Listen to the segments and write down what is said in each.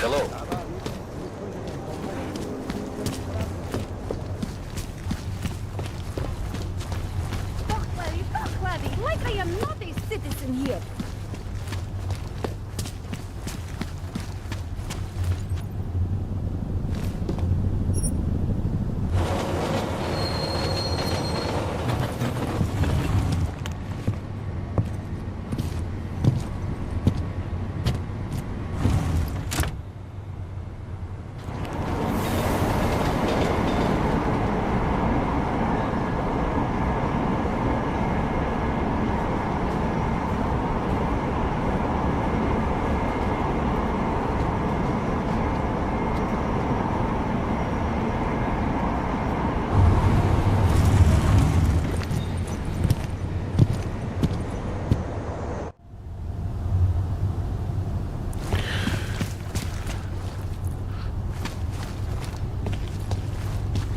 Hello. Fuck, laddie, like I am not a citizen here.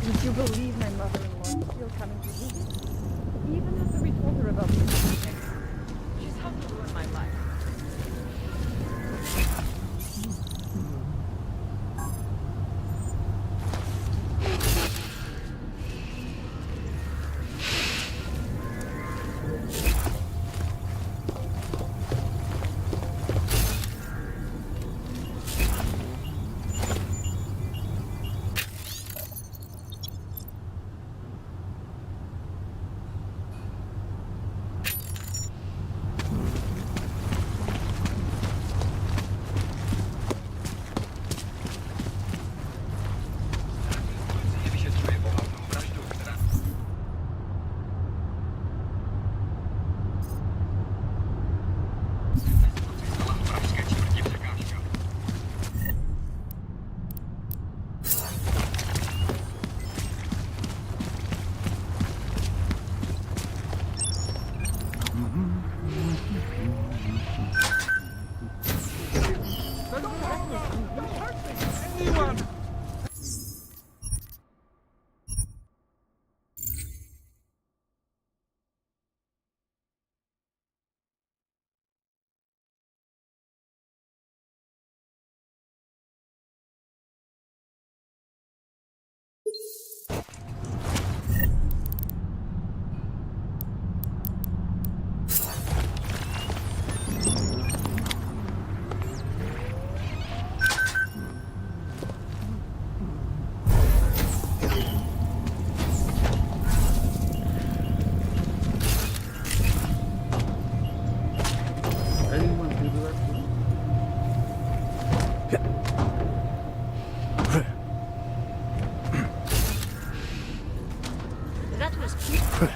Would you believe my mother-in-law is still coming to visit? Even after we told her about Deus Ex. She's helped to ruin my life. That was beautiful.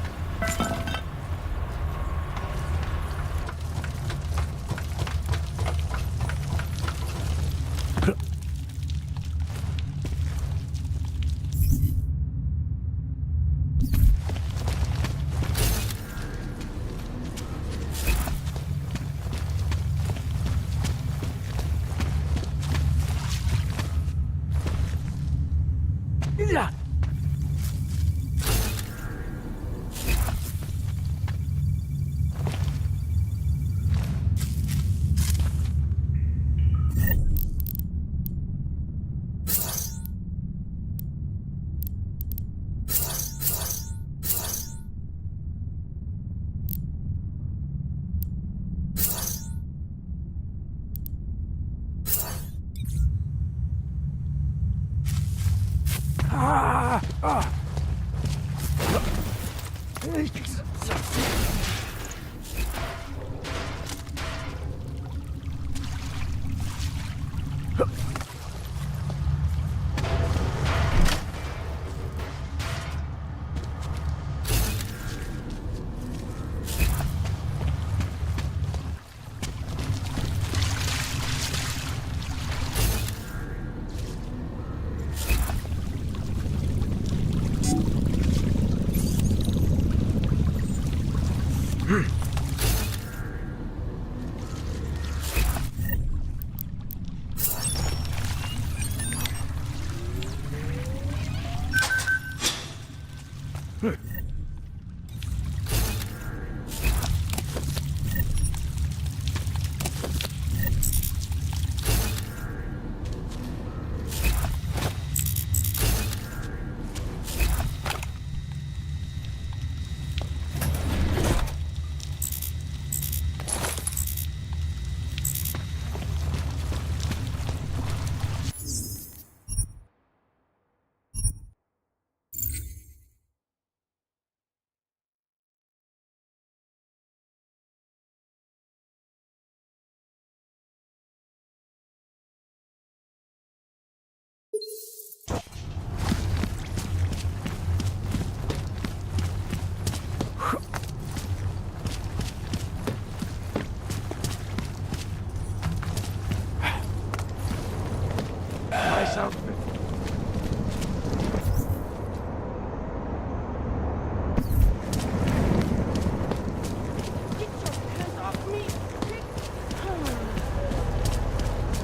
something.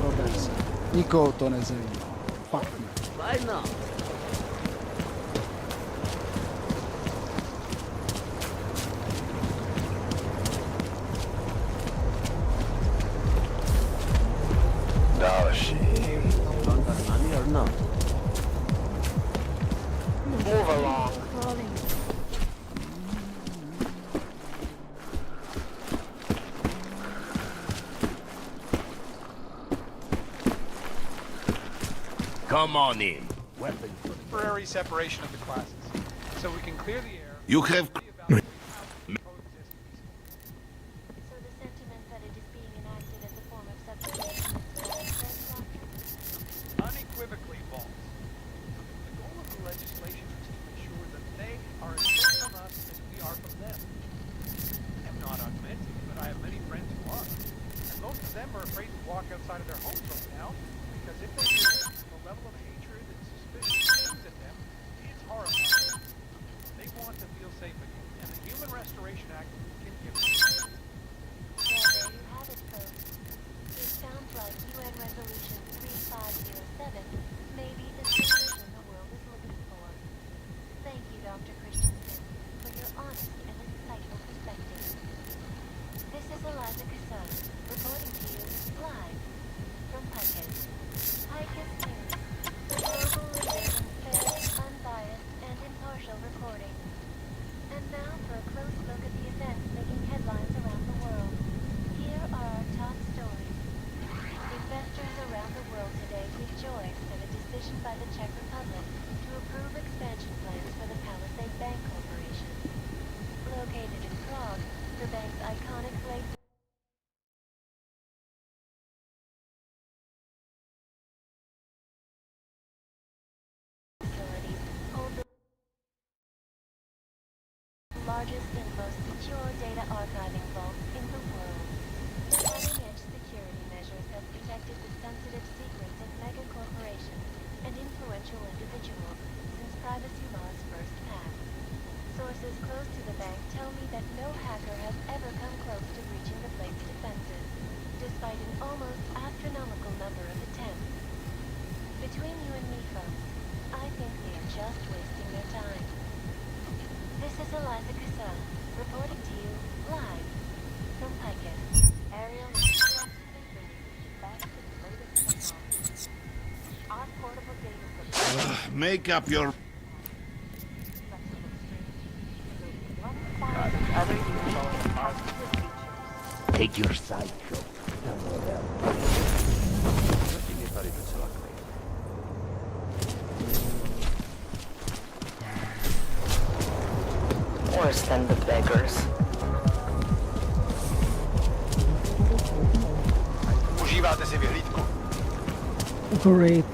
Vůbec. Nikoho to nezajímá. Fakt ne. Fajno. Další. Money or not? Move along. Crawling. Come on in. Temporary separation of the classes, so we can clear the air. You have... Evaluate how we coexist peacefully. So the sentiment that it is being enacted as a form of subjugation is correct, Unequivocally false. The goal of the legislation is to ensure that they are as different from us as we are from them. I'm not augmenting, but I have many friends who are. And most of them are afraid to walk outside of their homes right now, because if they do, the level of hatred and suspicion aimed at them is horrifying. They want to feel safe again, and the Human Restoration Act can give them that. Well, there you have it, folks. It sounds like UN Resolution 3507 may be the solution the world is looking for. Thank you, Dr. Christensen, for your honest and insightful perspective. This is Eliza Casson, reporting to you live from PACIFIST. PACIFIST News, the global leader in fair, unbiased, and impartial reporting. And now for a close look at the events making headlines around the world. Here are our top stories. Investors around the world today rejoiced at a decision by the Czech Republic to approve expansion plans for the Palisade Bank Corporation. Located in Prague, the bank's iconic flag facilities hold the largest and most secure data archiving vaults in the world. Cutting-edge security measures have protected the sensitive secrets of mega corporations and influential individuals since privacy laws first passed. Sources close to the bank tell me that no hacker has ever come close to breaching the bank's defenses, despite an almost astronomical number of attempts. Between you and me, folks, I think they are just wasting their time. This is Eliza Casson, reporting to you live from PACIFIST. Ariel is constantly bringing you back to the latest technology. Our portable data Make up your... other unique positive features. Take your sideshow. Worse than the beggars. Užíváte si vyhlídku? Great.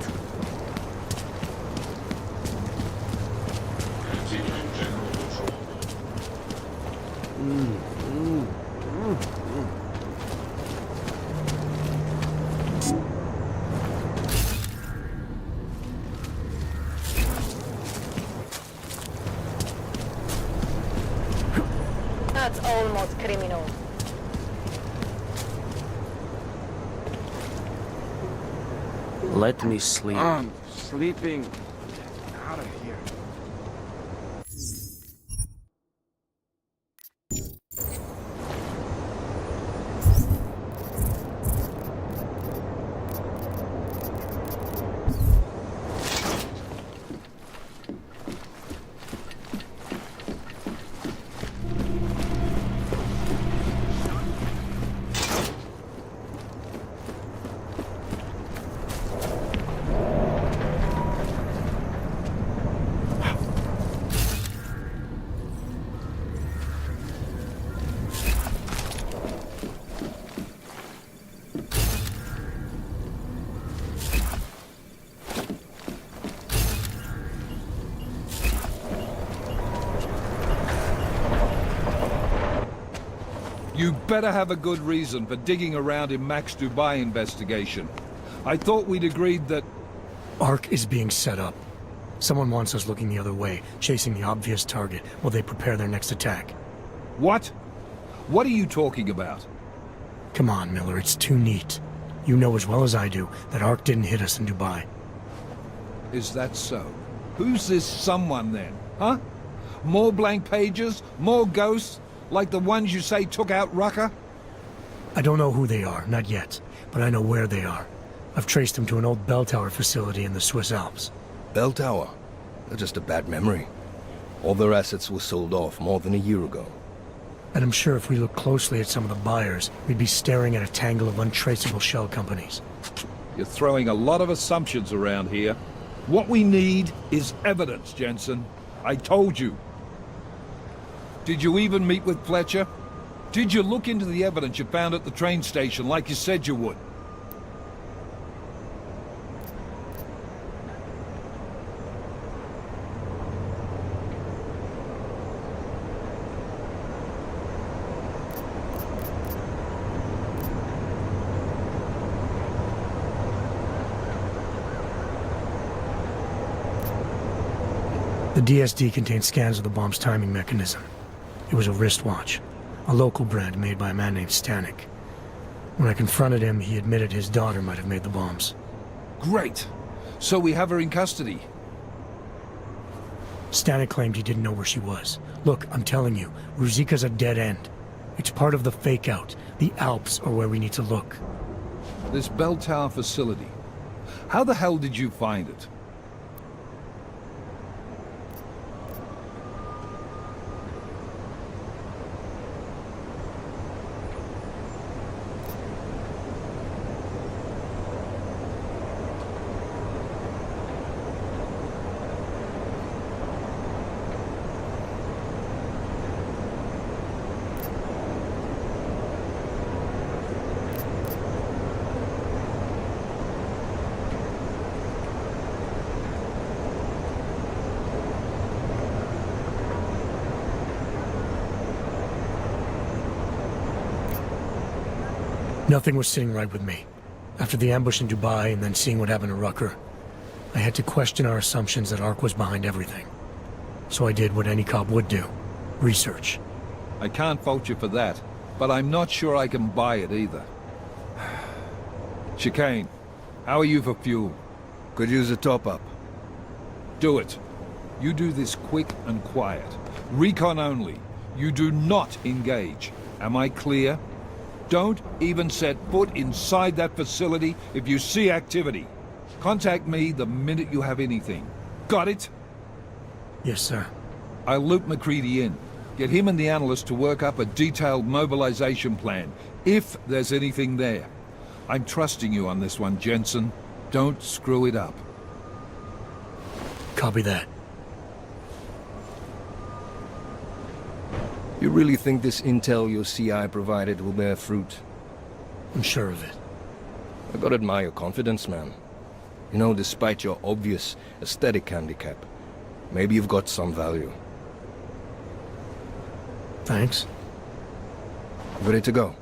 That's almost criminal. Let me sleep. I'm sleeping. Out of here. You better have a good reason for digging around in Max Dubai investigation. I thought we'd agreed that... ARC is being set up. Someone wants us looking the other way, chasing the obvious target while they prepare their next attack. What? What are you talking about? Come on, Miller, it's too neat. You know as well as I do that ARC didn't hit us in Dubai. Is that so? Who's this someone then, huh? More blank pages? More ghosts? Like the ones you say took out Rucker? I don't know who they are, not yet, but I know where they are. I've traced them to an old bell tower facility in the Swiss Alps. Bell tower? That's just a bad memory. All their assets were sold off more than a year ago. And I'm sure if we look closely at some of the buyers, we'd be staring at a tangle of untraceable shell companies. You're throwing a lot of assumptions around here. What we need is evidence, Jensen. I told you. Did you even meet with Fletcher? Did you look into the evidence you found at the train station like you said you would? The DSD contained scans of the bomb's timing mechanism. It was a wristwatch, a local brand made by a man named Stanek. When I confronted him, he admitted his daughter might have made the bombs. Great! So we have her in custody. Stanek claimed he didn't know where she was. Look, I'm telling you, Ruzika's a dead end. It's part of the fake-out. The Alps are where we need to look. This bell tower facility. How the hell did you find it? Nothing was sitting right with me. After the ambush in Dubai and then seeing what happened to Rucker, I had to question our assumptions that ARC was behind everything. So I did what any cop would do. Research. I can't fault you for that, but I'm not sure I can buy it either. Chicane, how are you for fuel? Could use a top-up. Do it. You do this quick and quiet. Recon only. You do not engage. Am I clear? Don't even set foot inside that facility if you see activity. Contact me the minute you have anything. Got it? Yes, sir. I'll loop McCready in. Get him and the analyst to work up a detailed mobilization plan, if there's anything there. I'm trusting you on this one, Jensen. Don't screw it up. Copy that. You really think this intel your CI provided will bear fruit? I'm sure of it. I gotta admire your confidence, man. You know, despite your obvious aesthetic handicap, maybe you've got some value. Thanks. Ready to go?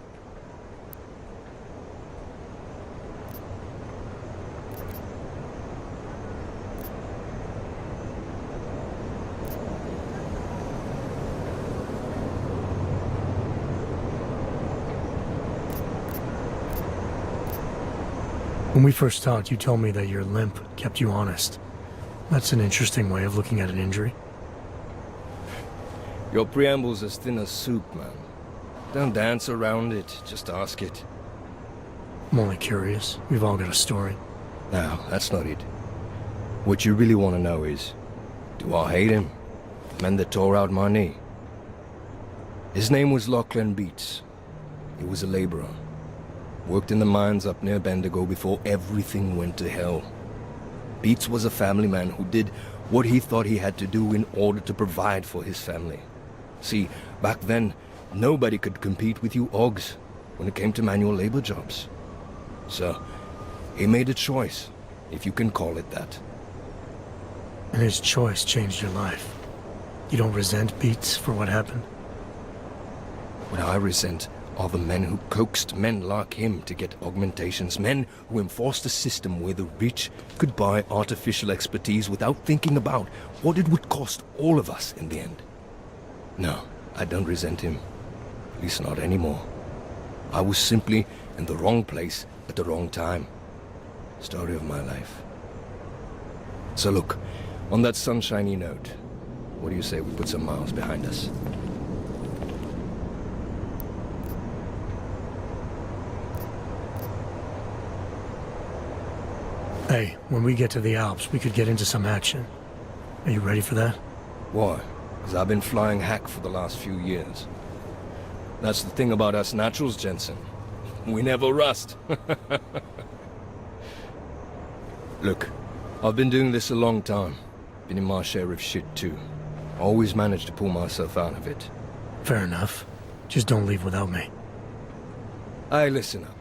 When we first talked, you told me that your limp kept you honest. That's an interesting way of looking at an injury. Your preamble's as thin as soup, man. Don't dance around it, just ask it. I'm only curious. We've all got a story. No, that's not it. What you really want to know is, do I hate him? Man that tore out my knee. His name was Lachlan Beats. He was a laborer. Worked in the mines up near Bendigo before everything went to hell. Beats was a family man who did what he thought he had to do in order to provide for his family. See, back then, nobody could compete with you Augs when it came to manual labor jobs. So, he made a choice, if you can call it that. And his choice changed your life. You don't resent Beats for what happened? What I resent are the men who coaxed men like him to get augmentations, men who enforced a system where the rich could buy artificial expertise without thinking about what it would cost all of us in the end. No, I don't resent him. At least not anymore. I was simply in the wrong place at the wrong time. Story of my life. So look, on that sunshiny note, what do you say we put some miles behind us? Hey, when we get to the Alps, we could get into some action. Are you ready for that? Why? Because I've been flying hack for the last few years. That's the thing about us naturals, Jensen. We never rust. Look, I've been doing this a long time. Been in my share of shit too. Always managed to pull myself out of it. Fair enough. Just don't leave without me. Hey, listen up.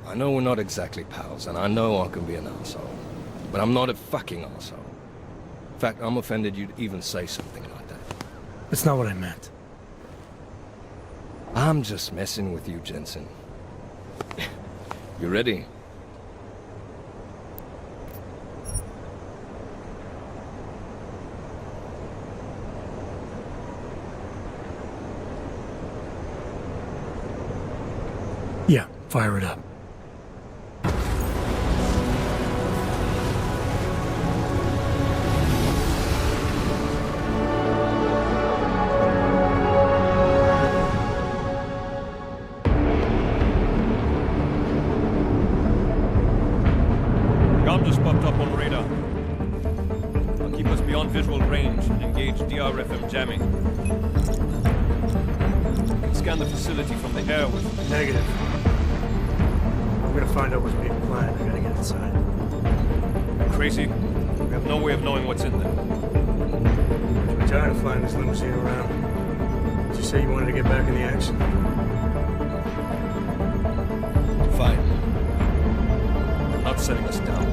I know we're not exactly pals, and I know I can be an asshole. But I'm not a fucking asshole. In fact, I'm offended you'd even say something like that. That's not what I meant. I'm just messing with you, Jensen. You ready? Yeah, fire it up. Gom just popped up on radar. I'll keep us beyond visual range and engage DRFM jamming. You can scan the facility from the air with... Negative. I'm gonna find out what's being planned. I gotta get inside. Crazy. We have no way of knowing what's in there. I'm tired of flying this limousine around. Did you say you wanted to get back in the action? Fine. I'm not setting us down.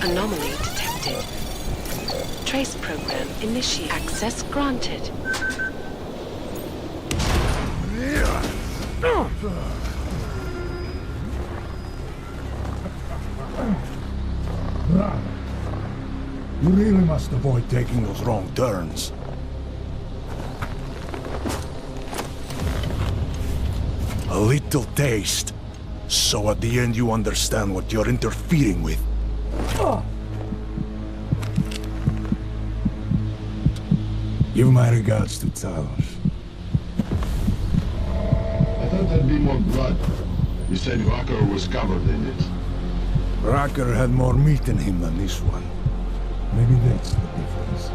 Anomaly detected. Trace program initiate. Access granted. You really must avoid taking those wrong turns. A little taste, so at the end you understand what you're interfering with. Give my regards to Talos. I thought there'd be more blood. You said Walker was covered in it. Rocker had more meat in him than this one. Maybe that's the difference.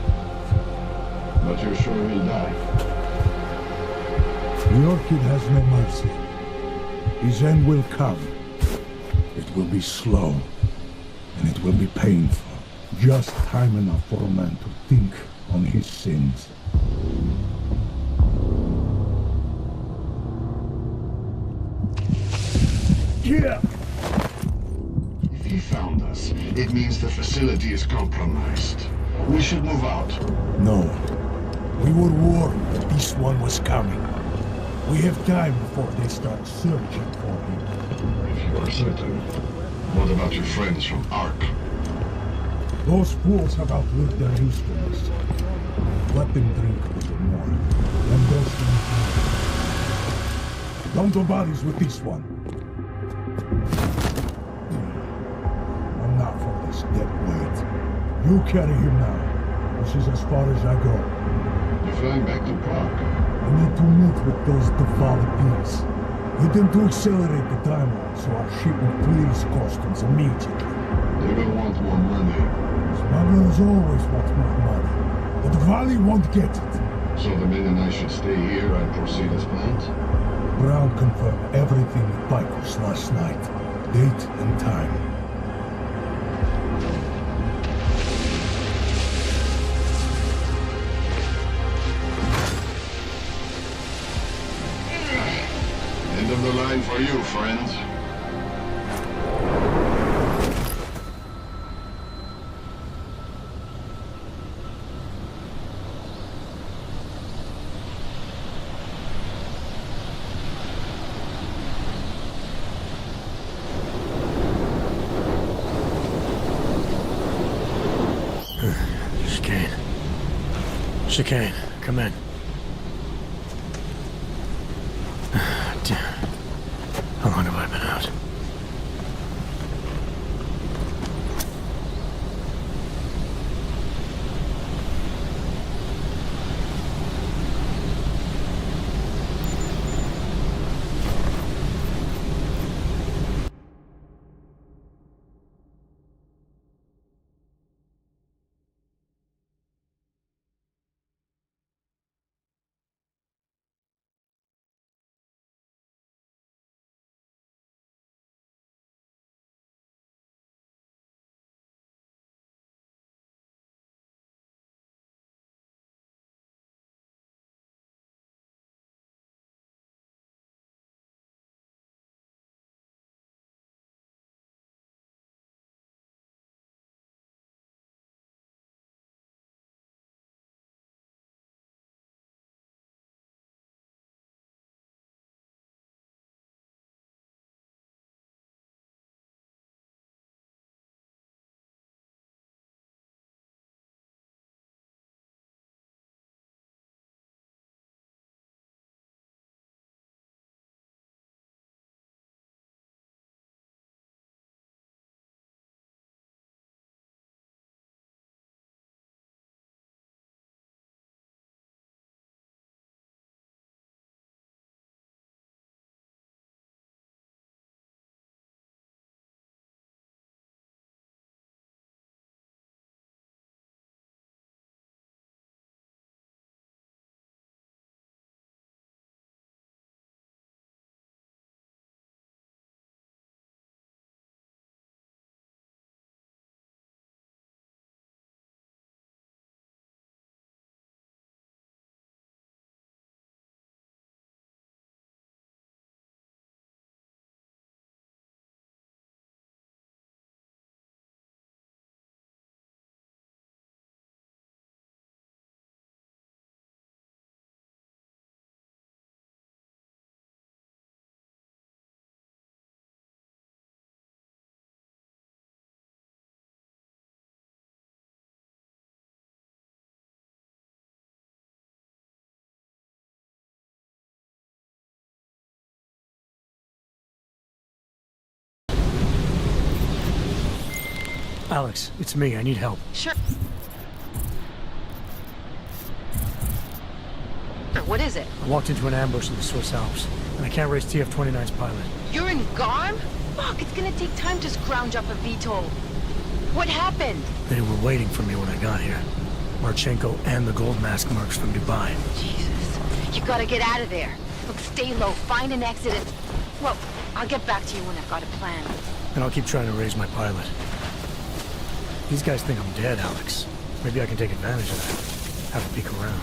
But you're sure he'll die? The Orchid has no mercy. His end will come. It will be slow, and it will be painful. Just time enough for a man to think on his sins. Yeah! If he found us, it means the facility is compromised. We should move out. No. We were warned that this one was coming. We have time before they start searching for him. If you are certain. What about your friends from Ark? Those fools have outlived their usefulness. Let them drink a little more. Then those things. Don't do bodies with this one. I'm not for this dead weight. You carry him now. This is as far as I go. You're flying back to Prague. I need to meet with those defiled beings. Get them to accelerate the timeline so our shipment clears customs immediately. They will want more money. Smugglers always want more money, but the Valley won't get it. So the men and I should stay here and proceed as planned? Brown confirmed everything with Picos last night. Date and time. End of the line for you, friends. Chicane, come in. Damn. How long have I been out? Alex, it's me. I need help. Sure. What is it? I walked into an ambush in the Swiss Alps, and I can't raise TF-29's pilot. You're in Garm? Fuck, it's gonna take time to scrounge up a VTOL. What happened? They were waiting for me when I got here. Marchenko and the gold mask mercs from Dubai. Jesus. You gotta get out of there. Look, stay low, find an exit and... Well, I'll get back to you when I've got a plan. And I'll keep trying to raise my pilot. These guys think I'm dead, Alex. Maybe I can take advantage of that. Have a peek around.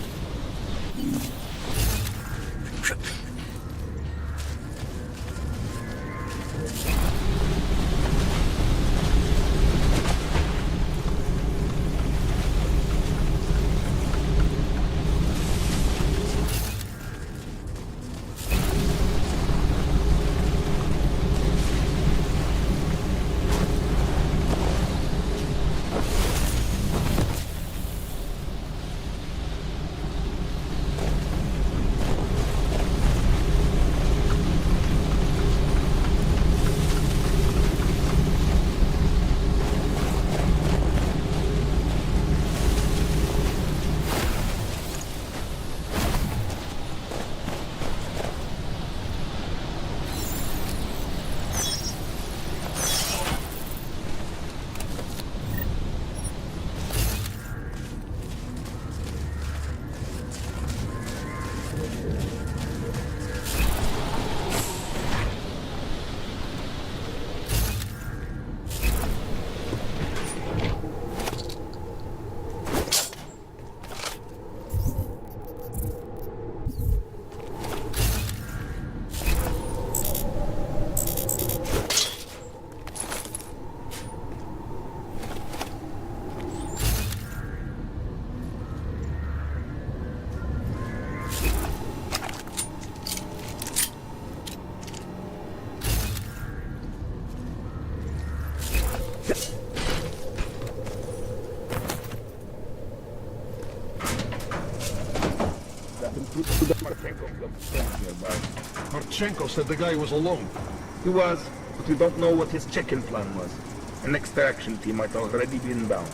Marchenko said the guy was alone. He was, but we don't know what his check-in plan was. An extraction team might already be inbound.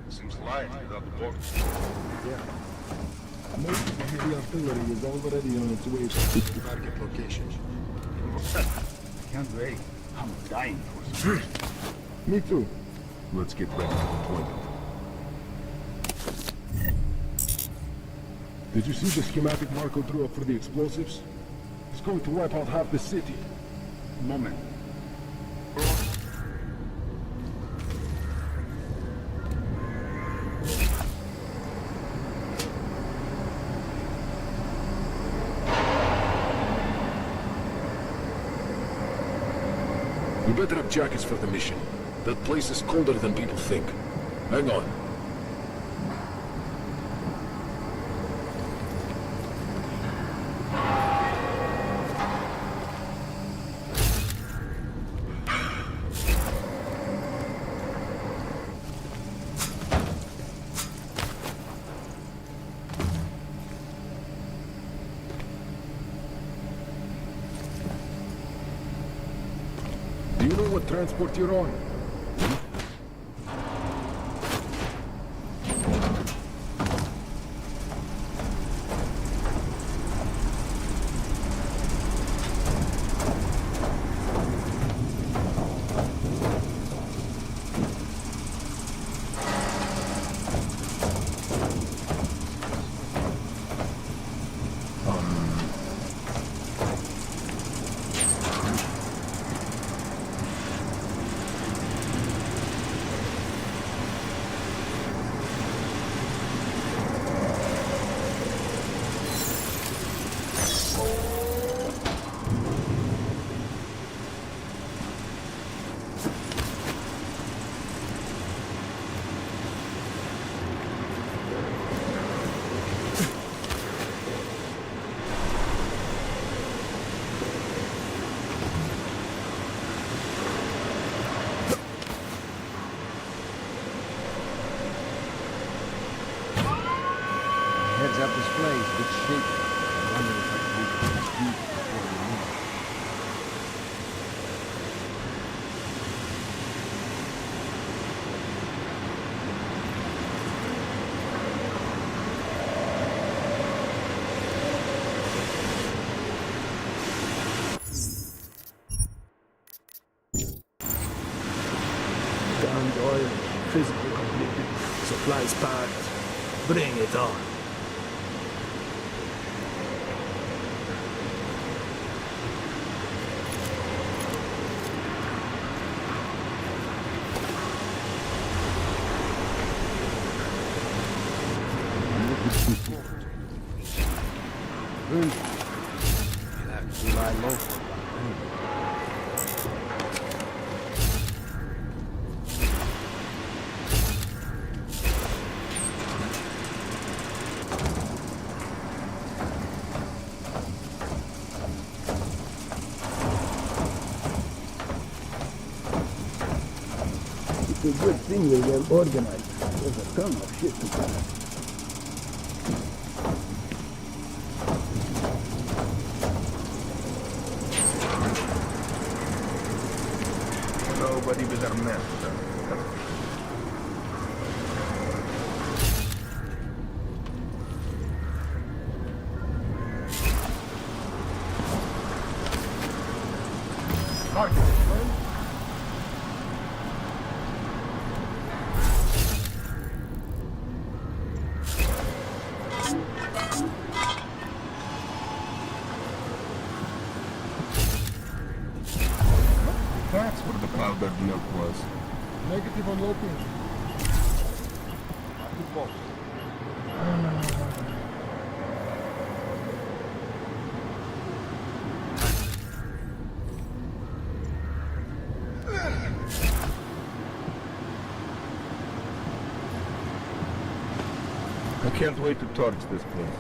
Seems light without the box. Yeah. Most of the heavy artillery is already on its way to target locations. I can't wait. I'm dying for some. Me too. Let's get back to the point. Did you see the schematic Marco drew up for the explosives? It's going to wipe out half the city. Moment. We better have jackets for the mission. That place is colder than people think. Hang on. Do you know what transport you're on? Heads up display is good shape. I wonder if I can make it compete before we leave. Guns, oil, physical completed, supplies packed. Bring it on. Lie low. It's a good thing you're well organized. There's a ton of shit to cover. Nobody with their master. That's where the powdered milk was. Negative on low pin. Good box. I can't wait to torch this place.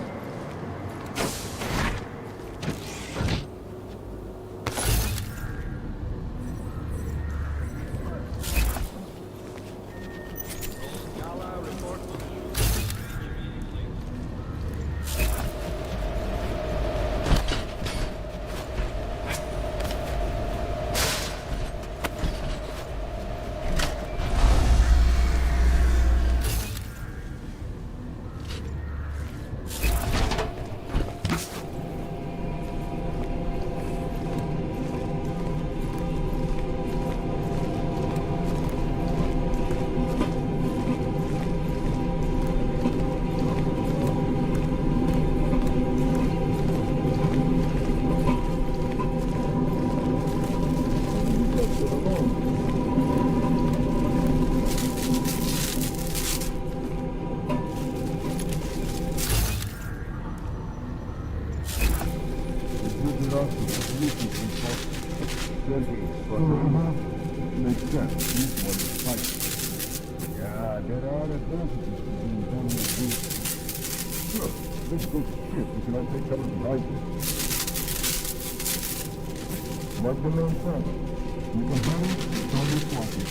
Makes sense. This one is fighting. Yeah, there are advantages to being done with this. Sure, let's go to ship. We can all take cover behind it. Mark the main front. You can hurry, it's only walking.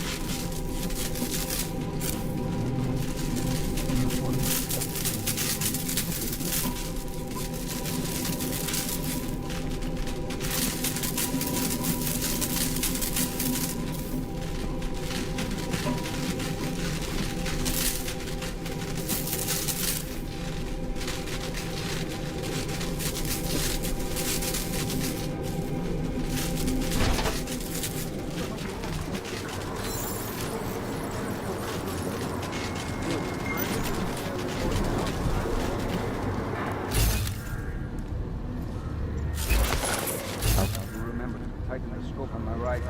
Remember to tighten the scope on my right.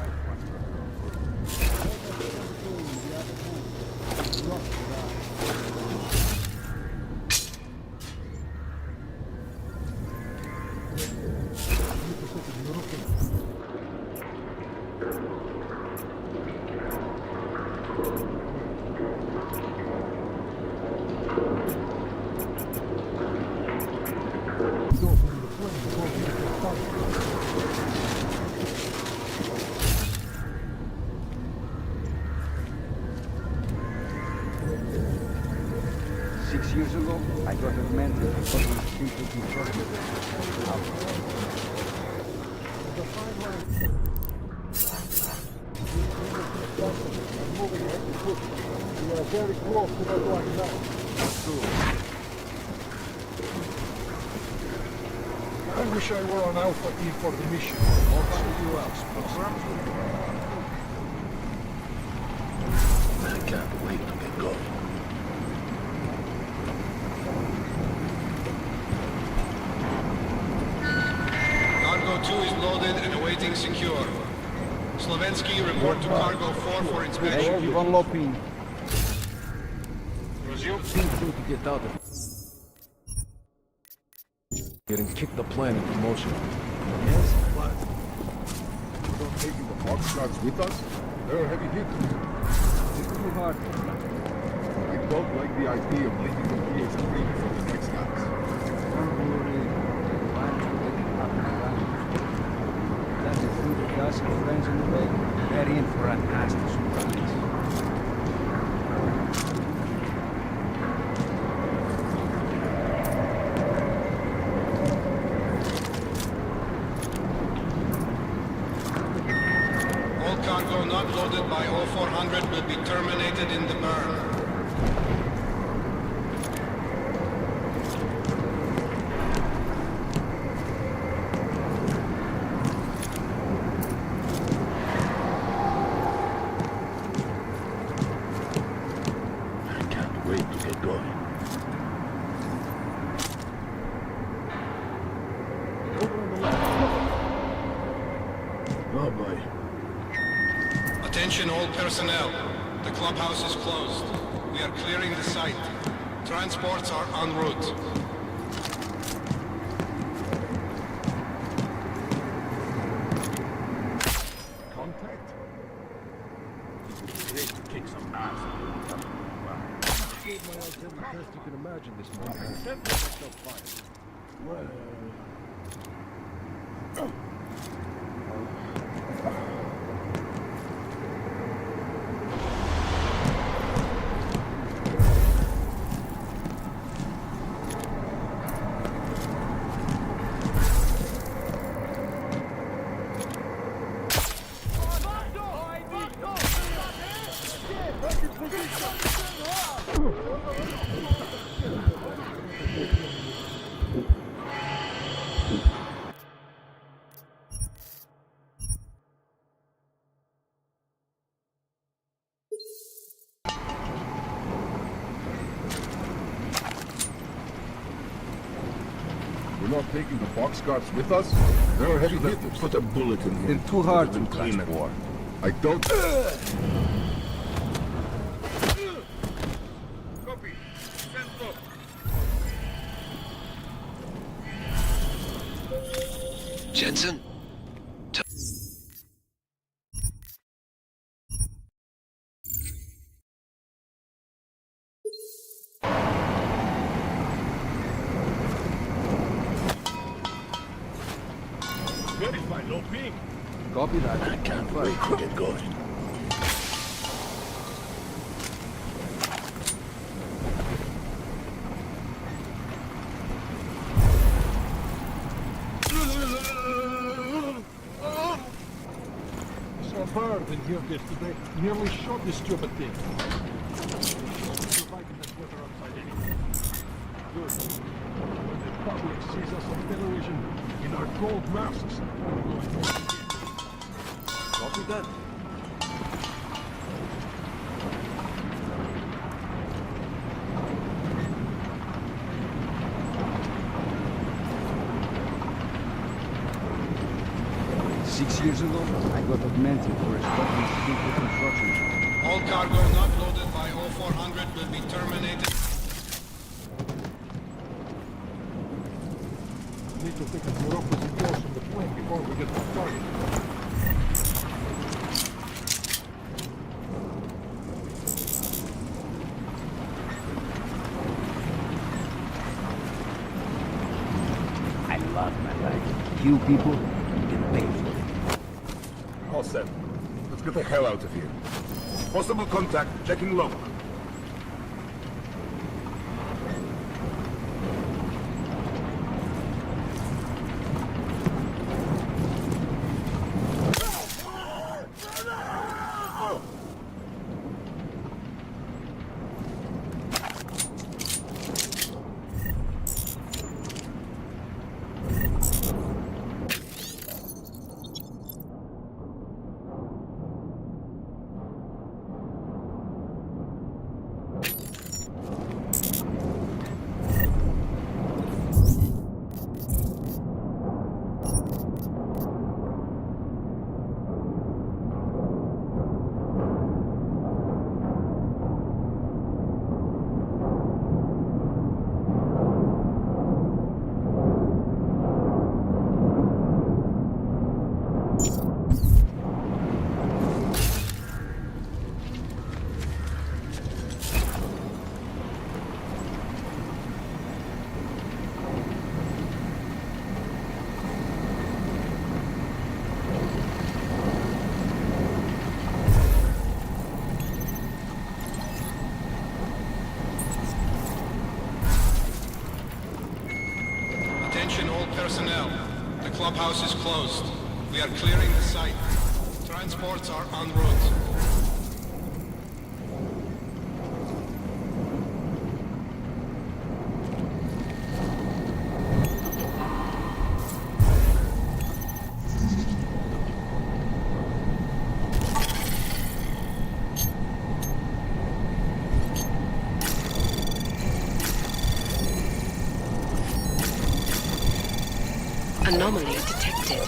Years ago, I got augmented because we simply controlled it. We are very close to the one now. I wish I were on Alpha E for the mission. I'll see you else, I can't wait to get going. Cargo 2 is loaded and awaiting secure. Slovensky, report to Cargo 4 for inspection. Keep on loping. Resume. Seems to get out of it. Getting kicked the plan into motion. Yes, but we're not taking the boxcars with us. They're heavy hitters. It's too hard. I don't like the idea of leaving the PS3 before the next guys. Don't worry. That's a few of us and friends in the way. They're in for a nasty surprise. All cargo not loaded by 0400 will be terminated in the burn. Wait to get going. Oh boy. Attention all personnel. The clubhouse is closed. We are clearing the site. Transports are en route. Contact? Great to kick some ass. Gave my ultimate best you can imagine this morning. I sent myself fire. Well... We're not taking the boxcars with us? They're heavy hitters. Put a bullet in him. They're too hard to clean it. I don't... Copy. Send up. Jensen? Copy that. I can't wait to get going. Saw a bird in here yesterday. Nearly shot this stupid thing. Surviving that weather outside anyway. Good. When the public sees us on television in our gold masks, we're going to again. Copy that. Six years ago, I got augmented for a stopping secret construction. All cargo not loaded by 0400 will be terminated. Need to take a more opposite course from the plane before we get to target. I love my life. Few people get paid for it. All set. Let's get the hell out of here. Possible contact, checking log. Attention all personnel. The clubhouse is closed. We are clearing the site. Transports are en route. Anomaly detected.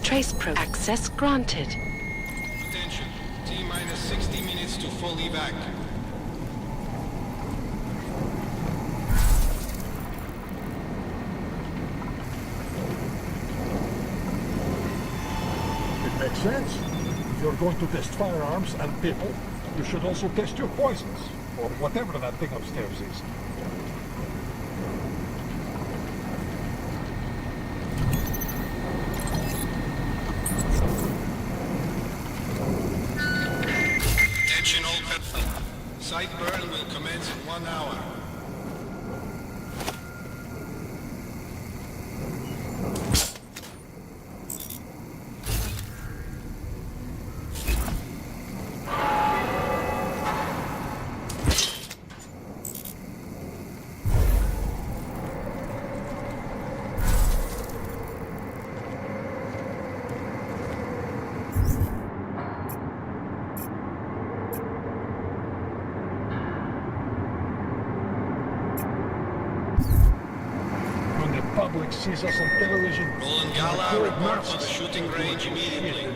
Trace access granted. Attention. T-minus 60 minutes to full evac. It makes sense. If you're going to test firearms and people, you should also test your poisons, or whatever that thing upstairs is. Attention all personnel. Site burn will commence in 1 hour. Public sees us on television. Roland Gala, report to the shooting range immediately.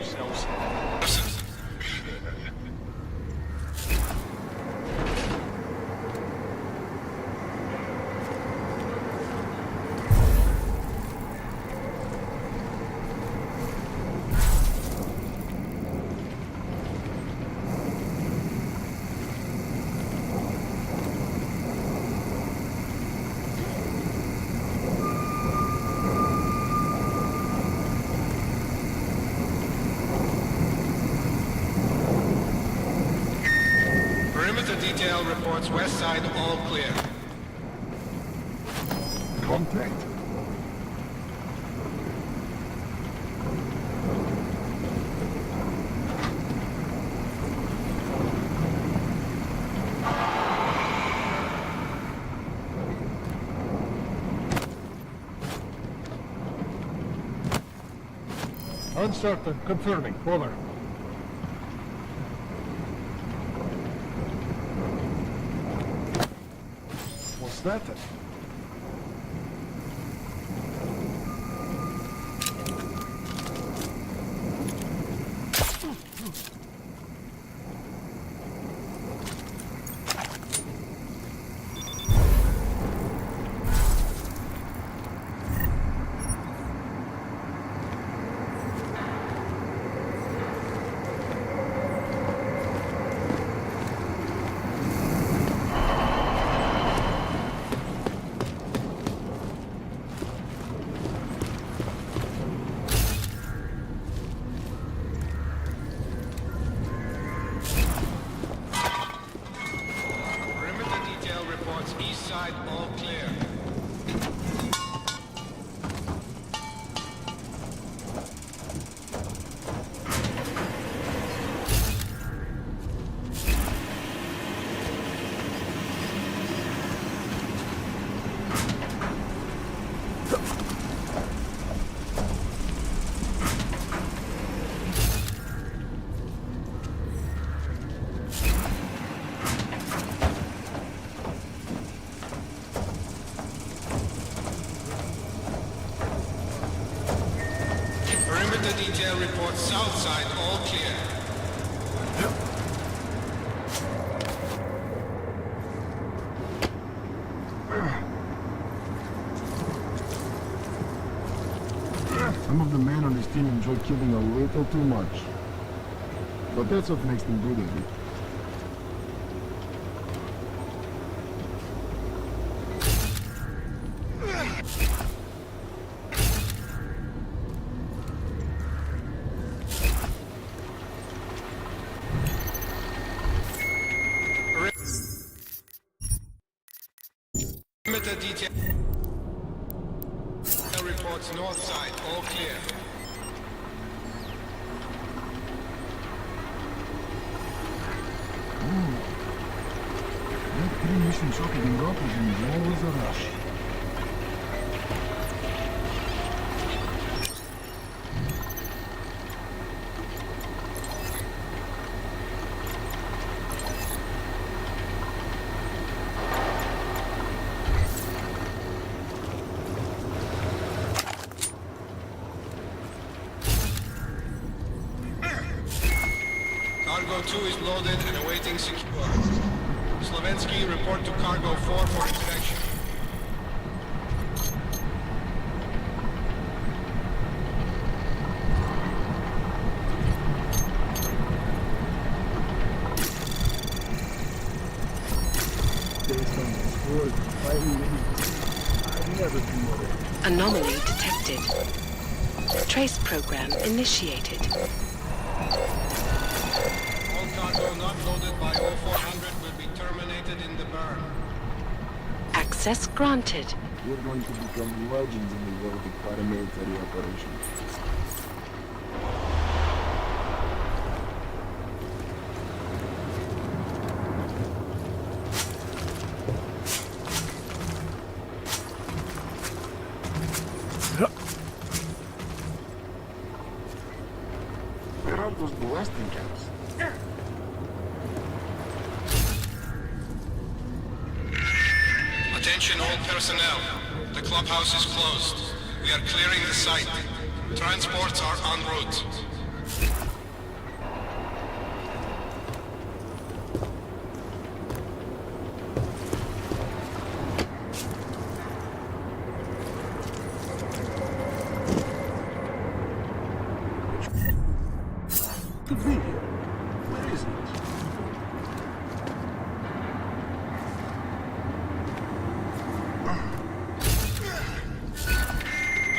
detail reports west side all clear. Contact. Uncertain. Confirming. Over. What's that? East side, all clear. Detail reports south side, all clear. Some of the men on this team enjoy killing a little too much. But that's what makes them good at it. Detail reports north side, all clear. That pre-mission socket in rock is always a rush. Cargo 2 is loaded and awaiting secure. Slovensky, report to Cargo 4 for inspection. Anomaly detected. Trace program initiated. Cargo not loaded by 0400 will be terminated in the burn. Access granted. We're going to become legends in the world of paramilitary operations. Where are those blasting caps? Attention all personnel. The clubhouse is closed. We are clearing the site. Transports are en route. The video. Where is it?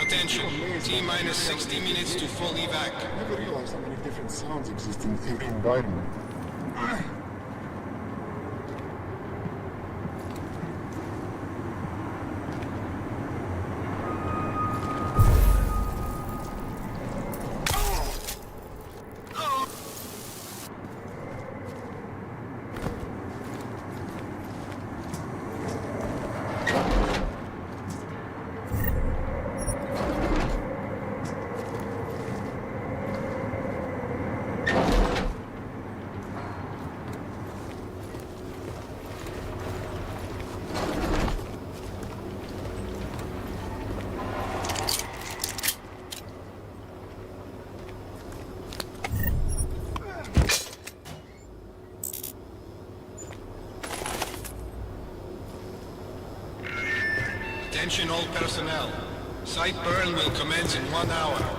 Attention, T-minus 60 minutes to full evac. I never realized how many different sounds exist in every environment. Attention all personnel. Site burn will commence in 1 hour.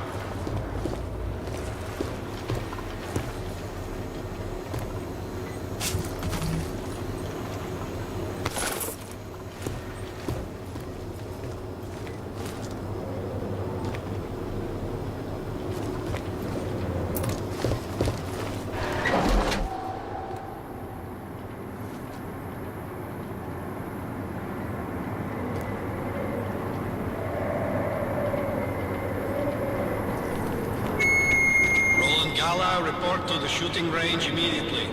Report to the shooting range immediately.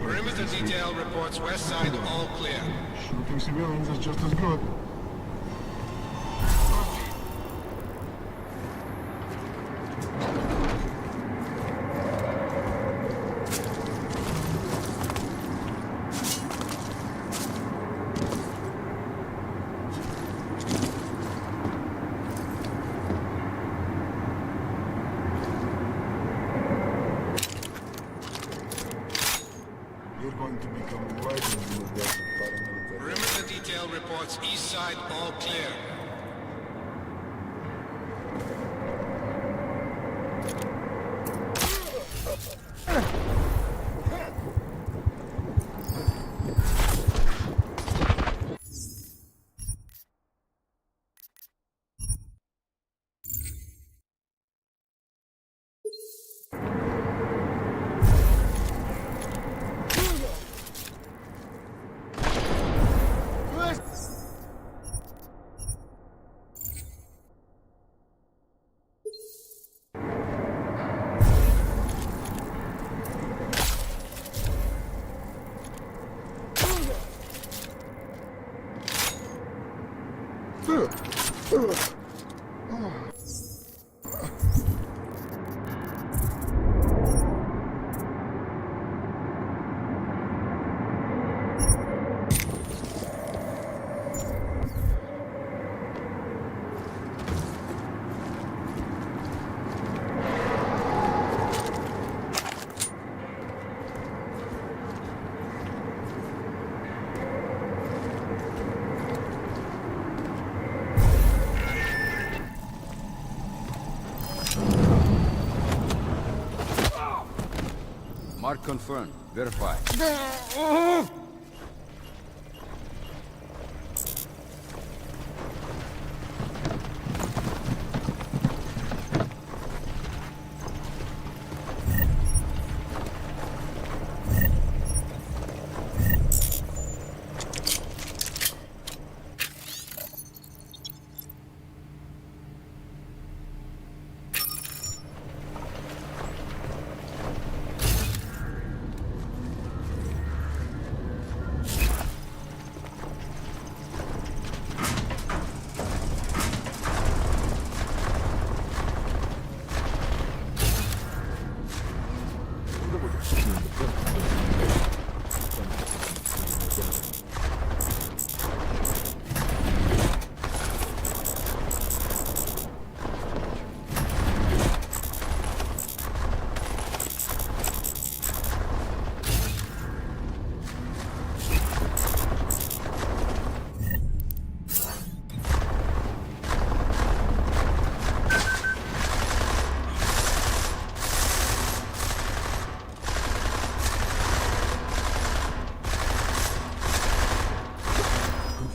Perimeter detail reports west side all clear. Shooting civilians is just as good. You're going to become legends in the days of paramilitary. Perimeter detail reports east side all clear. Mark confirmed. Verify.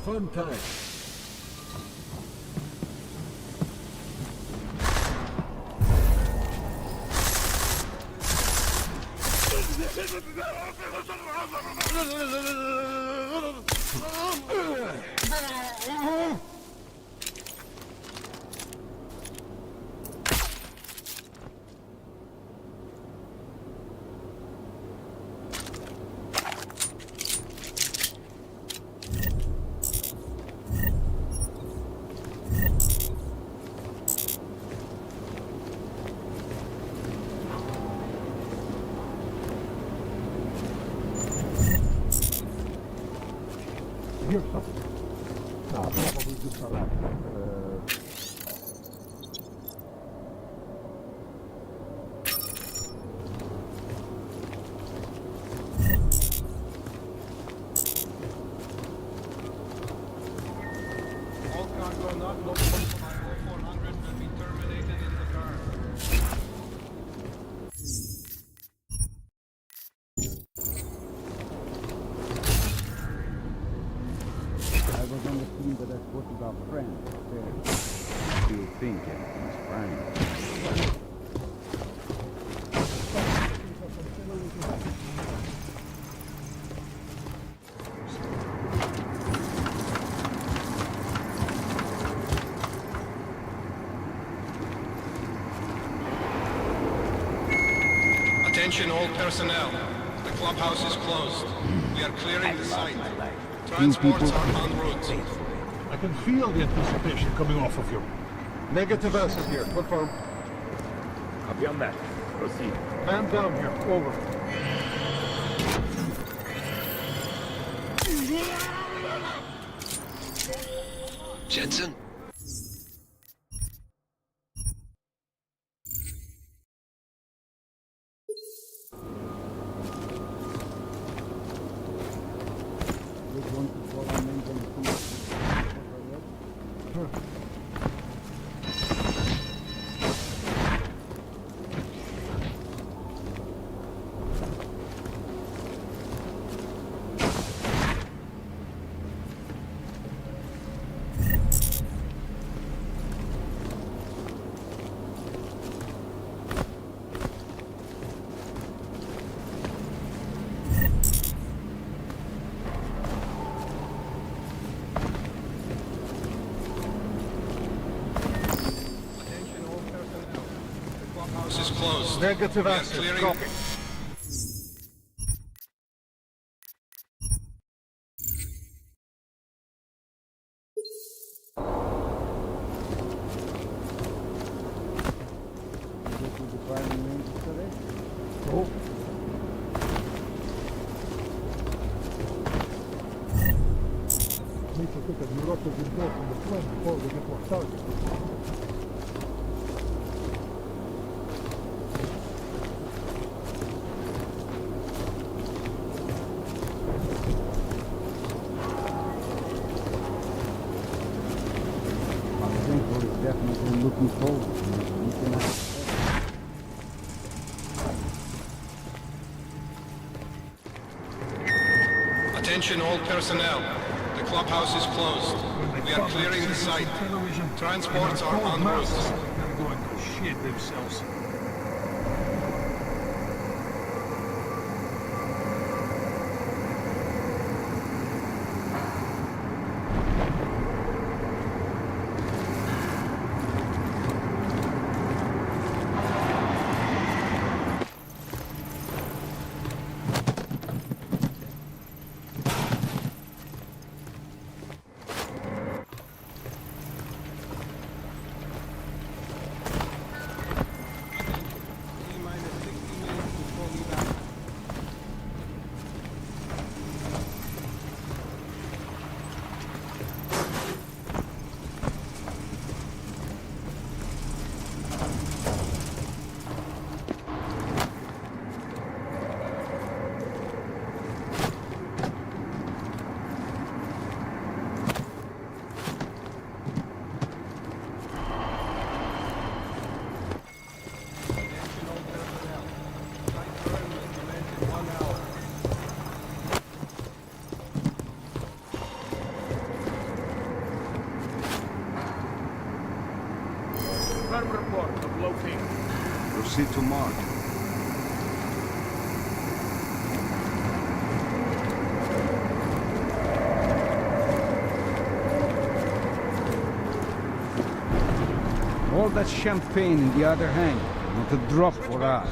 Fun time. hear something. Probably just a rat. All cargo not local by 0400 will be terminated in the car. I was on the scene that I spotted our friend there. Still think everything's fine. Attention all personnel. The clubhouse is closed. We are clearing the site. Few people. Transports are en route. I can feel the anticipation coming off of you. Negative acid here. Confirm. Copy on that. Proceed. Man down here. Over. Jensen? House is closed. Negative We are acid. clearing. Copy. Oh. Need to take a look at the door from the plane before we get to our target. Definitely looking forward to meeting up. Attention all personnel. The clubhouse is closed. We are clearing the site. Transports are en route. They're going to shit themselves. report of locating. Proceed to mark. All that champagne in the other hand, not a drop for us.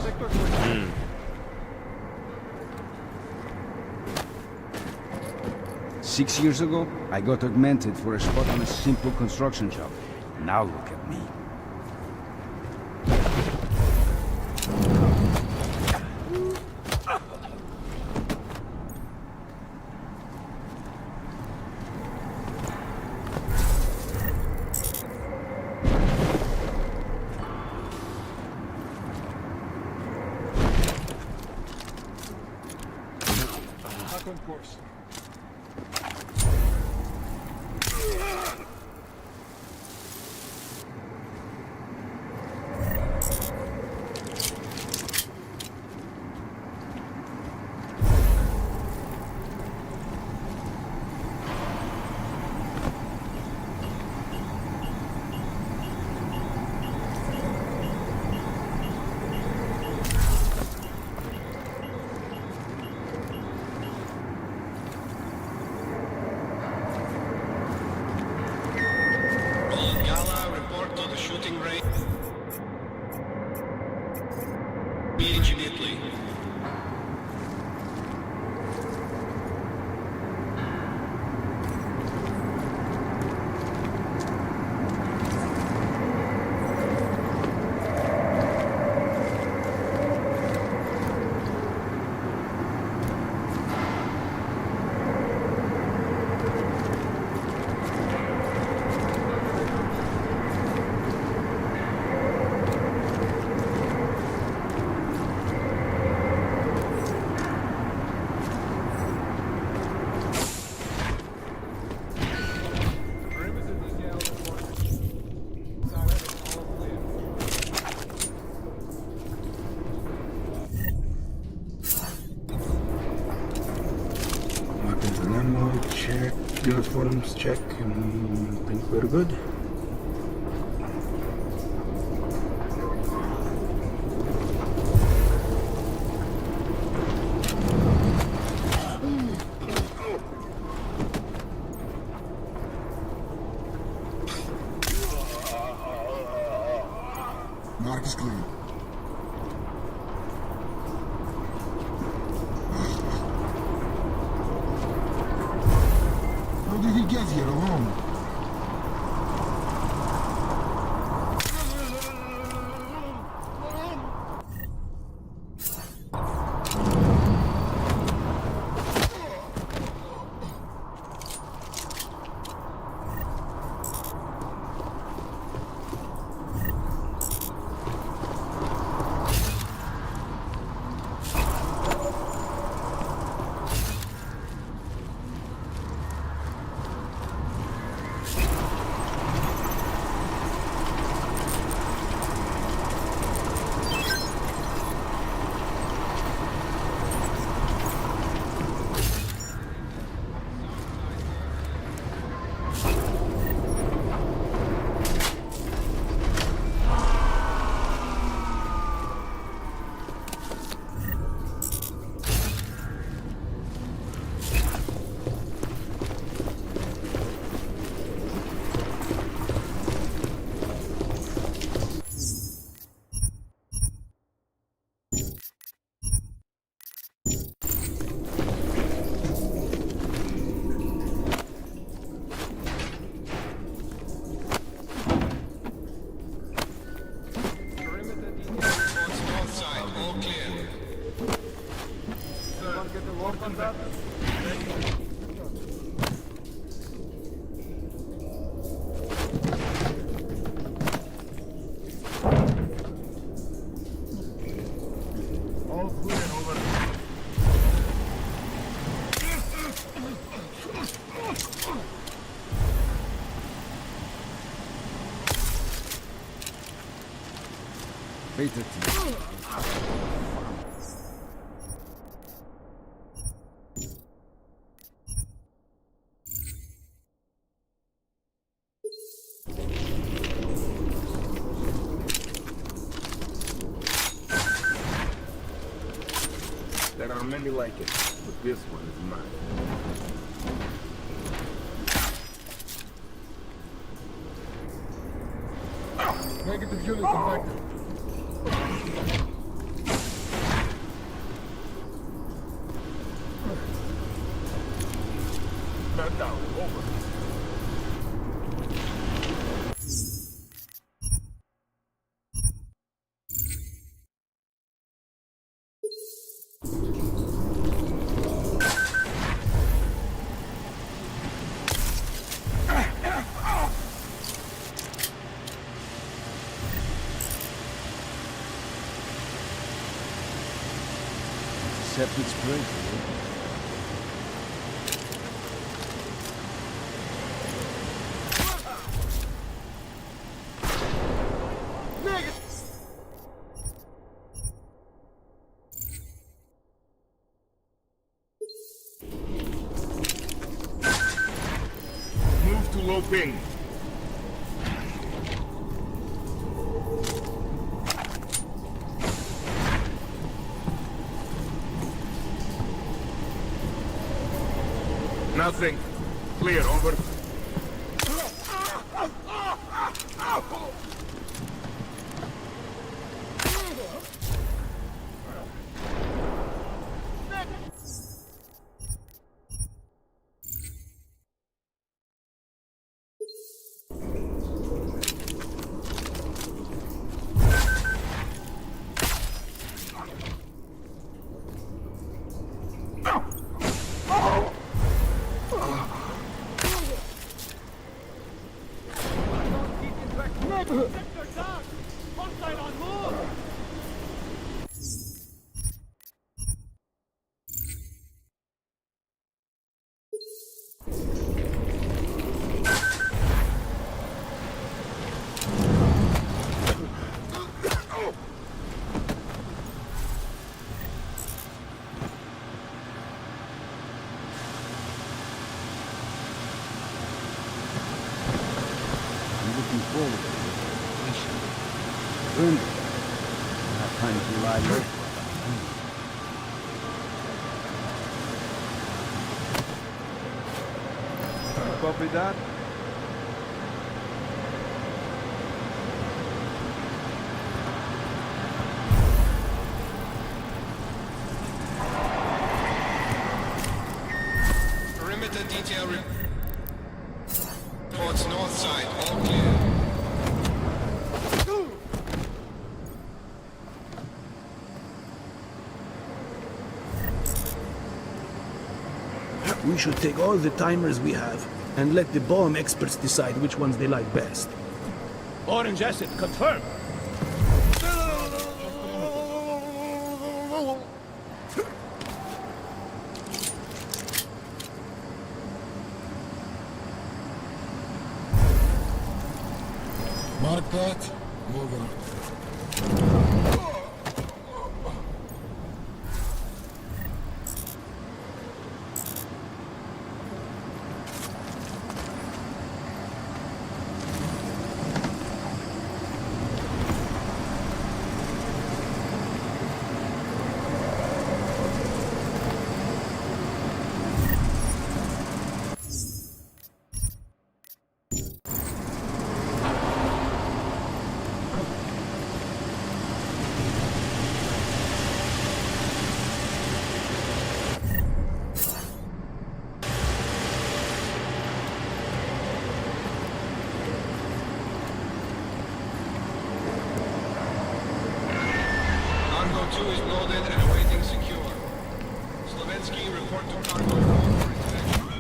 6 years ago, I got augmented for a spot on a simple construction job. Now look at me. back on course. Gala, report to the shooting range immediately. Weapons and ammo check, uniforms check, and I think we're good. Mark is clear. How did he get here alone? There are many like it, but this one is mine. Negative unit impacted. Man down, over. Septic spray. low ping. Nothing. Clear, over. Copy that. Perimeter detail reports north side, all clear. We should take all the timers we have and let the bomb experts decide which ones they like best. Orange acid, confirm. Mark that. Move on. Cargo 2 is loaded and awaiting secure. Slovensky, report to Cargo 4 for inspection.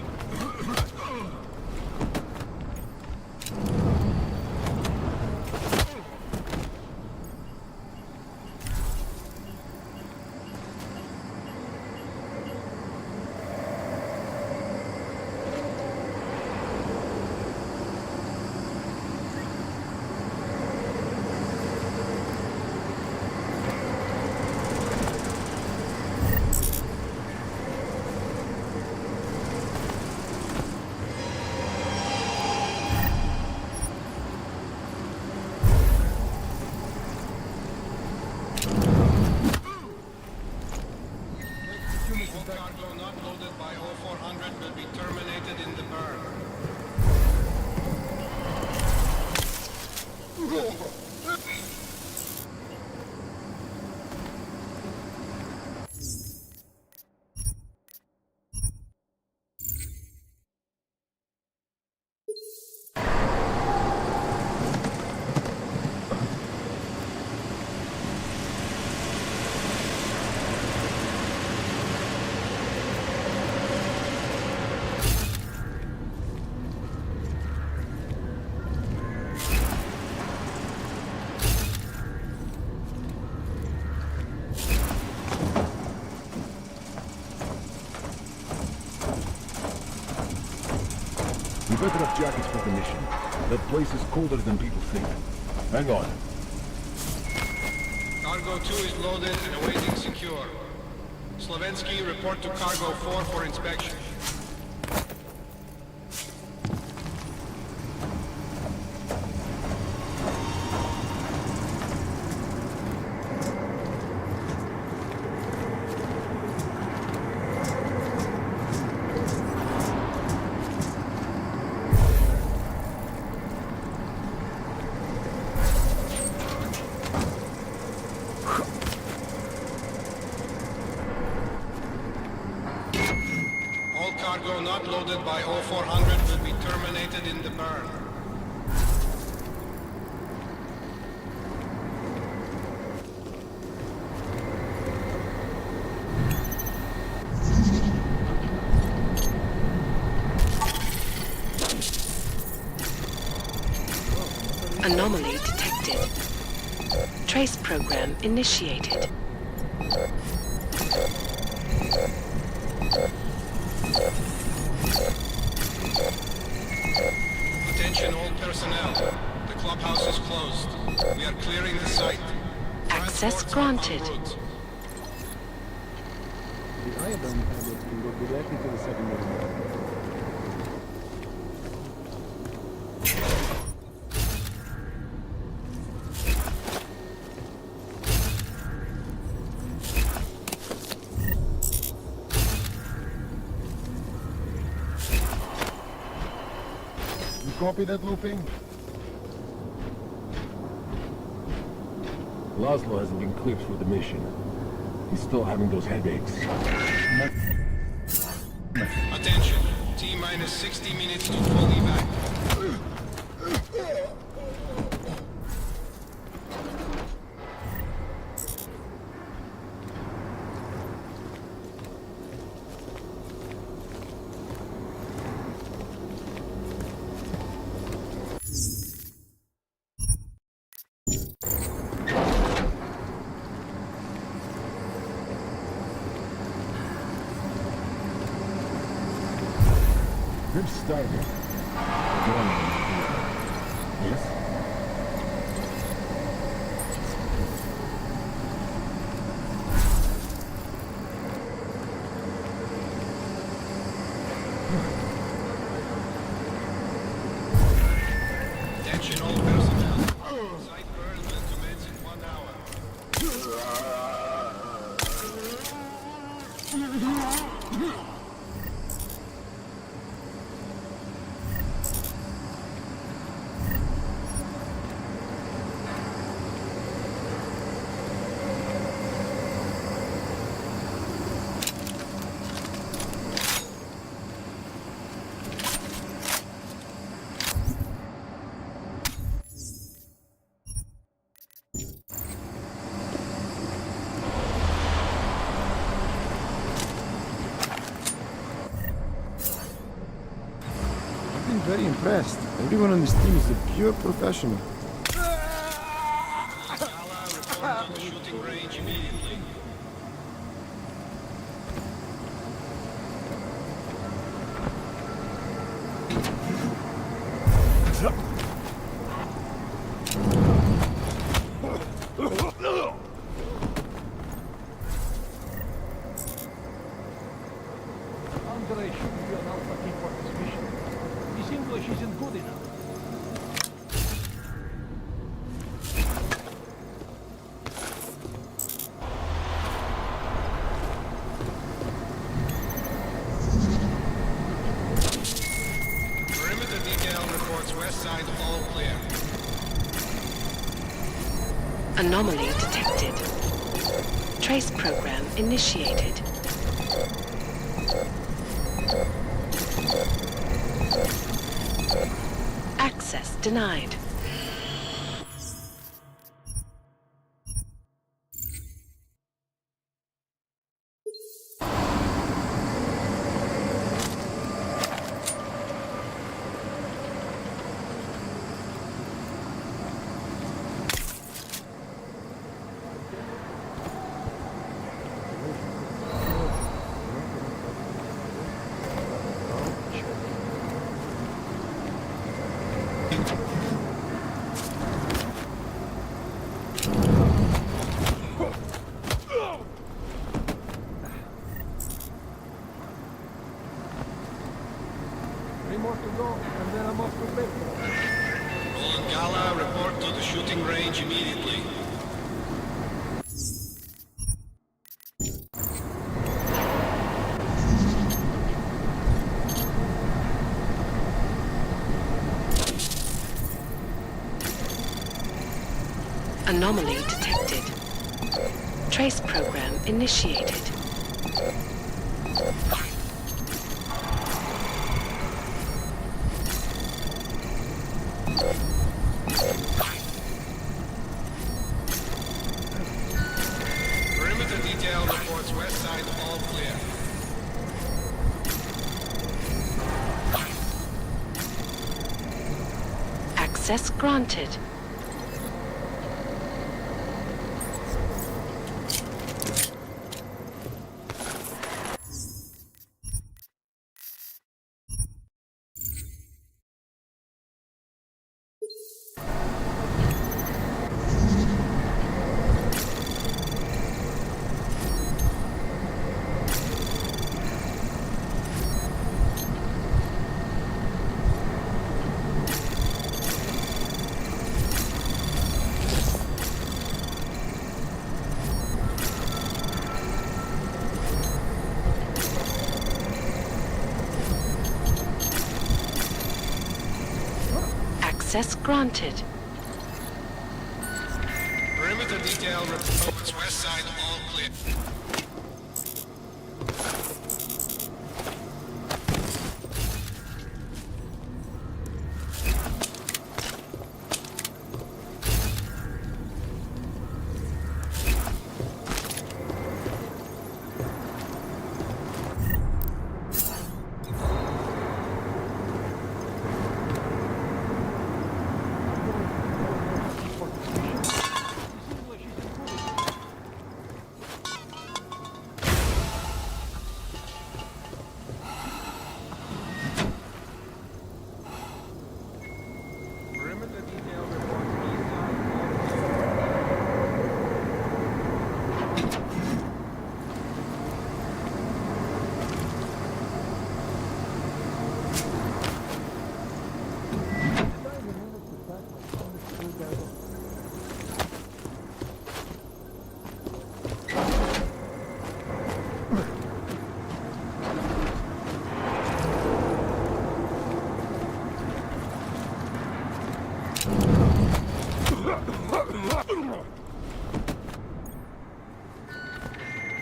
Cargo not loaded by 0400 will be terminated in the burn. We better have jackets for the mission. That place is colder than people think. Hang on. Cargo 2 is loaded and awaiting secure. Slovensky, report to Cargo 4 for inspection. cargo not loaded by 0400 will be terminated in the burn. Anomaly detected. Trace program initiated. Attention all personnel. The clubhouse is closed. We are clearing the site. Access granted. The Eidos tablets can go directly to the secondary network. Copy that, looping? Laszlo hasn't been cleared for the mission. He's still having those headaches. Attention. T-minus 60 minutes to full evac. Good start. Yes? Attention all personnel. Site burn will commence in 1 hour. Very impressed. Everyone on this team is a pure professional. Shooting range immediately. Andre shouldn't be an alpha key for this mission. His English isn't good enough. Perimeter detail reports west side all clear. Anomaly detected. Trace program initiated. Access denied. More to go, and then I'm off to bed. Roland Gala, report to the shooting range immediately. Anomaly detected. Trace program initiated. Access granted. Access granted. Perimeter detail reports west side all clear.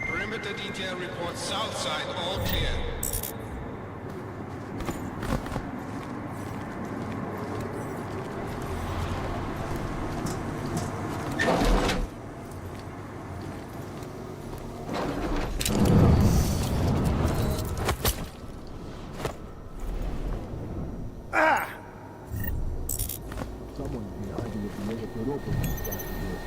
Perimeter detail reports south side all clear. Someone behind you with the negative open back here.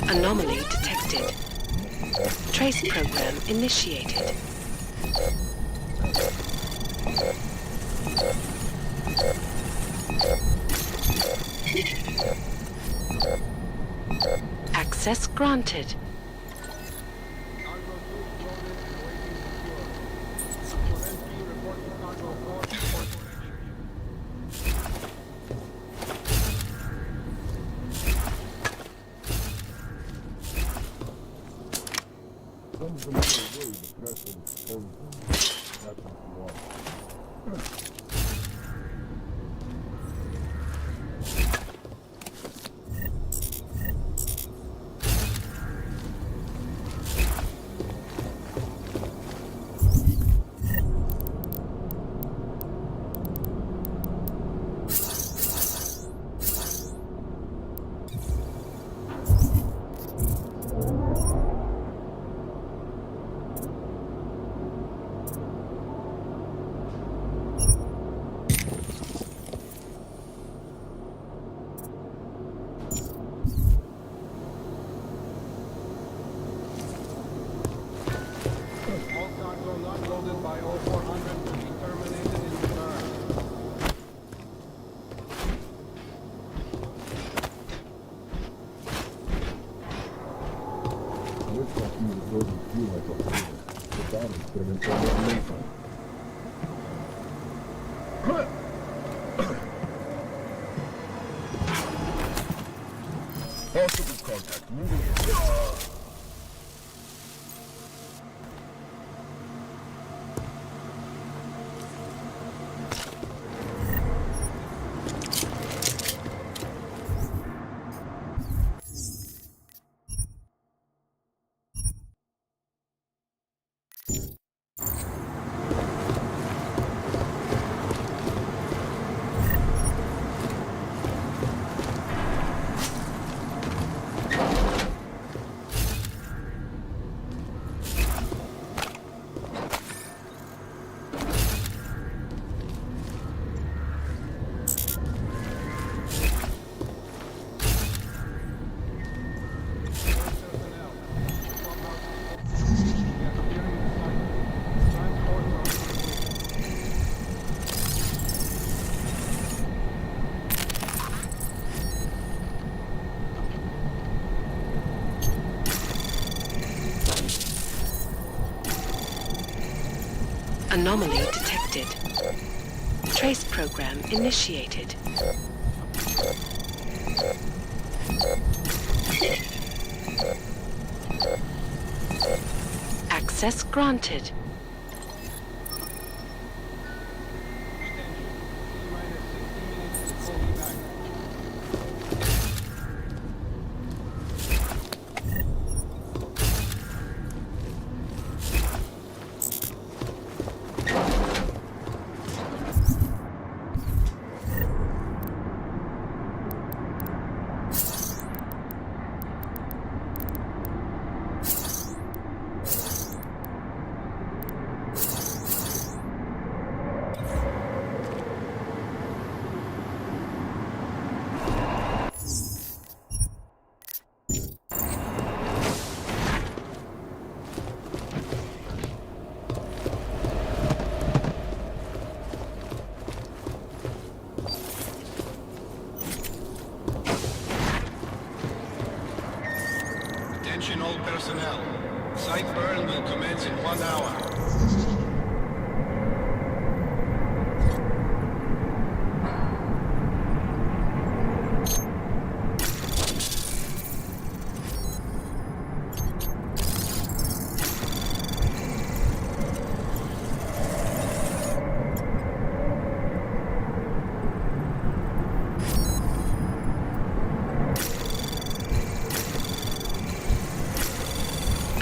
Anomaly detected. Trace program initiated. Access granted. Possible contact moving in. Anomaly detected. Trace program initiated. Access granted. Attention all personnel. Site burn will commence in 1 hour.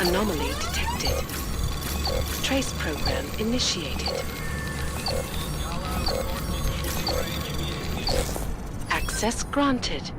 Anomaly detected. Trace program initiated. Access granted.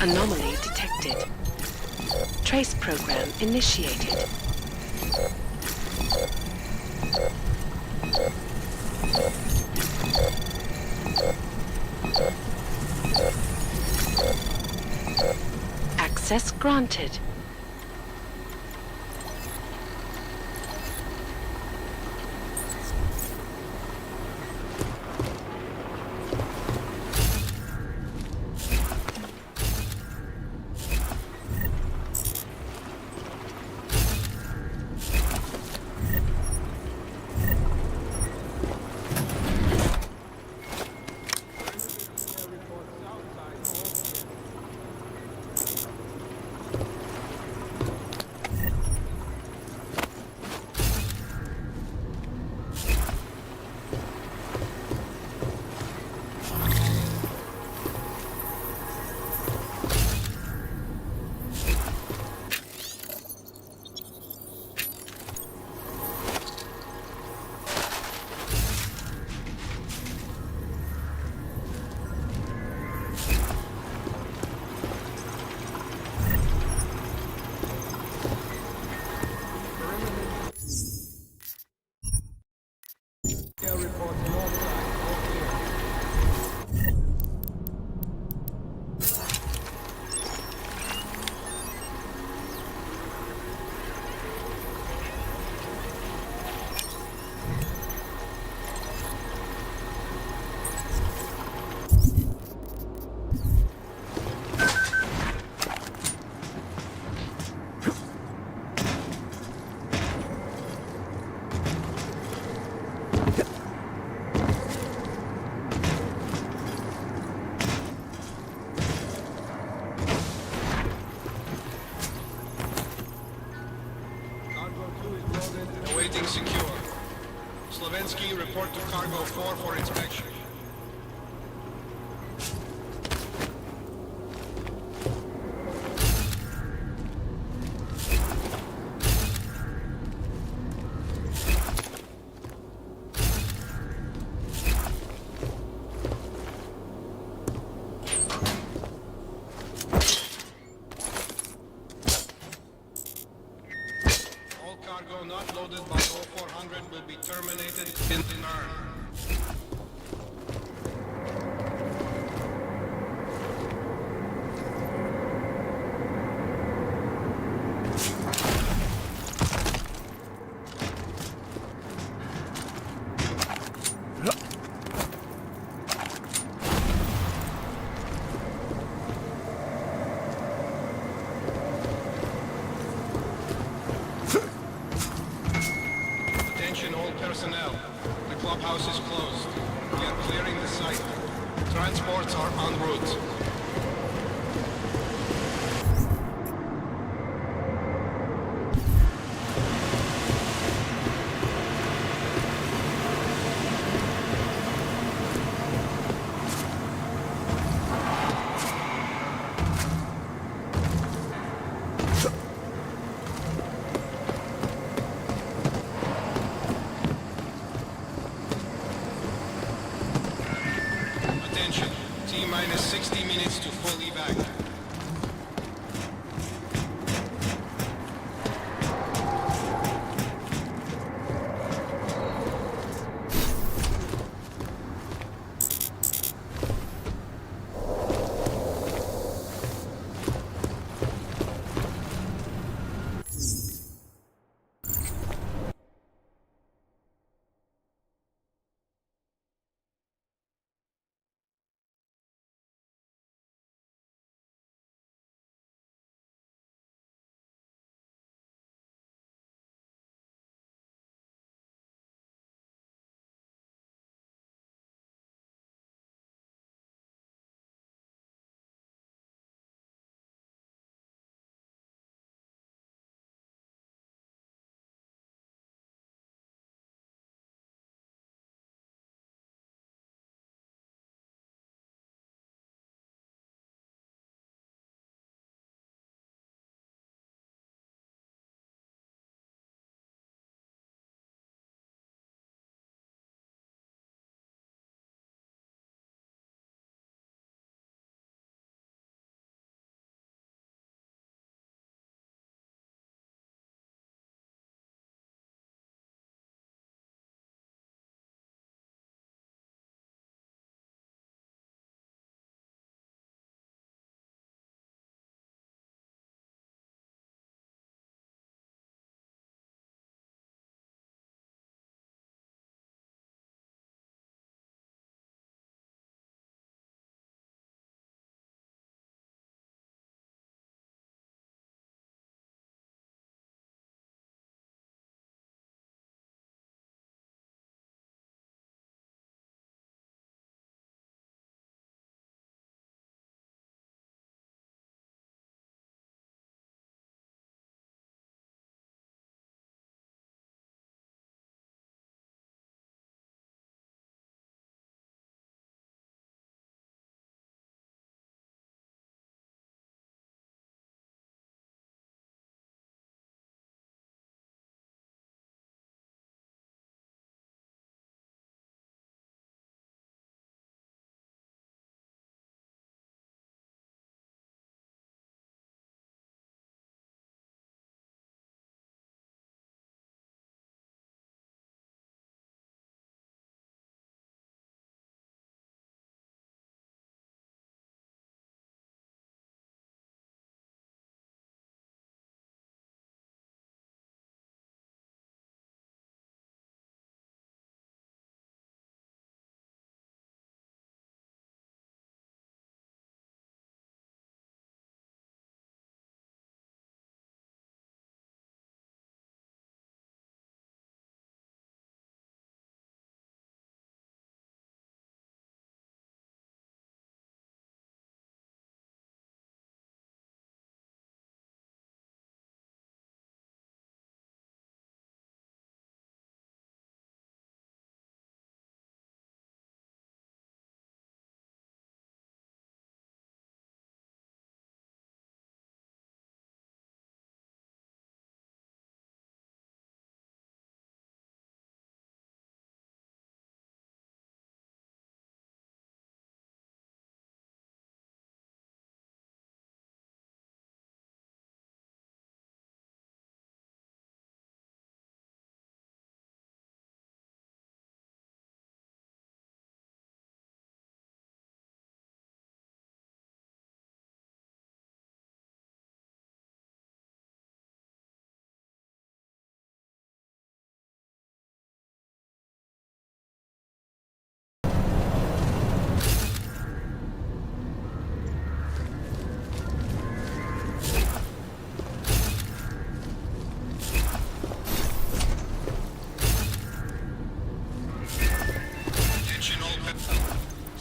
Anomaly detected. Trace program initiated. Access granted. Transports are en route. Attention, T-minus 60 minutes to full evac.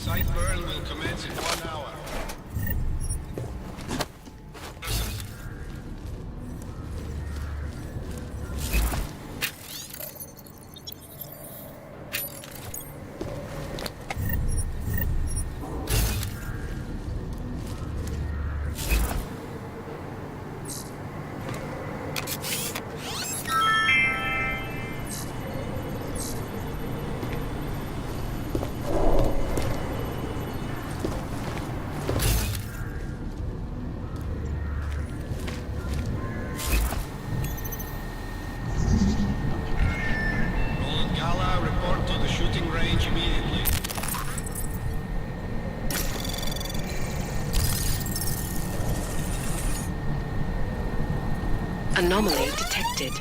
Site burn will commence in 1 hour. Anomaly detected.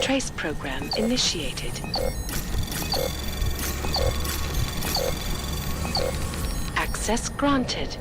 Trace program initiated. Access granted.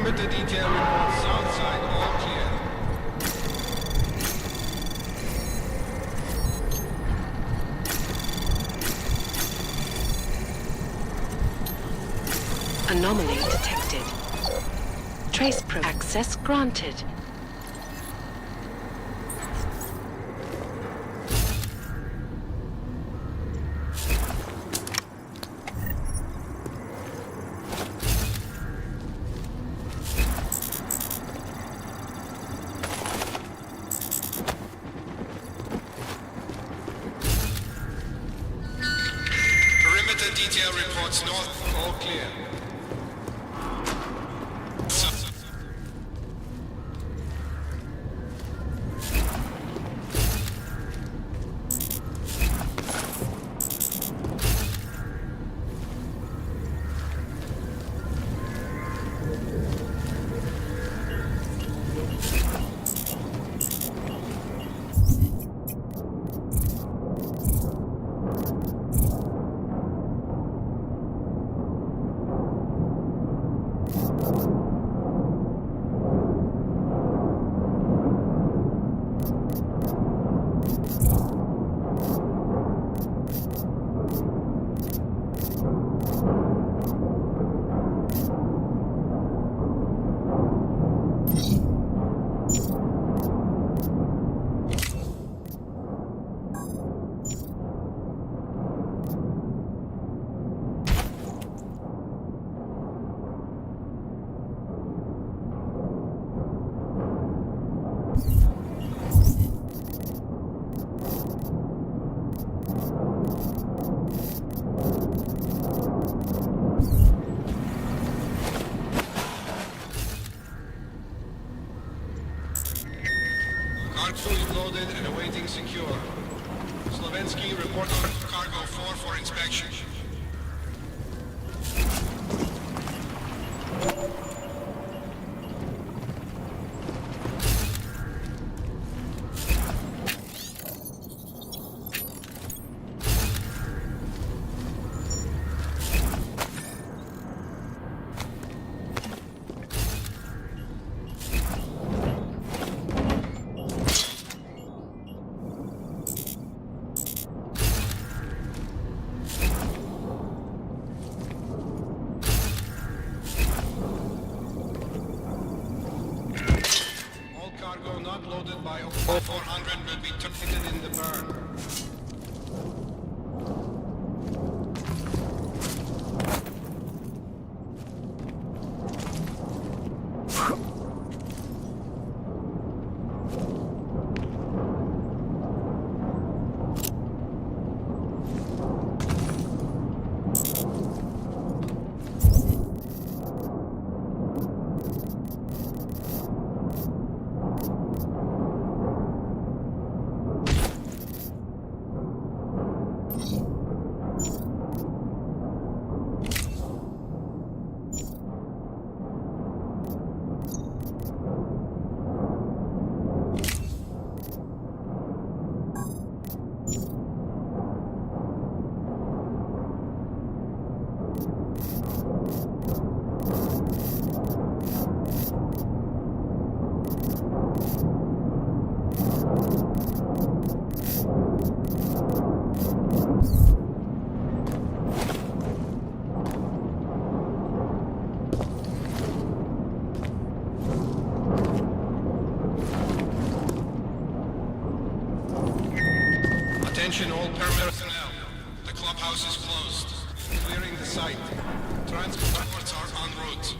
Perimeter detail report, south side, all clear. Anomaly detected. Trace access granted. Perimeter detail reports north, all clear. for inspection. Cargo not loaded by 400 will be terminated in the burn. Attention all personnel. The clubhouse is closed. Clearing the site. Transports are en route.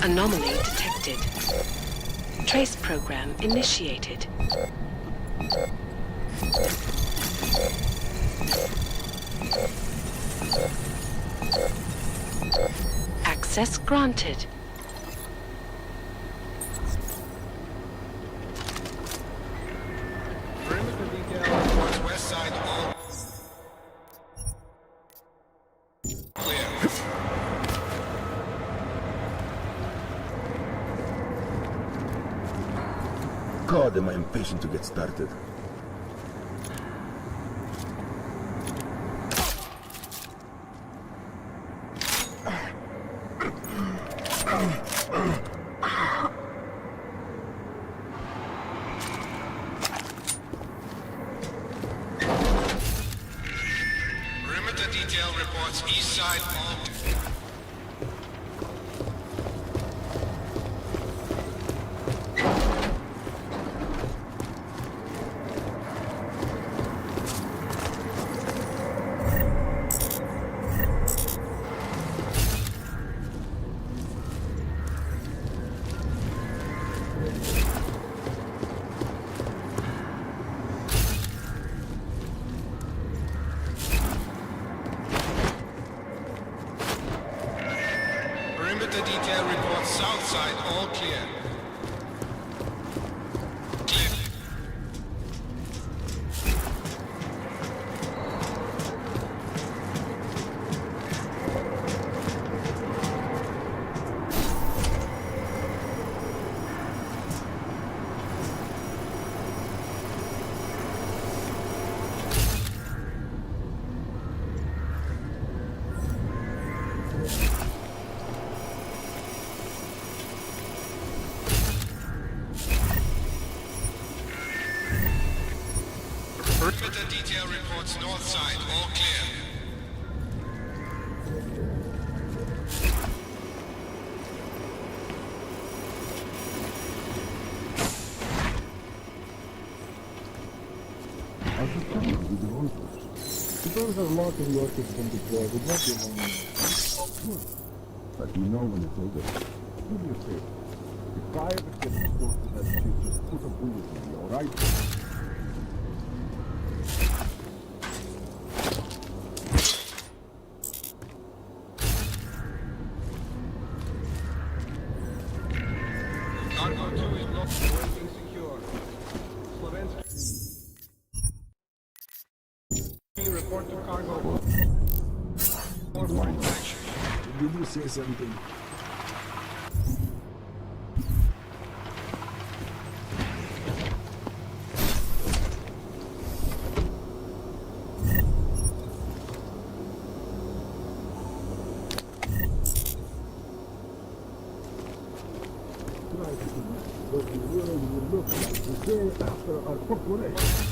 Anomaly detected. Trace program initiated. Access granted. Perimeter outside all clear. God, am I impatient to get started. Perimeter detail reports east side all. Perimeter detail reports south side all clear. Clear. Perimeter detail reports north side all clear. I should check with the routers. The doors are locked and the orchid can deploy with what you want. Sure. Let me know when it's over. Do me a favor. If I ever get close to that shit, just put a bullet in me, alright? Cargo 2 is locked, waiting secure. Slovenski. Report to cargo 4 for inspection. Did you say something? But the world will look like the day after our population.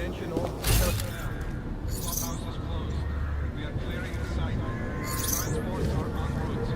Attention all personnel. The clubhouse is closed. We are clearing the site. Transports are en route.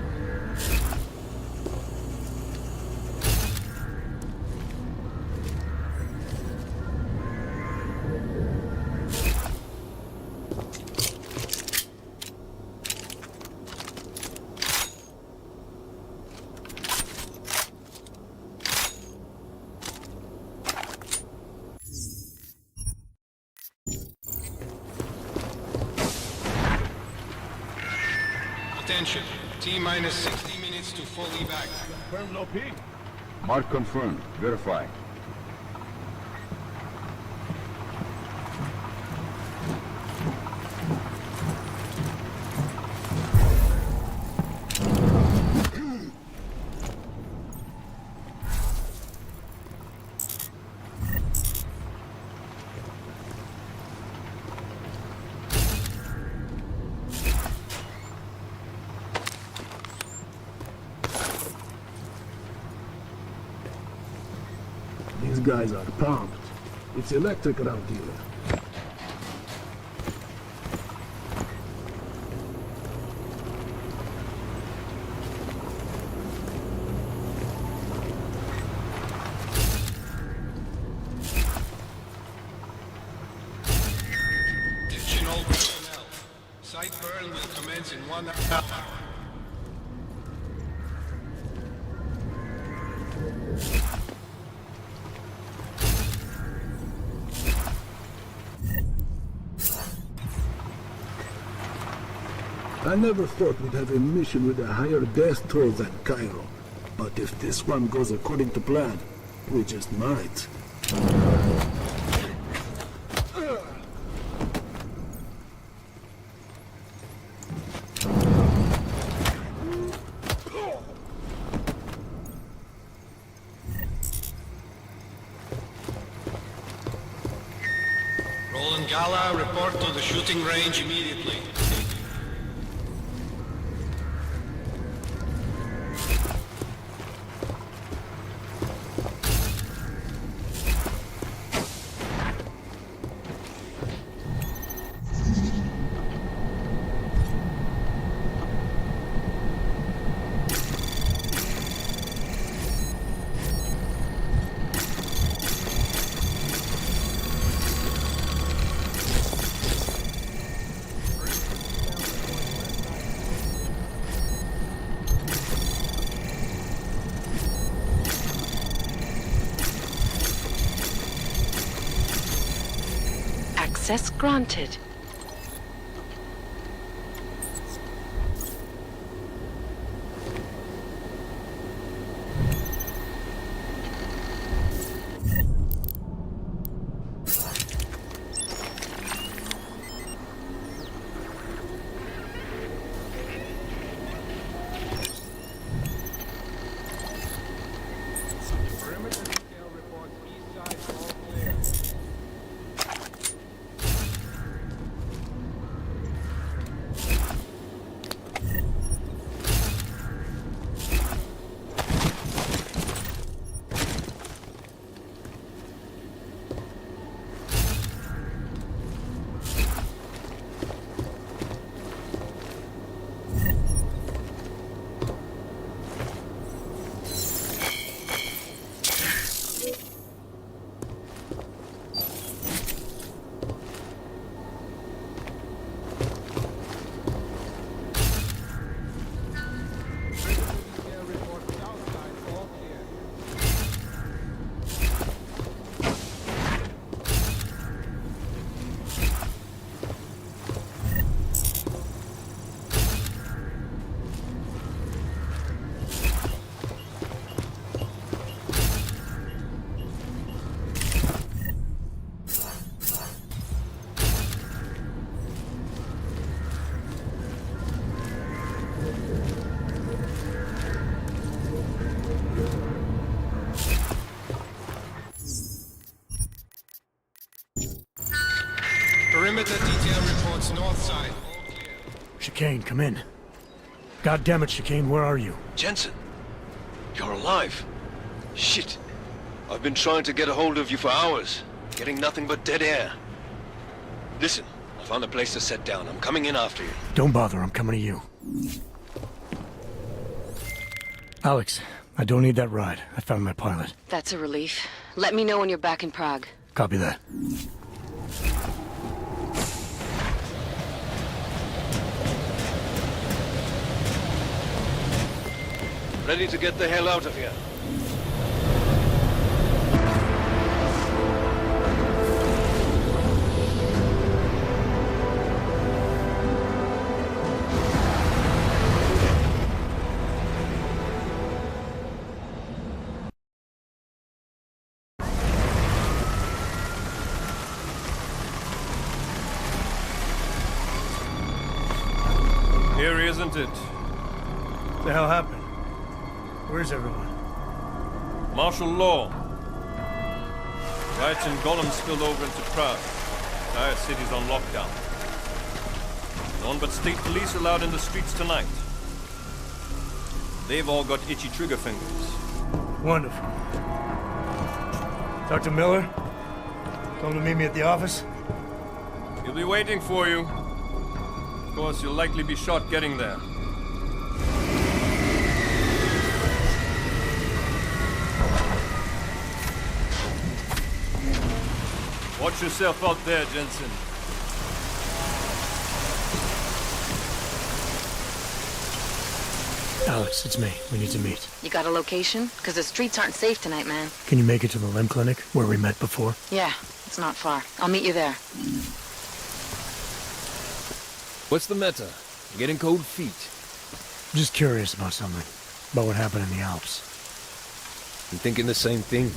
Attention. T-minus 60 minutes to full evac. Confirmed OP. Mark confirmed. Verify. These guys are pumped. It's electric around here. Attention all personnel. Site burn will commence in 1 hour. I never thought we'd have a mission with a higher death toll than Cairo. But if this one goes according to plan, we just might. Roland Gala, report to the shooting range immediately. Access granted. Perimeter detail reports east side all clear. Perimeter detail reports north side. All clear. Chicane, come in. God damn it, Chicane, where are you? Jensen, you're alive. Shit. I've been trying to get a hold of you for hours, getting nothing but dead air. Listen, I found a place to set down. I'm coming in after you. Don't bother, I'm coming to you. Alex, I don't need that ride. I found my pilot. That's a relief. Let me know when you're back in Prague. Copy that. Ready to get the hell out of here. Here, isn't it? What the hell happened? Where's everyone? Martial law. Riots in Golem spilled over into Prague. Entire city's on lockdown. None but state police allowed in the streets tonight. They've all got itchy trigger fingers. Wonderful. Dr. Miller? Come to meet me at the office? He'll be waiting for you. Of course, you'll likely be shot getting there. Watch yourself out there, Jensen. Alex, it's me. We need to meet. You got a location? Because the streets aren't safe tonight, man. Can you make it to the limb clinic, where we met before? Yeah, it's not far. I'll meet you there. What's the matter? You getting cold feet? Just curious about something. About what happened in the Alps. I'm thinking the same thing.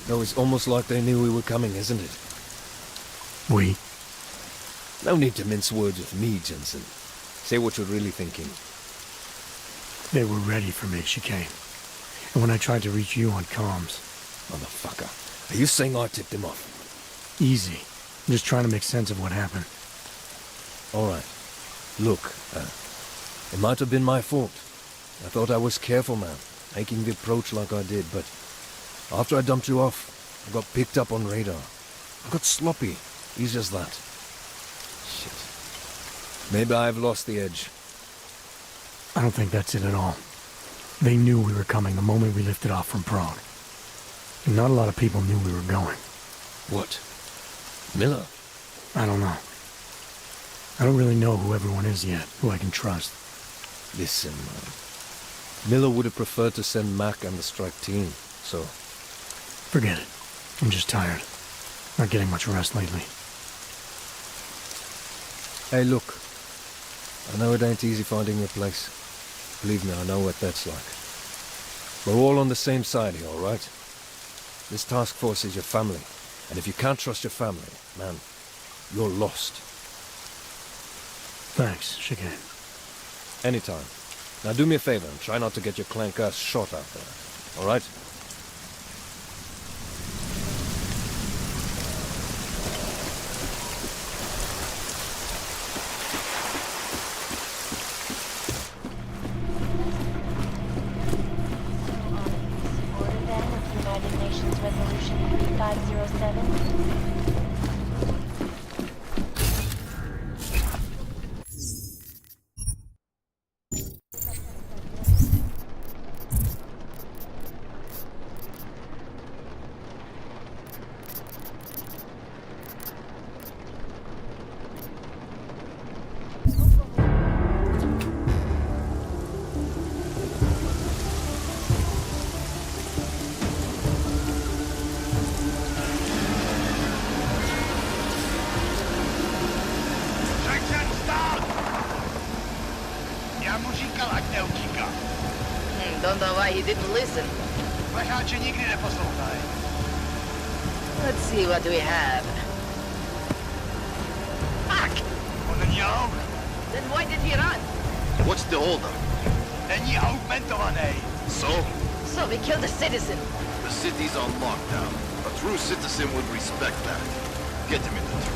No, it's almost like they knew we were coming, isn't it? We? No need to mince words with me, Jensen. Say what you're really thinking. They were ready for me, she came. And when I tried to reach you on comms... Motherfucker. Are you saying I tipped him off? Easy. I'm just trying to make sense of what happened. All right. Look, it might have been my fault. I thought I was careful, man, making the approach like I did, but after I dumped you off, I got picked up on radar. I got sloppy. Easy as that. Shit. Maybe I've lost the edge. I don't think that's it at all. They knew we were coming the moment we lifted off from Prague. And not a lot of people knew we were going. What? Miller? I don't know. I don't really know who everyone is yet, who I can trust. Listen, man. Miller would have preferred to send Mac and the strike team, so... Forget it. I'm just tired. Not getting much rest lately. Hey, look. I know it ain't easy finding your place. Believe me, I know what that's like. We're all on the same side here, all right? This task force is your family. And if you can't trust your family, man, you're lost. Thanks, Chicane. Anytime. Now do me a favor and try not to get your clank ass shot out there. All right? Order then of United Nations Resolution 3507. Don't know why he didn't listen. Let's see what we have. Fuck! Then why did he run? What's the holdup? So? So we killed a citizen. The city's on lockdown. A true citizen would respect that. Get him in the truck.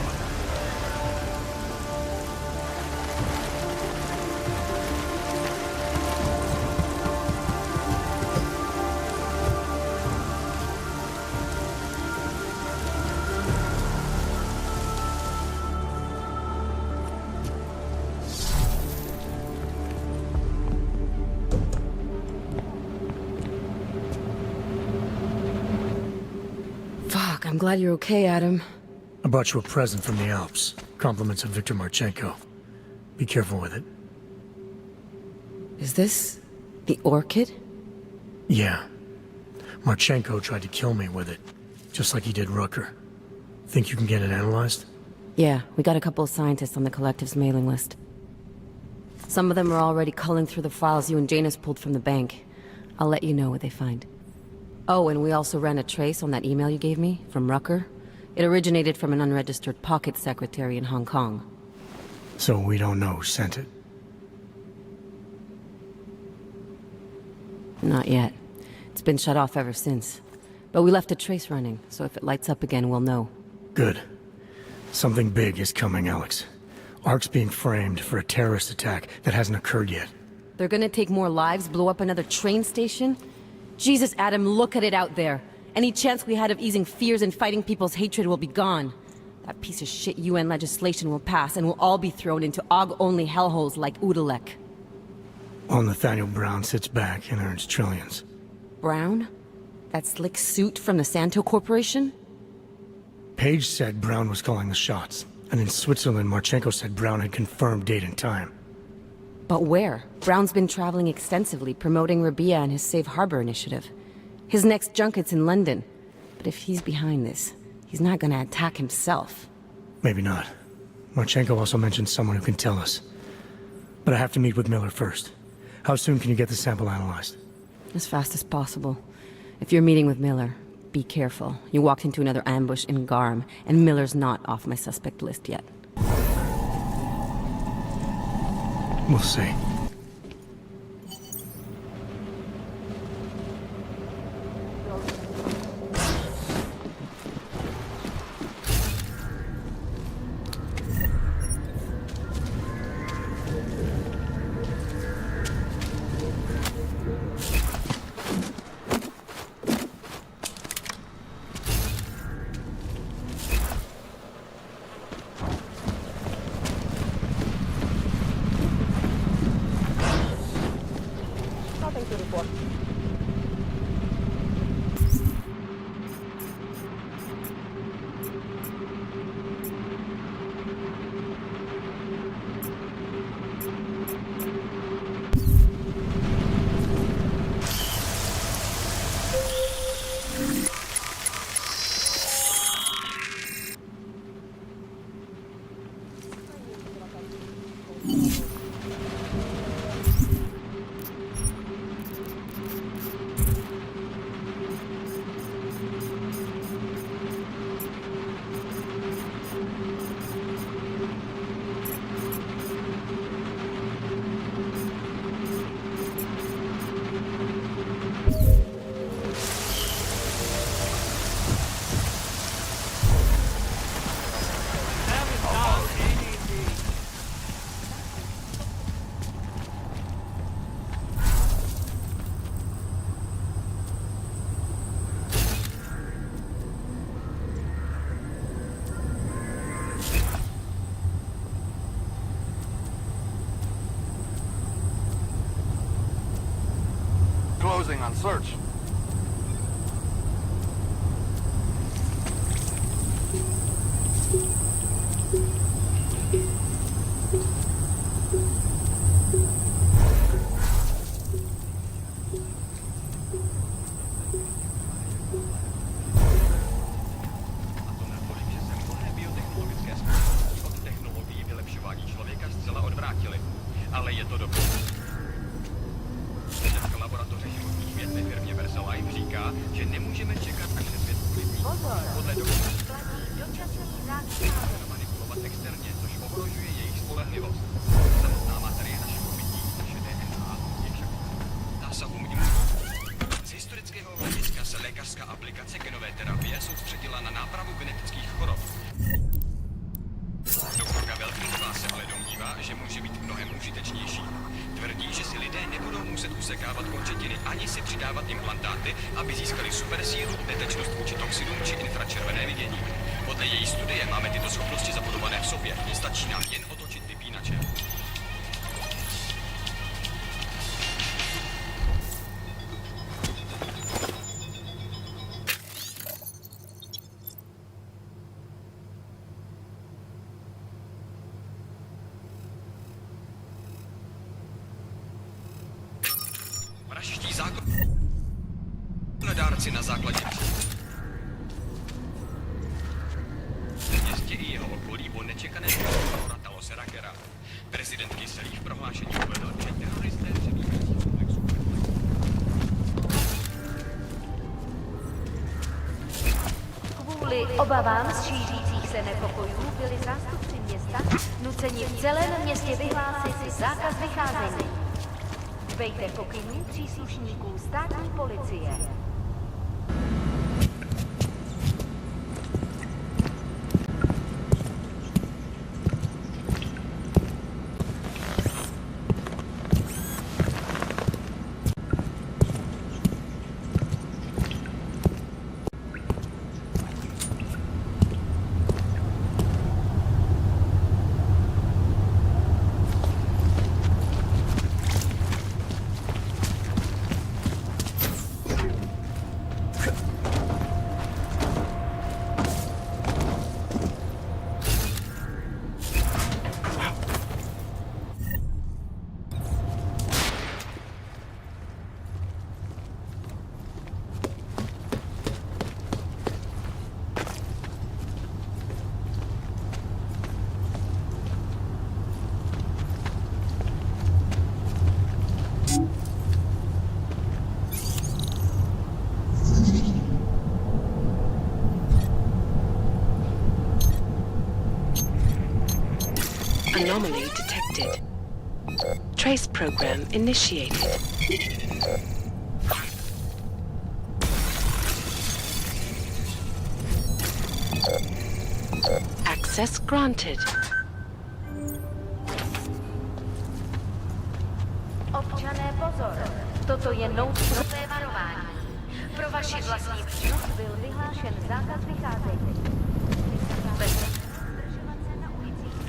I'm glad you're okay, Adam. I brought you a present from the Alps. Compliments of Viktor Marchenko. Be careful with it. Is this the orchid? Yeah. Marchenko tried to kill me with it, just like he did Rucker. Think you can get it analyzed? Yeah, we got a couple of scientists on the Collective's mailing list. Some of them are already culling through the files you and Janus pulled from the bank. I'll let you know what they find. Oh, and we also ran a trace on that email you gave me, from Rucker. It originated from an unregistered pocket secretary in Hong Kong. So we don't know who sent it? Not yet. It's been shut off ever since. But we left a trace running, so if it lights up again, we'll know. Good. Something big is coming, Alex. ARC's being framed for a terrorist attack that hasn't occurred yet. They're gonna take more lives, blow up another train station? Jesus, Adam, look at it out there. Any chance we had of easing fears and fighting people's hatred will be gone. That piece of shit UN legislation will pass, and we'll all be thrown into AUG-only hellholes like Udalek. While Nathaniel Brown sits back and earns trillions. Brown? That slick suit from the Santo Corporation? Page said Brown was calling the shots, and in Switzerland, Marchenko said Brown had confirmed date and time. But where? Brown's been traveling extensively, promoting Rabia and his Safe Harbor initiative. His next junket's in London. But if he's behind this, he's not gonna attack himself. Maybe not. Marchenko also mentioned someone who can tell us. But I have to meet with Miller first. How soon can you get the sample analyzed? As fast as possible. If you're meeting with Miller, be careful. You walked into another ambush in Garm, and Miller's not off my suspect list yet. We'll see. Closing on search. Ale je to dobré. Šéfka laboratoře životních věd ve firmě Versalife říká, že nemůžeme čekat, až se svět uklidní. Podle doktorů manipulovat externě, což ohrožuje jejich spolehlivost. Samotná materie našeho bytí, naše DNA, je však zásahům imunitní. Z historického hlediska se lékařská aplikace genové terapie soustředila na nápravu genetických chorob. Doktorka Velkýnová se ale domnívá, že může být mnohem užitečnější. Tvrdí, že si lidé nebudou muset usekávat končetiny ani si přidávat implantáty, aby získali supersílu, detečnost vůči toxinům či infračervené vidění. Podle její studie máme tyto schopnosti zabudované v sobě. Stačí nám jen otočit vypínače. práci na základě městě i jeho okolí po nečekané vrátalo se Rakera. Prezident Kyselý v prohlášení uvedl, že teroristé přebíhající v komplexu. Kvůli obavám z šířících se nepokojů byli zástupci města nuceni v celém městě vyhlásit zákaz vycházení. Dbejte pokynů příslušníků státní policie. Anomaly detected. Trace program initiated. Access granted. Občané, pozor! Toto je nouzové varování. Pro vaši vlastní přínos byl vyhlášen zákaz vycházení. Zdržovat se na ulicích.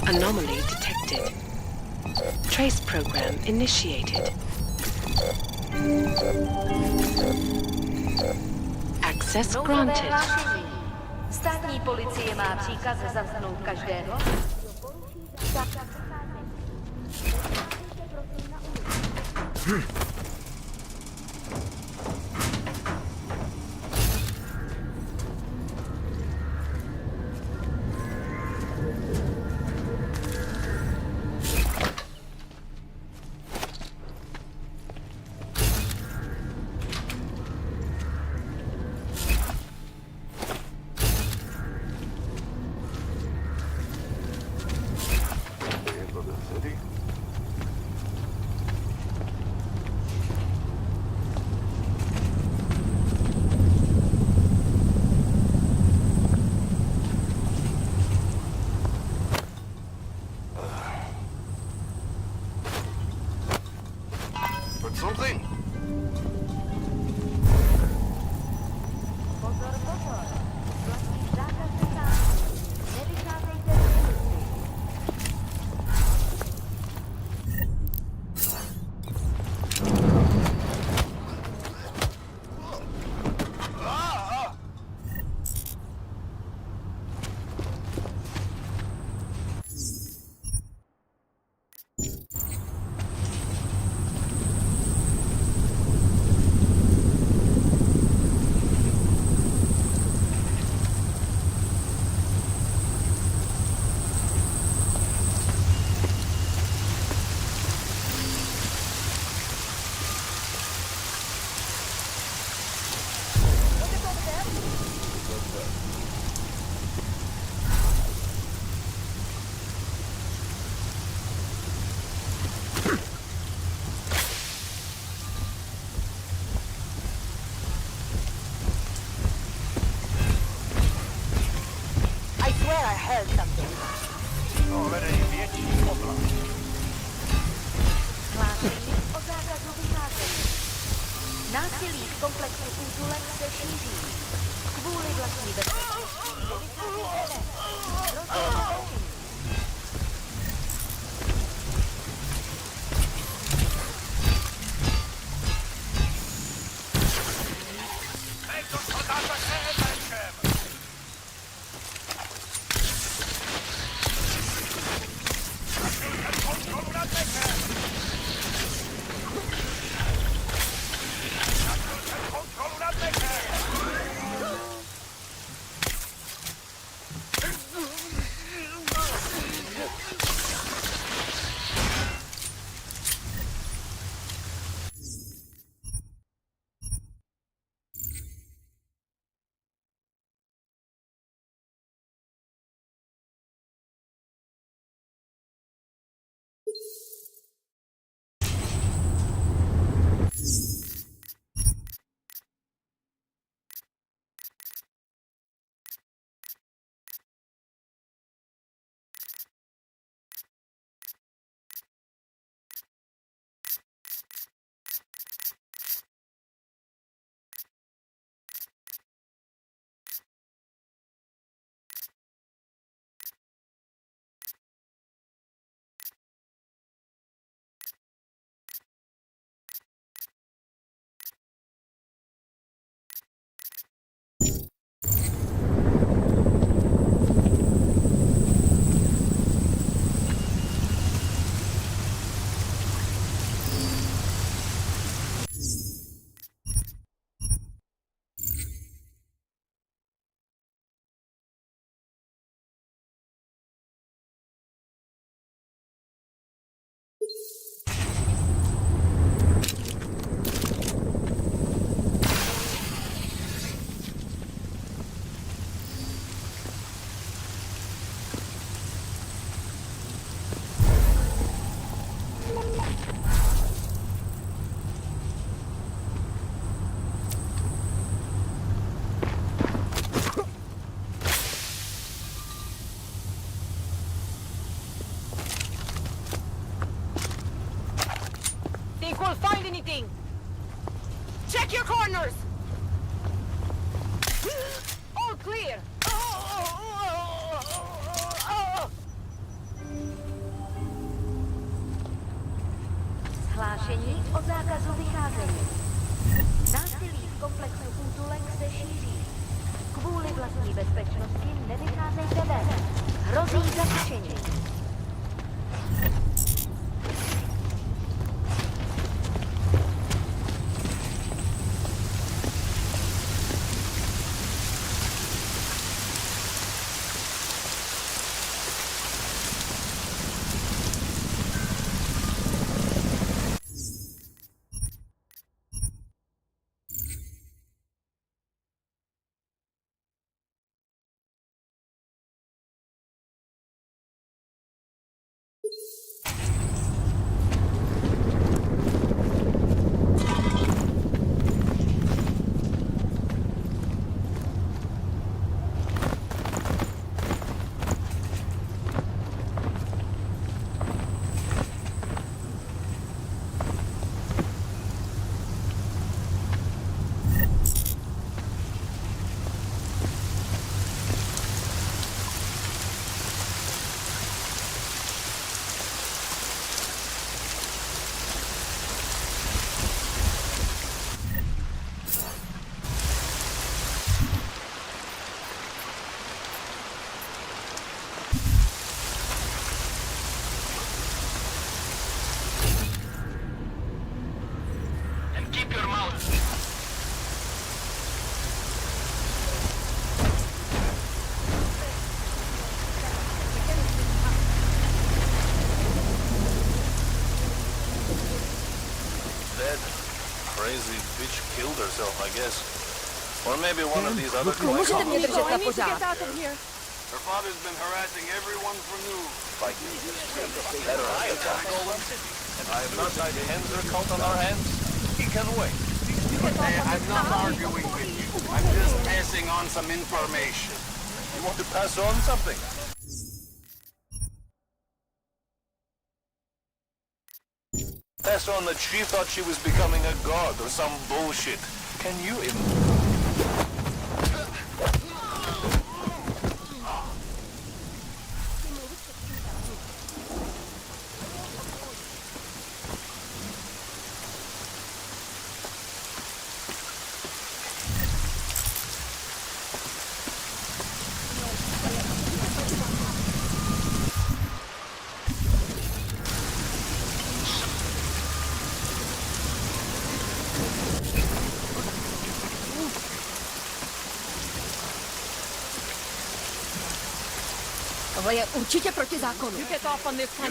Anomaly detected. Trace program initiated. Access granted. Státní policie má příkaz zatknout každého, kdo poruší zákaz zacházení. Vycházejte prosím na ulici. Something? Pozor, pozor. Platí zákaz zacházení. Nevycházejte z ulici. I swear I heard something. Hlášení o zákazu vycházení. Násilí v komplexu útulek se šíří. Kvůli vlastní bezpečnosti nevycházejte ven. Rozhodně ven. bezpečnosti nevycházejte ven. Hrozí zatčení. Crazy bitch killed herself, I guess. Or maybe one of these other Můžete mě držet na collectors. pořád. Her father's been harassing everyone for news. Better I attack. And I have not tied hens or cult on our hands. He can wait. I'm not arguing with you. I'm just passing on some information. You want to pass on something? Pass on that she thought she was becoming a god or some bullshit. Can you Tohle je určitě proti zákonu. You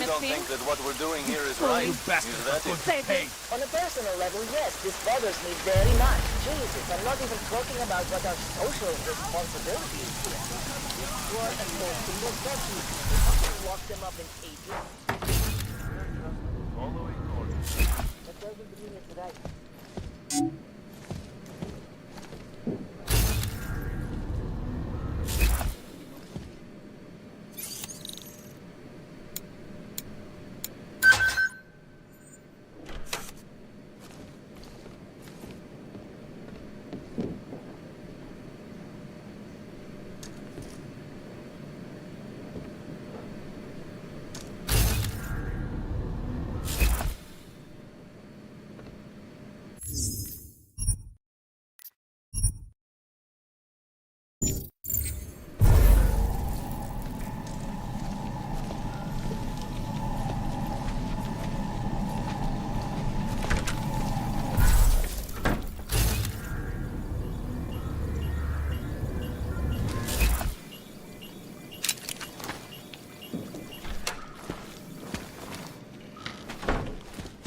don't think that what we're doing here is right? Is that it? On a personal level, yes, this bothers me very much. Jesus, I'm not even talking about what our social responsibility is here. You are enforcing the statute. You have to lock them up in cages. That doesn't mean it's right.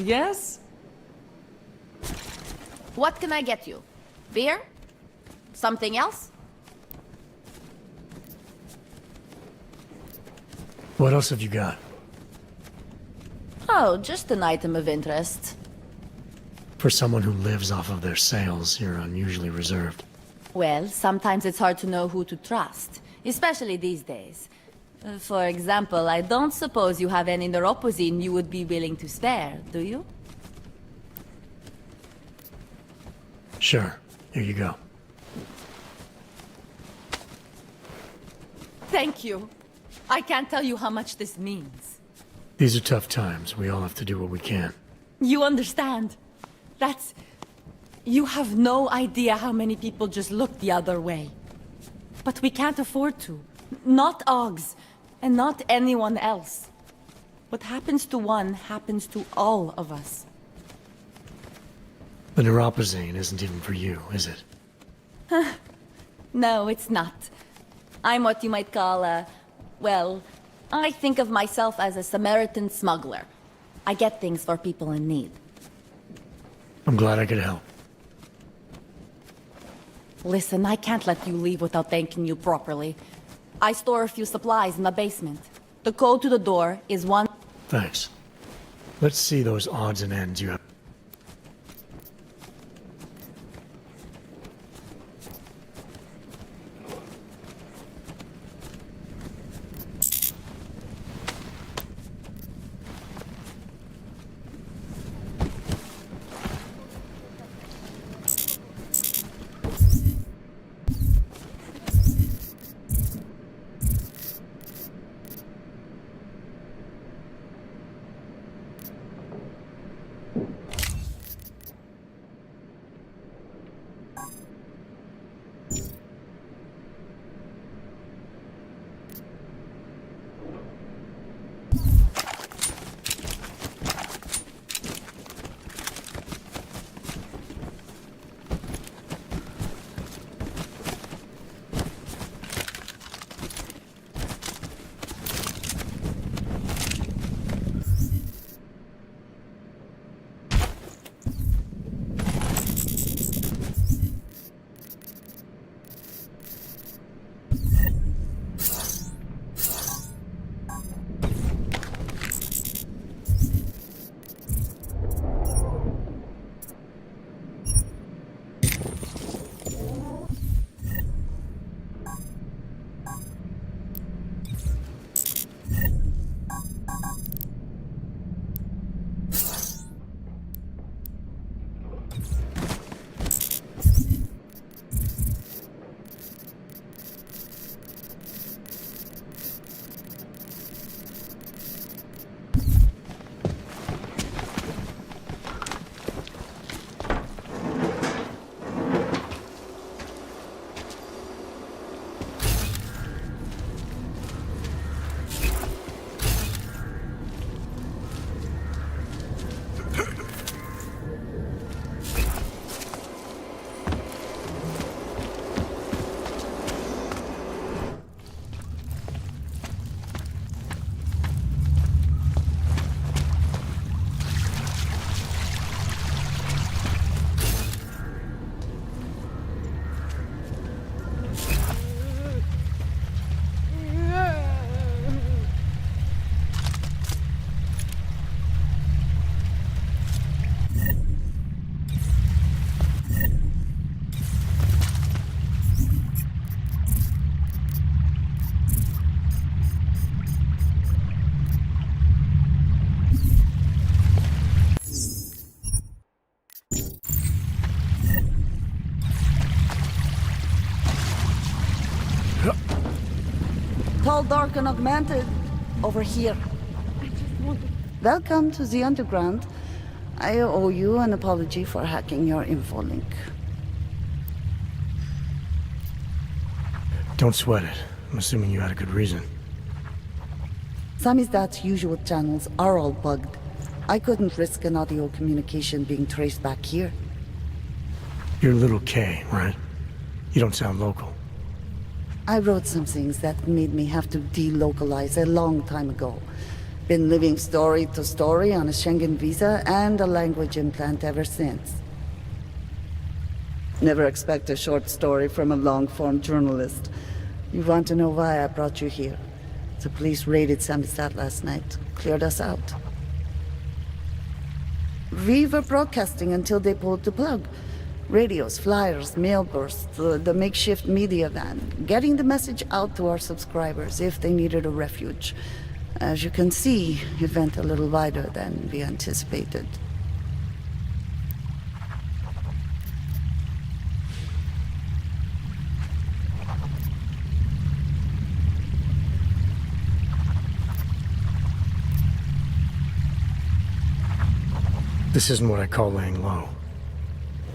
Yes? What can I get you? Beer? Something else? What else have you got? Oh, just an item of interest. For someone who lives off of their sales, you're unusually reserved. Well, sometimes it's hard to know who to trust, especially these days. For example, I don't suppose you have any neuropozyne you would be willing to spare, do you? Sure. Here you go. Thank you. I can't tell you how much this means. These are tough times. We all have to do what we can. You understand? You have no idea how many people just look the other way. But we can't afford to. Not Augs, and not anyone else. What happens to one happens to all of us. The neuropazine isn't even for you, is it? No, it's not. I'm what you might call well, I think of myself as a Samaritan smuggler. I get things for people in need. I'm glad I could help. Listen, I can't let you leave without thanking you properly. I store a few supplies in the basement. The code to the door is 1... Thanks. Let's see those odds and ends you have. Tall, dark, and augmented. Over here. Welcome to the underground. I owe you an apology for hacking your info link. Don't sweat it. I'm assuming you had a good reason. Samizdat's usual channels are all bugged. I couldn't risk an audio communication being traced back here. You're Little K, right? You don't sound local. I wrote some things that made me have to delocalize a long time ago. Been living story to story on a Schengen visa and a language implant ever since. Never expect a short story from a long-form journalist. You want to know why I brought you here? The police raided Samizdat last night. Cleared us out. We were broadcasting until they pulled the plug. Radios, flyers, mail bursts, the makeshift media van. Getting the message out to our subscribers if they needed a refuge. As you can see, it went a little wider than we anticipated. This isn't what I call laying low.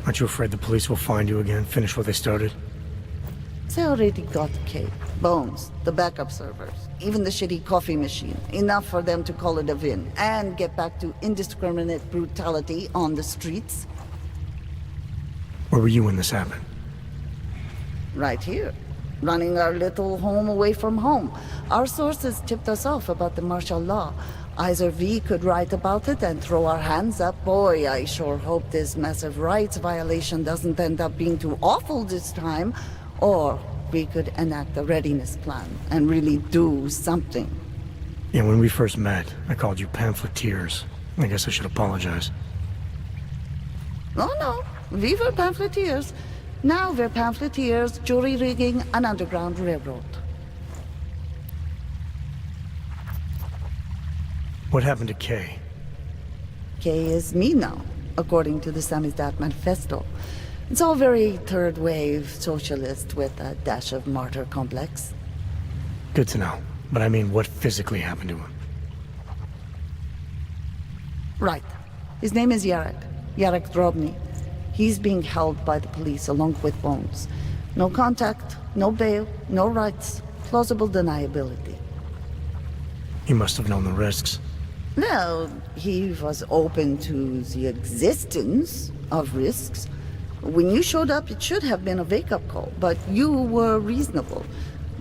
Aren't you afraid the police will find you again, finish what they started? They already got K, Bones, the backup servers, even the shitty coffee machine. Enough for them to call it a win and get back to indiscriminate brutality on the streets. Where were you when this happened? Right here, running our little home away from home. Our sources tipped us off about the martial law. Either we could write about it and throw our hands up. Boy, I sure hope this massive rights violation doesn't end up being too awful this time. Or we could enact a readiness plan and really do something. Yeah, when we first met, I called you pamphleteers. I guess I should apologize. Oh no, we were pamphleteers. Now we're pamphleteers, jury-rigging an underground railroad. What happened to Kay? Kay is me now, according to the Samizdat Manifesto. It's all very third-wave socialist with a dash of martyr complex. Good to know. But I mean, what physically happened to him? Right. His name is Yarek. Yarek Drobny. He's being held by the police along with Bones. No contact, no bail, no rights. Plausible deniability. He must have known the risks. Well, he was open to the existence of risks. When you showed up, it should have been a wake-up call, but you were reasonable.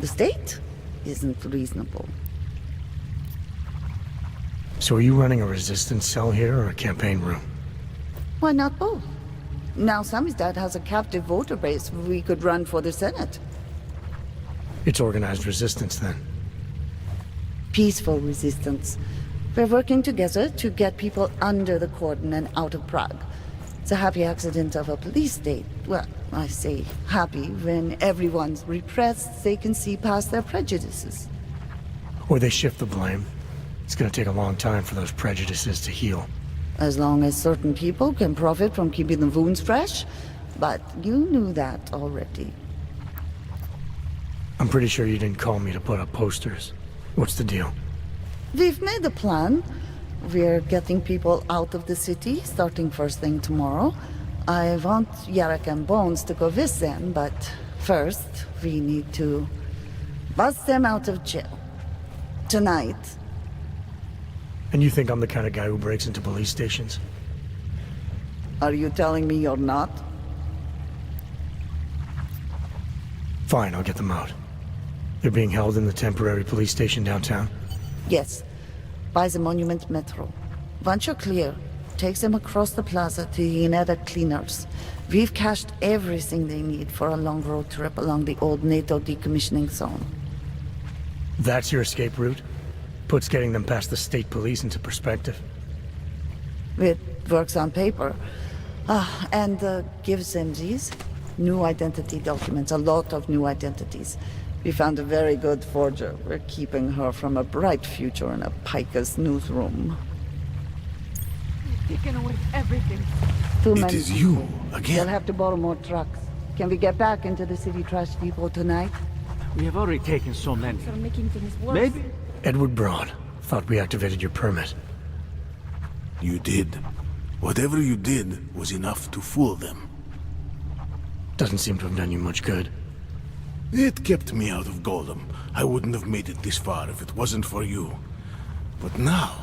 The state isn't reasonable. So are you running a resistance cell here or a campaign room? Why not both? Now Samizdat has a captive voter base. We could run for the Senate. It's organized resistance then. Peaceful resistance. We're working together to get people under the cordon and out of Prague. It's a happy accident of a police state. Well, I say happy when everyone's repressed, they can see past their prejudices. Or they shift the blame. It's gonna take a long time for those prejudices to heal. As long as certain people can profit from keeping the wounds fresh. But you knew that already. I'm pretty sure you didn't call me to put up posters. What's the deal? We've made a plan. We're getting people out of the city, starting first thing tomorrow. I want Yarek and Bones to go with them, but first, we need to bust them out of jail. Tonight. And you think I'm the kind of guy who breaks into police stations? Are you telling me you're not? Fine, I'll get them out. They're being held in the temporary police station downtown? Yes. By the Monument Metro. Once you're clear, takes them across the plaza to the Uneda cleaners. We've cached everything they need for a long road trip along the old NATO decommissioning zone. That's your escape route? Puts getting them past the state police into perspective. It works on paper. And gives them these new identity documents, a lot of new identities. We found a very good forger. We're keeping her from a bright future in a Pika's newsroom. You've taken away everything. Too many. It is you, again. We'll have to borrow more trucks. Can we get back into the city trash depot tonight? We have already taken so many. They're making things worse. Maybe. Edward Broad. Thought we activated your permit. You did. Whatever you did was enough to fool them. Doesn't seem to have done you much good. It kept me out of Golem. I wouldn't have made it this far if it wasn't for you. But now,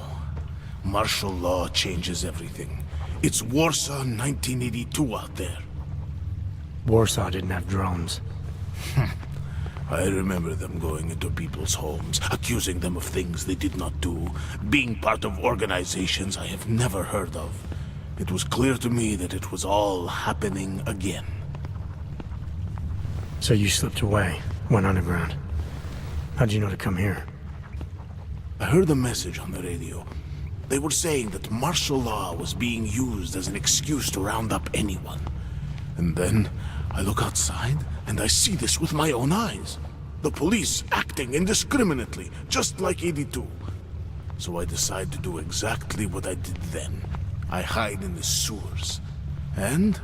martial law changes everything. It's Warsaw 1982 out there. Warsaw didn't have drones. I remember them going into people's homes, accusing them of things they did not do, being part of organizations I have never heard of. It was clear to me that it was all happening again. So you slipped away, went underground. How'd you know to come here? I heard a message on the radio. They were saying that martial law was being used as an excuse to round up anyone. And then I look outside and I see this with my own eyes. The police acting indiscriminately, just like 82. So I decide to do exactly what I did then. I hide in the sewers. And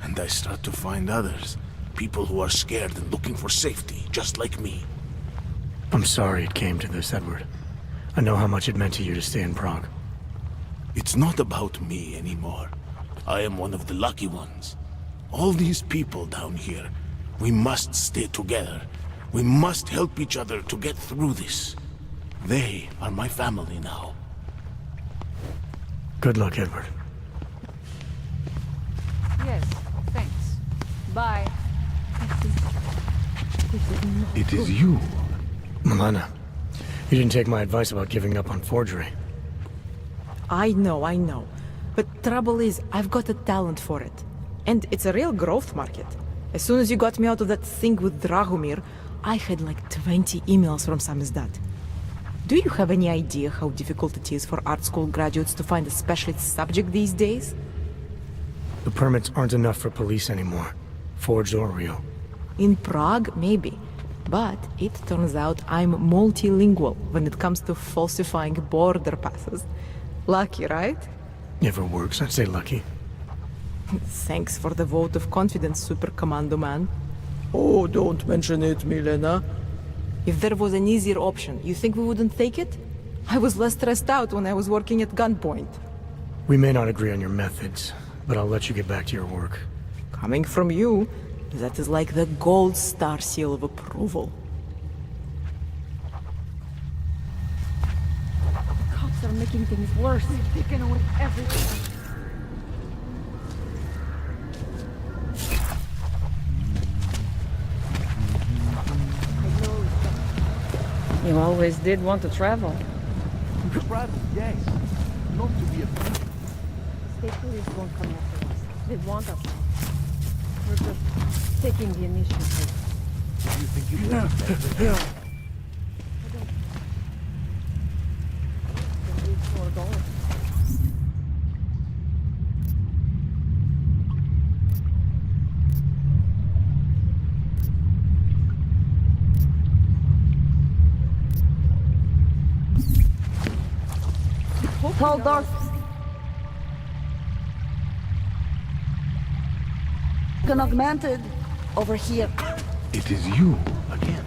I start to find others. People who are scared and looking for safety, just like me. I'm sorry it came to this, Edward. I know how much it meant to you to stay in Prague. It's not about me anymore. I am one of the lucky ones. All these people down here, We must stay together. We must help each other to get through this. They are my family now. Good luck, Edward. Yes, thanks. Bye. It is you. Milana, you didn't take my advice about giving up on forgery. I know. But trouble is, I've got a talent for it. And it's a real growth market. As soon as you got me out of that thing with Dragomir, I had like 20 emails from samizdat. Do you have any idea how difficult it is for art school graduates to find a specialist subject these days? The permits aren't enough for police anymore, forged or real. In Prague, maybe. But it turns out I'm multilingual when it comes to falsifying border passes. Lucky, right? Never works, I'd say lucky. Thanks for the vote of confidence, Super Commando Man. Oh, don't mention it, Milena. If there was an easier option, you think we wouldn't take it? I was less stressed out when I was working at gunpoint. We may not agree on your methods, but I'll let you get back to your work. Coming from you, that is like the gold star seal of approval. Cops are making things worse. They've taken away everything. You always did want to travel. Travel, yes. Not to be a thief. State police won't come after us. They want us. We're just taking the initiative. You think you can? Hold on. Augmented over here. It is you again.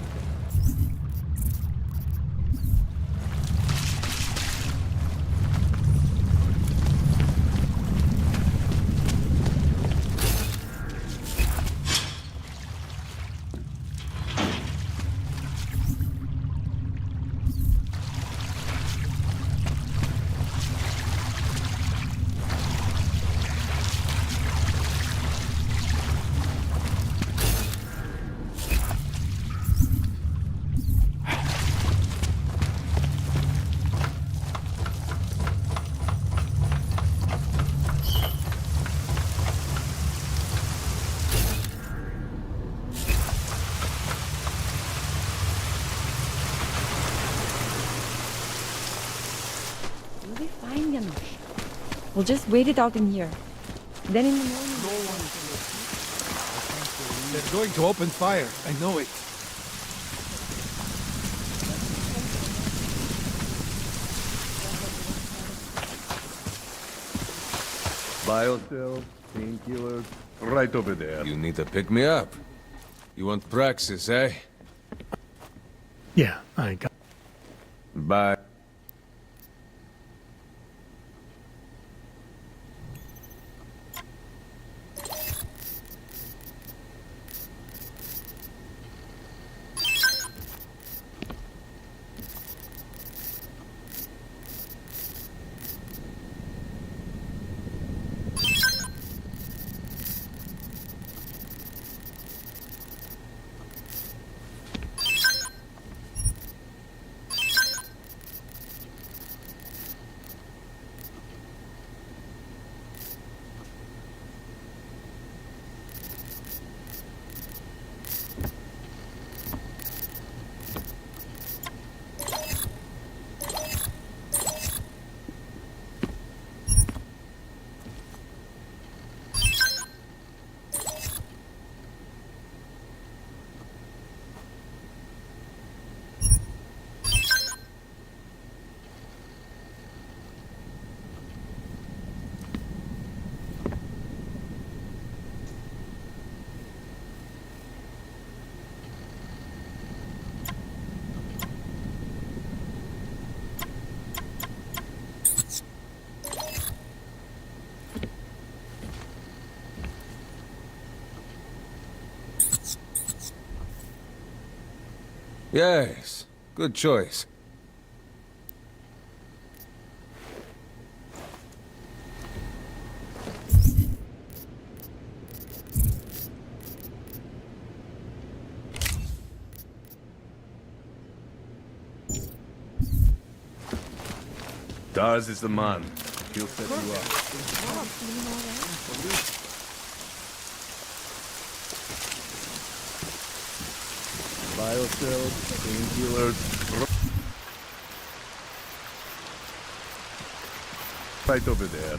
We'll be fine, Janusz. We'll just wait it out in here. Then in the morning... They're going to open fire. I know it. Biocells, painkillers, right over there. You need to pick me up. You want praxis, eh? Yeah, I got... Bye. Yes, good choice. Daz is the man. He'll set you up. Biocells, painkillers. Right over there.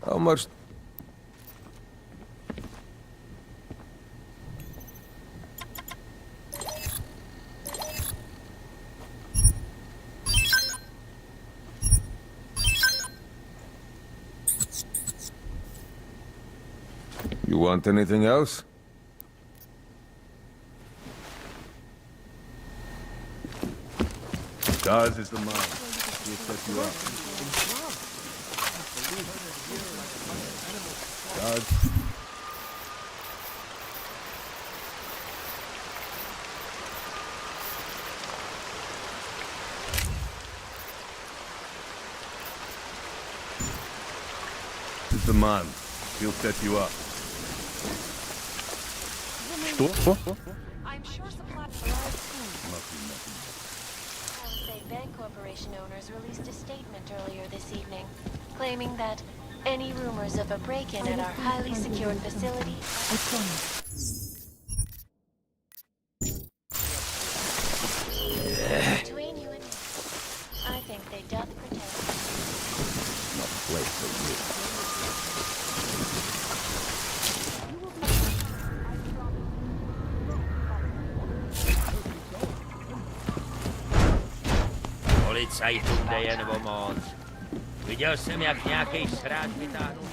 How much? You want anything else? Daz is the man. He'll set you up. Daz. Is the man. He'll set you up. I'm sure supply Palisade Bank Corporation owners released a statement earlier this evening, claiming that any rumors of a break-in at our highly secured facility between you and me, I think they doth pretend. Not a place for you. Policajt udeje nebo moc. Viděl jsem, jak nějaký srát vytáhnul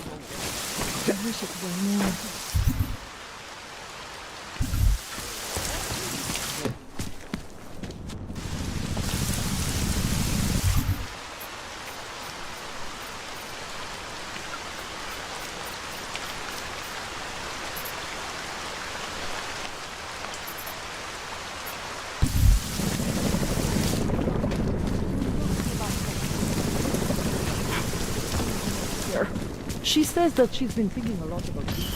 She says that she's been thinking a lot about this.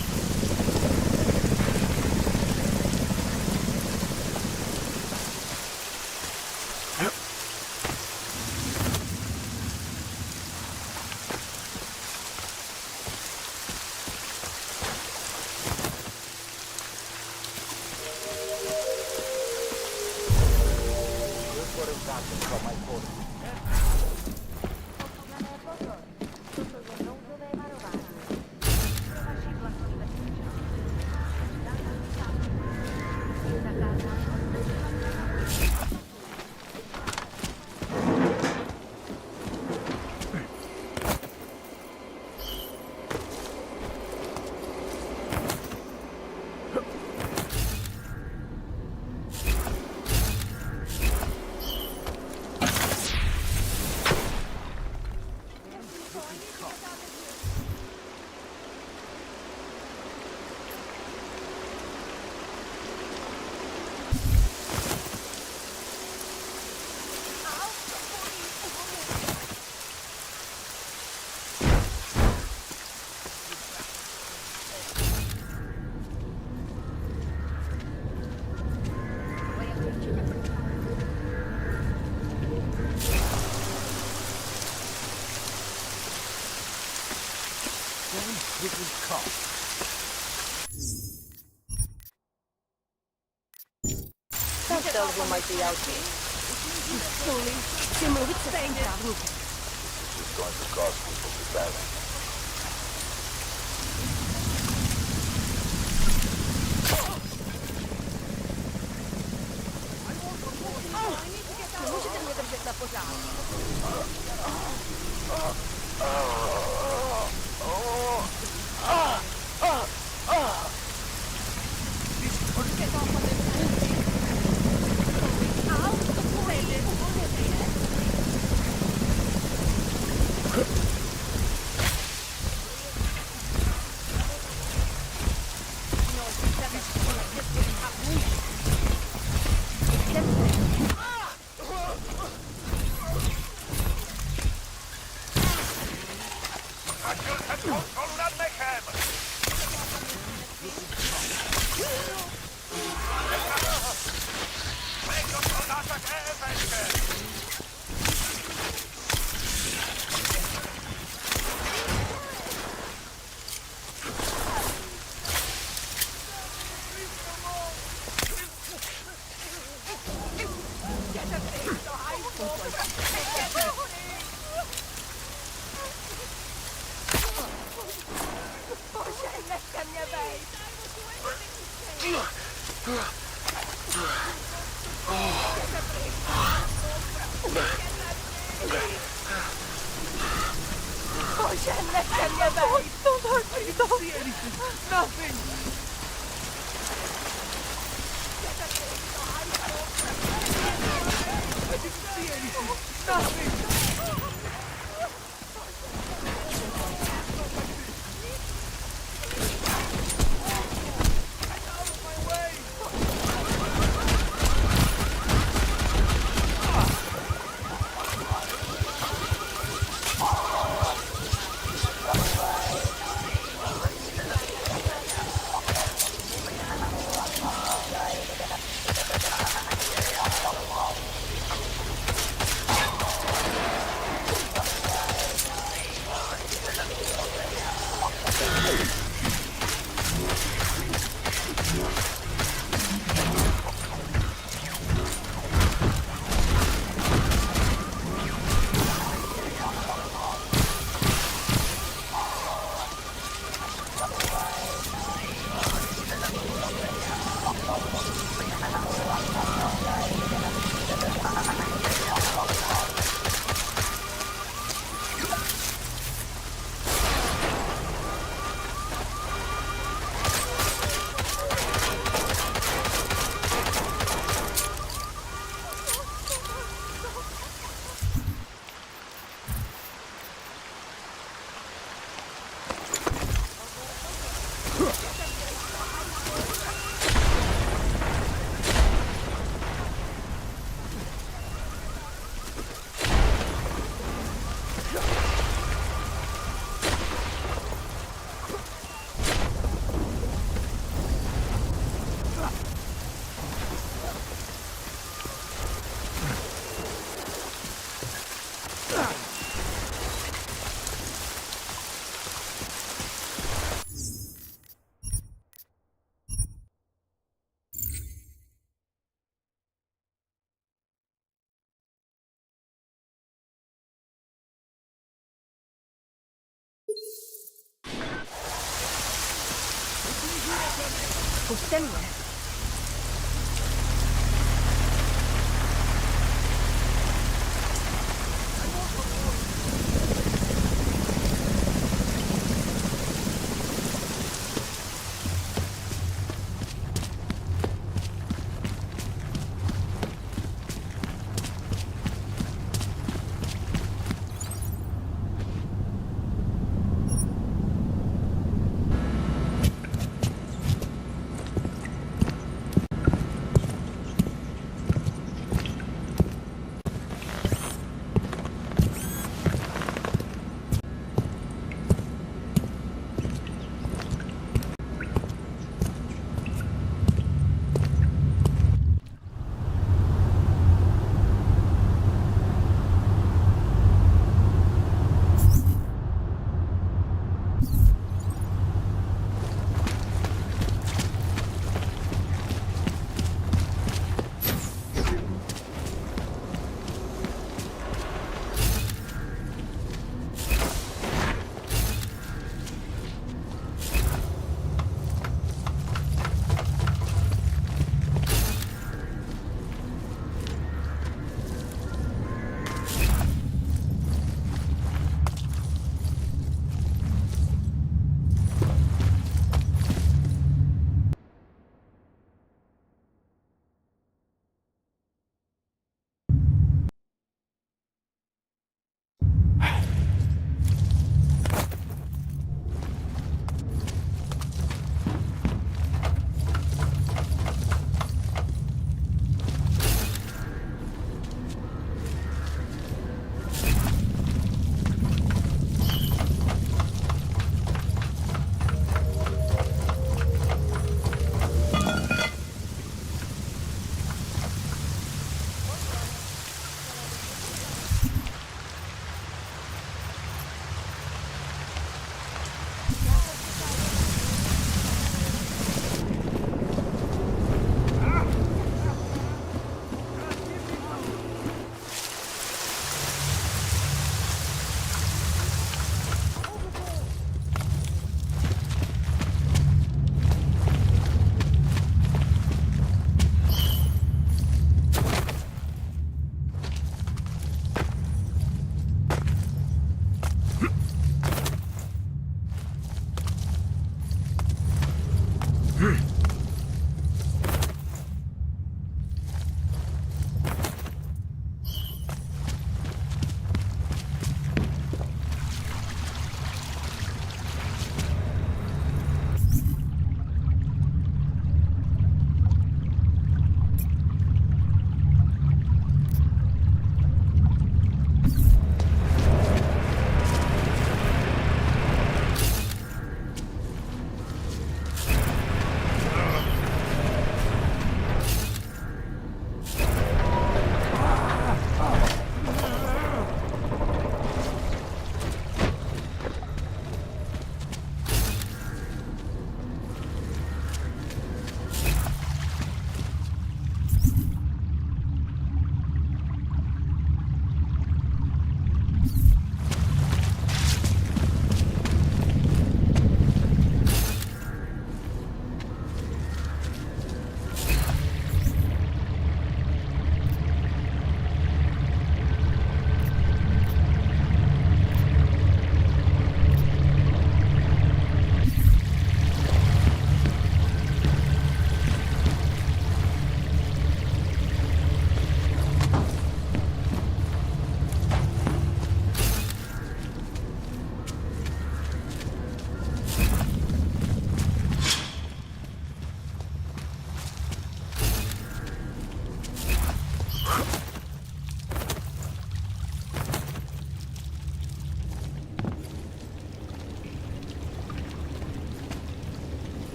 Who might be out here. It's just going to cause people to die. Můžete mě držet na pořád. Don't hurt me, don't see anything. Nothing. I didn't see anything. Nothing. Puśćmy.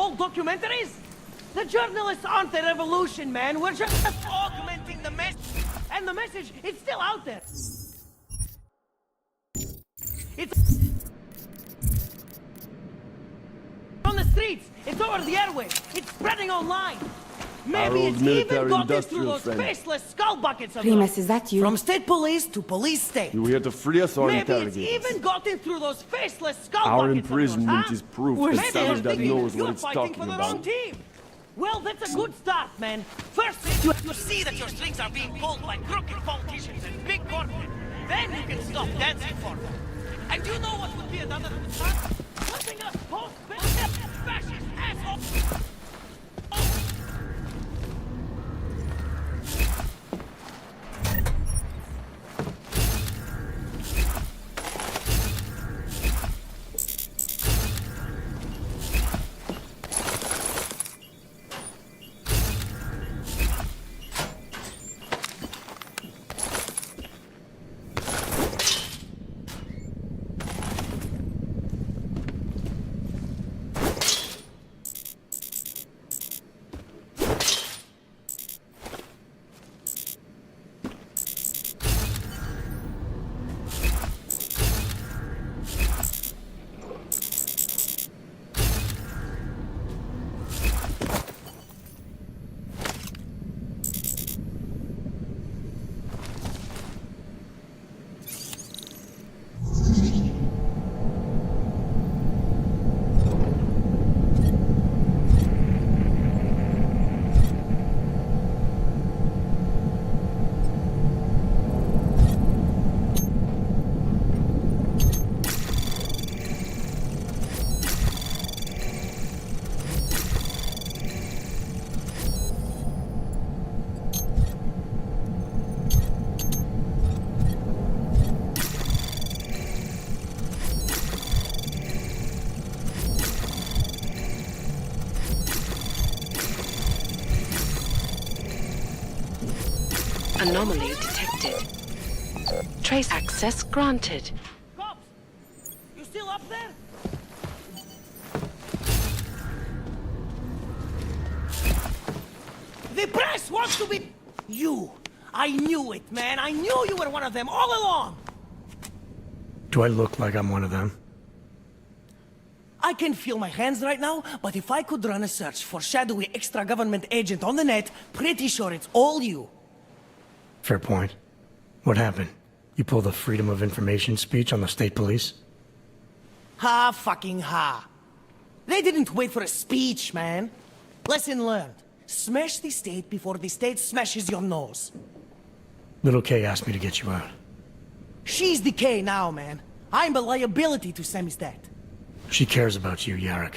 old documentaries? The journalists aren't the revolution, man. We're just augmenting the message. And the message, it's still out there. It's on the streets. It's over the airwaves. It's spreading online. Maybe it's even gotten through those faceless skull buckets of Remus, yours. is that you? From state police to police state. You here to free us or Maybe interrogate it's us? even gotten through those faceless skull Our buckets imprisonment of yours, is proof Maybe that they're someone that thinking knows you're what it's fighting talking for the about. wrong team. Well, that's a good start, man. First, you see that your strings are being pulled by crooked politicians and big corporate. Then you can stop dancing for them. And you know what would be another good start? Putting us post-fascist assholes. Anomaly detected. Trace access granted. Cops! You still up there? The press wants to be... You! I knew it, man! I knew you were one of them all along! Do I look like I'm one of them? I can feel my hands right now, but if I could run a search for shadowy extra-government agent on the net, pretty sure it's all you. Fair point. What happened? You pulled a Freedom of Information speech on the state police? Ha fucking ha. They didn't wait for a speech, man. Lesson learned. Smash the state before the state smashes your nose. Little K asked me to get you out. She's the K now, man. I'm a liability to Samistat. She cares about you, Yarrick.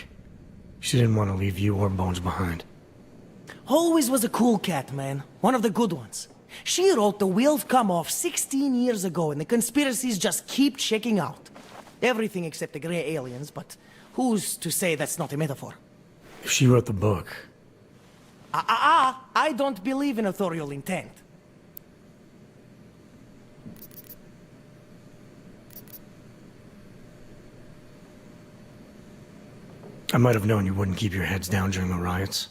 She didn't want to leave you or Bones behind. Always was a cool cat, man. One of the good ones. She wrote The Wheels Come Off 16 years ago, and the conspiracies just keep checking out. Everything except the gray aliens, but who's to say that's not a metaphor? If she wrote the book... I don't believe in authorial intent. I might have known you wouldn't keep your heads down during the riots.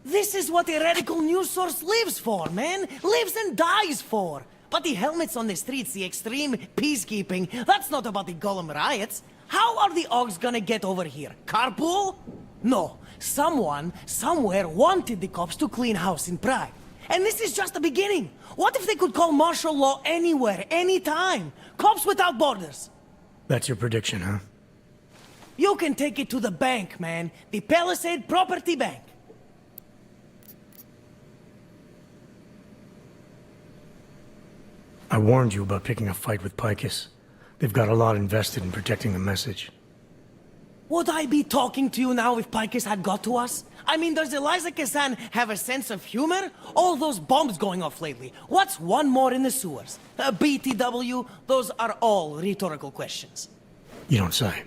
This is what a radical news source lives for, man! Lives and dies for! But the helmets on the streets, the extreme peacekeeping, that's not about the Golem riots. How are the Augs gonna get over here? Carpool? No. Someone, somewhere, wanted the cops to clean house in Prague. And this is just the beginning. What if they could call martial law anywhere, anytime? Cops without borders. That's your prediction, huh? You can take it to the bank, man. The Palisade Property Bank. I warned you about picking a fight with Picus. They've got a lot invested in protecting the message. Would I be talking to you now if Picus had got to us? I mean, does Eliza Kazan have a sense of humor? All those bombs going off lately. What's one more in the sewers? BTW, those are all rhetorical questions. You don't say.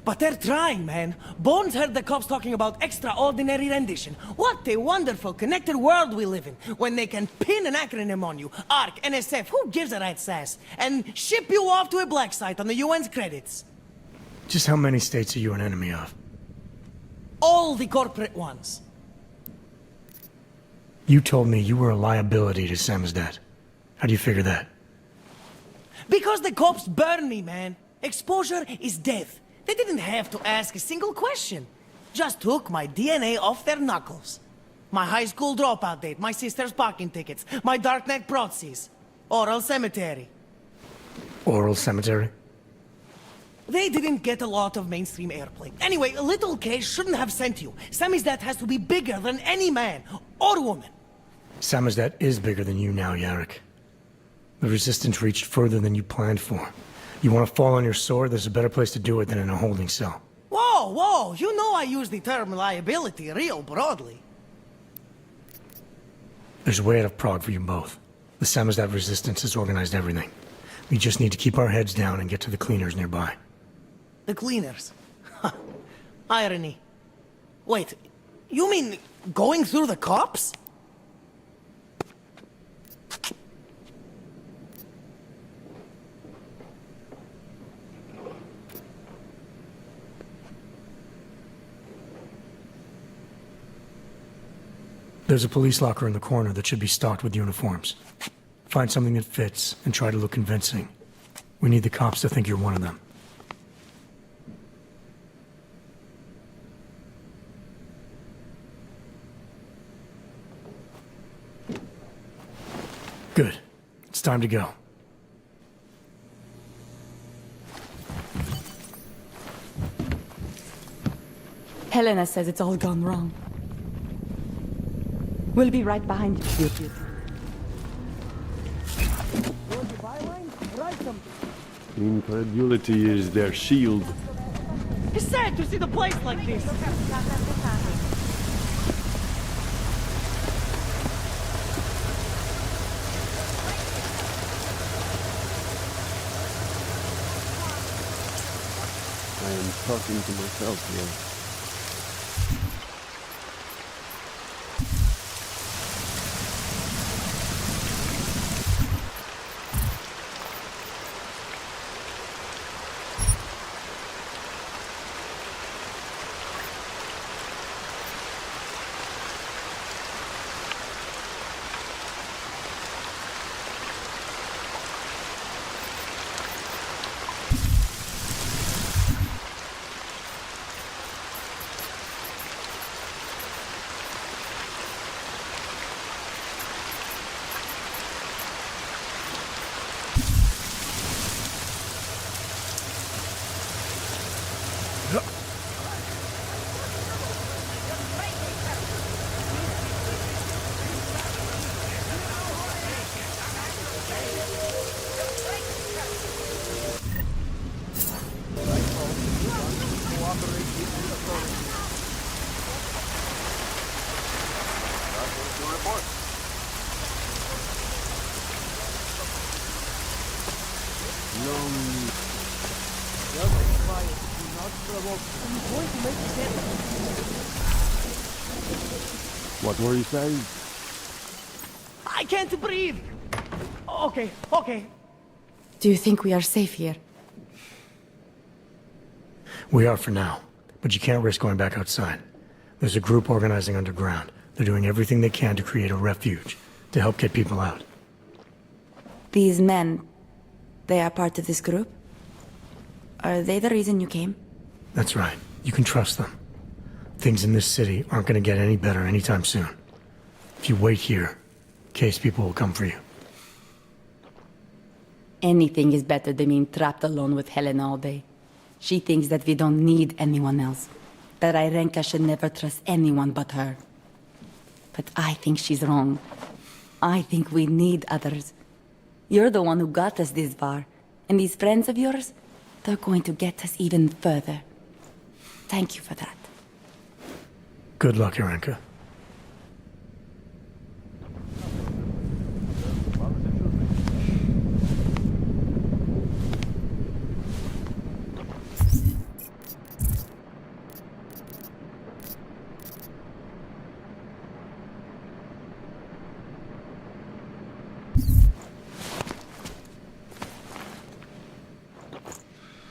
But they're trying, man. Bones heard the cops talking about extraordinary rendition. What a wonderful, connected world we live in, when they can pin an acronym on you, ARC, NSF, who gives a rat's ass, and ship you off to a black site on the UN's credits. Just how many states are you an enemy of? All the corporate ones. You told me you were a liability to Samizdat. How do you figure that? Because the cops burn me, man. Exposure is death. They didn't have to ask a single question. Just took my DNA off their knuckles. My high school dropout date, my sister's parking tickets, my darknet proxies. Oral cemetery. Oral cemetery? They didn't get a lot of mainstream airplay. Anyway, a little case shouldn't have sent you. Samizdat has to be bigger than any man or woman. Samizdat is bigger than you now, Yarrick. The Resistance reached further than you planned for. You want to fall on your sword, there's a better place to do it than in a holding cell. Whoa, whoa, you know I use the term liability real broadly. There's a way out of Prague for you both. The Samizdat Resistance has organized everything. We just need to keep our heads down and get to the cleaners nearby. The cleaners? Irony. Wait, you mean going through the cops? There's a police locker in the corner that should be stocked with uniforms. Find something that fits and try to look convincing. We need the cops to think you're one of them. Good. It's time to go. Helena says it's all gone wrong. We'll be right behind you. Incredulity is their shield. It's sad to see the place like this. I am talking to myself here. What were you saying? I can't breathe. Okay, okay. Do you think we are safe here? We are for now, but you can't risk going back outside. There's a group organizing underground. They're doing everything they can to create a refuge, to help get people out. These men, they are part of this group? Are they the reason you came? That's right. You can trust them. Things in this city aren't going to get any better anytime soon. If you wait here, case people will come for you. Anything is better than being trapped alone with Helena all day. She thinks that we don't need anyone else. That Irenka should never trust anyone but her. But I think she's wrong. I think we need others. You're the one who got us this far. And these friends of yours, they're going to get us even further. Thank you for that. Good luck, Irenka.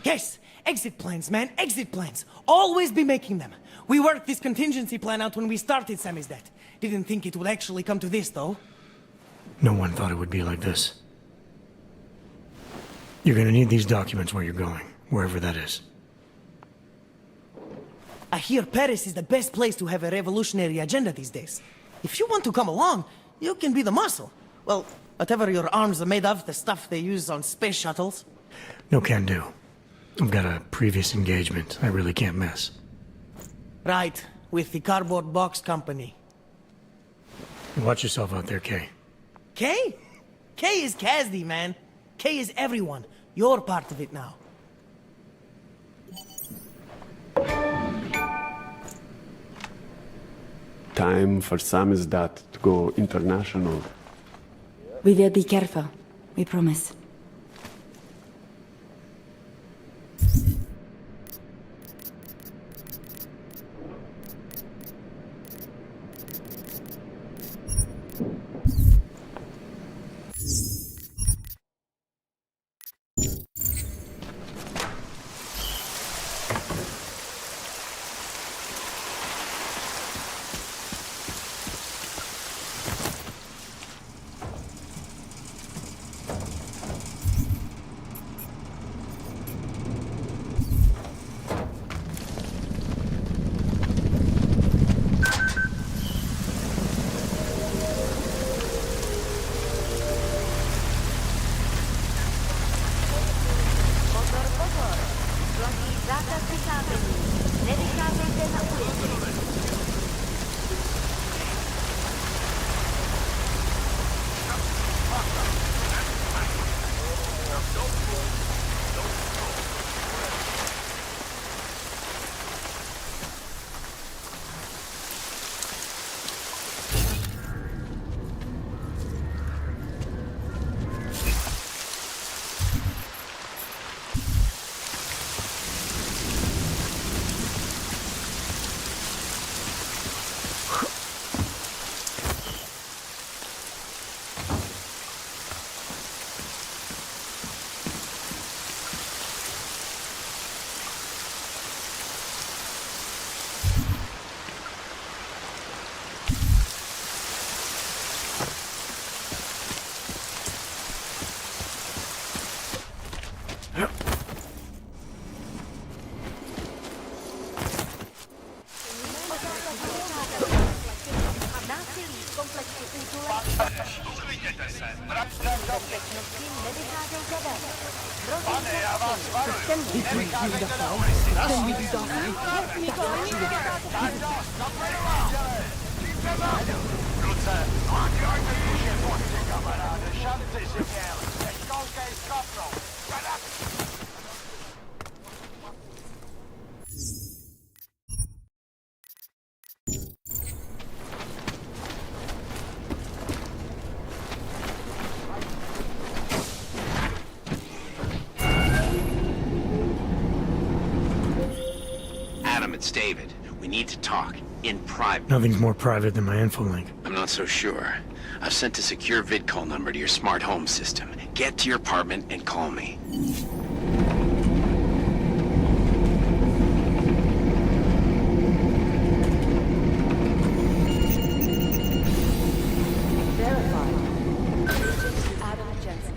Yes, exit plans, man, exit plans. Always be making them. We worked this contingency plan out when we started Samizdat. Didn't think it would actually come to this, though. No one thought it would be like this. You're gonna need these documents where you're going, wherever that is. I hear Paris is the best place to have a revolutionary agenda these days. If you want to come along, you can be the muscle. Well, whatever your arms are made of, the stuff they use on space shuttles. No can do. I've got a previous engagement I really can't miss. Right, with the cardboard box company. Watch yourself out there, Kay. Kay? Kay is Kazdi, man. Kay is everyone. You're part of it now. Time for Samizdat to go international. We will be careful. We promise. It's David. We need to talk. In private. Nothing's more private than my infolink. I'm not so sure. I've sent a secure vid-call number to your smart home system. Get to your apartment and call me. Jensen.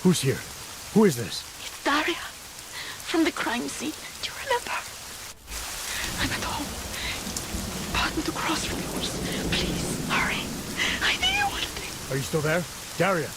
Who's here? Who is this? Daria, from the crime scene. Do you remember? I'm at home. Pardon the cross from yours. Please, hurry. I need you one thing. Are you still there? Daria!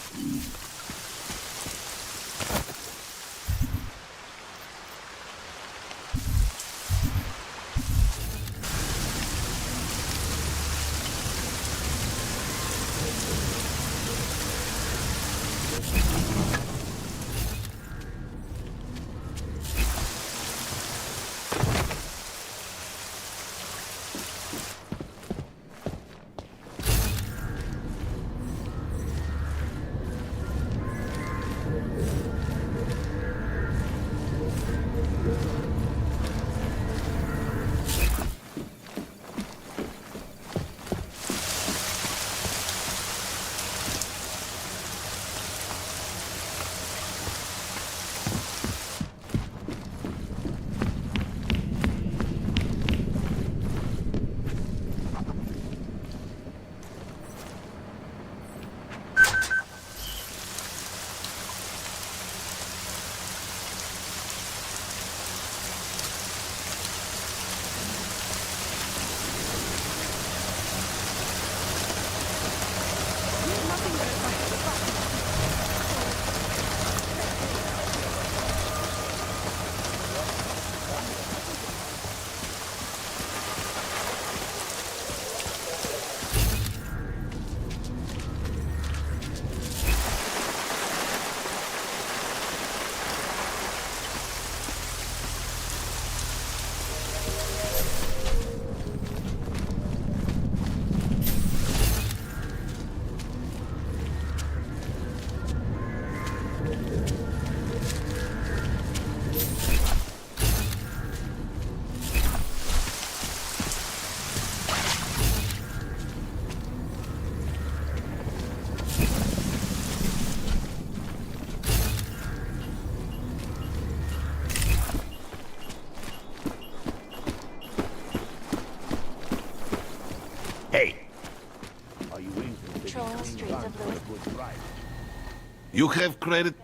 You have credit.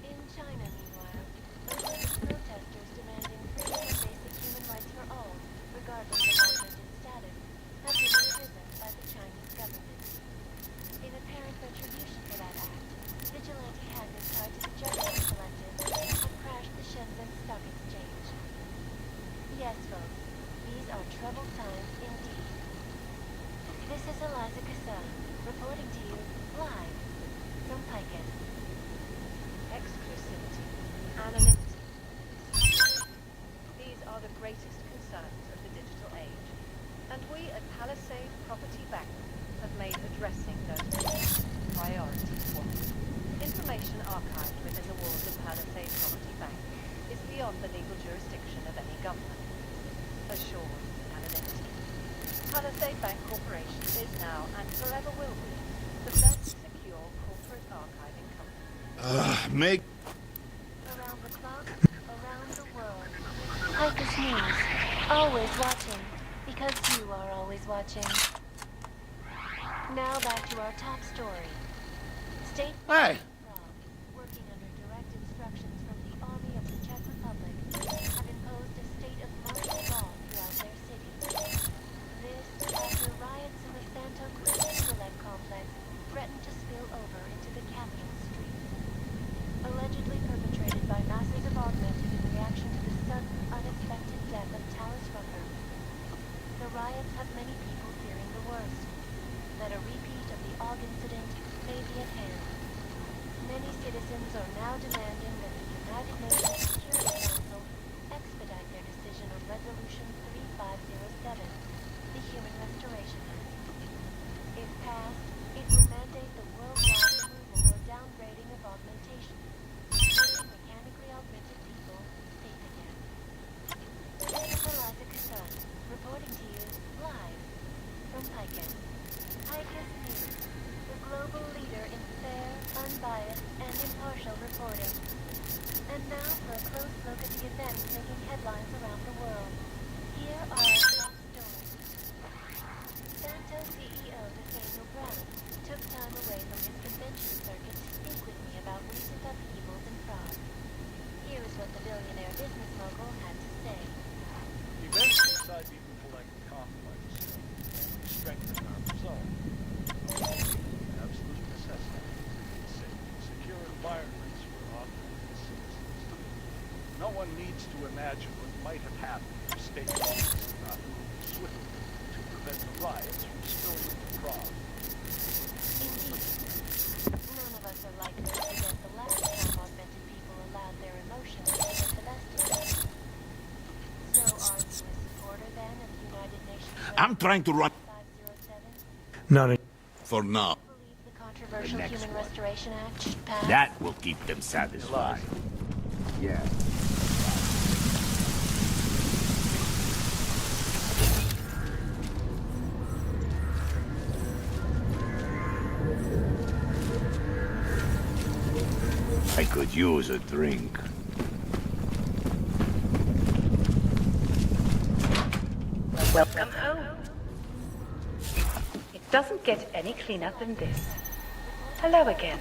In China, meanwhile, protesters demanding free and basic human rights for all, regardless of augmented status, have been imprisoned by the Chinese government. In apparent retribution for that act, vigilante hackers tied to the Juggernaut Collective have crashed the Jensen stock exchange. Yes, folks, these are troubled times indeed. This is Eliza Kassa, reporting to you live from Picus. Exclusivity. Anonymity. These are the greatest concerns of the digital age. And we at Palisade Property Bank have made addressing those issues priority one. Information archived within the walls of Palisade Property Bank is beyond the legal jurisdiction of any government. Assured anonymity. Palisade Bank Corporation is now and forever will be the best secure corporate archiving company. Meg. Around the clock, around the world. Picus News. Always watching. Because you are always watching. Now back to our top story. State Hey! working under direct instructions from the Army of the Czech Republic, have imposed a state of martial law throughout their city. This after riots in the Santo Cruz Select complex threatened to spill over into the capital streets. Allegedly perpetrated by masses of augmented in reaction to the sudden, unexpected death of Talis Rucker. The riots have many people fearing the worst, that a repeat of the AUG incident may be at hand. Many citizens are now demanding that the United Nations Security Council expedite their decision on Resolution 3507, the Human Restoration Act. If passed, it will mandate the worldwide removal or downgrading of augmentations, making mechanically augmented people safe again. This is Eliza Kassa, reporting to you live from Picus. Picus News, the global leader in fair, unbiased, and impartial reporting. And now for a close look at the events making headlines around the world. Here are our top stories. Santo CEO Nathaniel Brown took time away from his convention circuit to speak with me about recent upheavals in Prague. Here is what the billionaire business mogul had to say. Events inside the intellect complex only strengthen our resolve. Absolute necessity. Safe, secure environments for operating citizens. No one needs to imagine what might have happened if state laws did not move swiftly to prevent the riots from spilling into Prague. Indeed. None of us are likely to forget the last time augmented people allowed their emotions to get the best of them. So are you a supporter then of the United Nations? I'm trying to run. 507? Not a... For now. The controversial Human Restoration Act should pass? That will keep them satisfied. Yeah. I could use a drink. Welcome home. It doesn't get any cleaner than this. Hello again.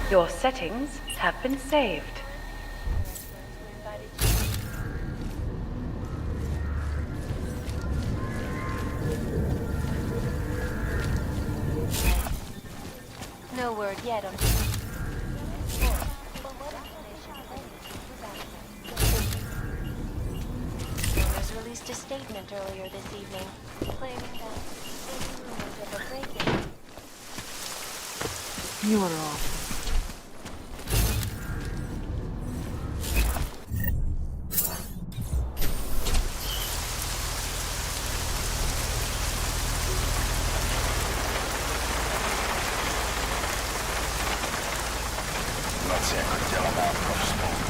Your settings have been saved. No word yet on Owners released a statement earlier this evening, claiming that any rumors of a break-in. You are off. Let's say I could tell them all from smoke.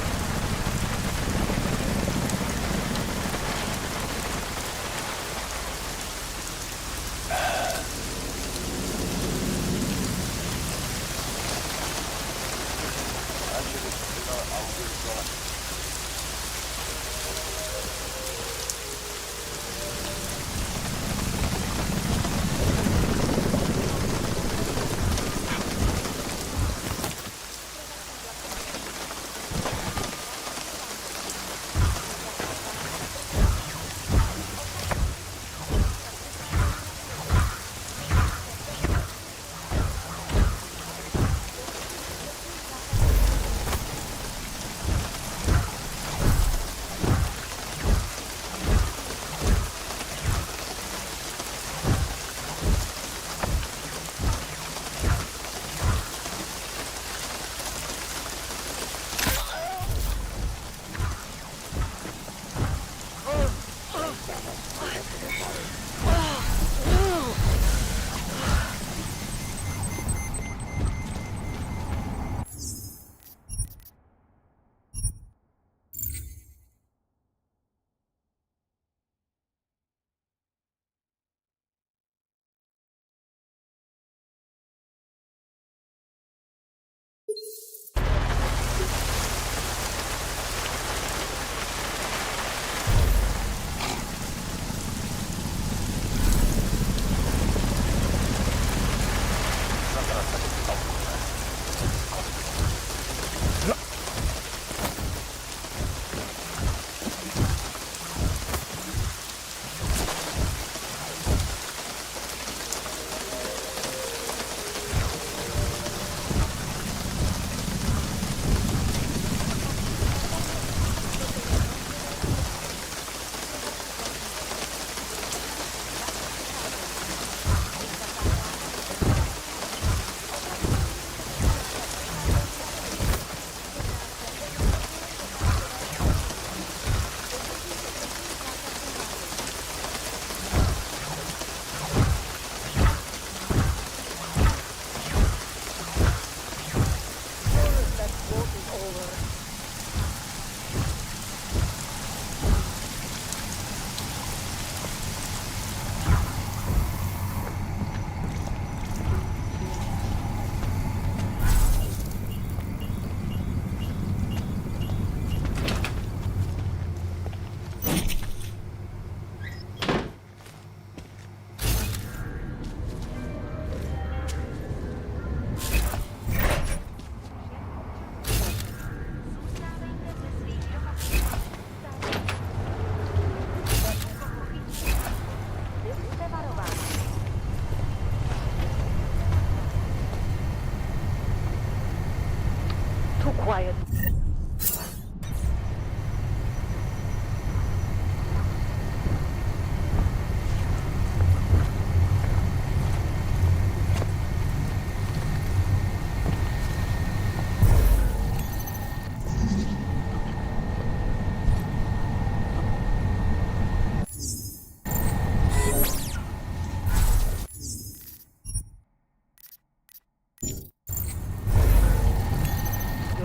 Quiet.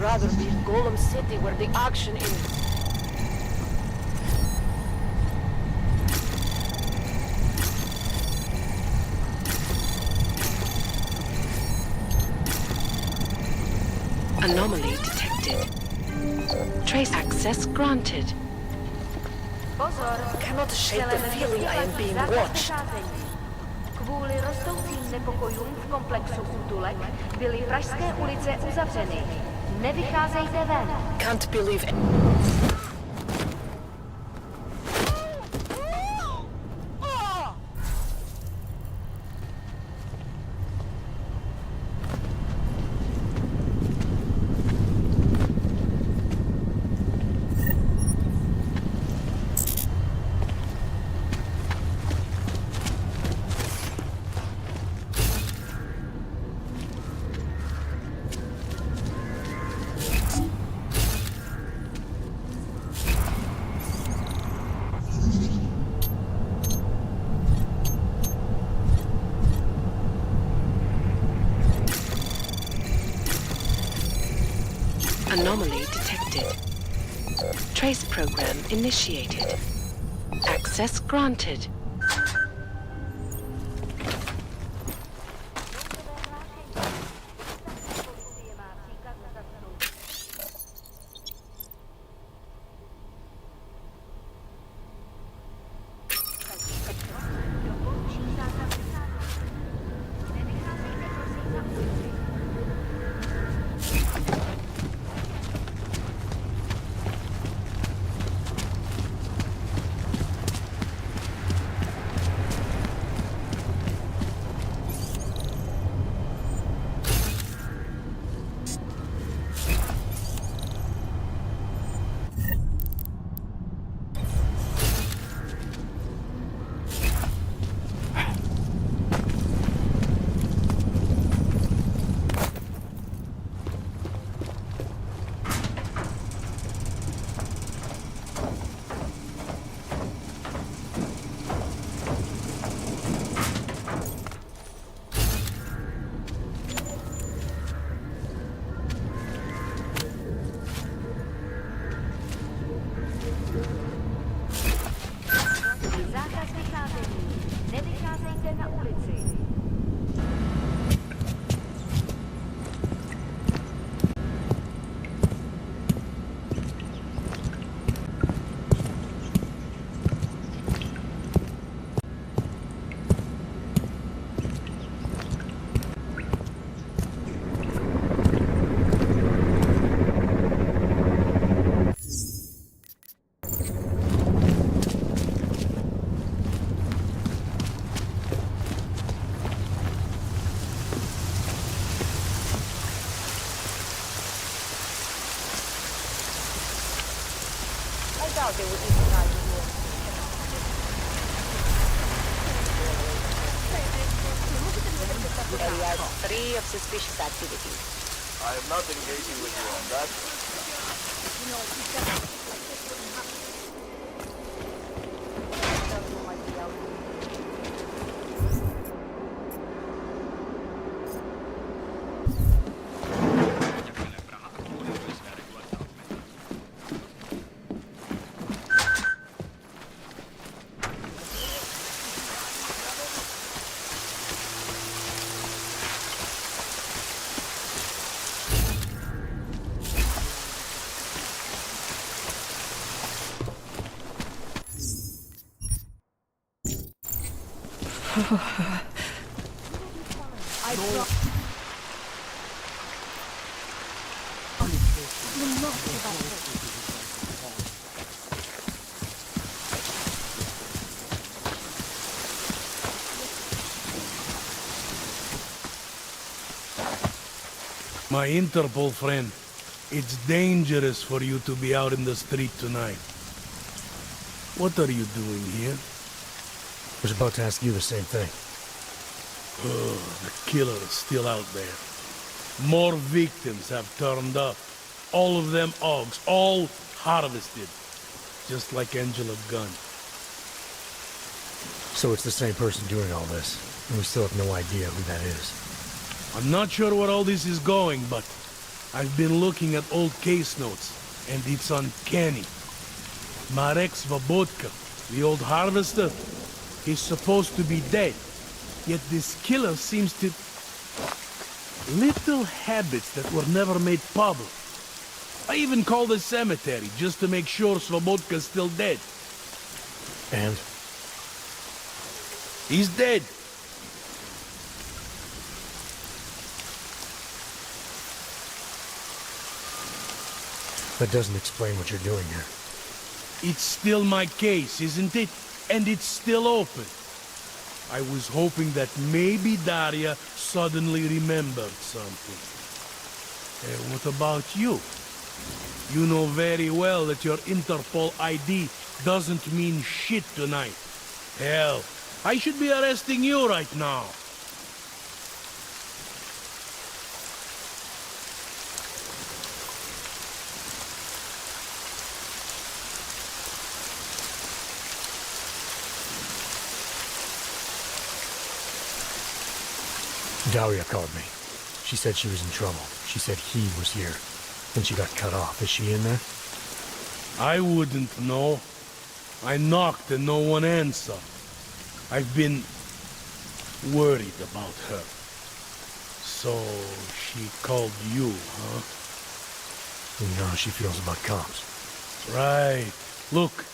Rather be in Golem City where the action is. Anomaly detected. Trace access granted. Pozor, Cannot shake the feeling I am being watched. Kvůli rostoucím nepokojům v komplexu útulek byly pražské ulice uzavřeny. Nevycházejte ven. Can't believe it. Anomaly detected. Trace program initiated. Access granted. They would even try to do it. Area 3 of suspicious activity. I am not engaging with you on that. My Interpol friend. It's dangerous for you to be out in the street tonight. What are you doing here? I was about to ask you the same thing. Oh, the killer is still out there. More victims have turned up. All of them Augs, all harvested. Just like Angela Gunn. So it's the same person doing all this, and we still have no idea who that is. I'm not sure where all this is going, but I've been looking at old case notes, and it's uncanny. Marek Svobotka, the old harvester, he's supposed to be dead. Yet this killer seems to... Little habits that were never made public. I even called the cemetery just to make sure Svobodka's still dead. And? He's dead. That doesn't explain what you're doing here. It's still my case, isn't it? And it's still open. I was hoping that maybe Daria suddenly remembered something. What about you? You know very well that your Interpol ID doesn't mean shit tonight. Hell, I should be arresting you right now. Daria called me. She said she was in trouble. She said he was here. Then she got cut off. Is she in there? I wouldn't know. I knocked and no one answered. I've been worried about her. So she called you, huh? You know how she feels about cops. Right. Look,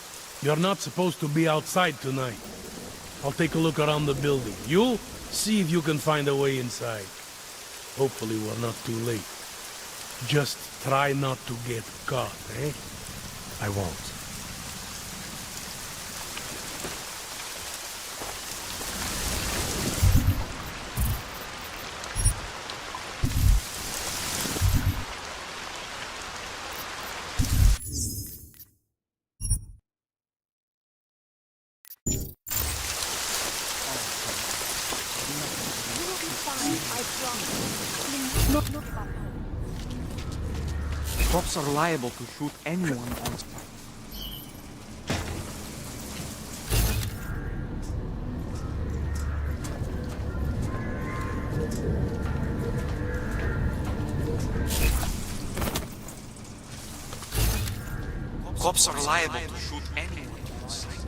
you're not supposed to be outside tonight. I'll take a look around the building. You? See if you can find a way inside. Hopefully we're not too late. Just try not to get caught, eh? I won't. Cops are liable to shoot anyone on spot. Cops are liable to shoot anyone on site.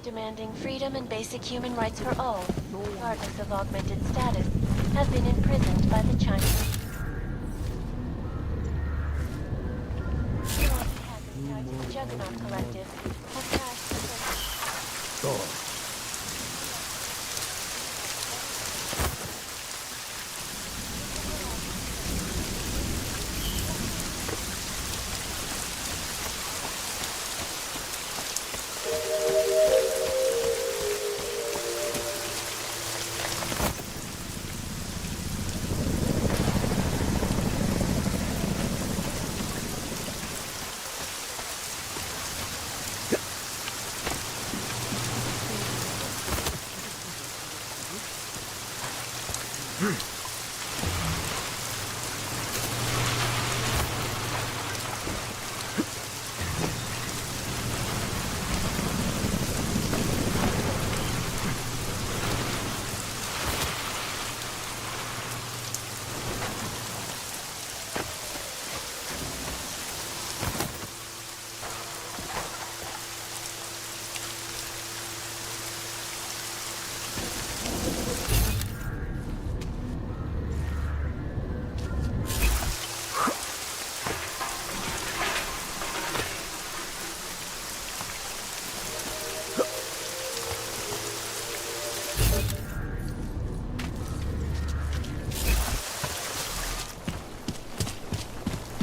Demanding freedom and basic human rights for all, regardless of augmented status, have been imprisoned by the Chinese. Juggernaut Collective has passed the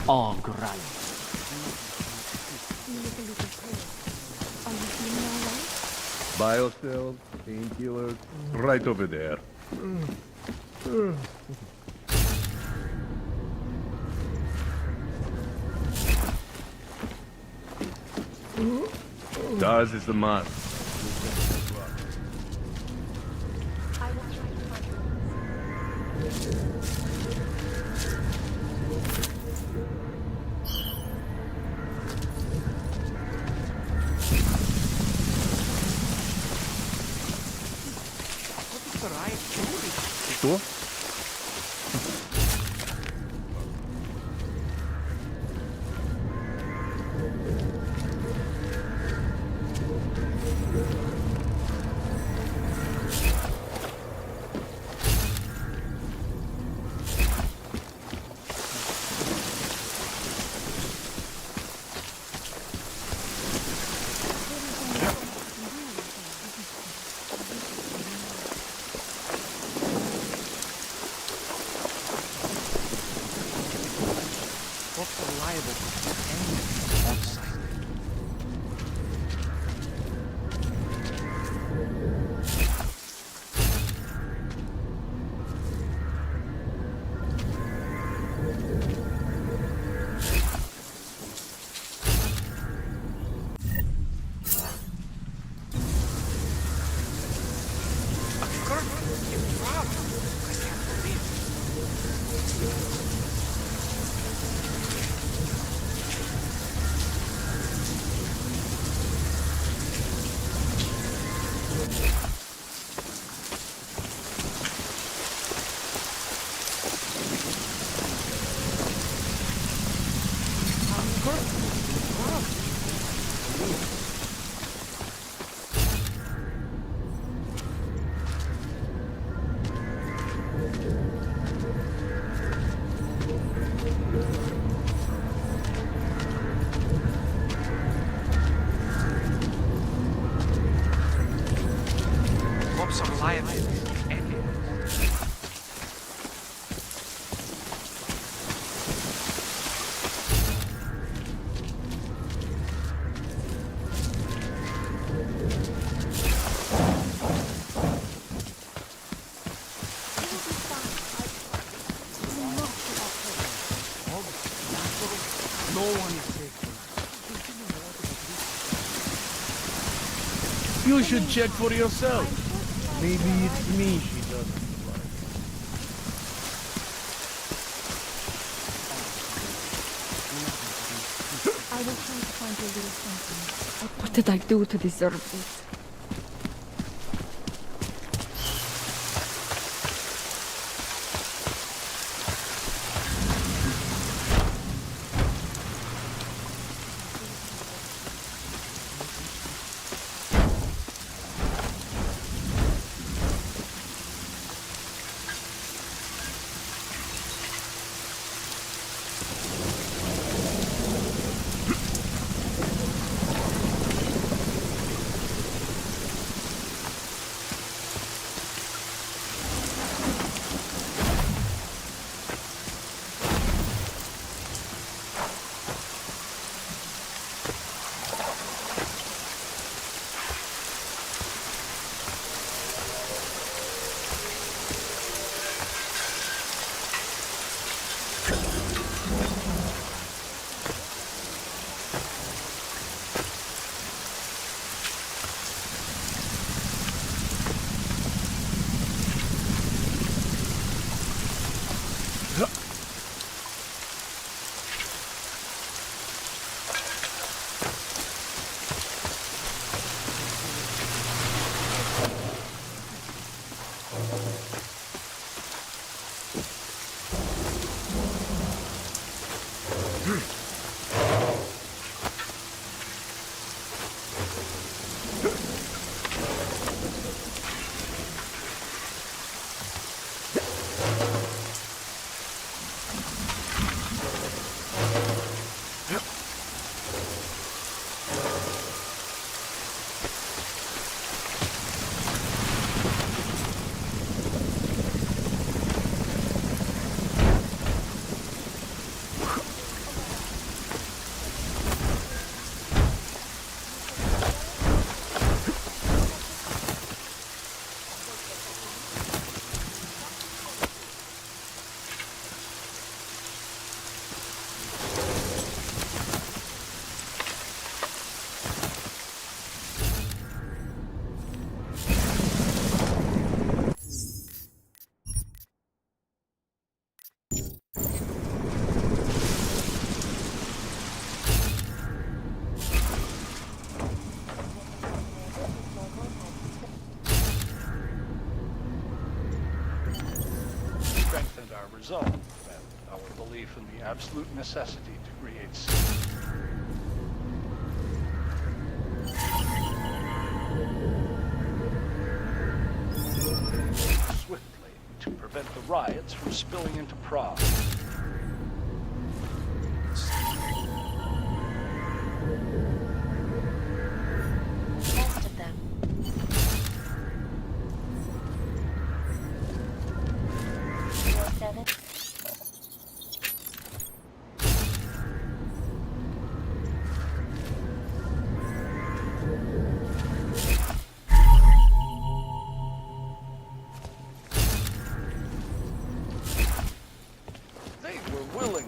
Augmentation. Biocells, painkillers, right over there. Daz is the man. Что? Cops are liable. No one is safe. You should check for yourself. Maybe it's me she doesn't like. I will try to find a little something. What did I do to deserve this? zone, and our belief in the absolute necessity to create safety. Swiftly to prevent the riots from spilling into Prague. Most of them. 7. They were willing.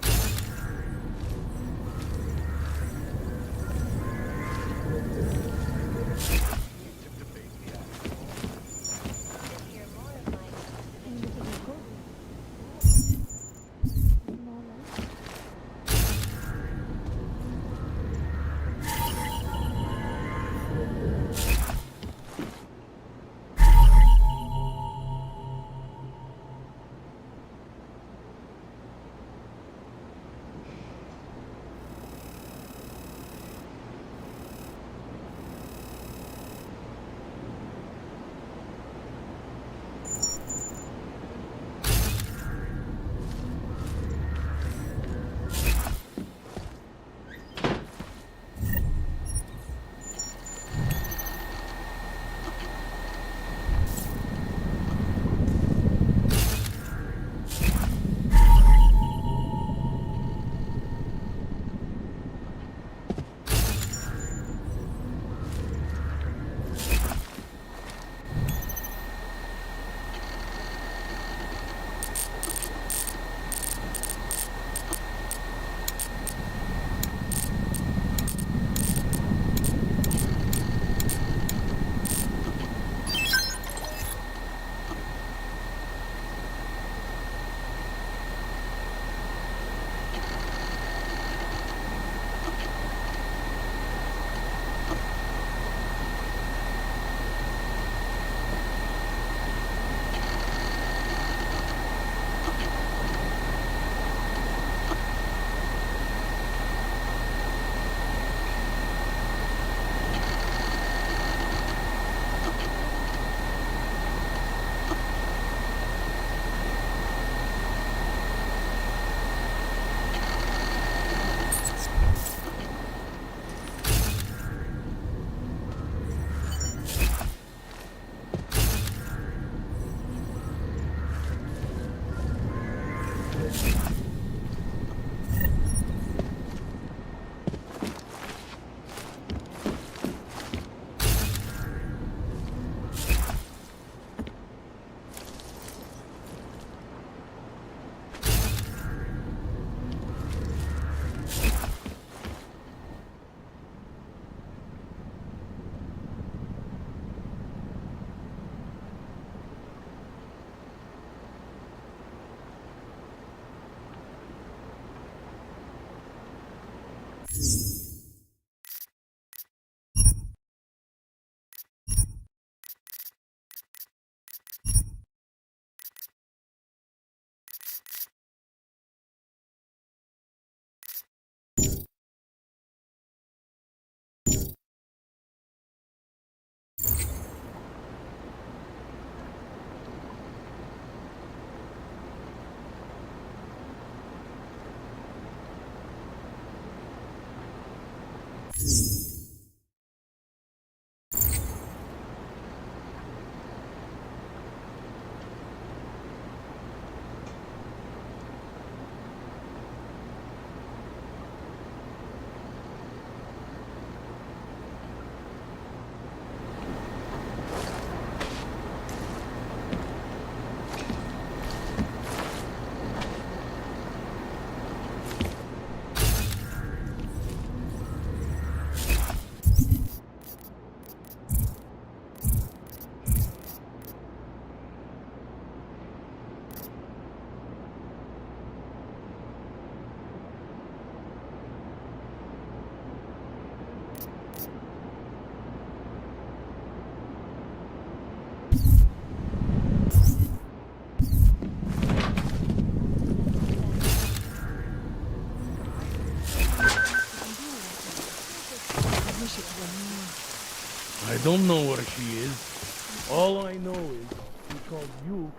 don't know where she is. All I know is she called you.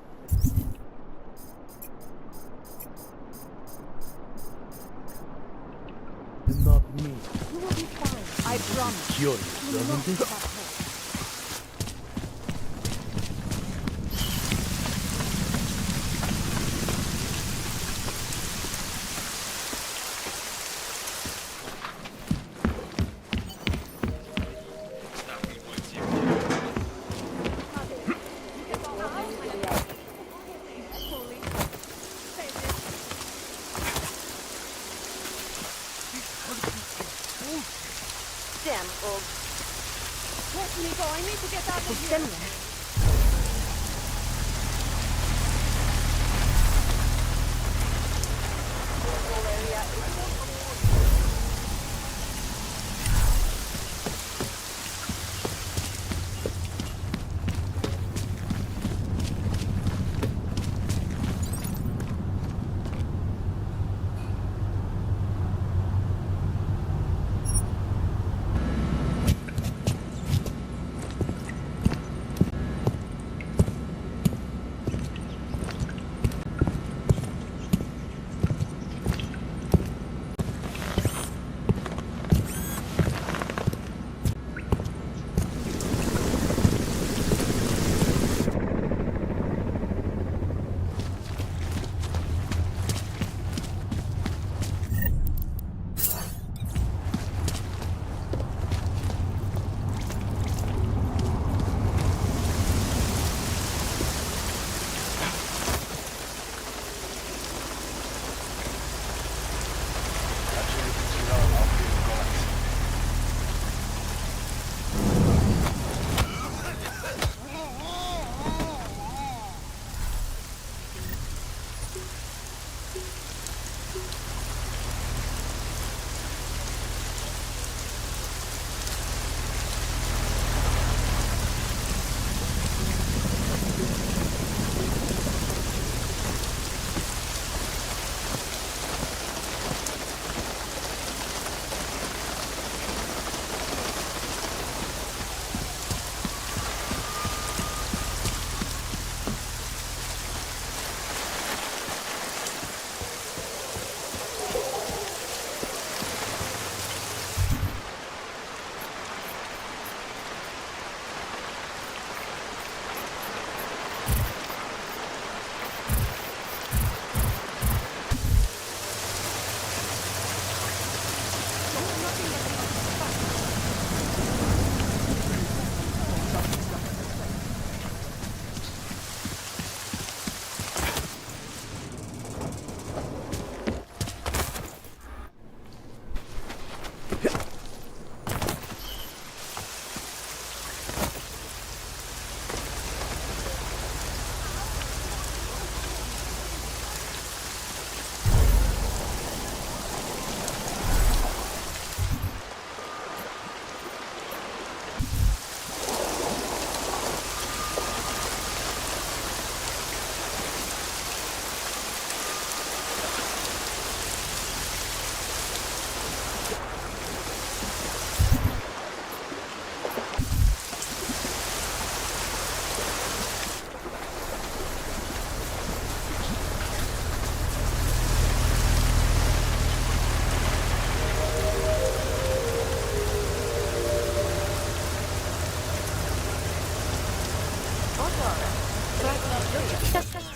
And not me. You will be fine. I promise. Curious, You will not doesn't it? get hurt. Damn, Og. Let me go. I need to get out of It's here. them.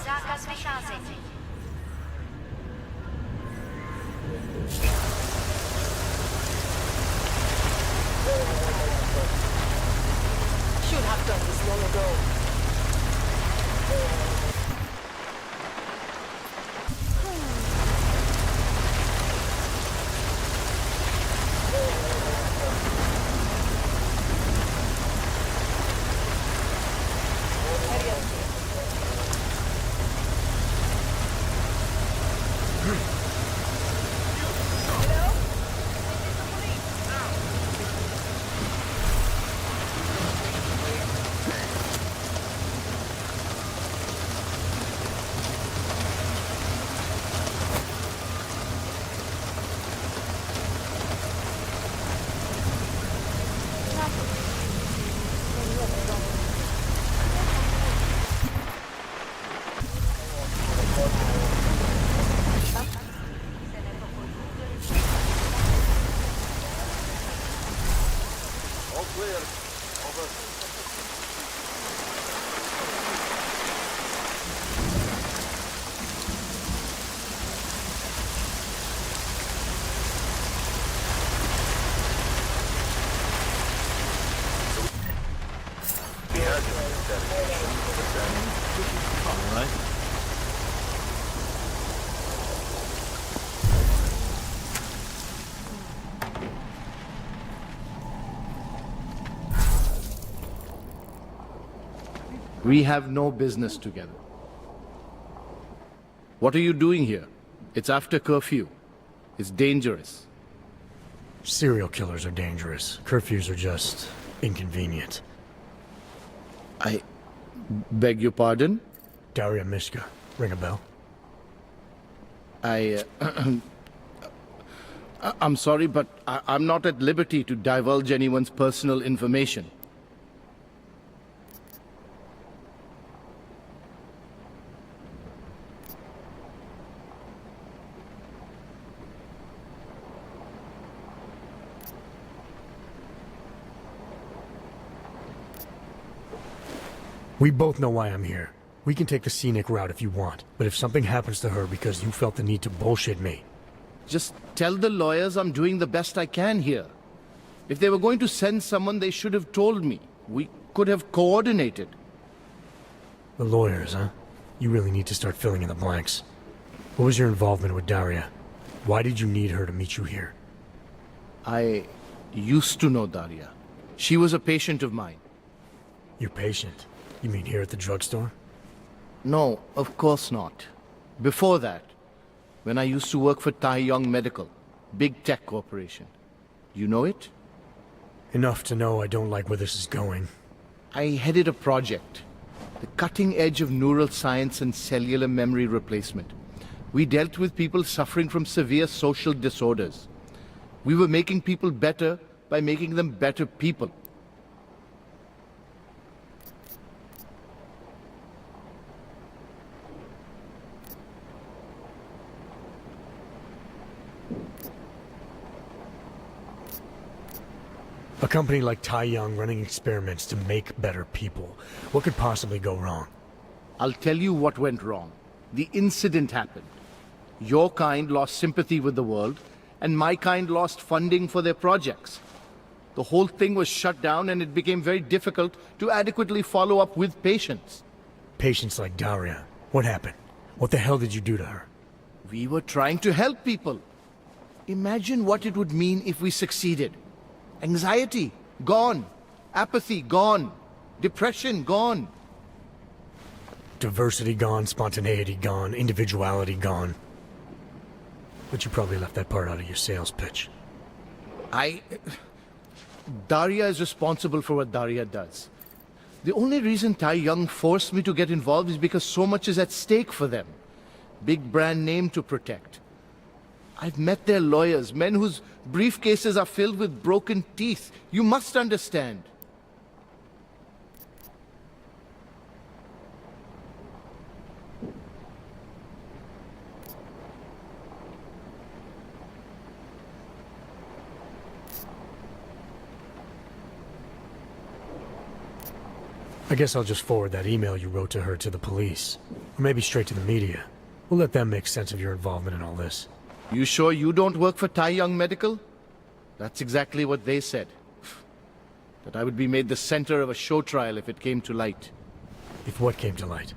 Zákaz vycházení. Should have done this long ago. We have no business together. What are you doing here? It's after curfew. It's dangerous. Serial killers are dangerous. Curfews are just inconvenient. I beg your pardon? Daria Mishka. Ring a bell? I'm sorry, but I'm not at liberty to divulge anyone's personal information. We both know why I'm here. We can take the scenic route if you want, but if something happens to her because you felt the need to bullshit me... Just tell the lawyers I'm doing the best I can here. If they were going to send someone, they should have told me. We could have coordinated. The lawyers, huh? You really need to start filling in the blanks. What was your involvement with Daria? Why did you need her to meet you here? I used to know Daria. She was a patient of mine. Your patient? You mean here at the drugstore? No, of course not. Before that, when I used to work for Tai Yong Medical, big tech corporation. You know it? Enough to know I don't like where this is going. I headed a project, the cutting edge of neural science and cellular memory replacement. We dealt with people suffering from severe social disorders. We were making people better by making them better people. A company like Tai Yong running experiments to make better people. What could possibly go wrong? I'll tell you what went wrong. The incident happened. Your kind lost sympathy with the world, and my kind lost funding for their projects. The whole thing was shut down, and it became very difficult to adequately follow up with patients. Patients like Daria. What happened? What the hell did you do to her? We were trying to help people. Imagine what it would mean if we succeeded. Anxiety, gone. Apathy, gone. Depression, gone. Diversity gone, spontaneity gone, individuality gone. But you probably left that part out of your sales pitch. Daria is responsible for what Daria does. The only reason Tai Yong forced me to get involved is because so much is at stake for them. Big brand name to protect. I've met their lawyers, men whose briefcases are filled with broken teeth. You must understand. I guess I'll just forward that email you wrote to her to the police. Or maybe straight to the media. We'll let them make sense of your involvement in all this. You sure you don't work for Tai Yong Medical? That's exactly what they said. That I would be made the center of a show trial if it came to light. If what came to light?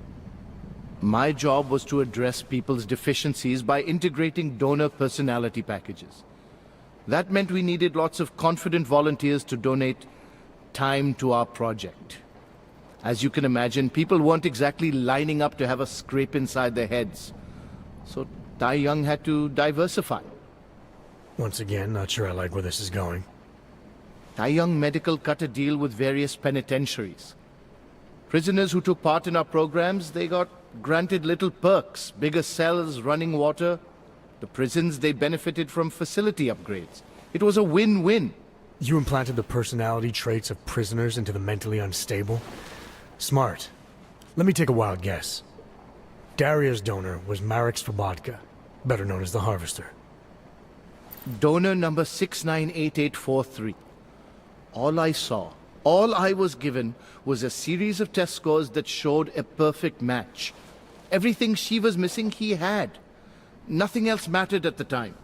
My job was to address people's deficiencies by integrating donor personality packages. That meant we needed lots of confident volunteers to donate time to our project. As you can imagine, people weren't exactly lining up to have a scrape inside their heads. So Tai Yong had to diversify. Once again, not sure I like where this is going. Tai Yong Medical cut a deal with various penitentiaries. Prisoners who took part in our programs, they got granted little perks, bigger cells, running water. The prisons, they benefited from facility upgrades. It was a win-win. You implanted the personality traits of prisoners into the mentally unstable? Smart. Let me take a wild guess. Daria's donor was Marek Svobodka, better known as the Harvester. Donor number 698843. All I saw, all I was given, was a series of test scores that showed a perfect match. Everything she was missing, he had. Nothing else mattered at the time.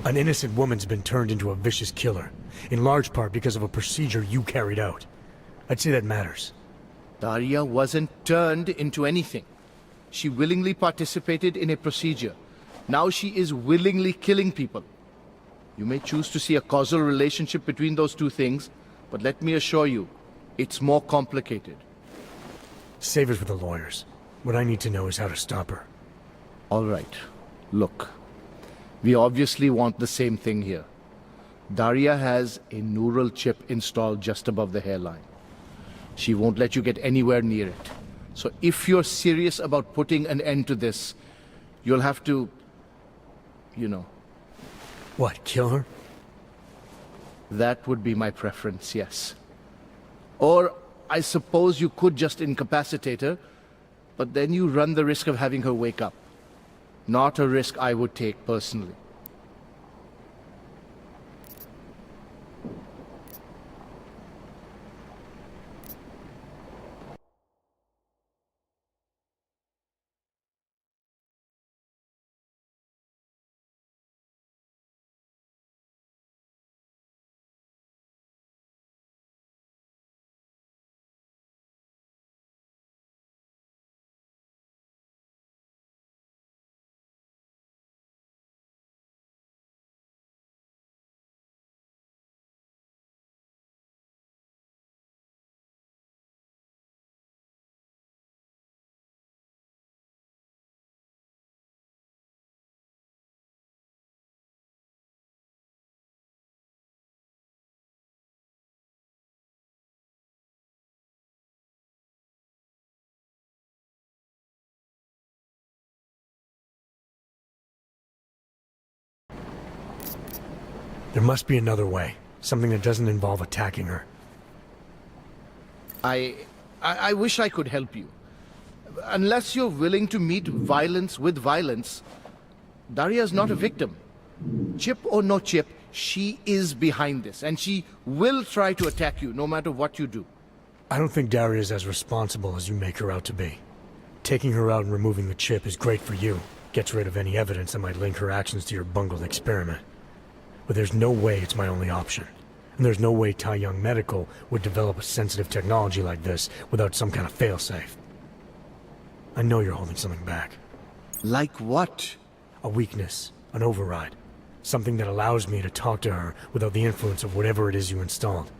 An innocent woman's been turned into a vicious killer, in large part because of a procedure you carried out. I'd say that matters. Daria wasn't turned into anything. She willingly participated in a procedure. Now she is willingly killing people. You may choose to see a causal relationship between those two things, but let me assure you, it's more complicated. Save it for the lawyers. What I need to know is how to stop her. All right. Look. We obviously want the same thing here. Daria has a neural chip installed just above the hairline. She won't let you get anywhere near it. So if you're serious about putting an end to this, you'll have to, you know. What, kill her? That would be my preference, yes. Or I suppose you could just incapacitate her, but then you run the risk of having her wake up. Not a risk I would take personally. There must be another way. Something that doesn't involve attacking her. I wish I could help you. Unless you're willing to meet violence with violence, Daria's not a victim. Chip or no chip, she is behind this, and she will try to attack you no matter what you do. I don't think Daria's as responsible as you make her out to be. Taking her out and removing the chip is great for you. Gets rid of any evidence that might link her actions to your bungled experiment. But there's no way it's my only option. And there's no way Tai Young Medical would develop a sensitive technology like this without some kind of failsafe. I know you're holding something back. Like what? A weakness, an override. Something that allows me to talk to her without the influence of whatever it is you installed.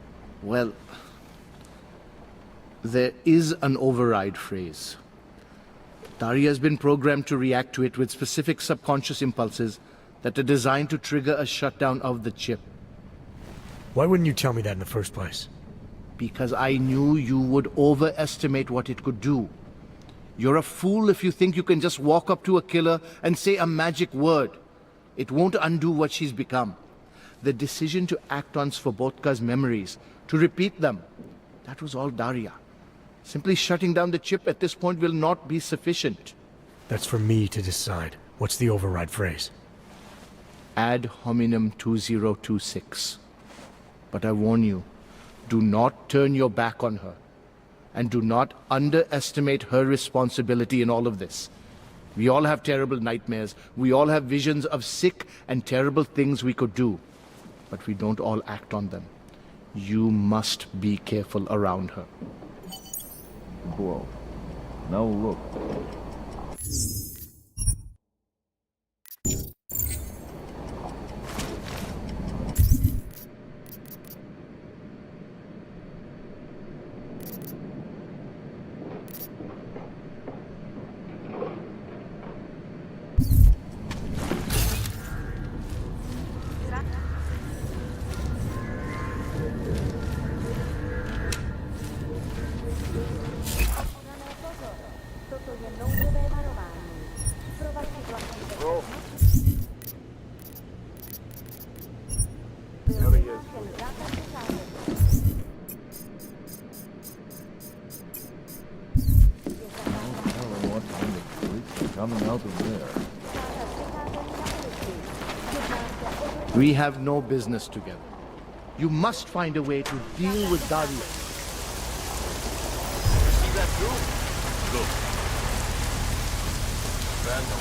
Well, there is an override phrase. Daria has been programmed to react to it with specific subconscious impulses that are designed to trigger a shutdown of the chip. Why wouldn't you tell me that in the first place? Because I knew you would overestimate what it could do. You're a fool if you think you can just walk up to a killer and say a magic word. It won't undo what she's become. The decision to act on Svobodka's memories, to repeat them, that was all Daria. Simply shutting down the chip at this point will not be sufficient. That's for me to decide. What's the override phrase? Ad hominem 2026. But I warn you, do not turn your back on her. And do not underestimate her responsibility in all of this. We all have terrible nightmares. We all have visions of sick and terrible things we could do. But we don't all act on them. You must be careful around her. Whoa. Now look. Coming out of there. We have no business together. You must find a way to deal with Daria. See that too? Look. Random.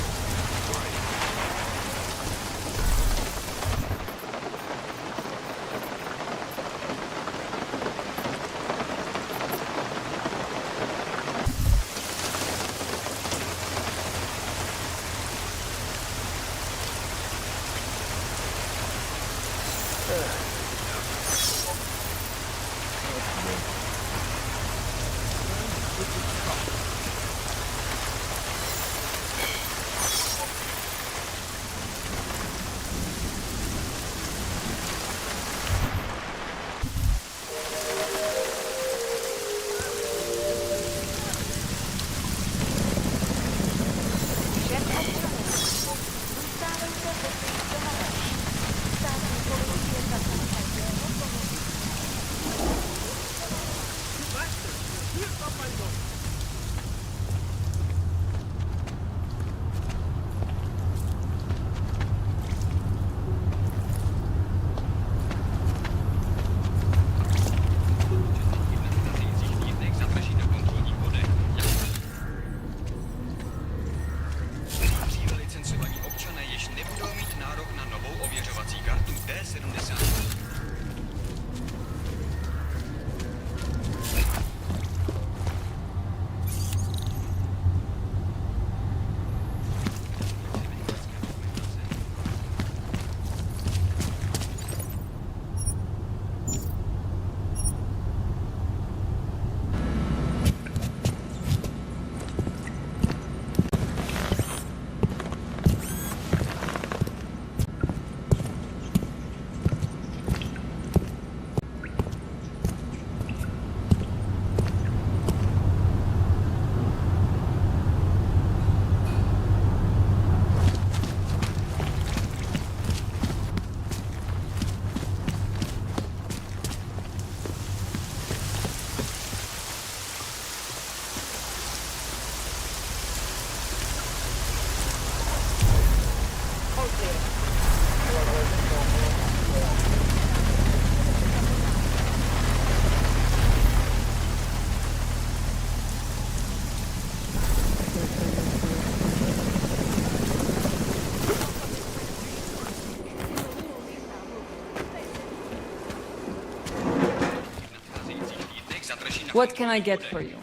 What can I get for you?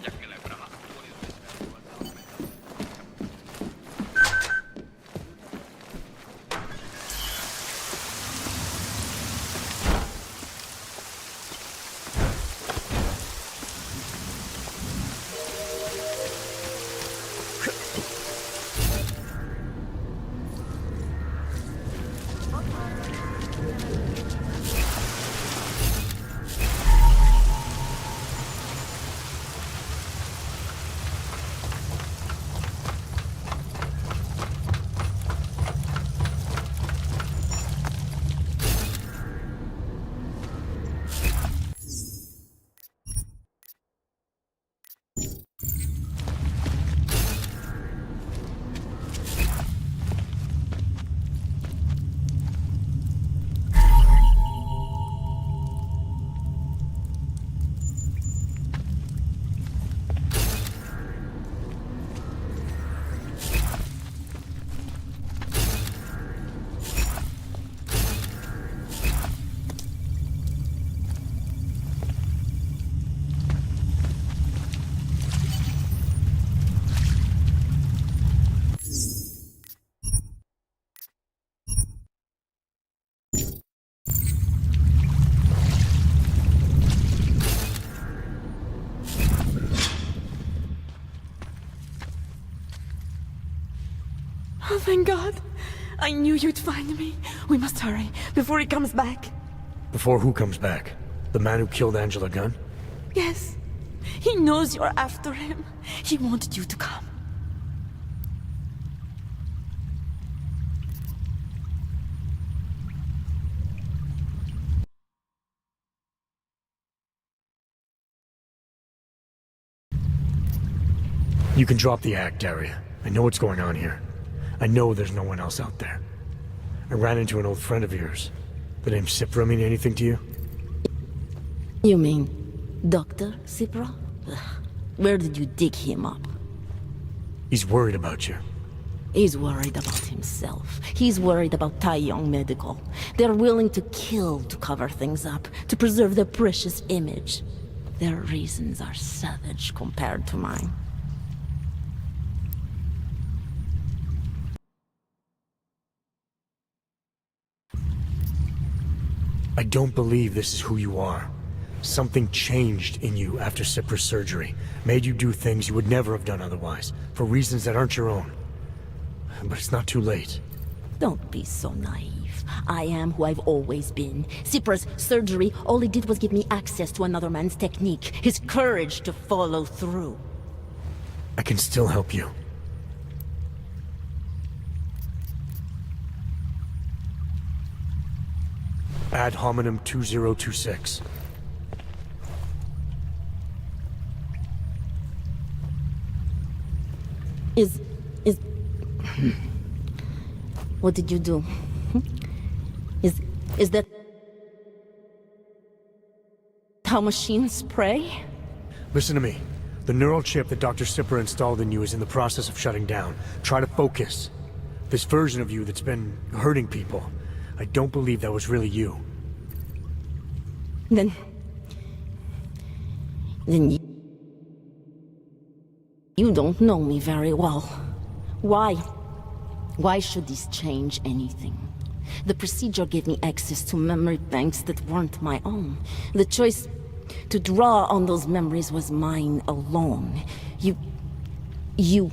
Oh, thank God. I knew you'd find me. We must hurry, before he comes back. Before who comes back? The man who killed Angela Gunn? Yes. He knows you're after him. He wanted you to come. You can drop the act, Daria. I know what's going on here. I know there's no one else out there. I ran into an old friend of yours. The name Cipra mean anything to you? You mean Dr. Cipra? Ugh. Where did you dig him up? He's worried about you. He's worried about himself. He's worried about Tai Yong Medical. They're willing to kill to cover things up, to preserve their precious image. Their reasons are savage compared to mine. I don't believe this is who you are. Something changed in you after Cipra's surgery. Made you do things you would never have done otherwise, for reasons that aren't your own. But it's not too late. Don't be so naive. I am who I've always been. Cipra's surgery, all it did was give me access to another man's technique, his courage to follow through. I can still help you. Ad hominem 2026. What did you do? Is that how machines pray? Listen to me. The neural chip that Dr. Cipra installed in you is in the process of shutting down. Try to focus. This version of you that's been hurting people, I don't believe that was really you. Then you don't know me very well. Why? Why should this change anything? The procedure gave me access to memory banks that weren't my own. The choice to draw on those memories was mine alone. You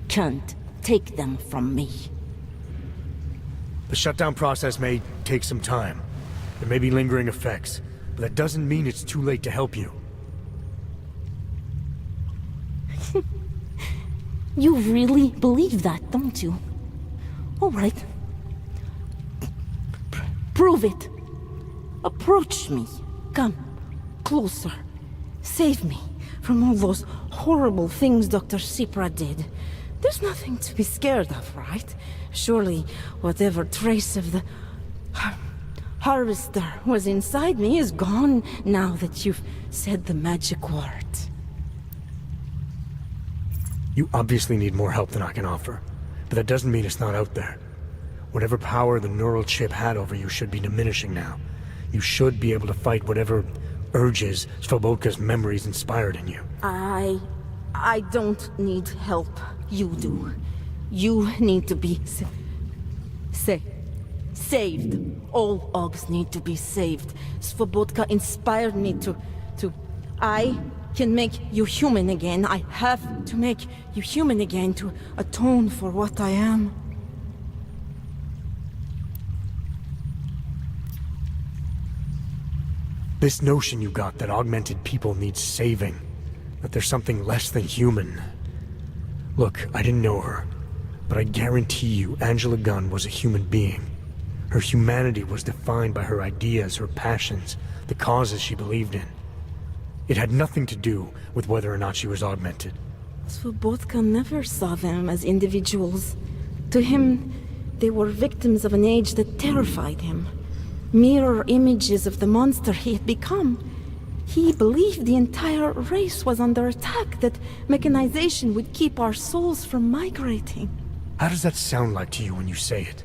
can't take them from me. The shutdown process may take some time. There may be lingering effects, but that doesn't mean it's too late to help you. You really believe that, don't you? All right. Prove it. Approach me. Come. Closer. Save me from all those horrible things Dr. Cipra did. There's nothing to be scared of, right? Surely, whatever trace of the harvester was inside me is gone now that you've said the magic word. You obviously need more help than I can offer, but that doesn't mean it's not out there. Whatever power the neural chip had over you should be diminishing now. You should be able to fight whatever urges Svobodka's memories inspired in you. I don't need help. You do. You need to be saved. All Augs need to be saved. Svobodka inspired me to... I can make you human again. I have to make you human again to atone for what I am. This notion you got that augmented people need saving, that there's something less than human. Look, I didn't know her, but I guarantee you Angela Gunn was a human being. Her humanity was defined by her ideas, her passions, the causes she believed in. It had nothing to do with whether or not she was augmented. Svobodka never saw them as individuals. To him, they were victims of an age that terrified him. Mirror images of the monster he had become. He believed the entire race was under attack, that mechanization would keep our souls from migrating. How does that sound like to you when you say it?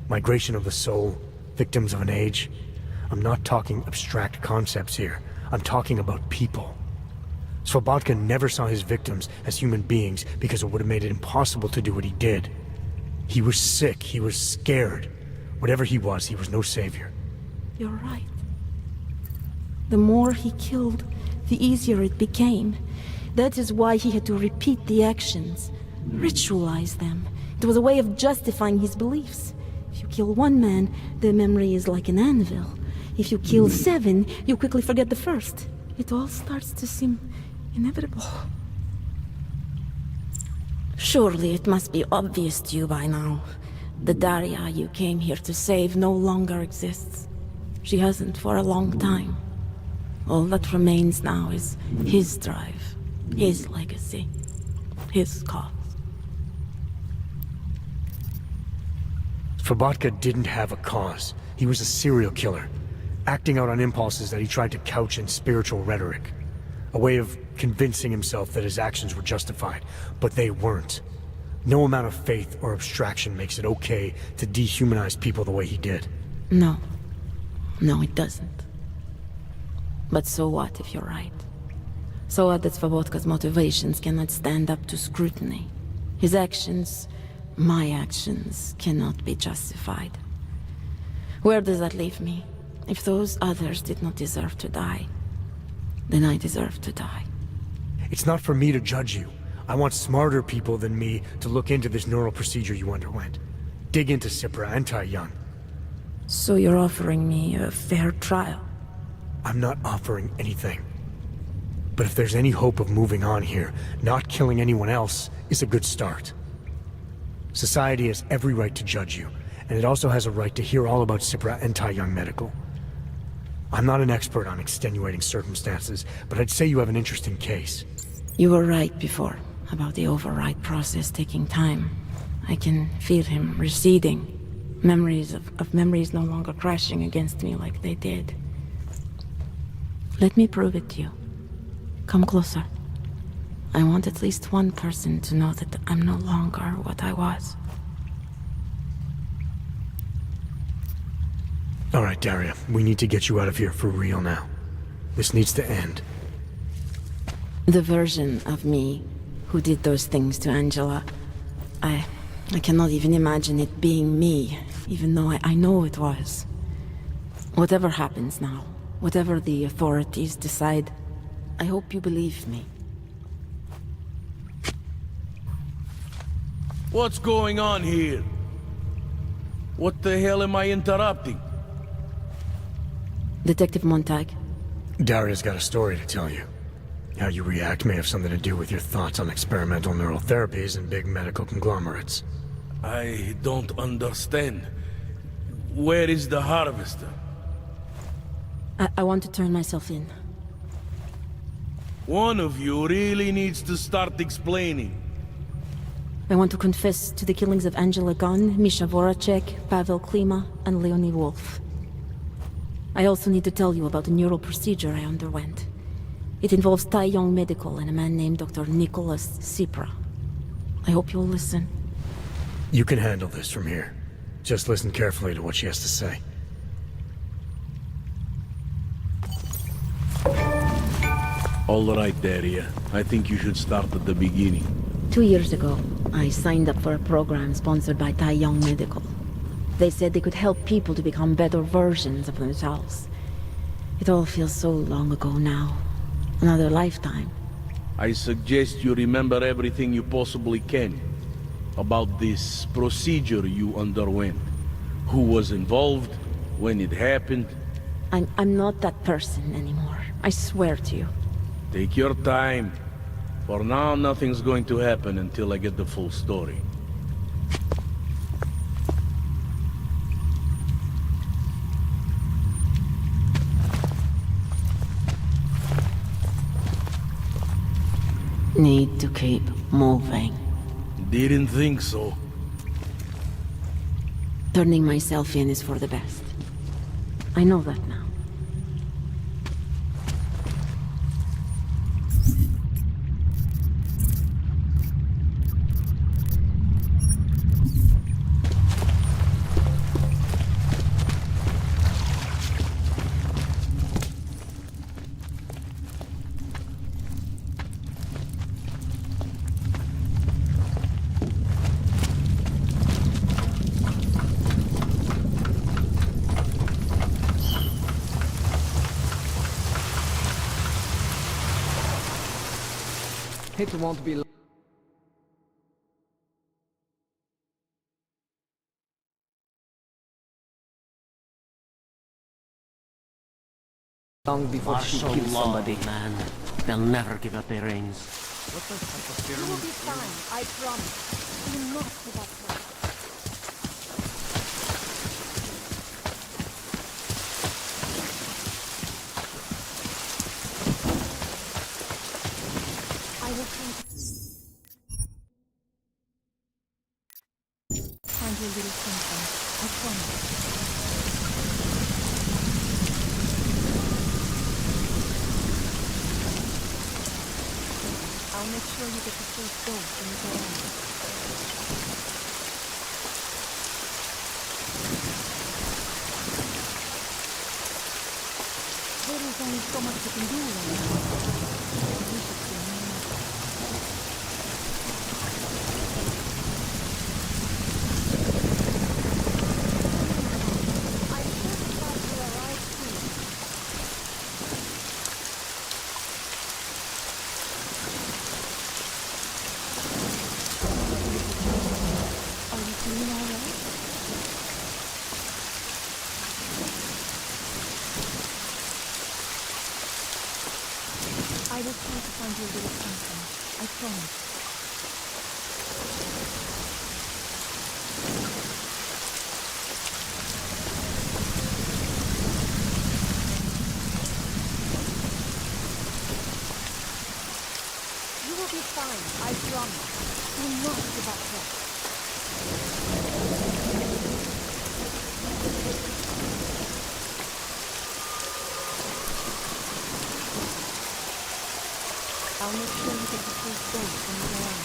Migration of the soul? Victims of an age? I'm not talking abstract concepts here. I'm talking about people. Svobodka never saw his victims as human beings because it would have made it impossible to do what he did. He was sick, he was scared. Whatever he was no savior. You're right. The more he killed, the easier it became. That is why he had to repeat the actions, ritualize them. It was a way of justifying his beliefs. If you kill one man, the memory is like an anvil. If you kill 7, you quickly forget the first. It all starts to seem inevitable. Surely it must be obvious to you by now. The Daria you came here to save no longer exists. She hasn't for a long time. All that remains now is his drive, his legacy, his cause. Svobodka didn't have a cause. He was a serial killer, acting out on impulses that he tried to couch in spiritual rhetoric. A way of convincing himself that his actions were justified, but they weren't. No amount of faith or abstraction makes it okay to dehumanize people the way he did. No. No, it doesn't. But so what if you're right? So what that Svobodka's motivations cannot stand up to scrutiny? His actions, my actions, cannot be justified. Where does that leave me? If those others did not deserve to die, then I deserve to die. It's not for me to judge you. I want smarter people than me to look into this neural procedure you underwent. Dig into Cipra and Tai Young. So you're offering me a fair trial? I'm not offering anything. But if there's any hope of moving on here, not killing anyone else is a good start. Society has every right to judge you, and it also has a right to hear all about Cipra and Tai Young Medical. I'm not an expert on extenuating circumstances, but I'd say you have an interesting case. You were right before, about the override process taking time. I can feel him receding. Memories of memories no longer crashing against me like they did. Let me prove it to you. Come closer. I want at least one person to know that I'm no longer what I was. All right, Daria, we need to get you out of here for real now. This needs to end. The version of me who did those things to Angela, I cannot even imagine it being me, even though I know it was. Whatever happens now, whatever the authorities decide, I hope you believe me. What's going on here? What the hell am I interrupting? Detective Montag. Daria's got a story to tell you. How you react may have something to do with your thoughts on experimental neural therapies and big medical conglomerates. I don't understand. Where is the harvester? I want to turn myself in. One of you really needs to start explaining. I want to confess to the killings of Angela Gunn, Misha Voracek, Pavel Klima, and Leonie Wolf. I also need to tell you about the neural procedure I underwent. It involves Tai Young Medical and a man named Dr. Nicholas Cipra. I hope you'll listen. You can handle this from here. Just listen carefully to what she has to say. All right, Daria. I think you should start at the beginning. 2 years ago, I signed up for a program sponsored by Tai Young Medical. They said they could help people to become better versions of themselves. It all feels so long ago now. Another lifetime. I suggest you remember everything you possibly can about this procedure you underwent. Who was involved, when it happened. I'm not that person anymore. I swear to you. Take your time. For now, nothing's going to happen until I get the full story. Need to keep moving. Didn't think so. Turning myself in is for the best. I know that now. It won't be long before she kills somebody. Man, they'll never give up their reins. What the type of You will be fine, I promise. Do not give up hope. I will find you a little something. I promise. I'll make sure you get the first dose when you go on. There is only so much you can do right now. You should see me. I'm I will try to find your little something. I promise. You will be fine, I promise. Do not give up hope. I'll make sure you get the first dose when you go on.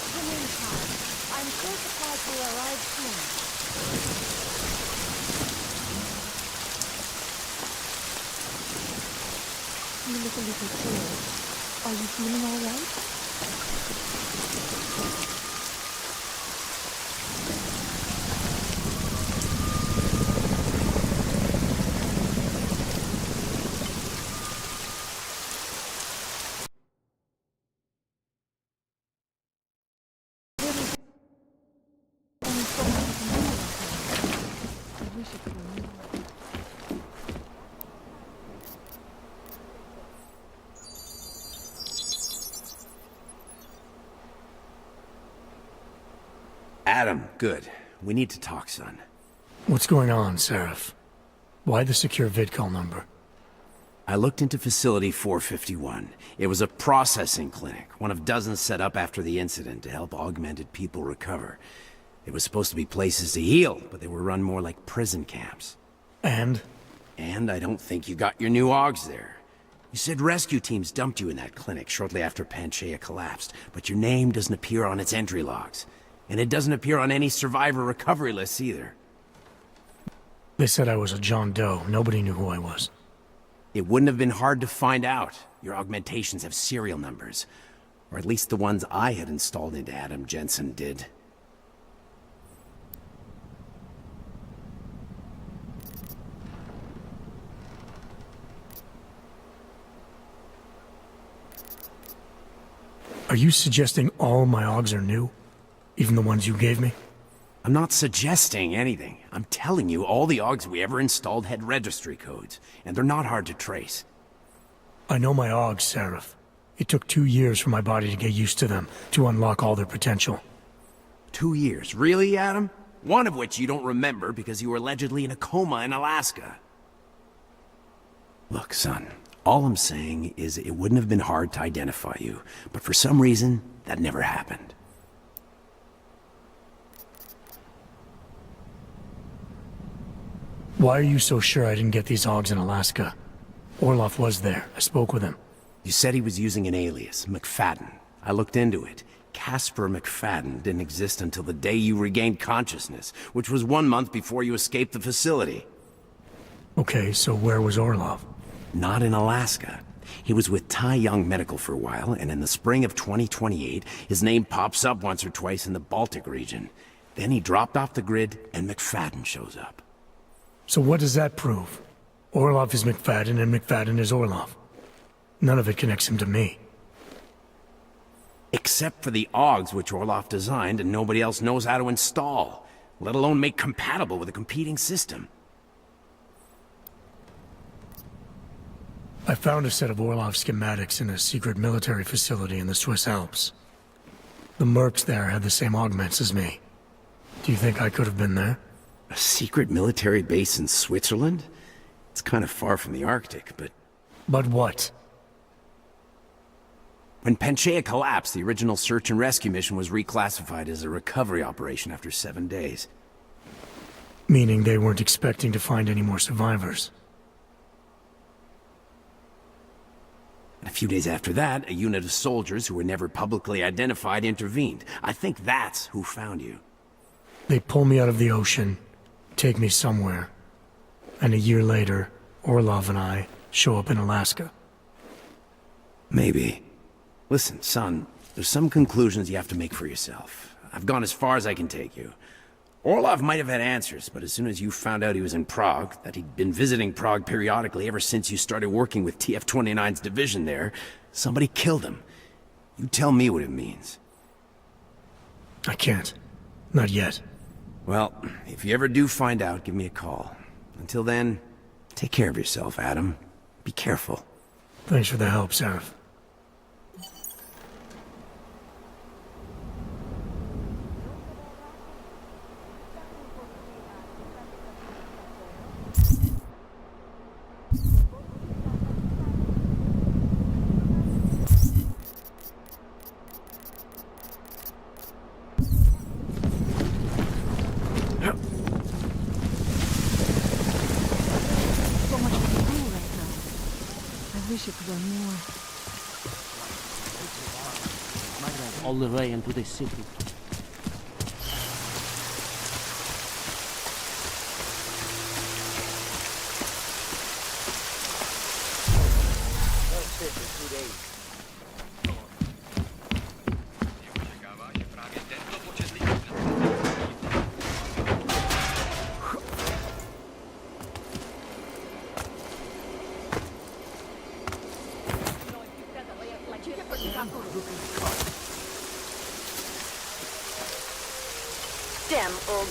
Come in, Tom. I'm sure supplies will arrive soon. You look a little pale. Are you feeling all right? There is only so much I can do right now. I wish it were more. Adam, good. We need to talk, son. What's going on, Seraph? Why the secure vidcall number? I looked into Facility 451. It was a processing clinic, one of dozens set up after the incident to help augmented people recover. It was supposed to be places to heal, but they were run more like prison camps. And? And I don't think you got your new augs there. You said rescue teams dumped you in that clinic shortly after Panchaea collapsed, but your name doesn't appear on its entry logs. And it doesn't appear on any survivor recovery lists either. They said I was a John Doe. Nobody knew who I was. It wouldn't have been hard to find out. Your augmentations have serial numbers. Or at least the ones I had installed into Adam Jensen did. Are you suggesting all my augs are new? Even the ones you gave me? I'm not suggesting anything. I'm telling you all the augs we ever installed had registry codes, and they're not hard to trace. I know my augs, Seraph. It took 2 years for my body to get used to them, to unlock all their potential. 2 years? Really, Adam? One of which you don't remember because you were allegedly in a coma in Alaska. Look, son, all I'm saying is it wouldn't have been hard to identify you, but for some reason, that never happened. Why are you so sure I didn't get these augs in Alaska? Orloff was there. I spoke with him. You said he was using an alias, McFadden. I looked into it. Casper McFadden didn't exist until the day you regained consciousness, which was 1 month before you escaped the facility. Okay, so where was Orloff? Not in Alaska. He was with Tai Young Medical for a while, and in the spring of 2028, his name pops up once or twice in the Baltic region. Then he dropped off the grid, and McFadden shows up. So what does that prove? Orloff is McFadden, and McFadden is Orloff. None of it connects him to me. Except for the augs which Orloff designed and nobody else knows how to install, let alone make compatible with a competing system. I found a set of Orloff schematics in a secret military facility in the Swiss Alps. The mercs there had the same augments as me. Do you think I could have been there? A secret military base in Switzerland? It's kind of far from the Arctic, but... But what? When Panchaea collapsed, the original search and rescue mission was reclassified as a recovery operation after 7 days. Meaning they weren't expecting to find any more survivors. And a few days after that, a unit of soldiers who were never publicly identified intervened. I think that's who found you. They pull me out of the ocean, take me somewhere, and a year later, Orlov and I show up in Alaska. Maybe. Listen, son, there's some conclusions you have to make for yourself. I've gone as far as I can take you. Orlov might have had answers, but as soon as you found out he was in Prague, that he'd been visiting Prague periodically ever since you started working with TF-29's division there, somebody killed him. You tell me what it means. I can't. Not yet. Well, if you ever do find out, give me a call. Until then, take care of yourself, Adam. Be careful. Thanks for the help, Seraph. All the way into the city. Damn old.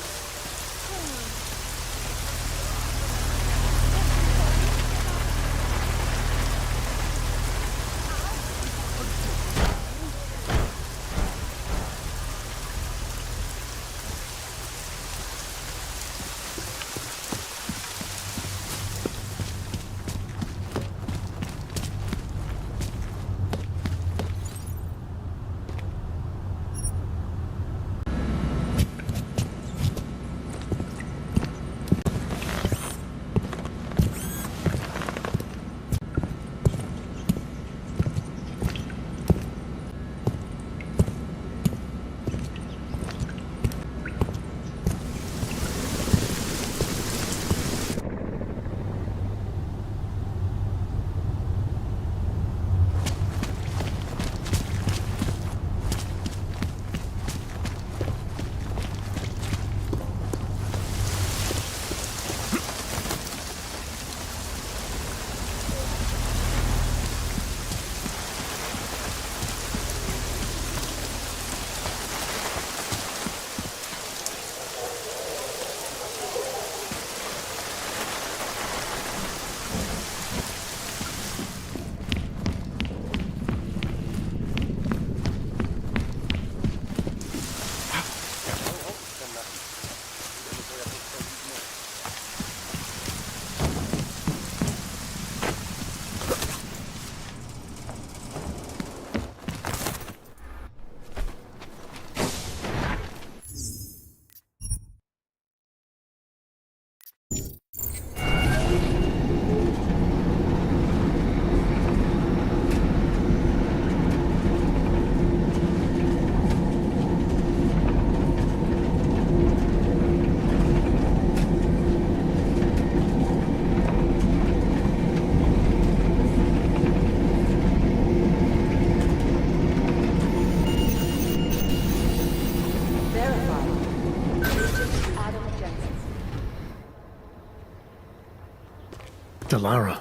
Delara,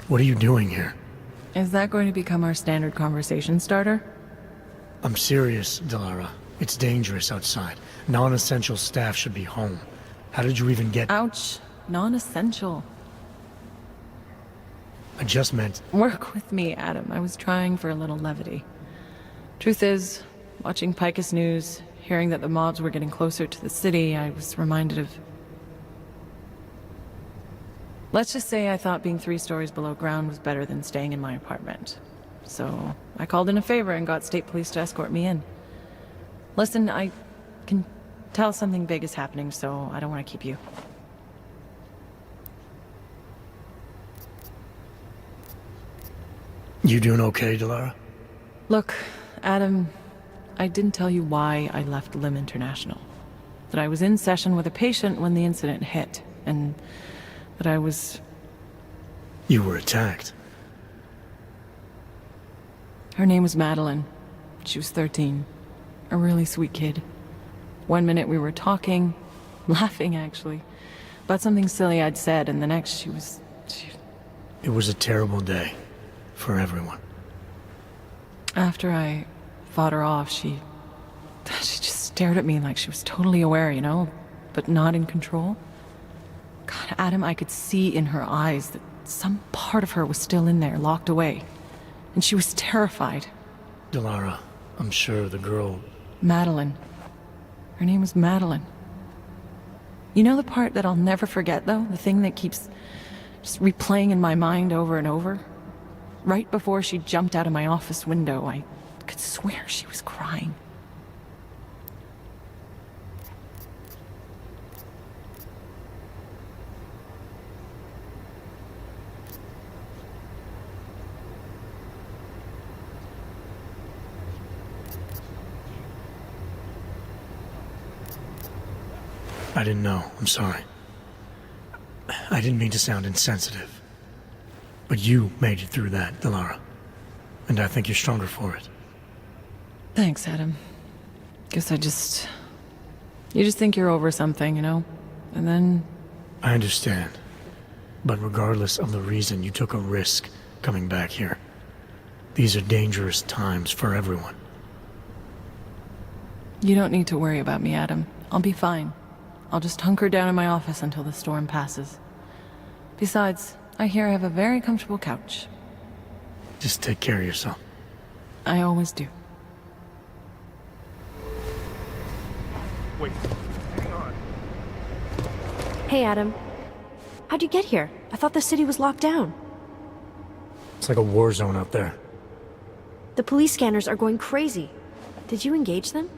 what are you doing here? Is that going to become our standard conversation starter? I'm serious, Delara. It's dangerous outside. Non-essential staff should be home. How did you even get— Ouch. Non-essential. I just meant— Work with me, Adam. I was trying for a little levity. Truth is, watching Picus News, hearing that the mobs were getting closer to the city, I was reminded of— Let's just say I thought being 3 stories below ground was better than staying in my apartment. So I called in a favor and got state police to escort me in. Listen, I can tell something big is happening, so I don't want to keep you. You doing okay, Delara? Look, Adam, I didn't tell you why I left Lim International. That I was in session with a patient when the incident hit, and that I was— You were attacked. Her name was Madeline. She was 13. A really sweet kid. One minute we were talking, laughing actually, about something silly I'd said, and the next she... It was a terrible day for everyone. After I fought her off, she just stared at me like she was totally aware, you know, but not in control. God, Adam, I could see in her eyes that some part of her was still in there, locked away. And she was terrified. Delara, I'm sure the girl... Madeline. Her name was Madeline. You know the part that I'll never forget, though? The thing that keeps just replaying in my mind over and over? Right before she jumped out of my office window, I could swear she was crying. I didn't know. I'm sorry. I didn't mean to sound insensitive. But you made it through that, Delara. And I think you're stronger for it. Thanks, Adam. Guess you just think you're over something, you know? And then... I understand. But regardless of the reason, you took a risk coming back here. These are dangerous times for everyone. You don't need to worry about me, Adam. I'll be fine. I'll just hunker down in my office until the storm passes. Besides, I hear I have a very comfortable couch. Just take care of yourself. I always do. Wait, hang on. Hey, Adam. How'd you get here? I thought the city was locked down. It's like a war zone out there. The police scanners are going crazy. Did you engage them?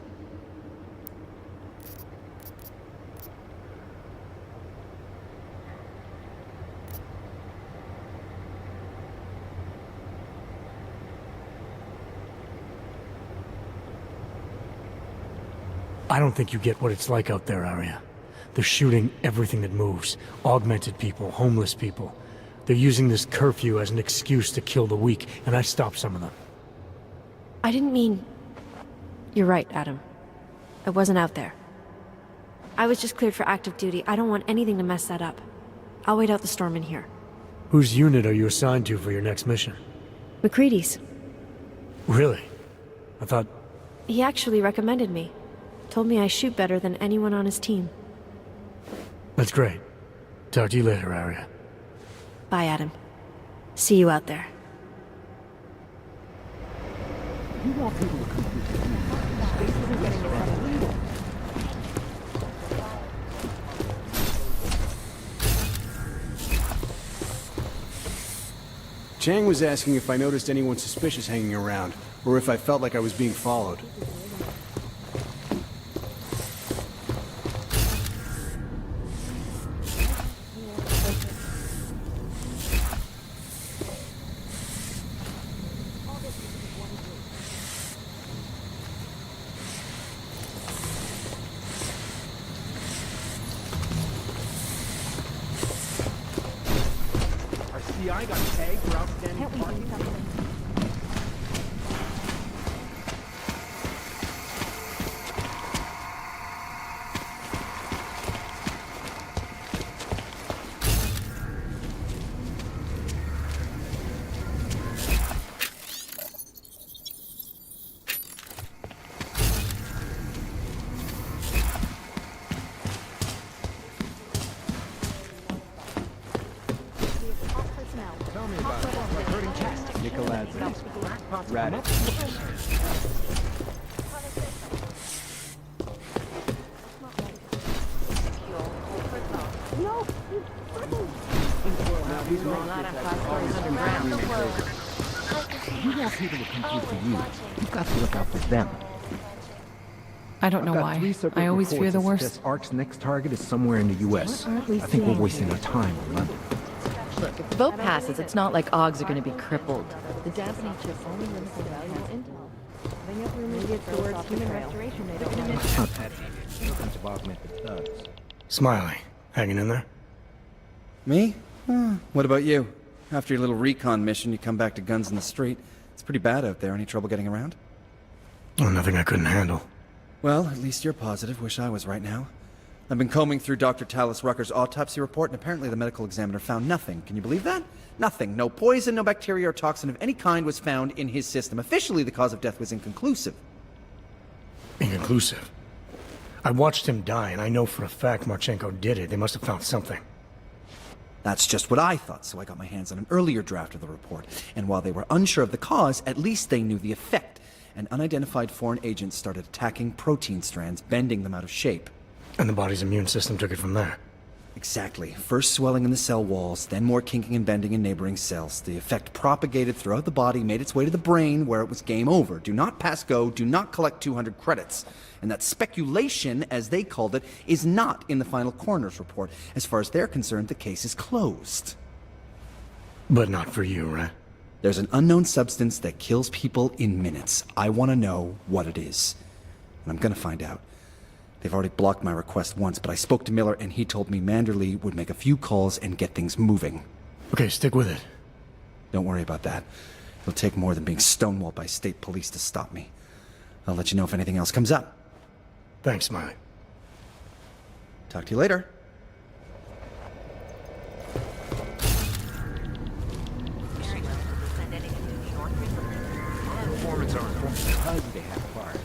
I don't think you get what it's like out there, Arya. They're shooting everything that moves. Augmented people, homeless people. They're using this curfew as an excuse to kill the weak, and I stopped some of them. I didn't mean... You're right, Adam. I wasn't out there. I was just cleared for active duty. I don't want anything to mess that up. I'll wait out the storm in here. Whose unit are you assigned to for your next mission? McCready's. Really? I thought... He actually recommended me. Told me I shoot better than anyone on his team. That's great. Talk to you later, Arya. Bye, Adam. See you out there. You want people to come through the roof. Space isn't getting us out of window. Chang was asking if I noticed anyone suspicious hanging around, or if I felt like I was being followed. I got tagged for outstanding parking. You want people to come through for you. You've got to look out for them. I don't know why. I always fear the worst. Ark's next target is somewhere in the U.S. I think we're wasting our time in London. Look, if the vote passes, it's not like AUGs are going to be crippled. The Daphne chip only limits the valuable intel. Maybe it's the words human restoration they don't know. Smiley, hanging in there? Me? What about you? After your little recon mission, you come back to guns in the street. It's pretty bad out there. Any trouble getting around? Oh, nothing I couldn't handle. Well, at least you're positive. Wish I was right now. I've been combing through Dr. Tallis Rucker's autopsy report, and apparently the medical examiner found nothing. Can you believe that? Nothing. No poison, no bacteria or toxin of any kind was found in his system. Officially, the cause of death was inconclusive. Inconclusive? I watched him die, and I know for a fact Marchenko did it. They must have found something. That's just what I thought, so I got my hands on an earlier draft of the report. And while they were unsure of the cause, at least they knew the effect. An unidentified foreign agent started attacking protein strands, bending them out of shape. And the body's immune system took it from there. Exactly. First swelling in the cell walls, then more kinking and bending in neighboring cells. The effect propagated throughout the body, made its way to the brain, where it was game over. Do not pass go, do not collect 200 credits. And that speculation, as they called it, is not in the final coroner's report. As far as they're concerned, the case is closed. But not for you, right? There's an unknown substance that kills people in minutes. I want to know what it is. And I'm gonna find out. They've already blocked my request once, but I spoke to Miller and he told me Manderley would make a few calls and get things moving. Okay, stick with it. Don't worry about that. It'll take more than being stonewalled by state police to stop me. I'll let you know if anything else comes up. Thanks, Smiley. Talk to you later. Informants are informed because they have fire.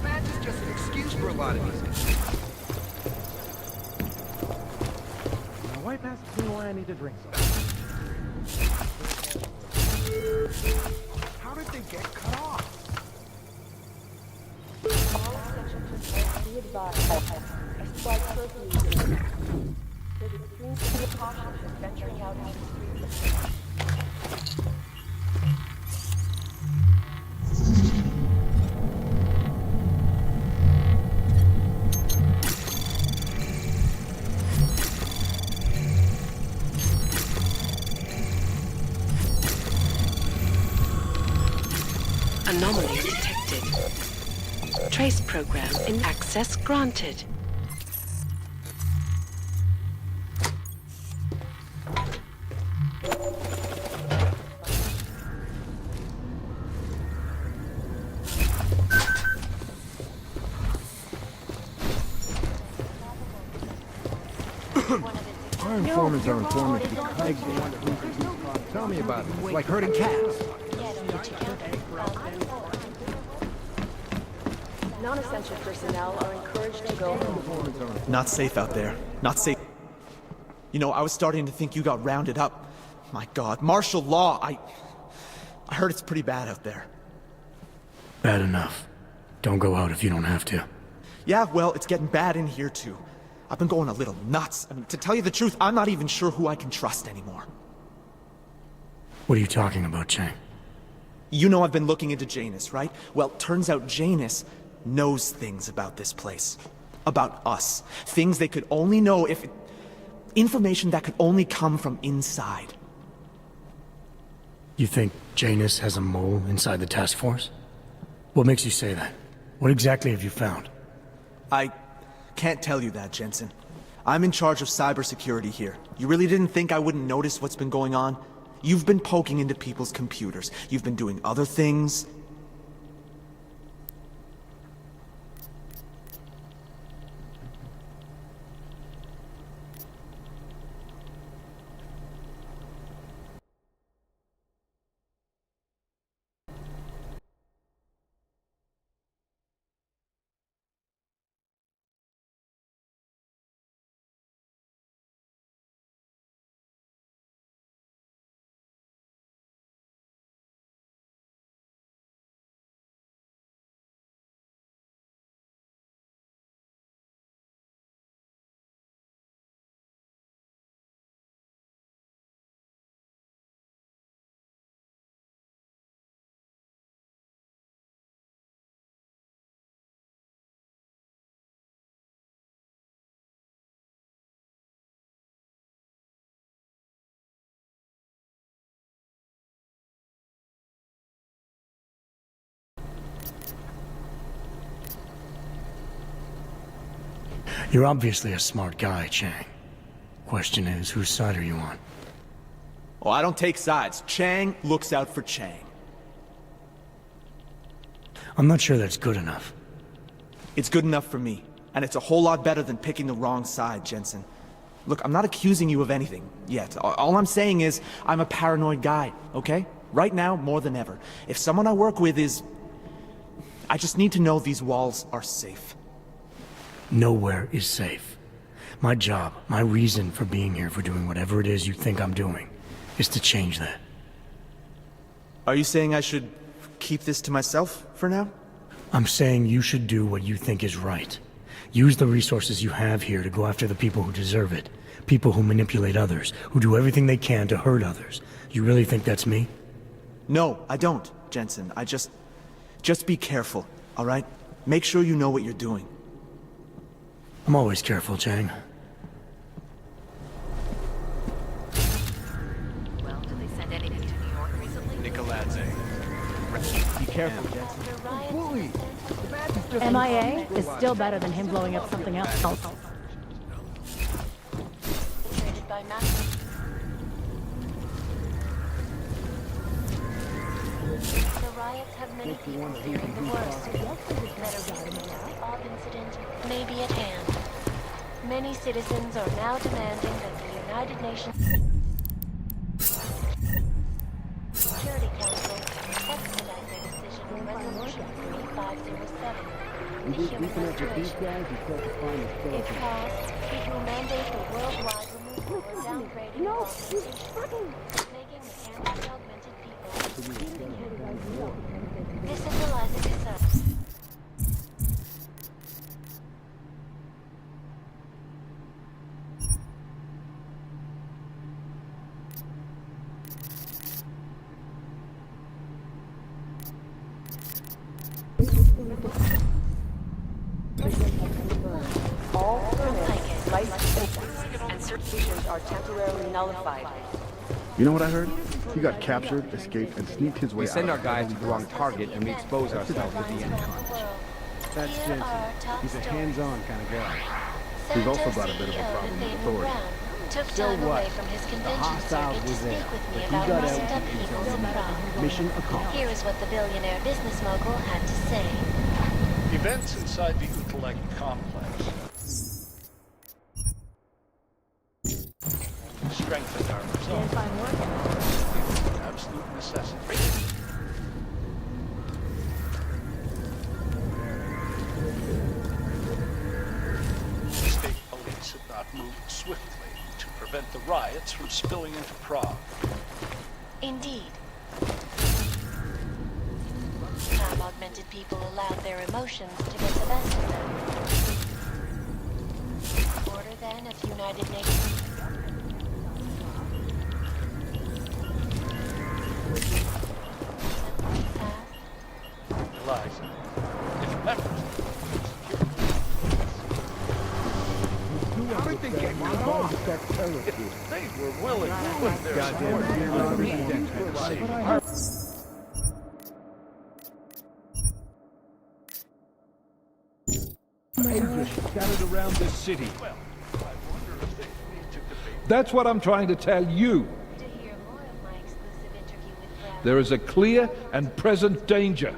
Badge is just an excuse for a lot of these things. My wife asked me why I need to drink something. How did they get cut off? Anomaly detected. Trace program in access granted. Our informants are informing because they want to. Tell me about it. It's like herding cats. Non-essential personnel are encouraged to go home. Not safe out there. Not safe. You know, I was starting to think you got rounded up. My God, martial law. I heard it's pretty bad out there. Bad enough. Don't go out if you don't have to. Yeah, well, it's getting bad in here too. I've been going a little nuts. I mean, to tell you the truth, I'm not even sure who I can trust anymore. What are you talking about, Chang? You know I've been looking into Janus, right? Well, turns out Janus knows things about this place. About us. Things they could only know if... information that could only come from inside. You think Janus has a mole inside the task force? What makes you say that? What exactly have you found? I can't tell you that, Jensen. I'm in charge of cybersecurity here. You really didn't think I wouldn't notice what's been going on? You've been poking into people's computers. You've been doing other things. You're obviously a smart guy, Chang. Question is, whose side are you on? Oh, I don't take sides. Chang looks out for Chang. I'm not sure that's good enough. It's good enough for me. And it's a whole lot better than picking the wrong side, Jensen. Look, I'm not accusing you of anything yet. All I'm saying is, I'm a paranoid guy, okay? Right now, more than ever. If someone I work with is... I just need to know these walls are safe. Nowhere is safe. My job, my reason for being here, for doing whatever it is you think I'm doing, is to change that. Are you saying I should keep this to myself for now? I'm saying you should do what you think is right. Use the resources you have here to go after the people who deserve it. People who manipulate others, who do everything they can to hurt others. You really think that's me? No, I don't, Jensen. Just be careful, all right? Make sure you know what you're doing. I'm always careful, Chang. Well, did they send anything to New York recently? Nicoladze. Be careful, Jensen. Bully! MIA is still better than him blowing up something else. Traded by Master. The riots have many people fearing the worst. The Bob incident may be at hand. Many citizens are now demanding that the United Nations Security Council expedite their decision on Resolution 3507, the human restoration. If passed, it will mandate the worldwide removal or downgrading of augmentations, making mechanically augmented people. This is the last concern. All permits, licenses, and certifications are temporarily nullified. You know what I heard? He got captured, escaped, and sneaked his way We out. send our guys to the wrong target and we expose ourselves at the end. That's Jensen. He's a hands-on kind of guy. He's also got a bit of a problem with authority. Took So time what? away from his The convention hostiles circuit to were speak there, with me but he about got recent out upheavals in Prague. Mission accomplished. Here is what the billionaire business mogul had to say. Events inside the Intellect complex strengthened our resolve. Absolute necessity. The state police had not moved swiftly to prevent the riots from spilling into Prague. Indeed. Time-augmented people allowed their emotions to get the best of them. Order then of United Nations. Eliza, if members How did they get one off? if they were willing to put their support behind me, Scattered around this city. That's what I'm trying to tell you. There is a clear and present danger.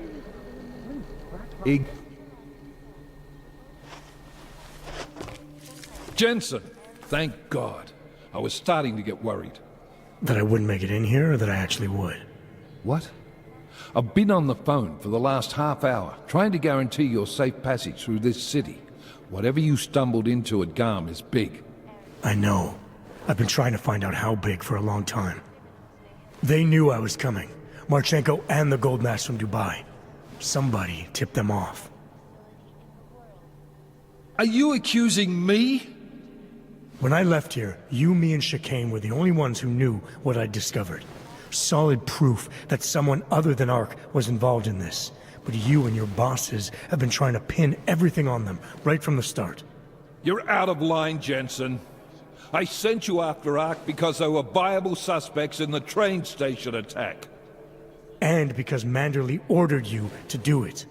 Jensen, thank God. I was starting to get worried. That I wouldn't make it in here, or that I actually would? What? I've been on the phone for the last half hour, trying to guarantee your safe passage through this city. Whatever you stumbled into at Garm is big. I know. I've been trying to find out how big for a long time. They knew I was coming. Marchenko and the gold mask from Dubai. Somebody tipped them off. Are you accusing me? When I left here, you, me, and Chicane were the only ones who knew what I'd discovered. Solid proof that someone other than Ark was involved in this. But you and your bosses have been trying to pin everything on them, right from the start. You're out of line, Jensen. I sent you after Ark because there were viable suspects in the train station attack. And because Manderley ordered you to do it.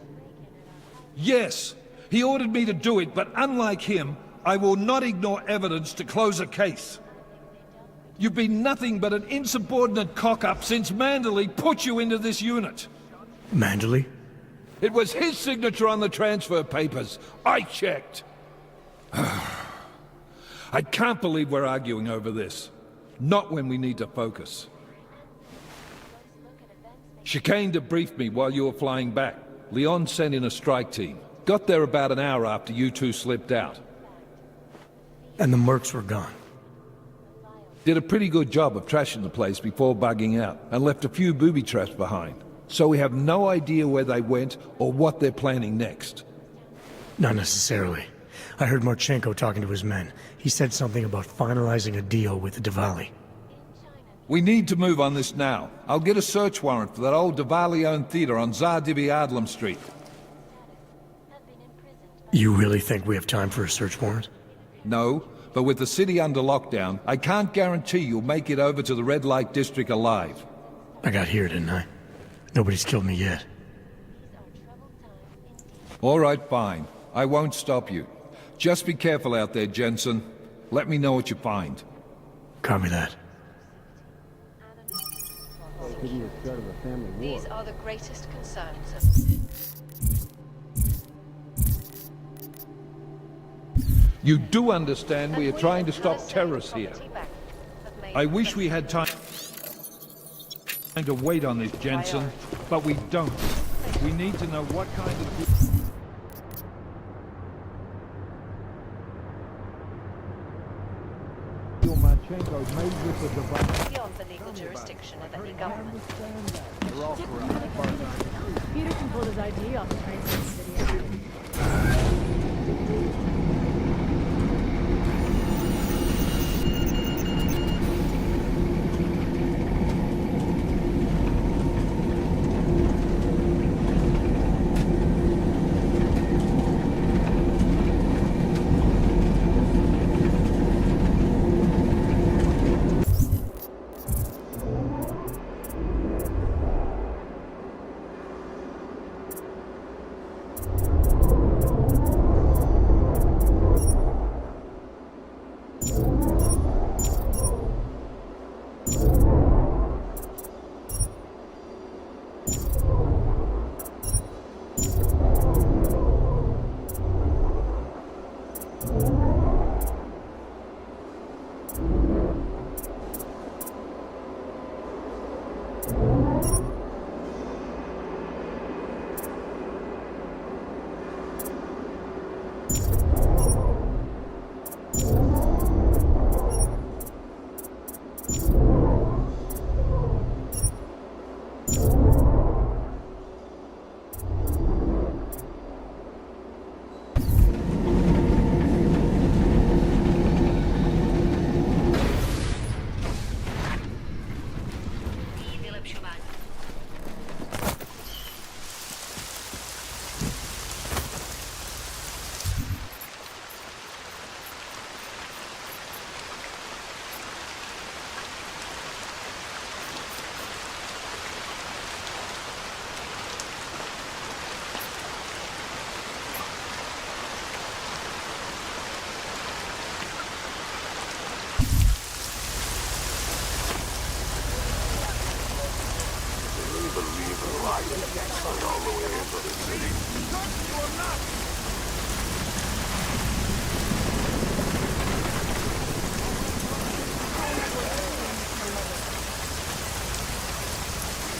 Yes, he ordered me to do it, but unlike him, I will not ignore evidence to close a case. You've been nothing but an insubordinate cock-up since Manderley put you into this unit. Manderley? It was his signature on the transfer papers. I checked. I can't believe we're arguing over this. Not when we need to focus. Chicane debriefed me while you were flying back. Leon sent in a strike team. Got there about an hour after you two slipped out. And the mercs were gone. Did a pretty good job of trashing the place before bugging out, and left a few booby traps behind. So we have no idea where they went or what they're planning next. Not necessarily. I heard Marchenko talking to his men. He said something about finalizing a deal with the Diwali. We need to move on this now. I'll get a search warrant for that old Diwali-owned theater on Zardibi Adlam Street. You really think we have time for a search warrant? No, but with the city under lockdown, I can't guarantee you'll make it over to the Red Light District alive. I got here, didn't I? Nobody's killed me yet. All right, fine. I won't stop you. Just be careful out there, Jensen. Let me know what you find. Copy that. These are the greatest concerns of... You do understand we are trying to stop terrorists here. I wish we had time to wait on this, Jensen, but we don't. We need to know what kind of... beyond the legal jurisdiction of any government. Peter can pull his ID off the train to the city.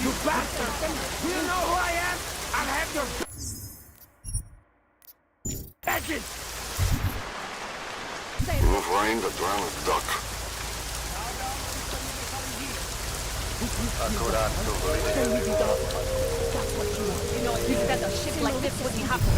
You bastard! You know who I am? I'll have your... Edges! We're flying the drowned duck. You know, if you said a shit like this wouldn't happen.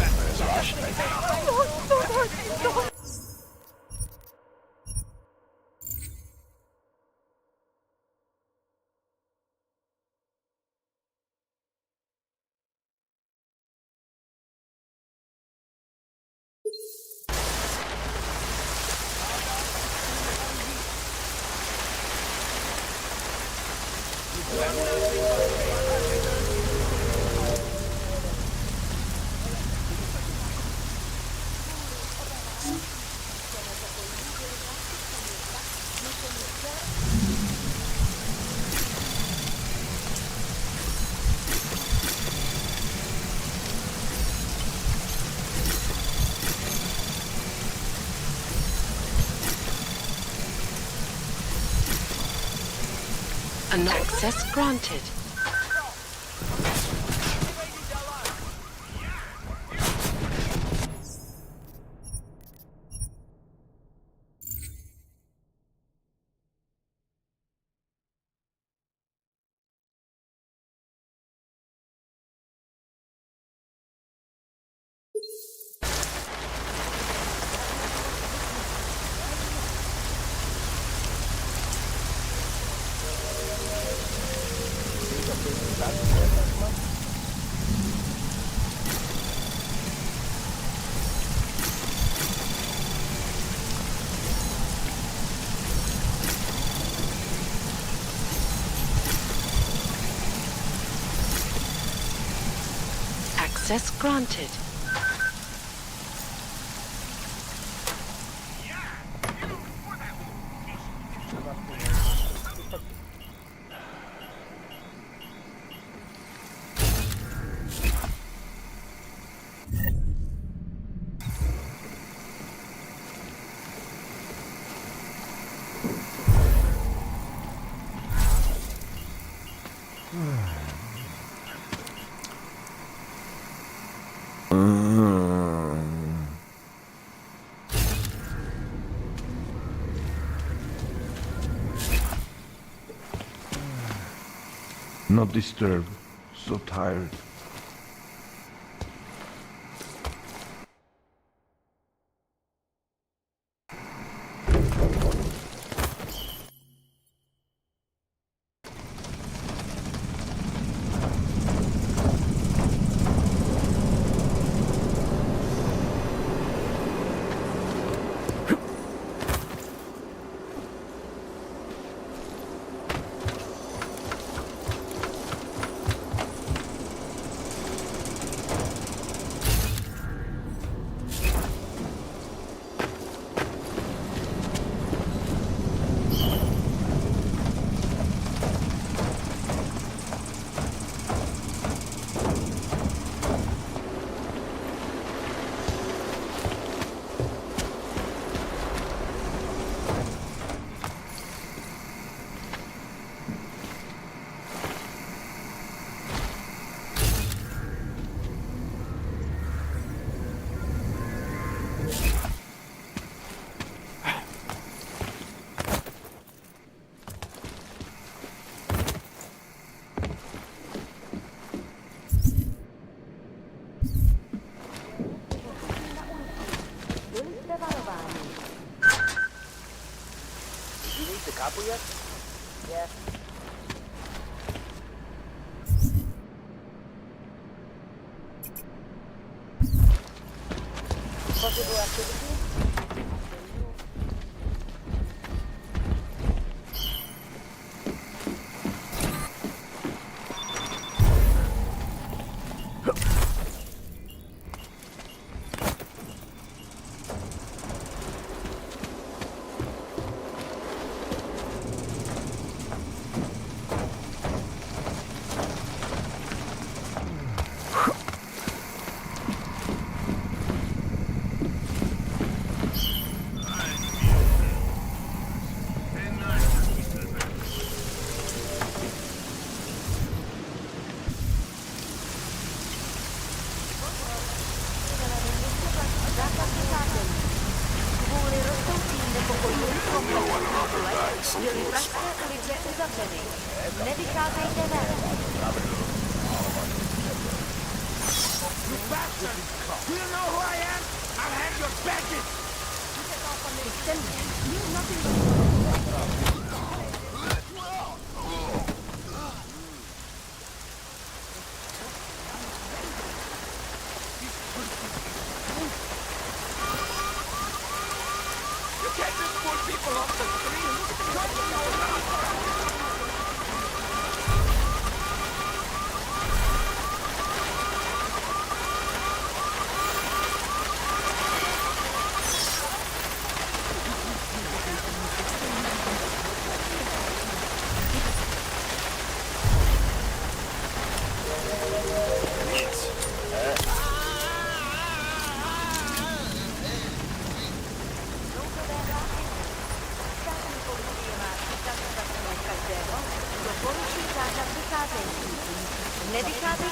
Access granted. Access granted. Not disturbed. So tired.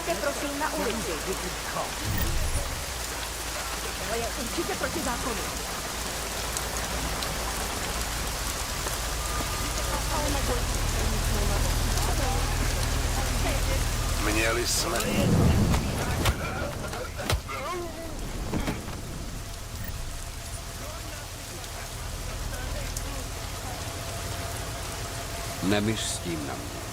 Vyjďte prosím na ulici. To je určitě proti zákonu. Měli jsme... Nemyš s tím na mě.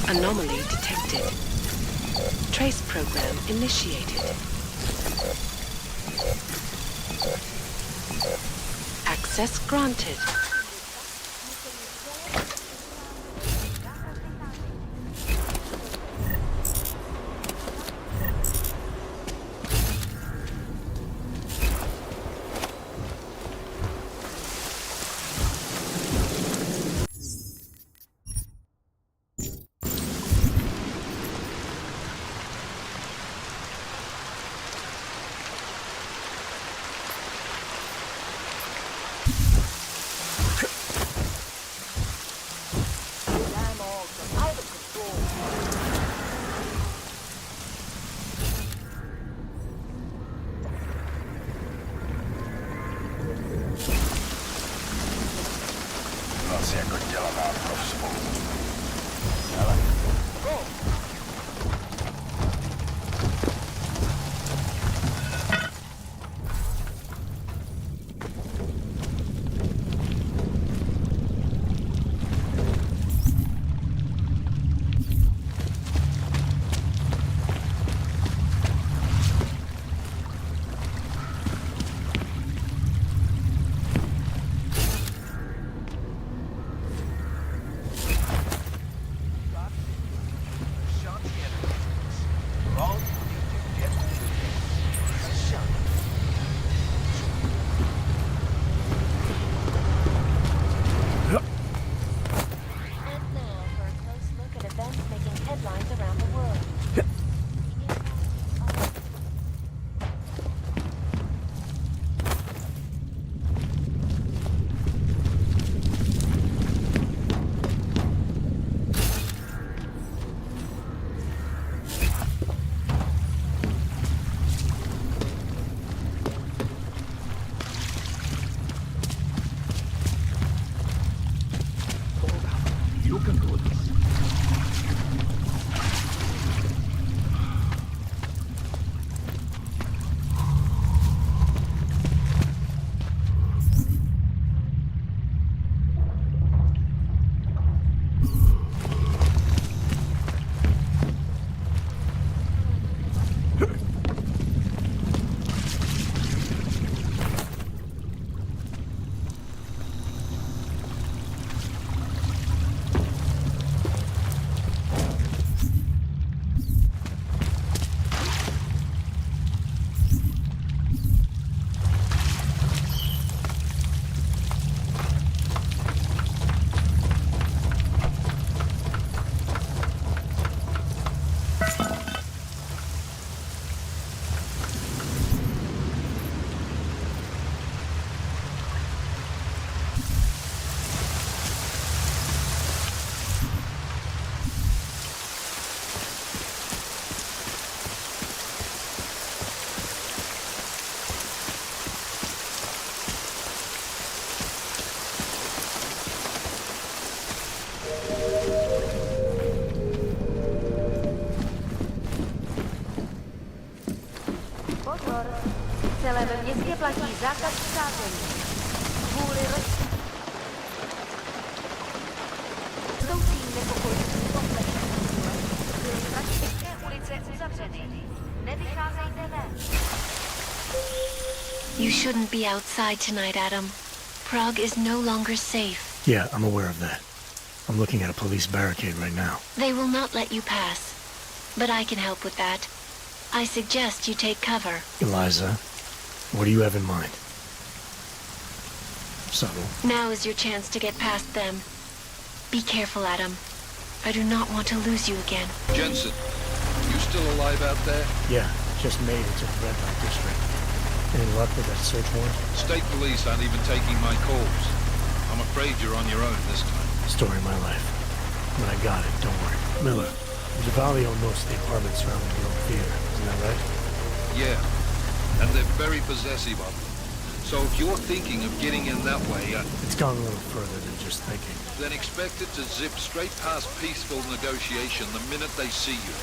Anomaly detected. Trace program initiated. Access Access granted. Celé ve městě platí zákaz přáteli. Kvůli rostoucím nepokojícím komplexům byly praktické ulice uzavřeny. Nevycházejte ven. You shouldn't be outside tonight, Adam. Prague is no longer safe. Yeah, I'm aware of that. I'm looking at a police barricade right now. They will not let you pass. But I can help with that. I suggest you take cover. Eliza, what do you have in mind? Subtle. Now is your chance to get past them. Be careful, Adam. I do not want to lose you again. Jensen, you still alive out there? Yeah, just made it to the red light district. Any luck with that search warrant? State police aren't even taking my calls. I'm afraid you're on your own this time. Story of my life. But I got it, don't worry. Miller, Javalli owned most of the apartments surrounding the old theater, isn't that right? Yeah, and they're very possessive of them. So if you're thinking of getting in that way, It's gone a little further than just thinking. then expect it to zip straight past peaceful negotiation the minute they see you.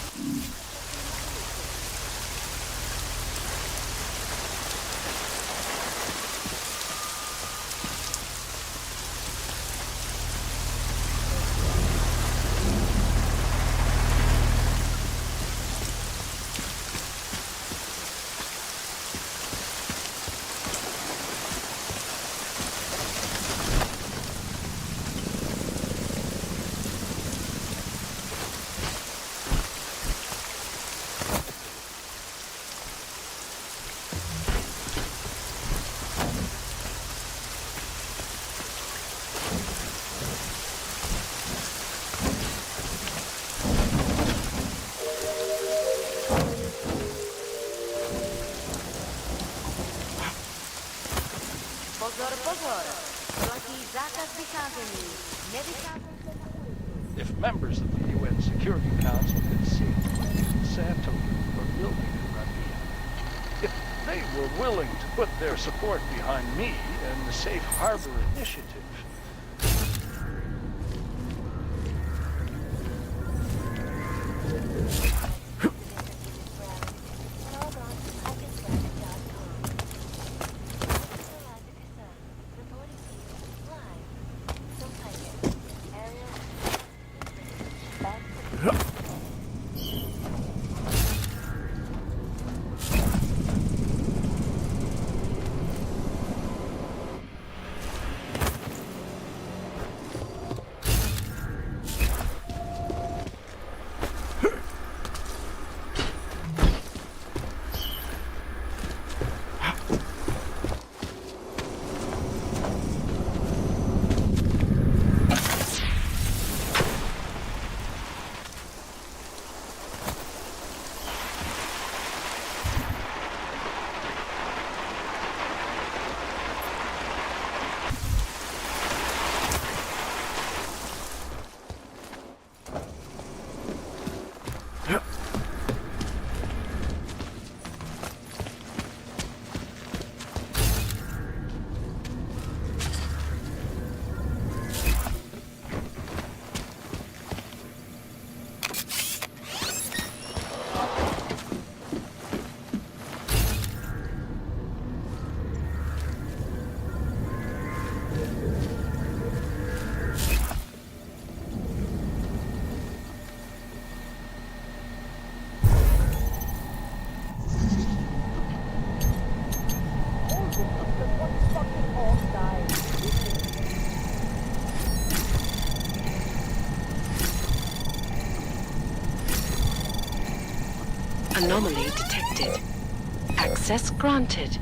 members of the UN Security Council can see Santo were building in Rabia. If they were willing to put their support behind me and the Safe Harbor Initiative, Anomaly detected. Access granted.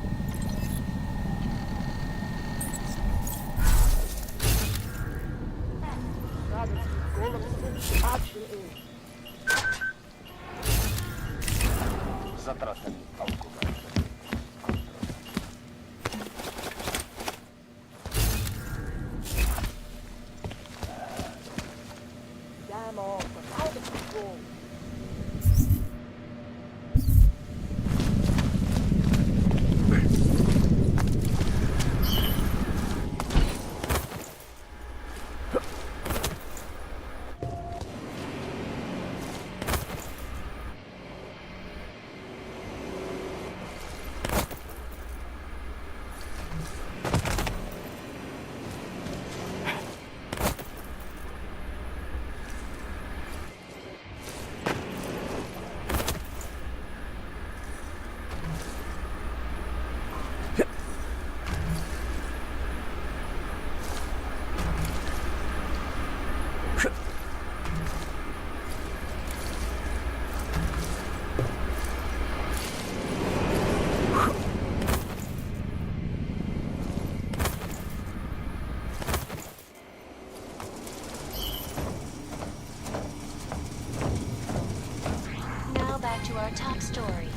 To our top story.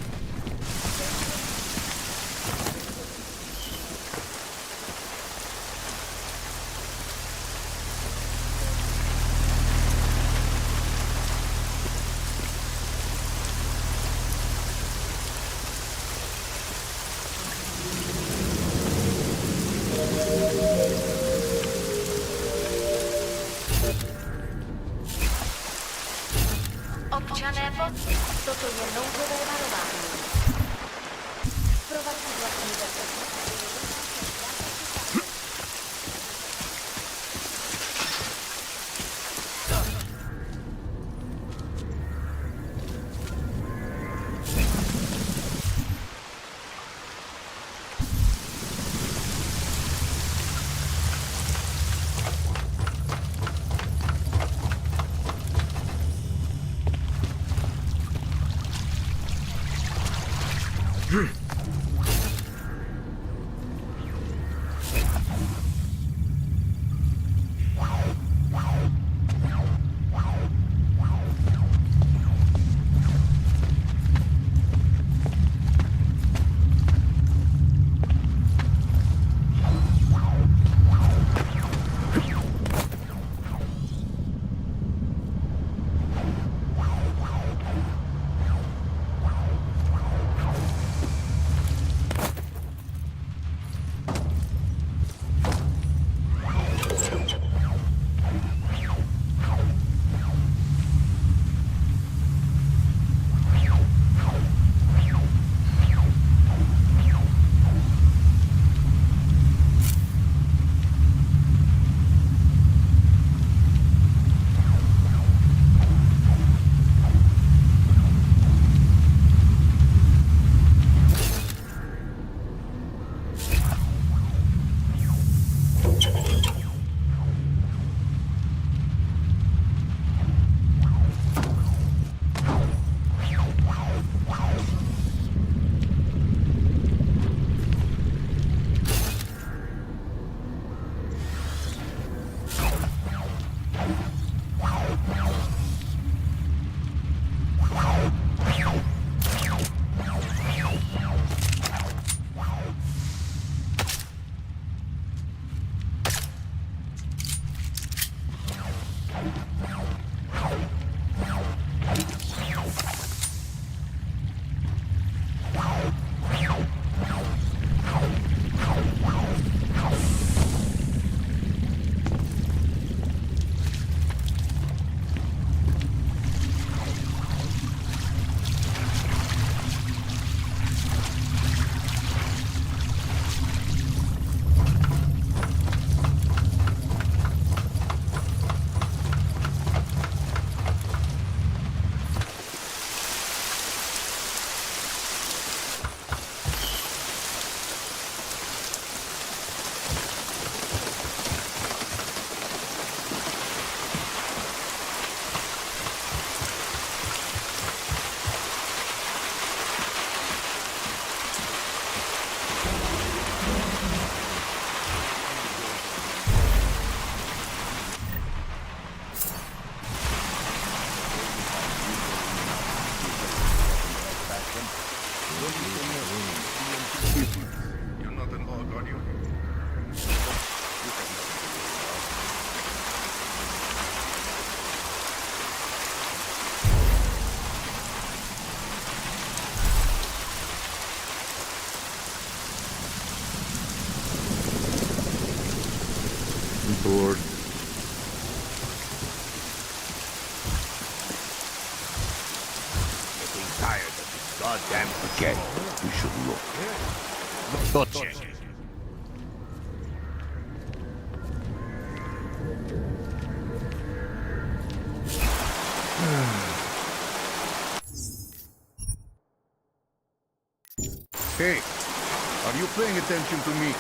Občané, toto je nouzové varování. Provaďte vlastní bezpečnost. God damn. Okay, we should look. Go check. Hey, are you paying attention to me?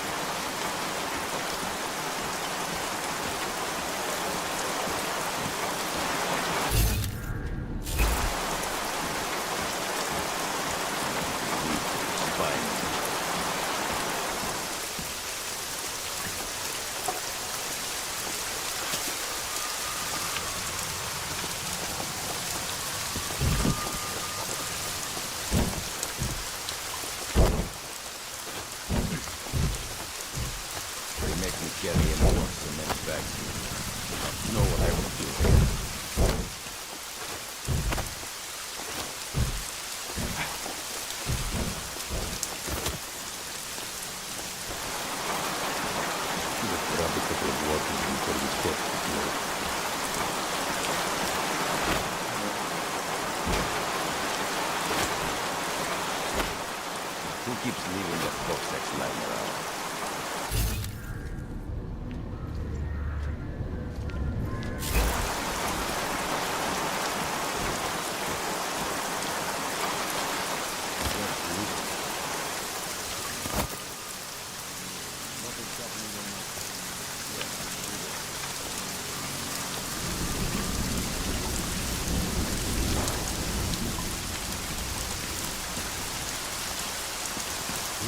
Who keeps leaving that box lying around?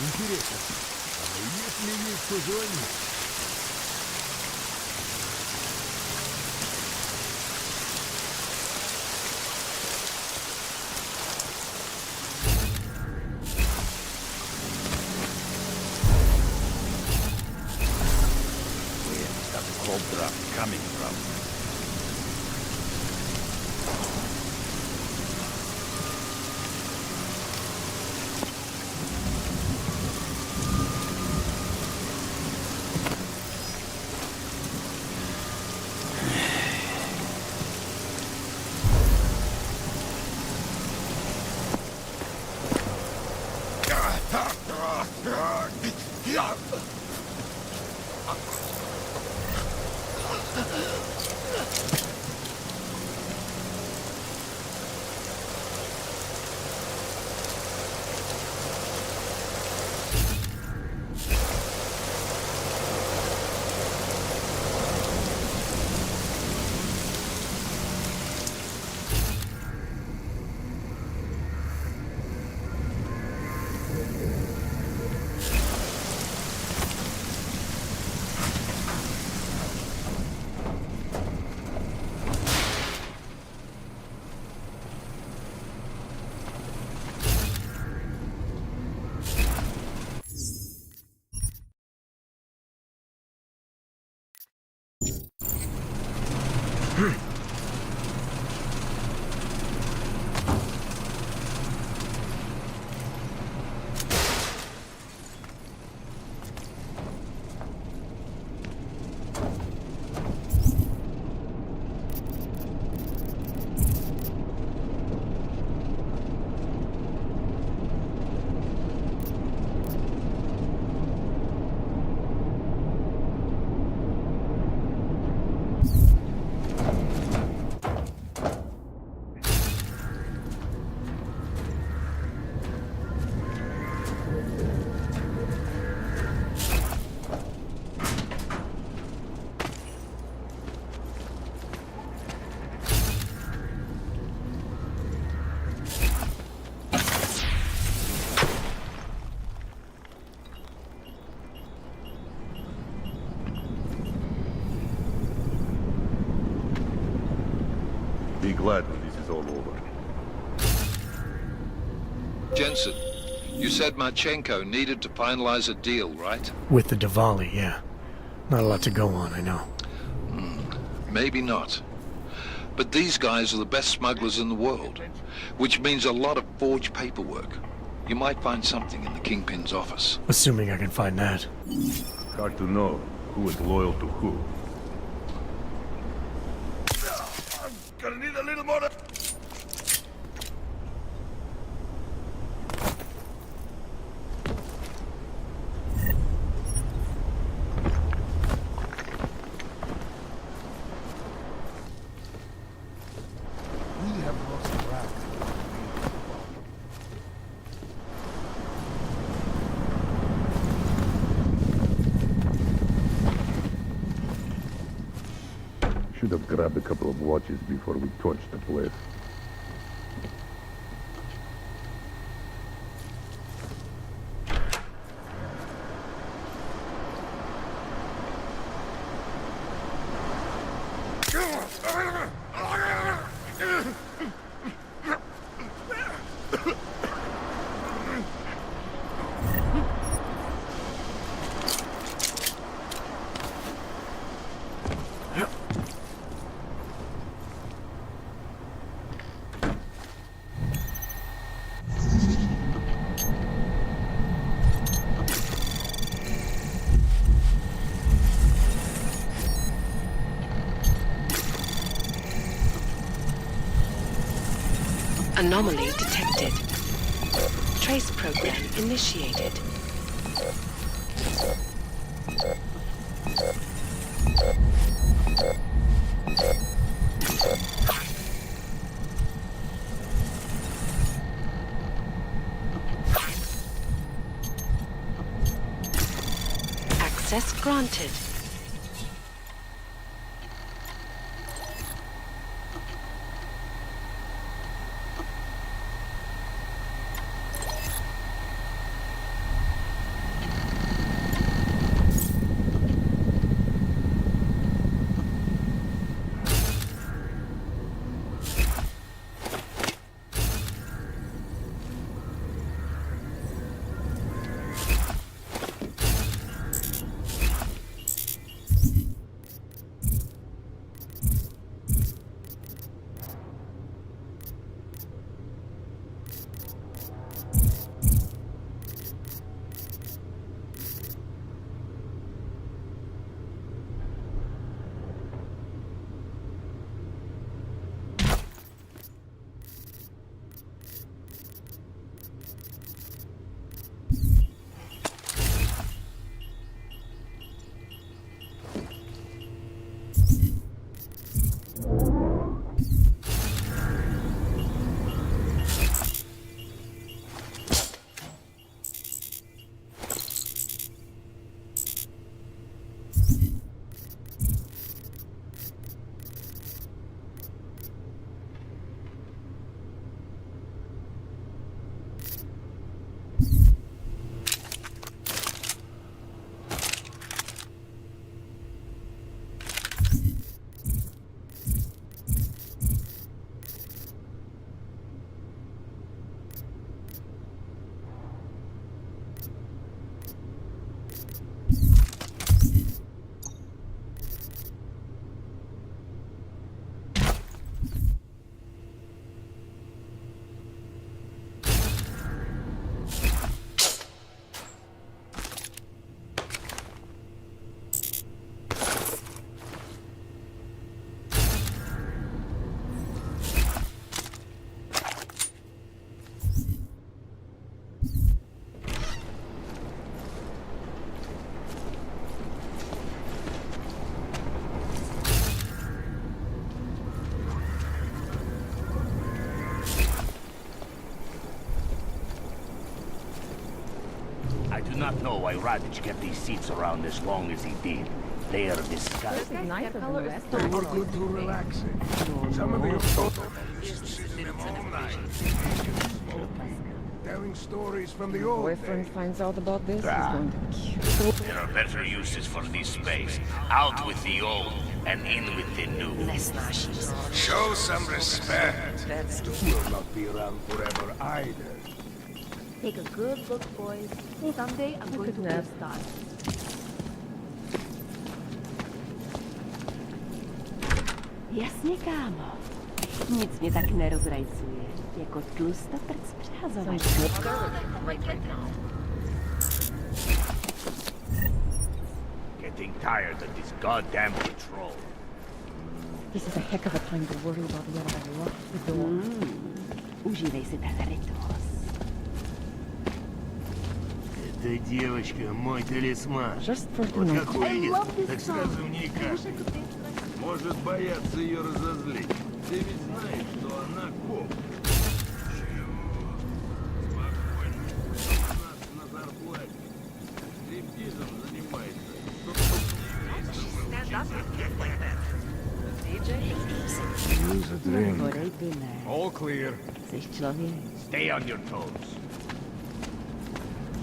Интересно, есть ли есть кто звонит? Where is that cold draft coming from? Be glad when this is all over. Jensen, you said Marchenko needed to finalize a deal, right? With the Diwali, yeah. Not a lot to go on, I know. Maybe not. But these guys are the best smugglers in the world, which means a lot of forged paperwork. You might find something in the Kingpin's office. Assuming I can find that. Hard to know who is loyal to who. Gonna need a little more. should have grabbed a couple of watches before we torched the place. Anomaly detected. Trace program initiated. Access granted. I do not know why Radic kept these seats around as long as he did. They are disgusting. This is nicer than the rest They of were the good to relaxing. Some of the photo used to sit in them all night, smoking, telling stories from the old Boyfriend days. finds out about this, he's Ah. going to kill. There are better uses for this space. Out with the old and in with the new. Show some respect. We'll not be around forever either. Take a good look, boys. Someday I'm going to be a star. Jasně, kámo. Nic mě tak nerozrajcuje, jako tlusto předspřehazovat. Getting tired of this goddamn patrol. This is a heck of a time to worry about where I locked the door. Užívej si Taharitos. Эта девочка мой талисман. Just for Вот tonight. как увидит, так сразу в ней кашляет. Может бояться ее разозлить. Ты ведь знаешь, что она коп. Спокойно. У нас на зарплате. Стриптизом занимается. use a drink. All clear. Stay on your toes.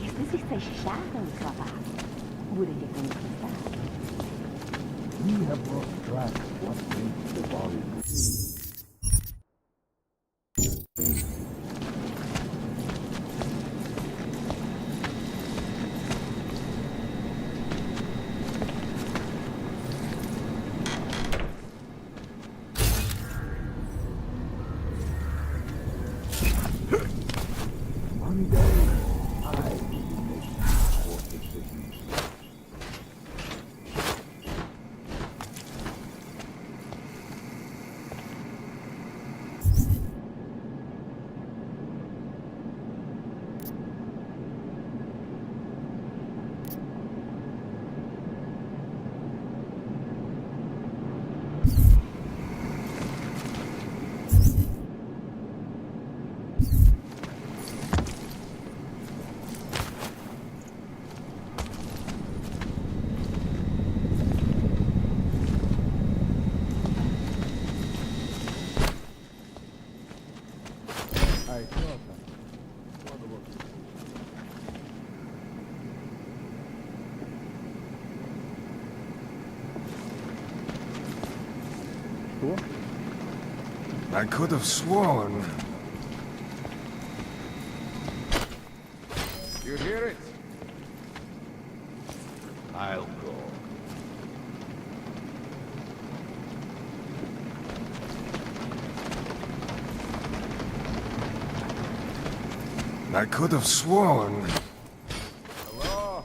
Jestli si chceš šáhnout, chlapák, budete to něco stát. We have lost track of what makes the body. One day, I will be making poor decisions. I could have sworn. You hear it? I'll go. I could have sworn. Hello?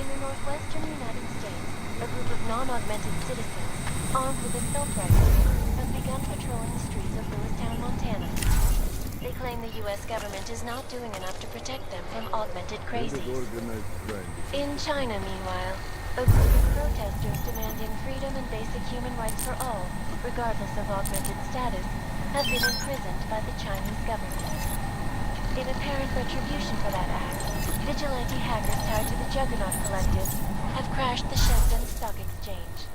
In the northwestern United States, a group of non-augmented citizens, armed with assault rifles, has begun patrolling the streets of Lewistown, Montana. They claim the U.S. government is not doing enough to protect them from augmented crazies. In China, meanwhile, a group of protesters demanding freedom and basic human rights for all, regardless of augmented status, have been imprisoned by the Chinese government. In apparent retribution for that act, vigilante hackers tied to the Juggernaut Collective have crashed the Jensen stock exchange.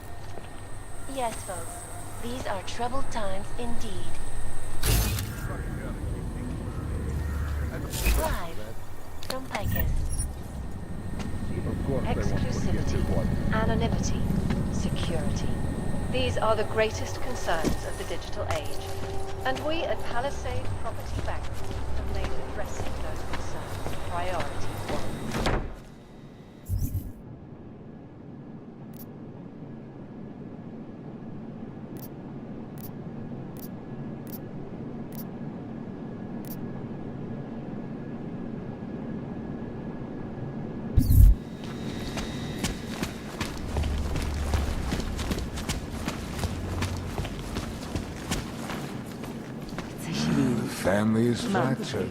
Yes, folks, these are troubled times indeed. Live from PACIFIST. Exclusivity, anonymity, security. These are the greatest concerns of the digital age. And we at Palisade Property Bank have made addressing those concerns priority one. Family is fractured.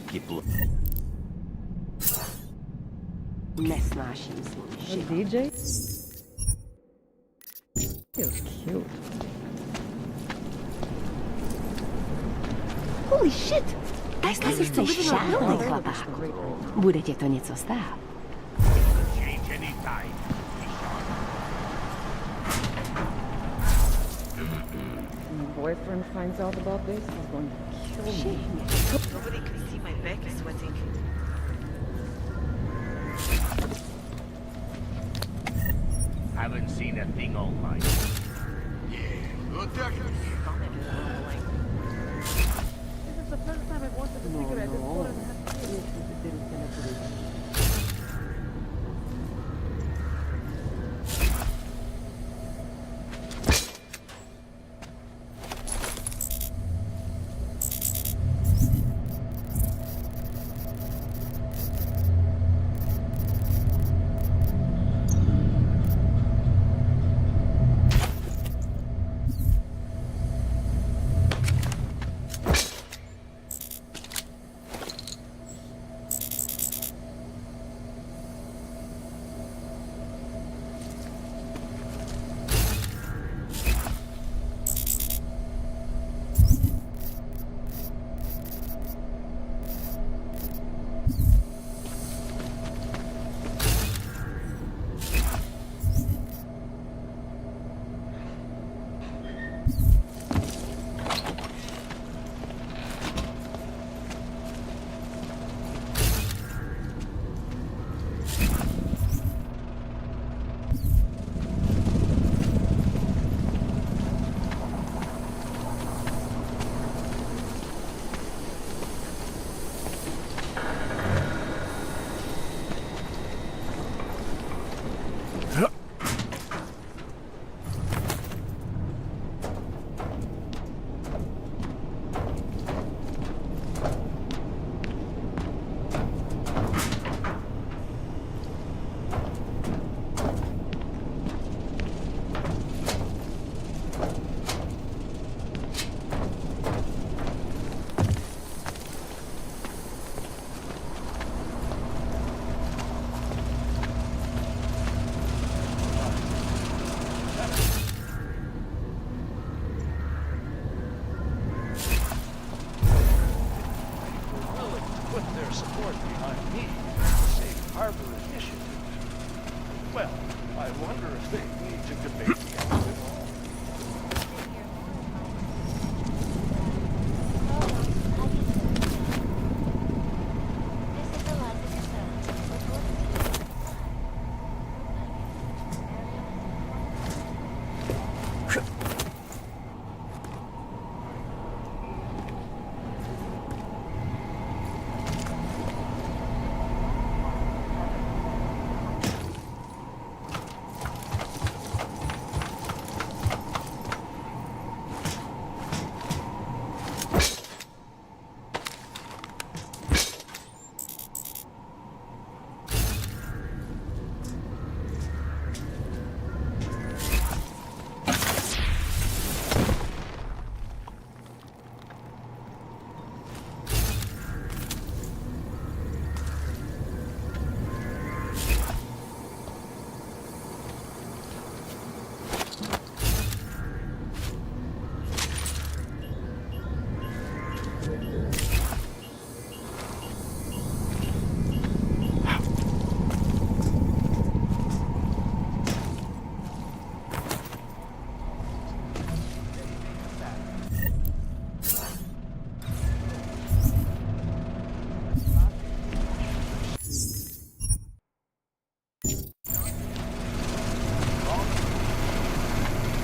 Keep looking. DJ? He was cute. Holy shit! Jestli si chceš šáhnout, chlapák, bude tě to něco stát. My boyfriend finds out about this, he's going to kill me. Nobody can see my back is sweating. Haven't seen a thing all night. Вот так. This is the first time I've wanted to figure out this 4.5 years since the Deus Ex.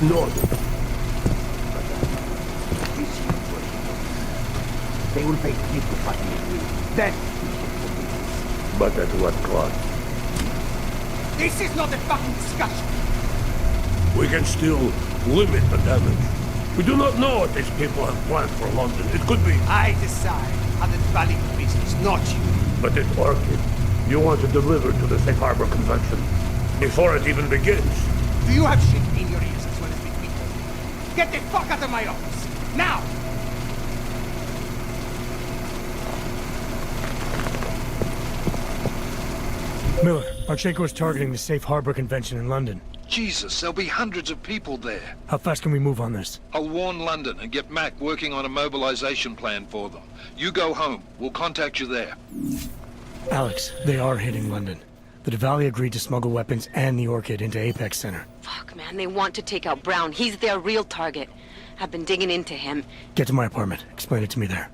Lord. They will pay people what they agree. Then but at what cost? This is not a fucking discussion! We can still limit the damage. We do not know what these people have planned for London. It could be... I decide on the dwelling business, not you. But it's Orchid. You want to deliver to the Safe Harbor Convention before it even begins. Do you have shit in your ears as well as between them? Get the fuck out of my office! Now! Miller, Archenko is targeting the Safe Harbor Convention in London. Jesus, there'll be hundreds of people there. How fast can we move on this? I'll warn London and get Mac working on a mobilization plan for them. You go home. We'll contact you there. Alex, they are hitting London. The Diwali agreed to smuggle weapons and the Orchid into Apex Center. Fuck, man, they want to take out Brown. He's their real target. I've been digging into him. Get to my apartment. Explain it to me there.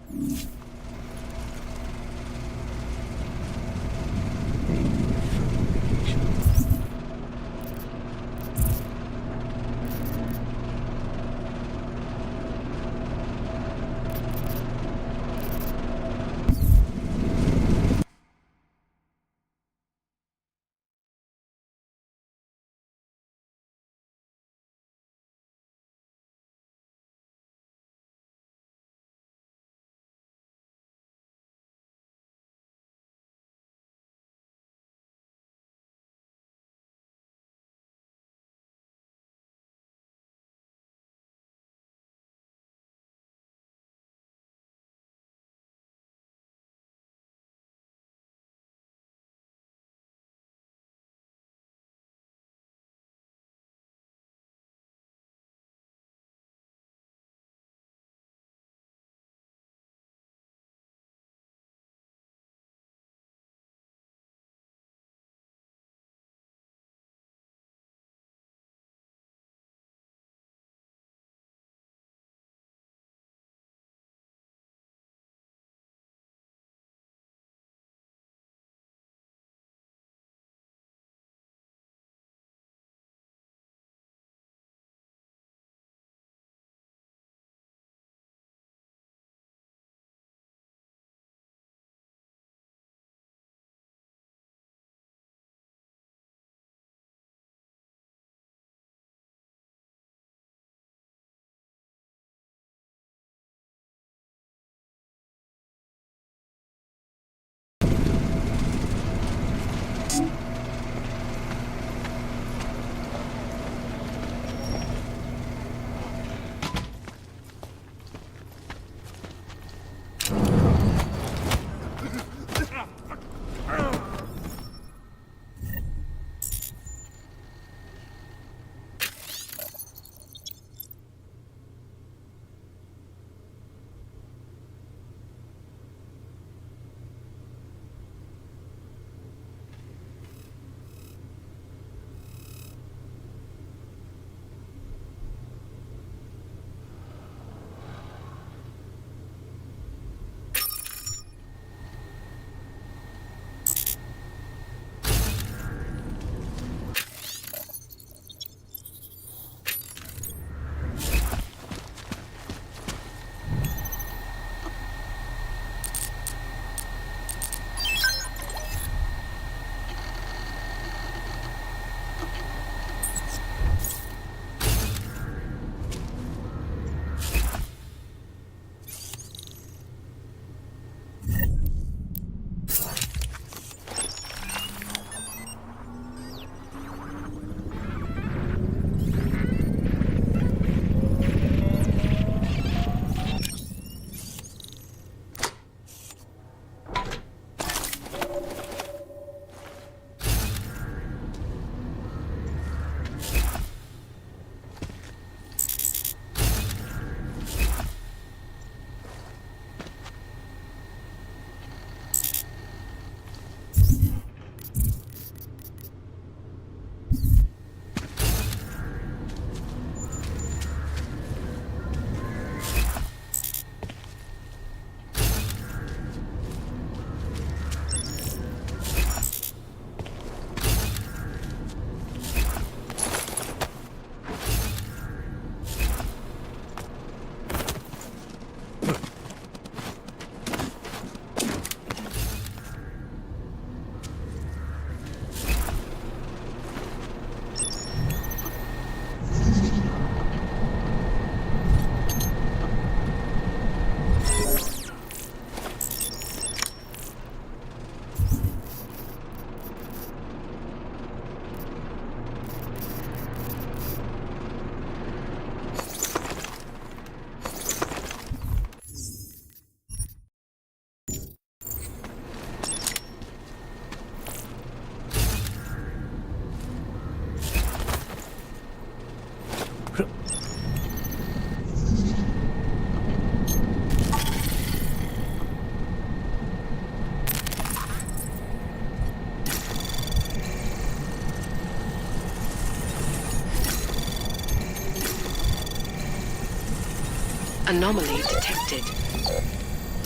Anomaly detected.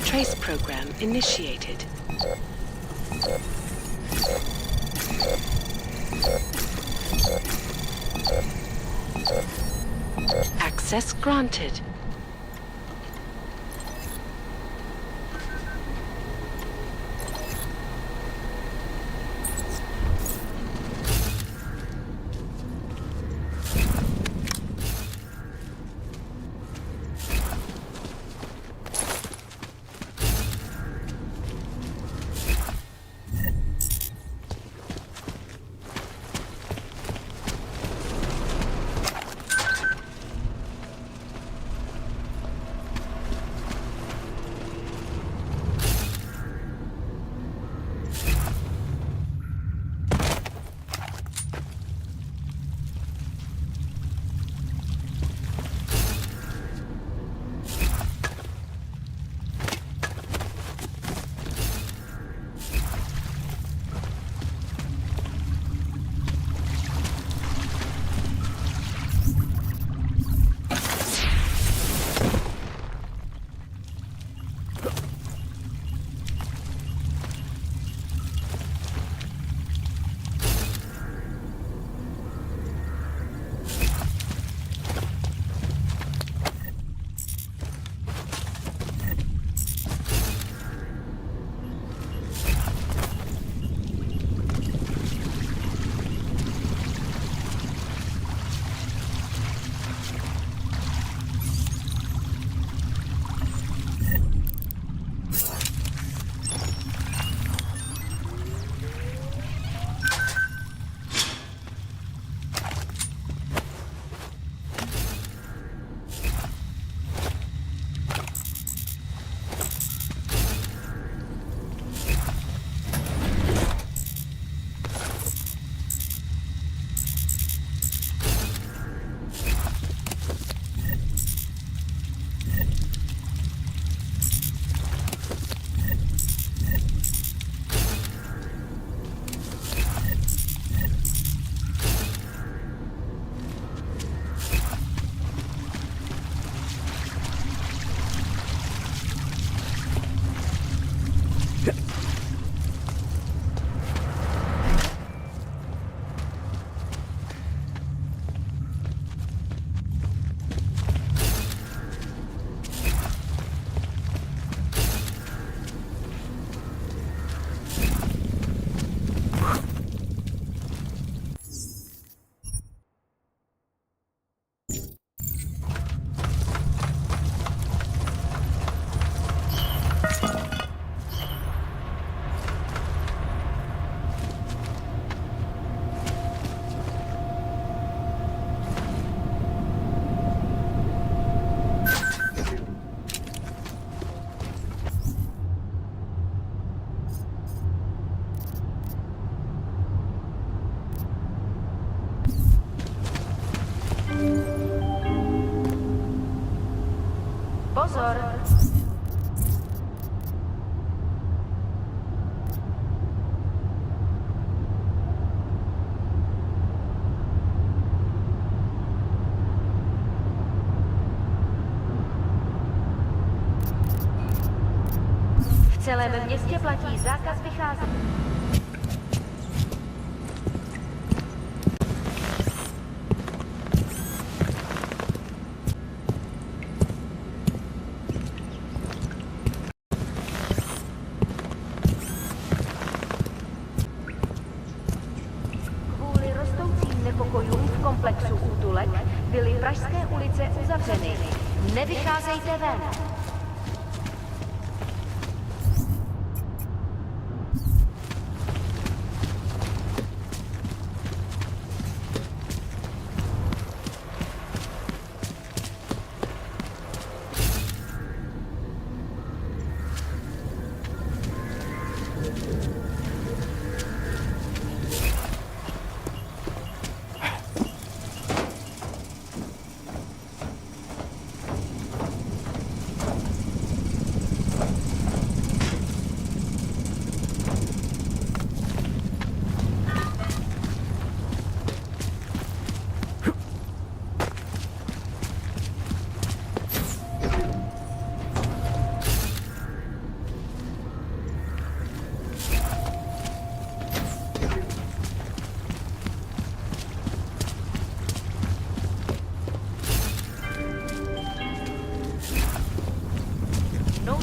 Trace program initiated. Access granted. Pozor! V celém městě platí zákaz vycházet. Kvůli rostoucím nepokojům v komplexu útulek byly pražské ulice uzavřeny. Nevycházejte ven!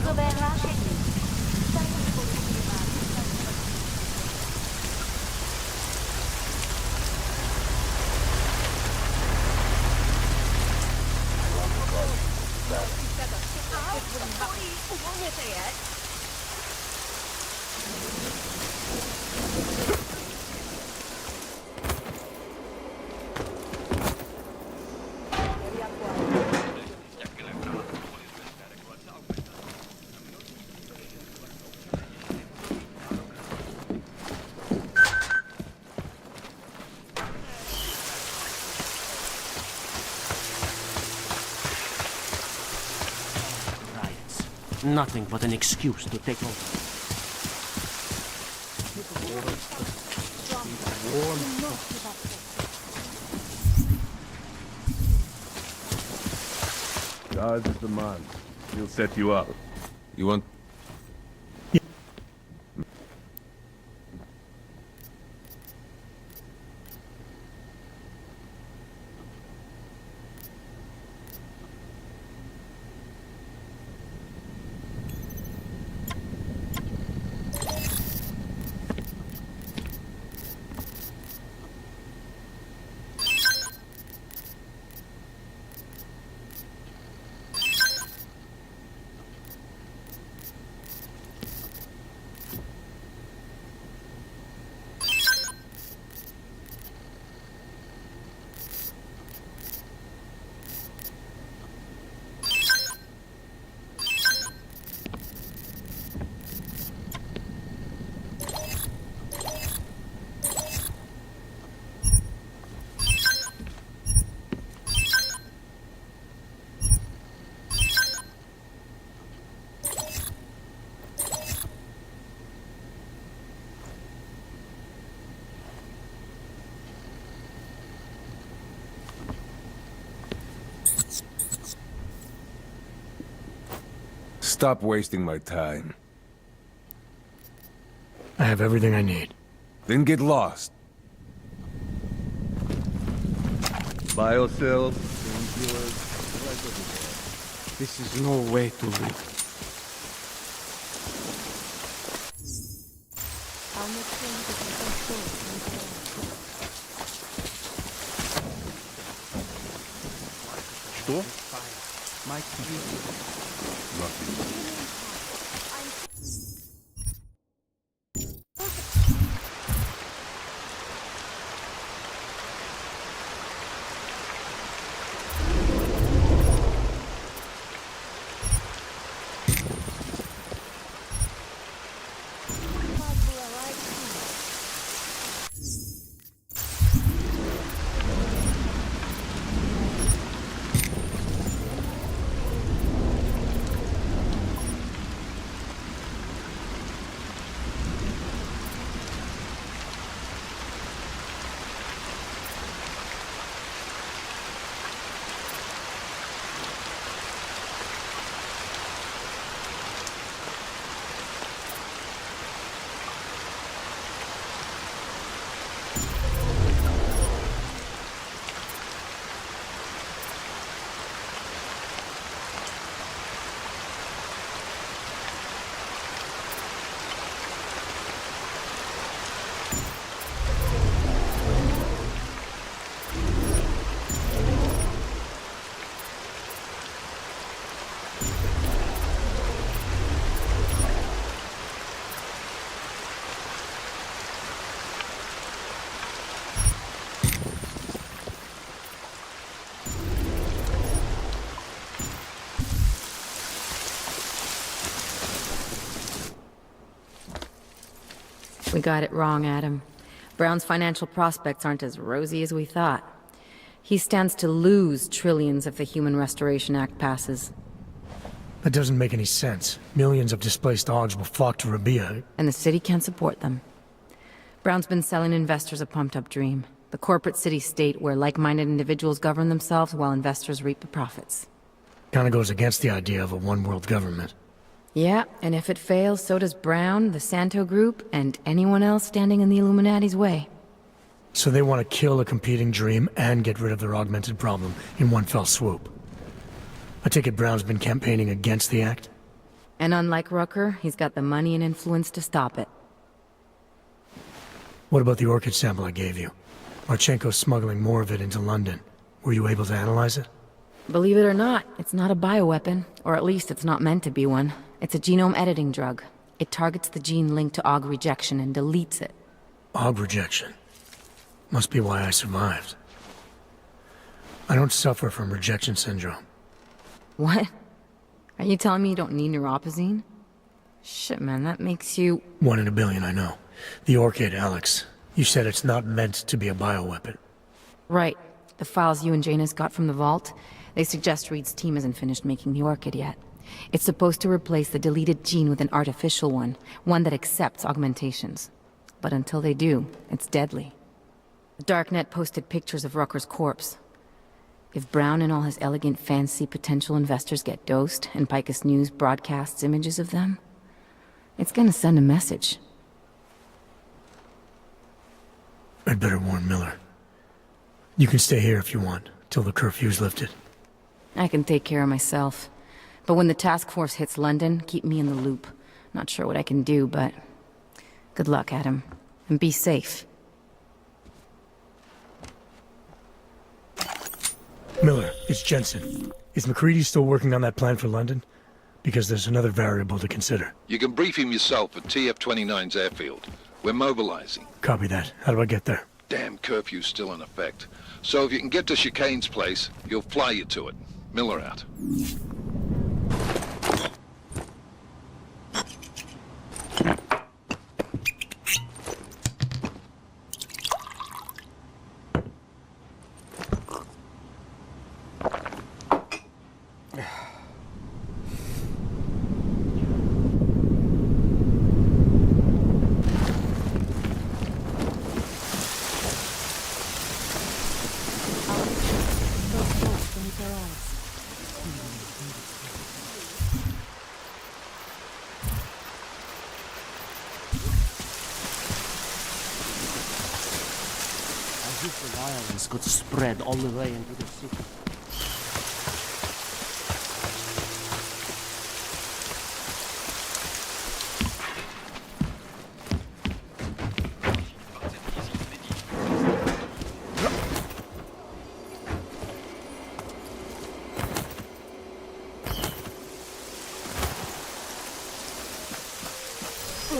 Nouzové hlášení. Uvolněte je. Nothing but an excuse to take over. Dodge is the man. He'll set you up. You want... Stop wasting my time. I have everything I need. Then get lost. Biocells, painkillers. This is no way to live. Что? We got it wrong, Adam. Brown's financial prospects aren't as rosy as we thought. He stands to lose trillions if the Human Restoration Act passes. That doesn't make any sense. Millions of displaced Augs will flock to Rabia. And the city can't support them. Brown's been selling investors a pumped-up dream. The corporate city-state where like-minded individuals govern themselves while investors reap the profits. Kinda goes against the idea of a one-world government. Yeah, and if it fails, so does Brown, the Santo Group, and anyone else standing in the Illuminati's way. So they want to kill a competing dream and get rid of their augmented problem in one fell swoop. I take it Brown's been campaigning against the act? And unlike Rucker, he's got the money and influence to stop it. What about the orchid sample I gave you? Marchenko's smuggling more of it into London. Were you able to analyze it? Believe it or not, it's not a bioweapon. Or at least it's not meant to be one. It's a genome editing drug. It targets the gene linked to AUG rejection and deletes it. AUG rejection? Must be why I survived. I don't suffer from rejection syndrome. What? Are you telling me you don't need neuropozyne? Shit, man, that makes you... 1 in a billion, I know. The orchid, Alex. You said it's not meant to be a bioweapon. Right. The files you and Janus got from the vault, they suggest Reed's team hasn't finished making the orchid yet. It's supposed to replace the deleted gene with an artificial one that accepts augmentations. But until they do, it's deadly. The Darknet posted pictures of Rucker's corpse. If Brown and all his elegant fancy potential investors get dosed, and Picus News broadcasts images of them, it's gonna send a message. I'd better warn Miller. You can stay here if you want, till the curfew's lifted. I can take care of myself. But when the task force hits London, keep me in the loop. Not sure what I can do, but... good luck, Adam. And be safe. Miller, it's Jensen. Is McCready still working on that plan for London? Because there's another variable to consider. You can brief him yourself at TF-29's airfield. We're mobilizing. Copy that. How do I get there? Damn curfew's still in effect. So if you can get to Chicane's place, he'll fly you to it. Miller out. The violence could spread all the way into the city.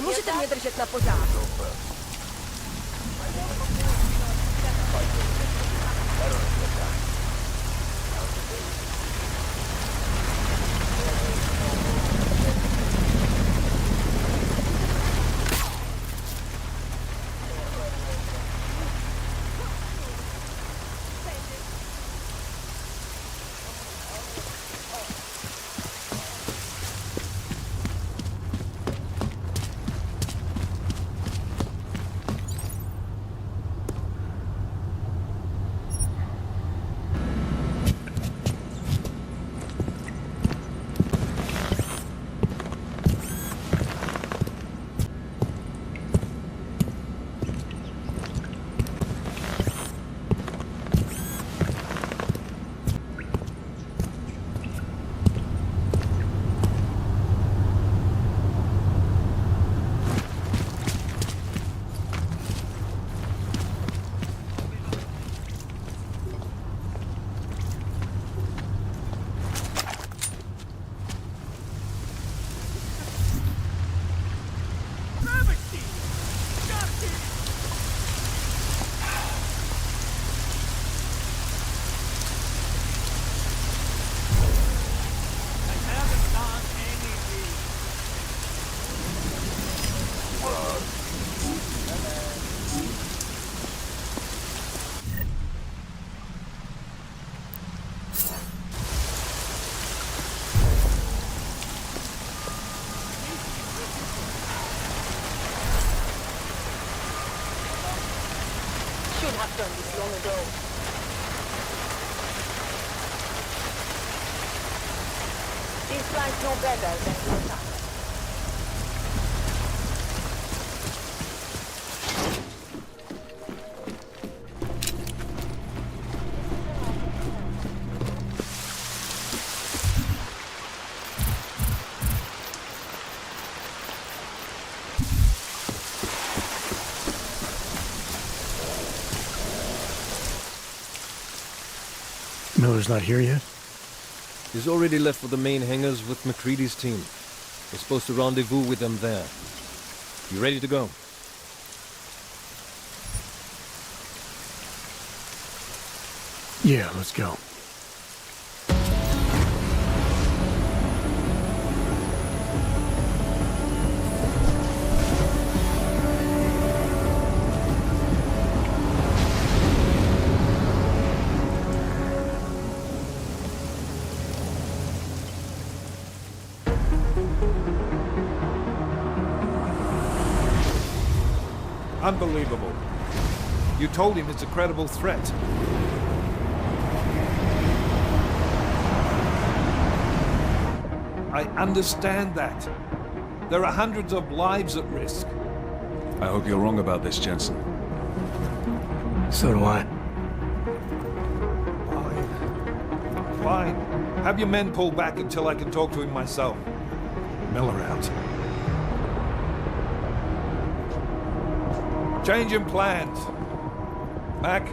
Můžete mě držet na pořádku. I've done this long ago. These flies no better than your time. Miller's not here yet? He's already left for the main hangars with McCready's team. We're supposed to rendezvous with them there. You ready to go? Yeah, let's go. Unbelievable. You told him it's a credible threat. I understand that. There are hundreds of lives at risk. I hope you're wrong about this, Jensen. So do I. Fine. Have your men pull back until I can talk to him myself. Miller out. Changing plans. Mac,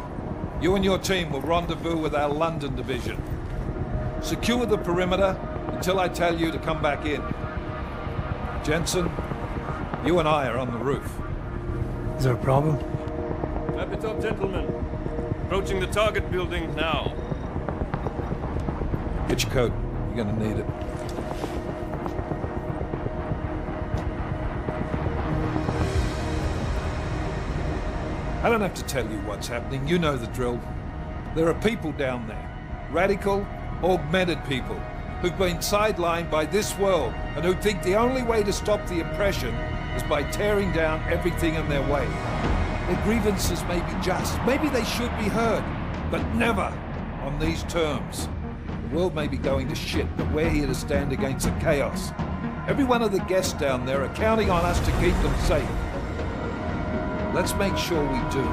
you and your team will rendezvous with our London division. Secure the perimeter until I tell you to come back in. Jensen, you and I are on the roof. Is there a problem? Wrap it up, gentlemen. Approaching the target building now. Get your coat. You're gonna need it. I don't have to tell you what's happening. You know the drill. There are people down there. Radical, augmented people who've been sidelined by this world and who think the only way to stop the oppression is by tearing down everything in their way. Their grievances may be just. Maybe they should be heard, but never on these terms. The world may be going to shit, but we're here to stand against the chaos. Every one of the guests down there are counting on us to keep them safe. Let's make sure we do.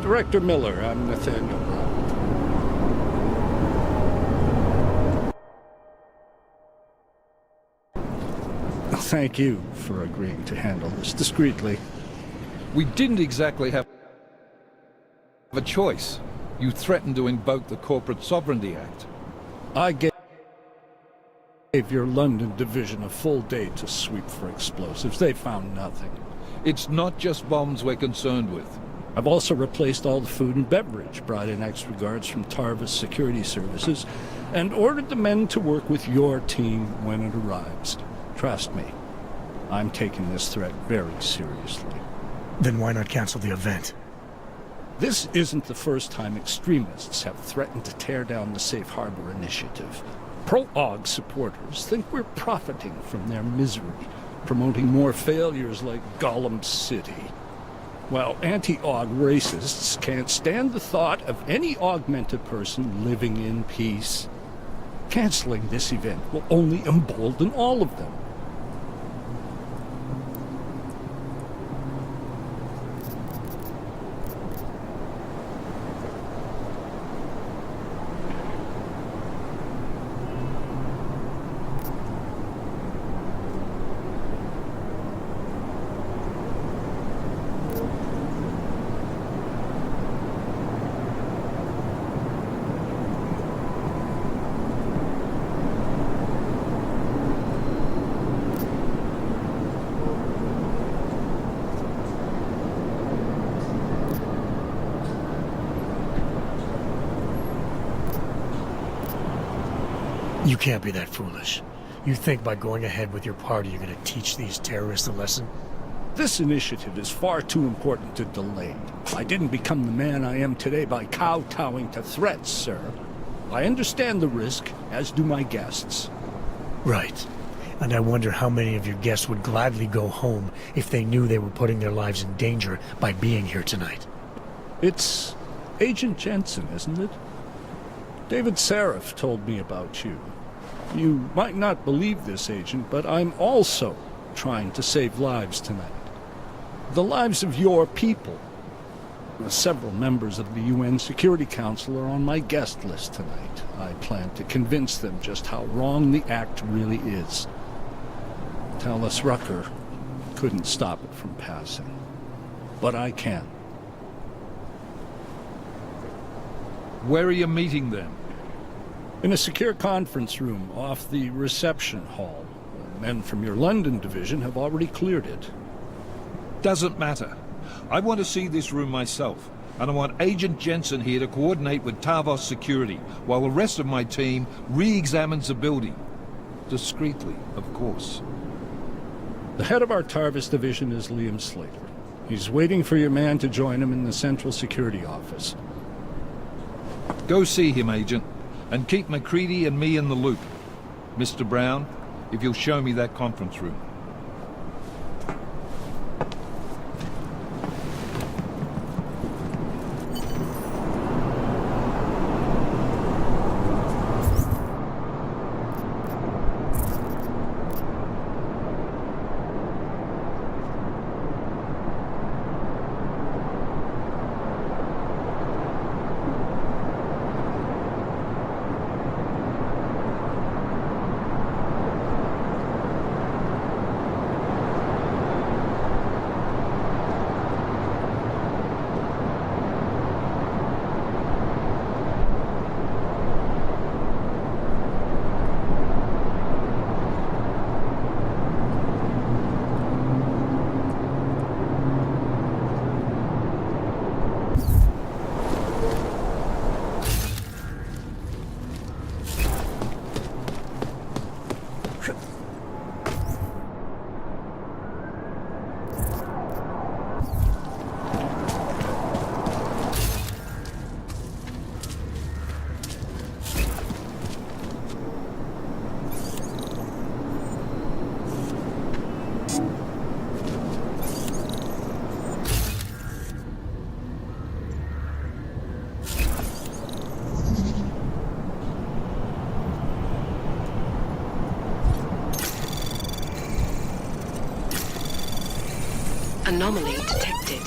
Director Miller, I'm Nathaniel Brown. Thank you for agreeing to handle this discreetly. We didn't exactly have a choice. You threatened to invoke the Corporate Sovereignty Act. I gave your London division a full day to sweep for explosives. They found nothing. It's not just bombs we're concerned with. I've also replaced all the food and beverage, brought in extra guards from Tarvis Security Services, and ordered the men to work with your team when it arrives. Trust me, I'm taking this threat very seriously. Then why not cancel the event? This isn't the first time extremists have threatened to tear down the Safe Harbor Initiative. Pro-AUG supporters think we're profiting from their misery, promoting more failures like Gollum City. While anti-AUG racists can't stand the thought of any augmented person living in peace. Canceling this event will only embolden all of them. You can't be that foolish. You think by going ahead with your party you're going to teach these terrorists a lesson? This initiative is far too important to delay. I didn't become the man I am today by kowtowing to threats, sir. I understand the risk, as do my guests. Right. And I wonder how many of your guests would gladly go home if they knew they were putting their lives in danger by being here tonight. It's Agent Jensen, isn't it? David Seraph told me about you. You might not believe this, Agent, but I'm also trying to save lives tonight. The lives of your people. Several members of the UN Security Council are on my guest list tonight. I plan to convince them just how wrong the act really is. Tallis Rucker couldn't stop it from passing. But I can. Where are you meeting them? In a secure conference room off the reception hall. Men from your London division have already cleared it. Doesn't matter. I want to see this room myself, and I want Agent Jensen here to coordinate with Tavos security, while the rest of my team re-examines the building. Discreetly, of course. The head of our Tarvis division is Liam Slater. He's waiting for your man to join him in the Central Security Office. Go see him, Agent, and keep MacCready and me in the loop. Mr. Brown, if you'll show me that conference room. Anomaly detected.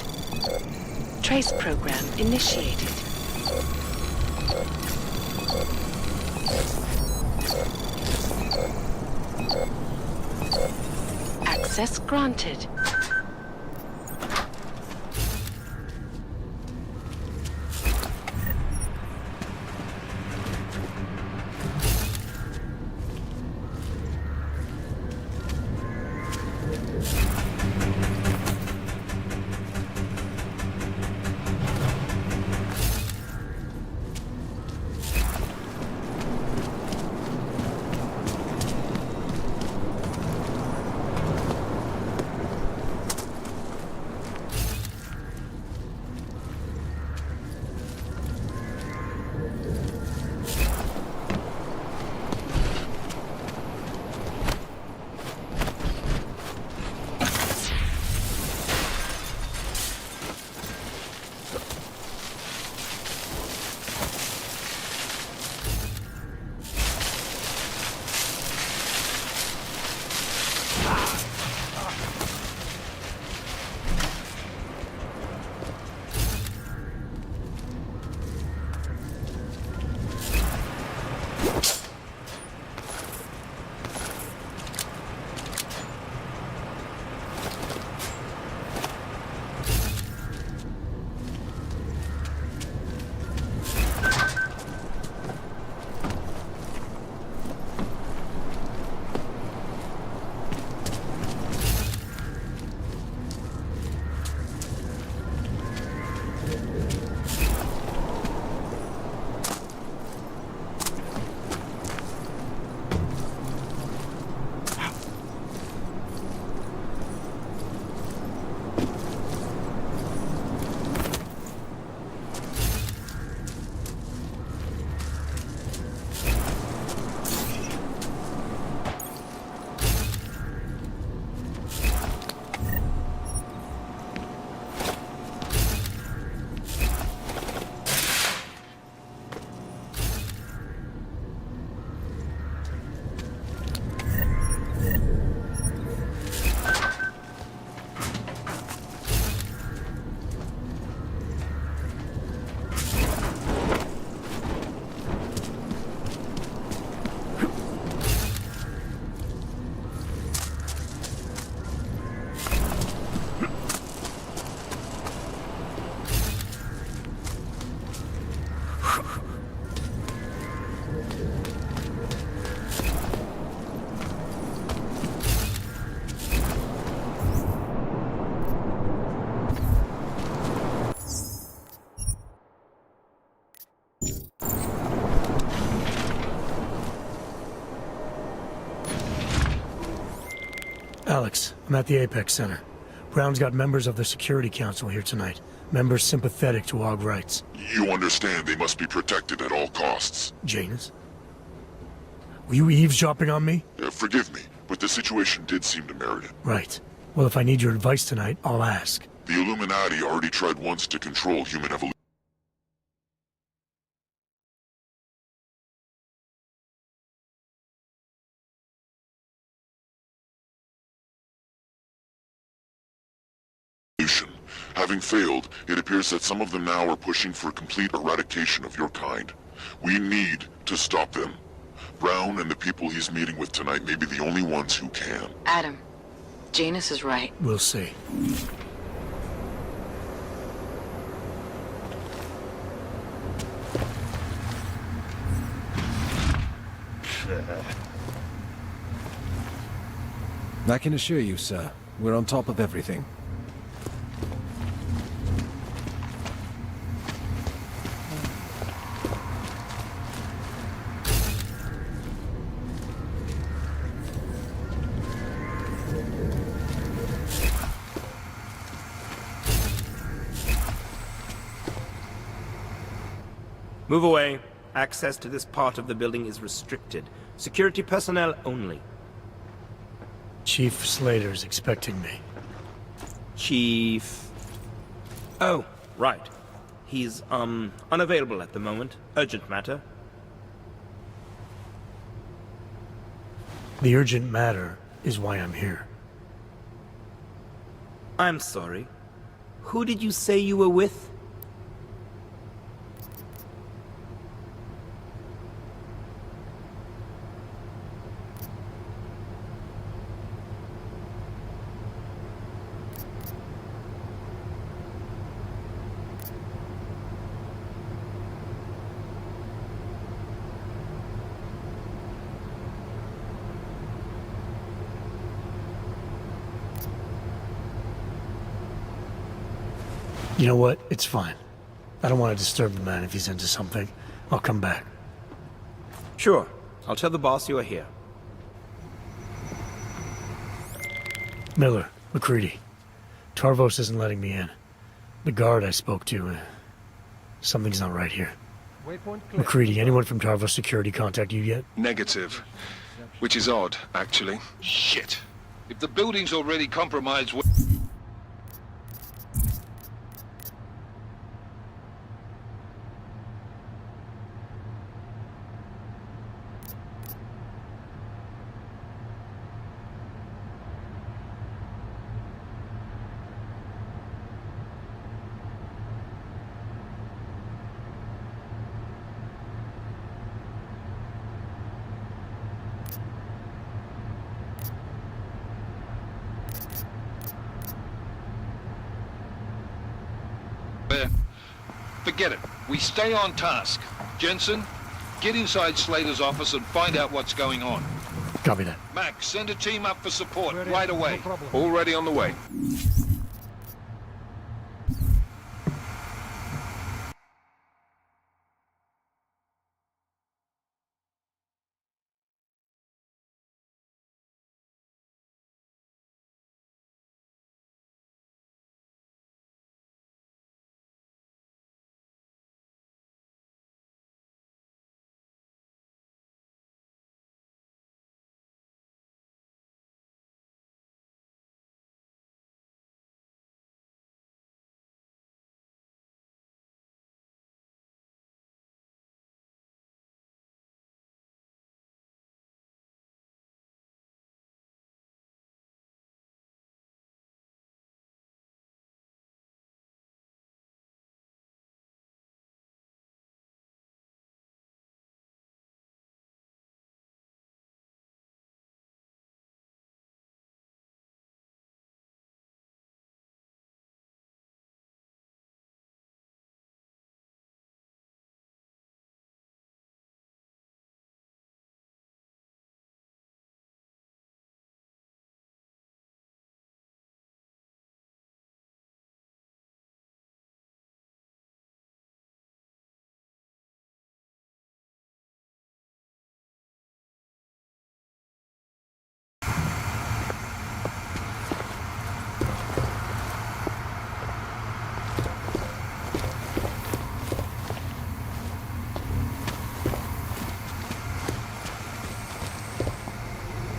Trace program initiated. Access granted. Alex, I'm at the Apex Center. Brown's got members of the Security Council here tonight. Members sympathetic to AUG rights. You understand they must be protected at all costs. Janus? Were you eavesdropping on me? Forgive me, but the situation did seem to merit it. Right. Well, if I need your advice tonight, I'll ask. The Illuminati already tried once to control human evolution. Having failed, it appears that some of them now are pushing for complete eradication of your kind. We need to stop them. Brown and the people he's meeting with tonight may be the only ones who can. Adam, Janus is right. We'll see. I can assure you, sir, we're on top of everything. Move away. Access to this part of the building is restricted. Security personnel only. Chief Slater's expecting me. Chief... Oh, right. He's, unavailable at the moment. Urgent matter. The urgent matter is why I'm here. I'm sorry. Who did you say you were with? You know what? It's fine. I don't want to disturb the man if he's into something. I'll come back. Sure. I'll tell the boss you are here. Miller, McCready. Tarvos isn't letting me in. The guard I spoke to, something's not right here. McCready, anyone from Tarvos Security contact you yet? Negative. Which is odd, actually. Shit. If the building's already compromised... Forget it. We stay on task. Jensen, get inside Slater's office and find out what's going on. Copy that. Max, send a team up for support right away. Already on the way.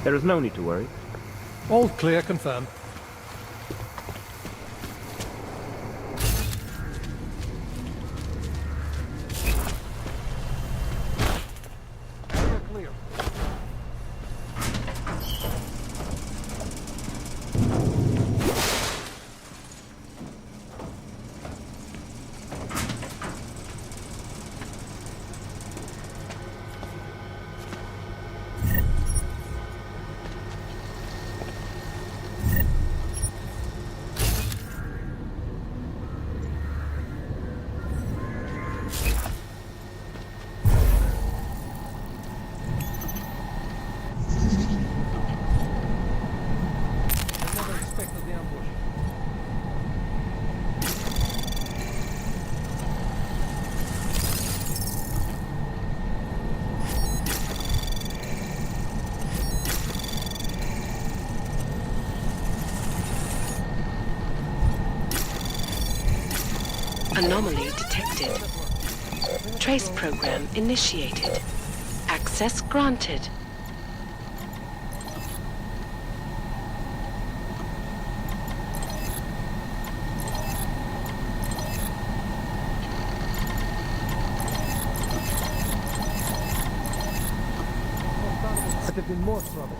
There is no need to worry. All clear, confirmed. Anomaly detected. Trace program initiated. Access granted. I'd have been more trouble.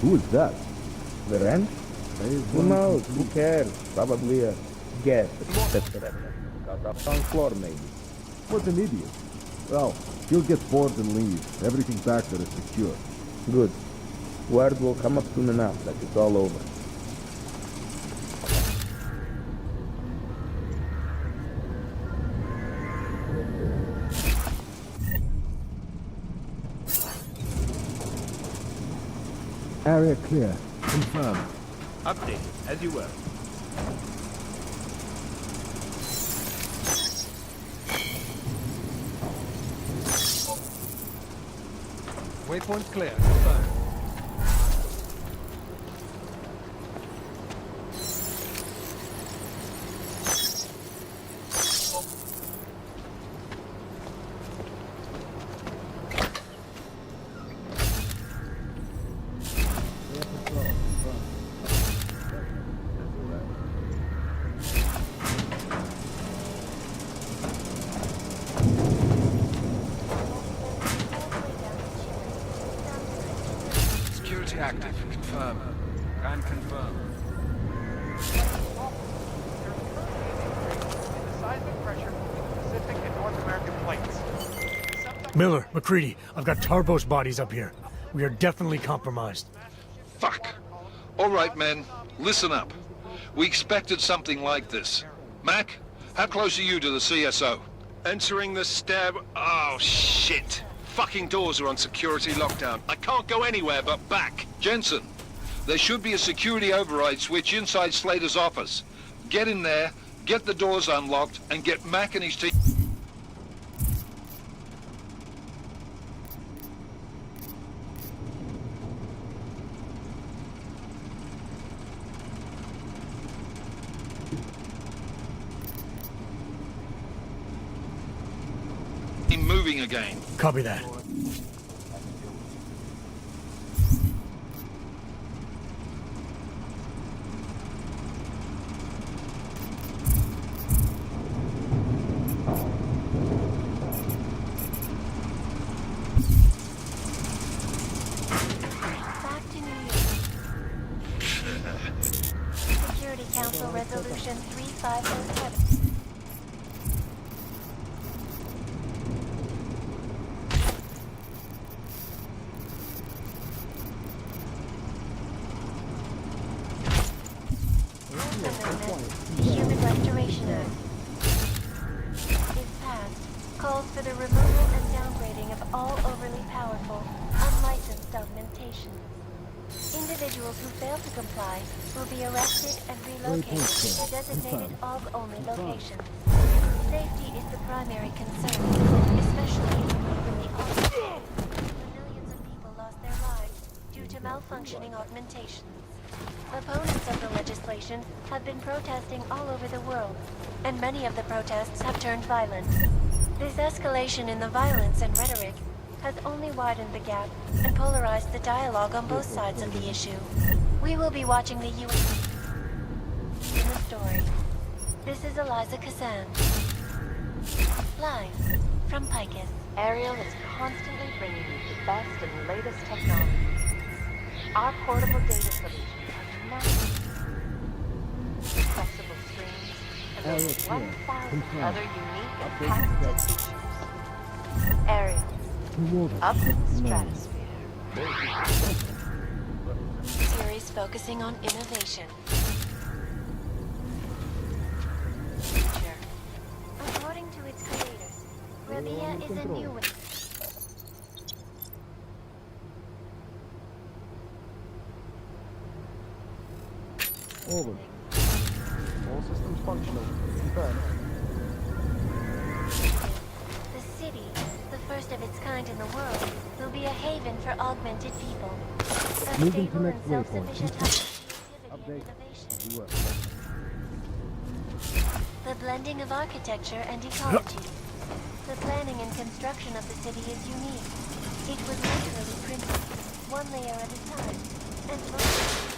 Who is that? The rent? Who knows? Who cares? Probably a guest. Got up on floor, maybe. What an idiot. Well, he'll get bored and leave. Everything back there is secure. Good. Word will come up soon enough that it's all over. Area clear. Confirmed. Updated, as you were. Waypoint clear. Confirmed. Security active. Confirm. Can confirm. The seismic pressure between the Pacific and North American plates. Miller, McCready, I've got Tarbos bodies up here. We are definitely compromised. Fuck. All right, men. Listen up. We expected something like this. Mac, how close are you to the CSO? Entering the stab. Oh, shit. Fucking doors are on security lockdown. I can't go anywhere but back. Jensen, there should be a security override switch inside Slater's office. Get in there, get the doors unlocked, and get Mac and his team... moving again. Copy that. Back to New York. Security Council Resolution 3507. The Human Restoration Act is passed, calls for the removal and downgrading of all overly powerful, unlicensed augmentations. Individuals who fail to comply will be arrested and relocated to designated AUG-only locations. Safety is the primary concern, especially when the AUG millions of people lost their lives due to malfunctioning augmentations. Opponents of the legislation have been protesting all over the world, and many of the protests have turned violent. This escalation in the violence and rhetoric has only widened the gap and polarized the dialogue on both sides of the issue. We will be watching the U.S. in the story. This is Eliza Kazan. Live from Picus. Ariel is constantly bringing you the best and latest technology. Our portable data solutions are massive. Accessible screens and over 1,000 other unique and patented features. Ariel, up in the stratosphere. Series focusing on innovation. Future. According to its creators, Rabia is a new way. Over. All systems functional. Confirmed. The city, the first of its kind in the world, will be a haven for augmented people. A Moving to stable next and self-sufficient waypoint. hub of innovation. The blending of architecture and ecology. The planning and construction of the city is unique. It was literally printed, one layer at a time, and most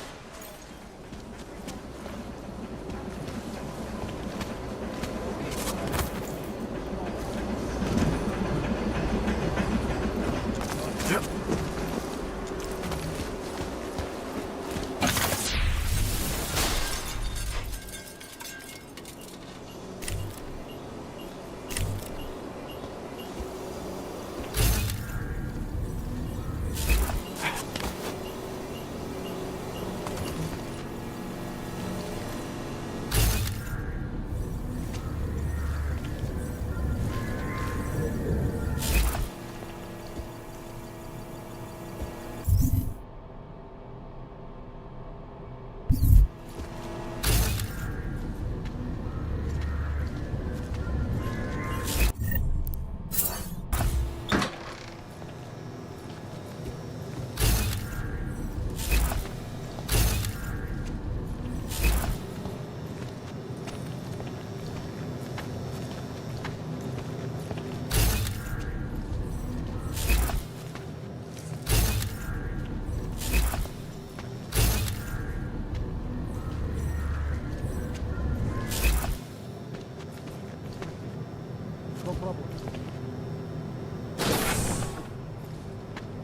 No problem.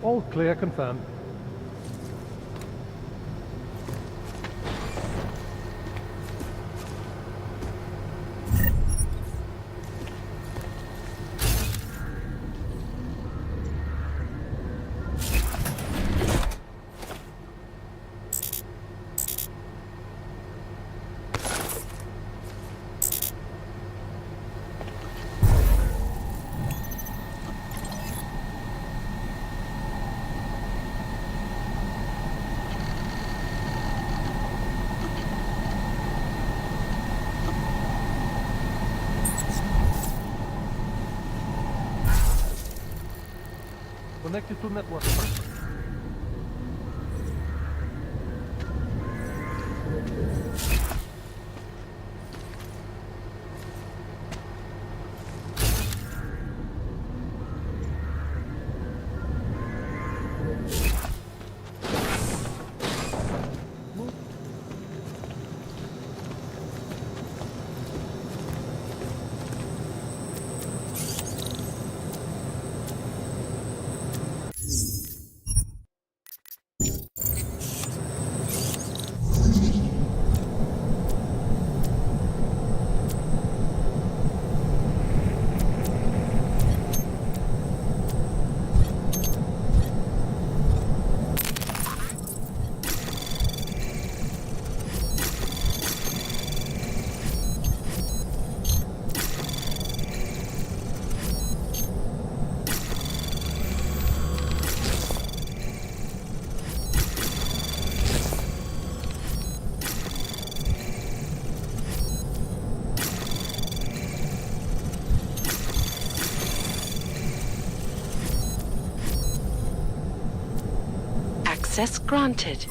All clear, confirmed. Connected to network. Access granted.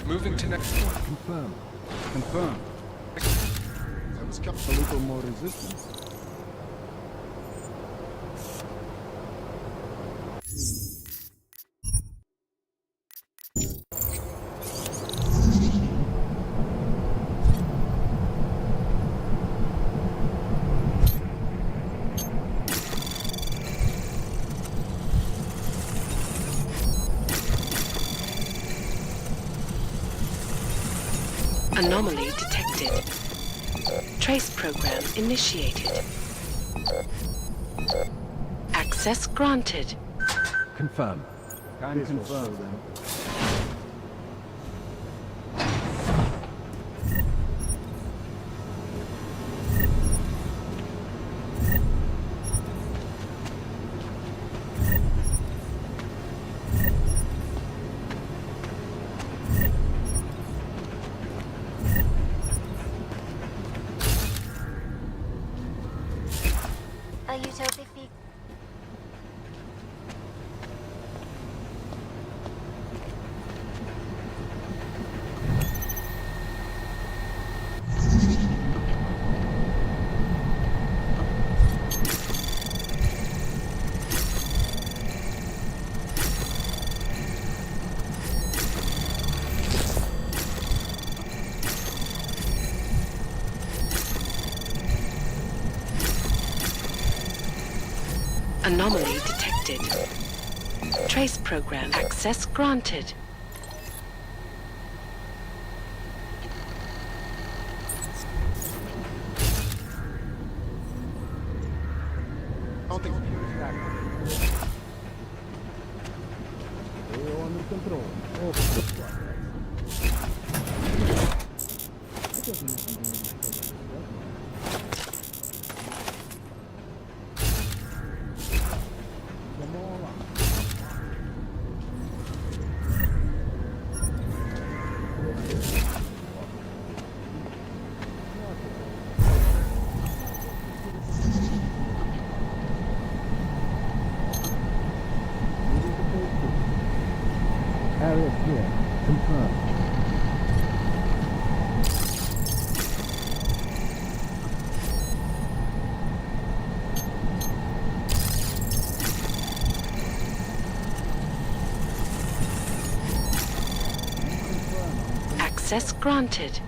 Moving to next point. Confirm. Confirm. I was kept a little more resistance. Anomaly detected. Trace program initiated. Access granted. Confirm. Can confirm then. A utility fee. Anomaly detected. Trace program access granted. Something's back. They are under control. Oh, Area clear. Confirmed. Access granted.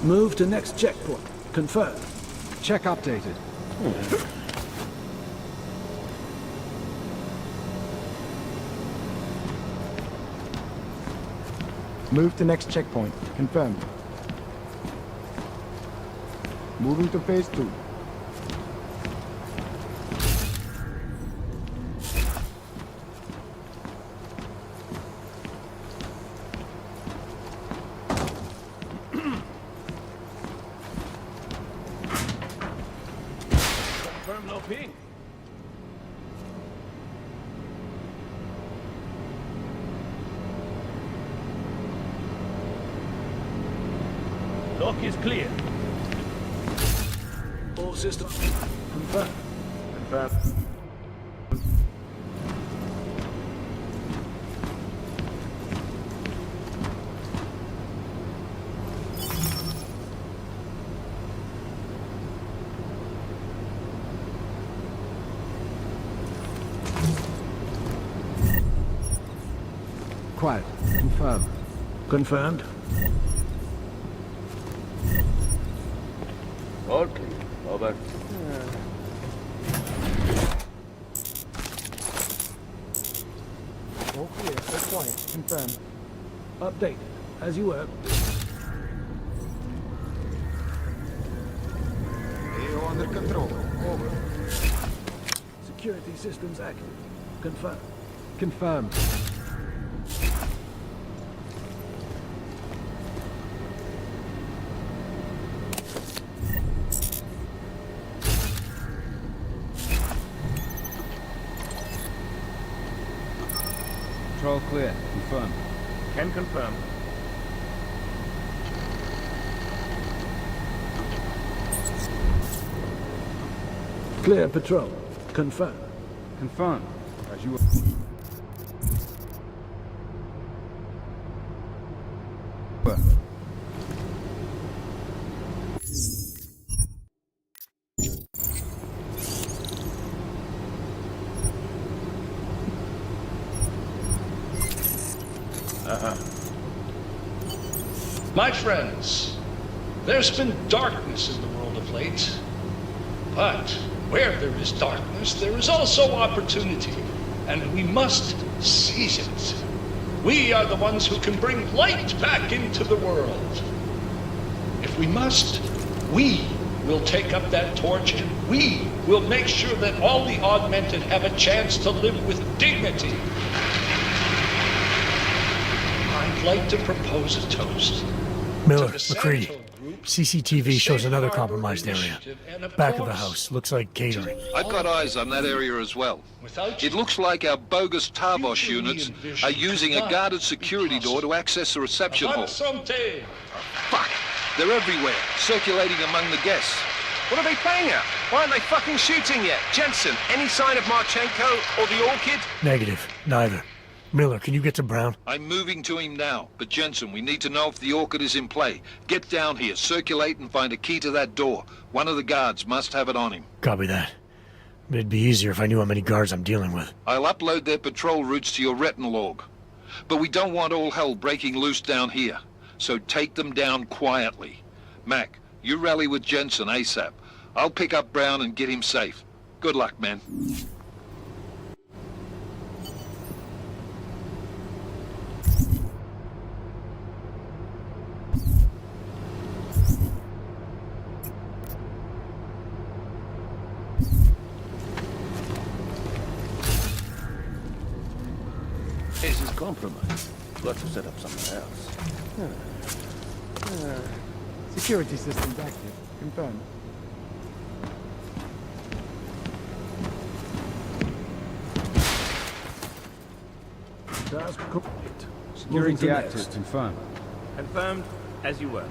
Move to next checkpoint. Confirm. Check updated. Move to next checkpoint. Confirmed. Moving to phase 2. Confirm no ping. Lock is clear. All systems confirmed. Confirmed. Quiet. Confirm. Confirmed. All clear. Over. All clear. All quiet. Confirmed. Update. As you were. AO under control. Over. Security systems active. Confirm. Confirmed. Control clear. Confirm. Can confirm. Clear patrol. Confirm. Confirm. As you were. My friends, there's been darkness in the world of late. But where there is darkness, there is also opportunity, and we must seize it. We are the ones who can bring light back into the world. If we must, we will take up that torch, and we will make sure that all the augmented have a chance to live with dignity. I'd like to propose a toast. Miller, McCready. CCTV shows another compromised area. Back of the house. Looks like catering. I've got eyes on that area as well. It looks like our bogus Tavos units are using a guarded security door to access the reception hall. Fuck! They're everywhere, circulating among the guests. What are they playing at? Why aren't they fucking shooting yet? Jensen, any sign of Marchenko or the Orchid? Negative. Neither. Miller, can you get to Brown? I'm moving to him now, but Jensen, we need to know if the Orchid is in play. Get down here, circulate, and find a key to that door. One of the guards must have it on him. Copy that. It'd be easier if I knew how many guards I'm dealing with. I'll upload their patrol routes to your retinal log. But we don't want all hell breaking loose down here, so take them down quietly. Mac, You rally with Jensen ASAP. I'll pick up Brown and get him safe. Good luck, man. This is compromised. Got to set up somewhere else. Security systems active. Confirmed. Task complete. Security active. Confirmed. Confirmed, as you were.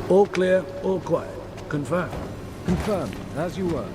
All clear, all quiet. Confirmed. Confirmed, as you were.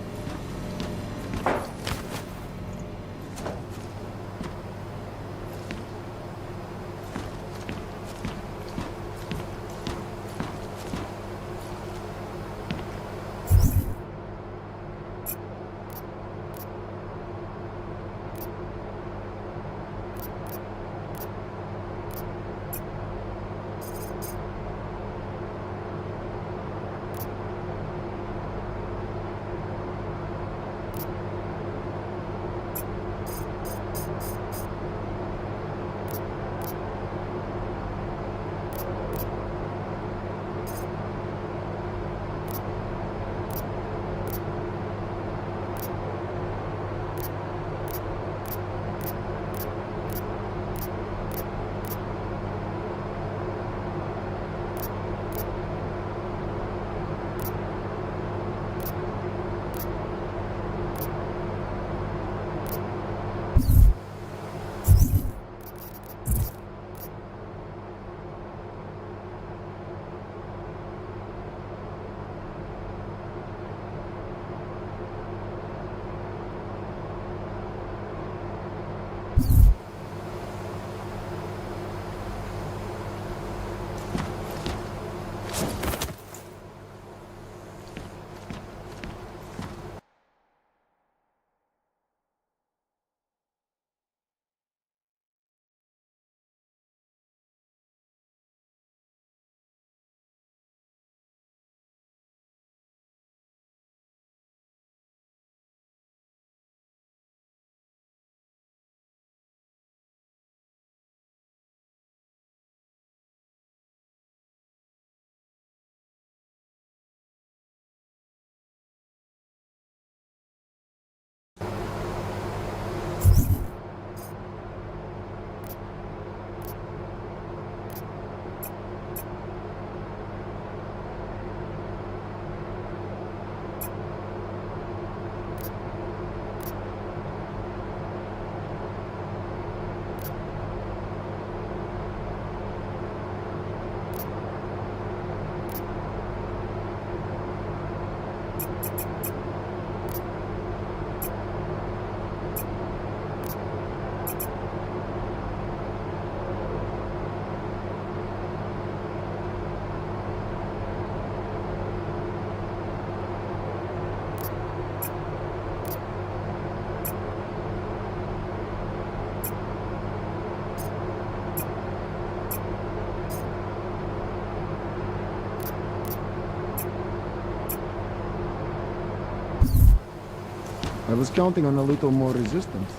I was counting on a little more resistance.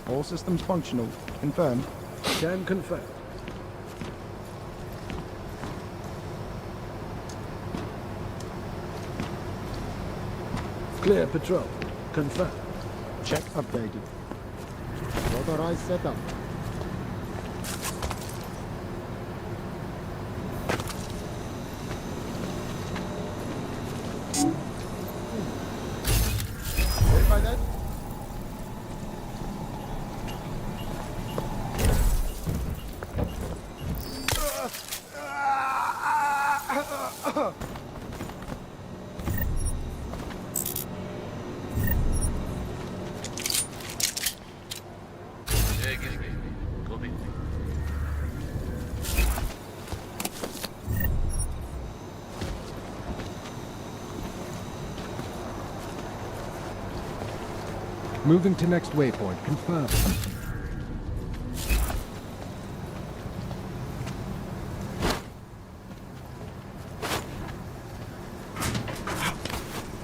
All systems functional. Confirmed. Can confirm. Clear patrol. Confirmed. Check updated. Authorized setup. Verify that. Moving to next waypoint. Confirm.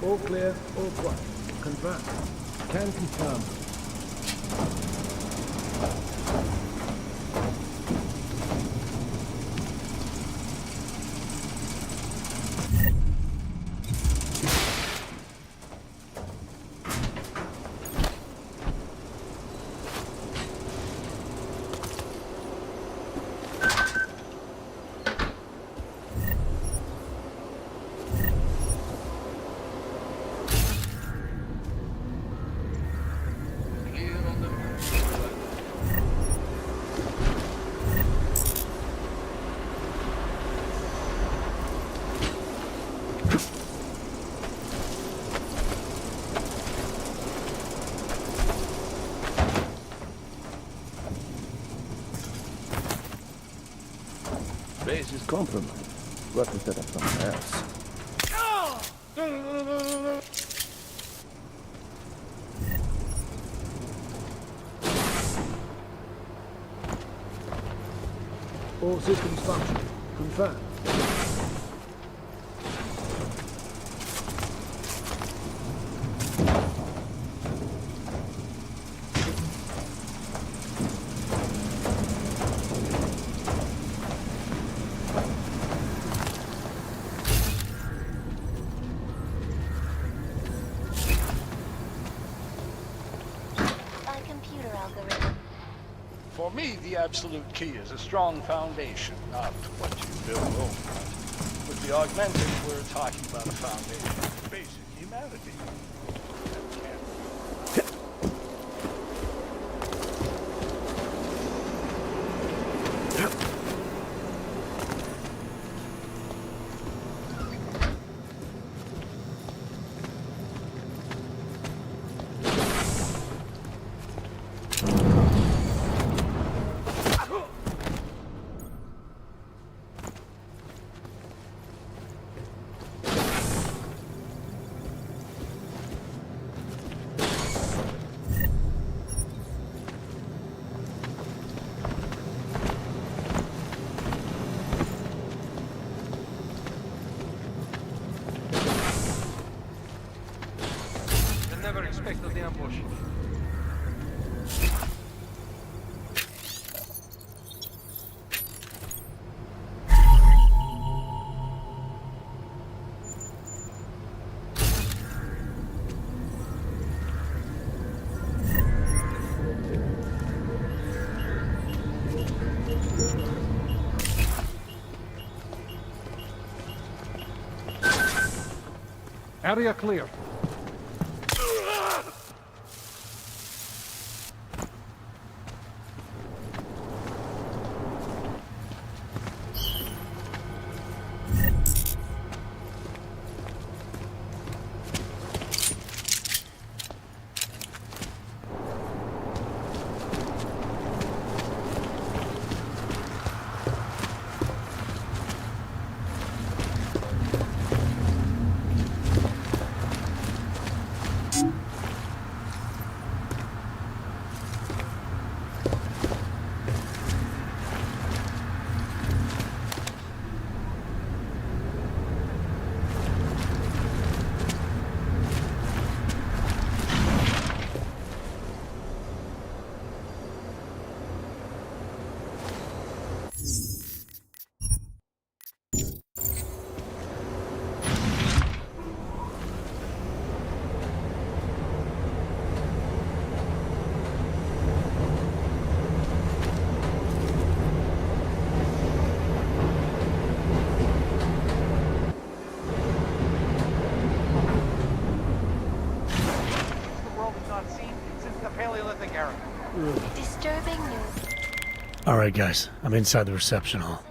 All clear, all quiet. Confirm. Can confirm. Base is compromised. What to set up somewhere else? All systems functioning. Confirm. For me, the absolute key is a strong foundation, not what you build over it. With the augmented, we're talking about a foundation of basic humanity. Never expected the ambush. Area clear. Disturbing news. Alright guys, I'm inside the reception hall.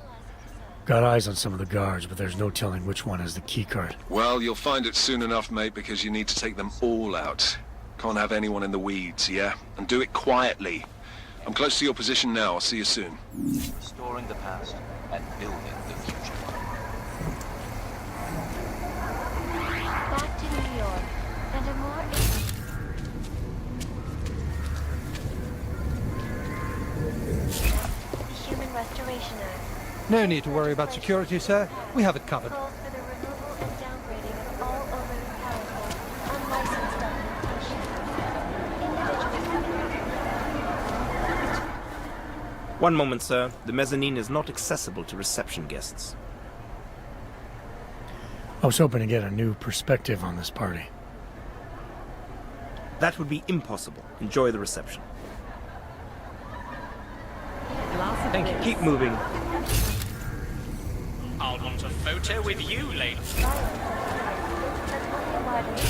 Got eyes on some of the guards, but there's no telling which one has the keycard. Well, you'll find it soon enough, mate, because you need to take them all out. Can't have anyone in the weeds, yeah? And do it quietly. I'm close to your position now. I'll see you soon. Restoring the past and building the future. Back to New York, and a more... No need to worry about security, sir. We have it covered. Calls for the removal and downgrading of all overly powerful, unlicensed documentation. Individuals. One moment, sir. The mezzanine is not accessible to reception guests. I was hoping to get a new perspective on this party. That would be impossible. Enjoy the reception. Thank you. Keep moving. I'll want a photo with you, lady.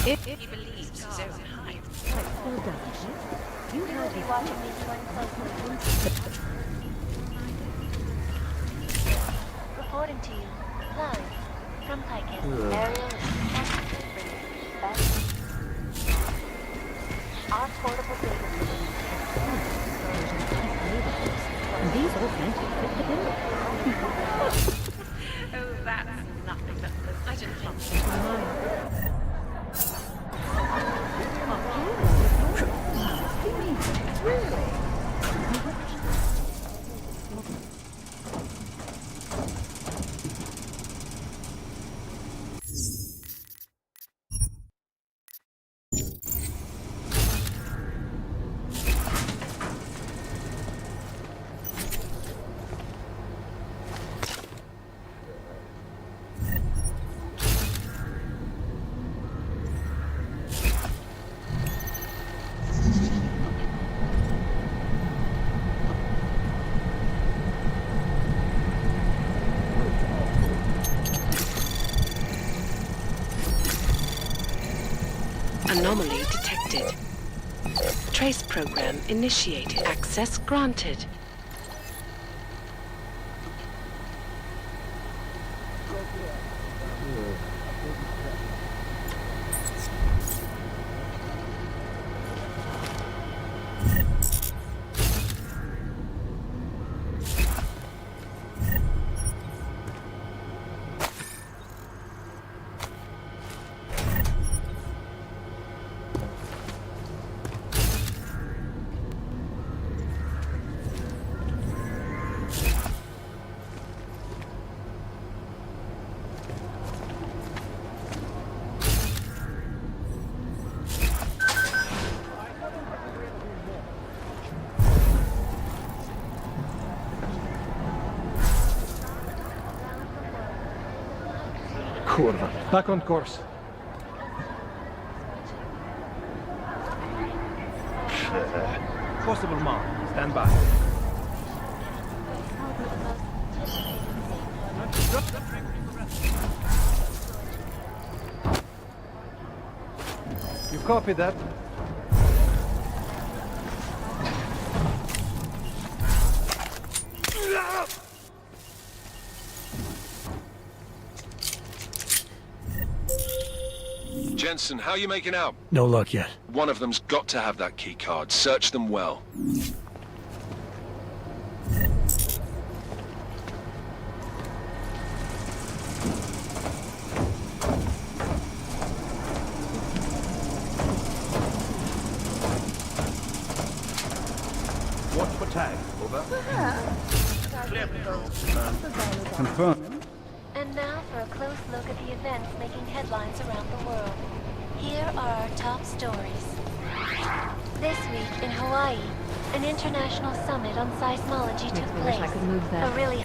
If he believes his own height. You will be watching these one closely. Reporting to you, live from Paikin. Ariel is responsible for best. Our portable data These all tend to fit the bill. Oh, that's nothing but the I didn't Really? Anomaly detected. Trace program initiated. Access granted. Kurva. Back on course. Possible mark. Stand by. You copy that? Jensen, how are you making out? No luck yet. One of them's got to have that key card. Search them well. Watch for tag. Over. Confirm. And now for a close look at the events making headlines around the world. Here are our top stories. This week in Hawaii, an international summit on seismology took place. I could move that. A really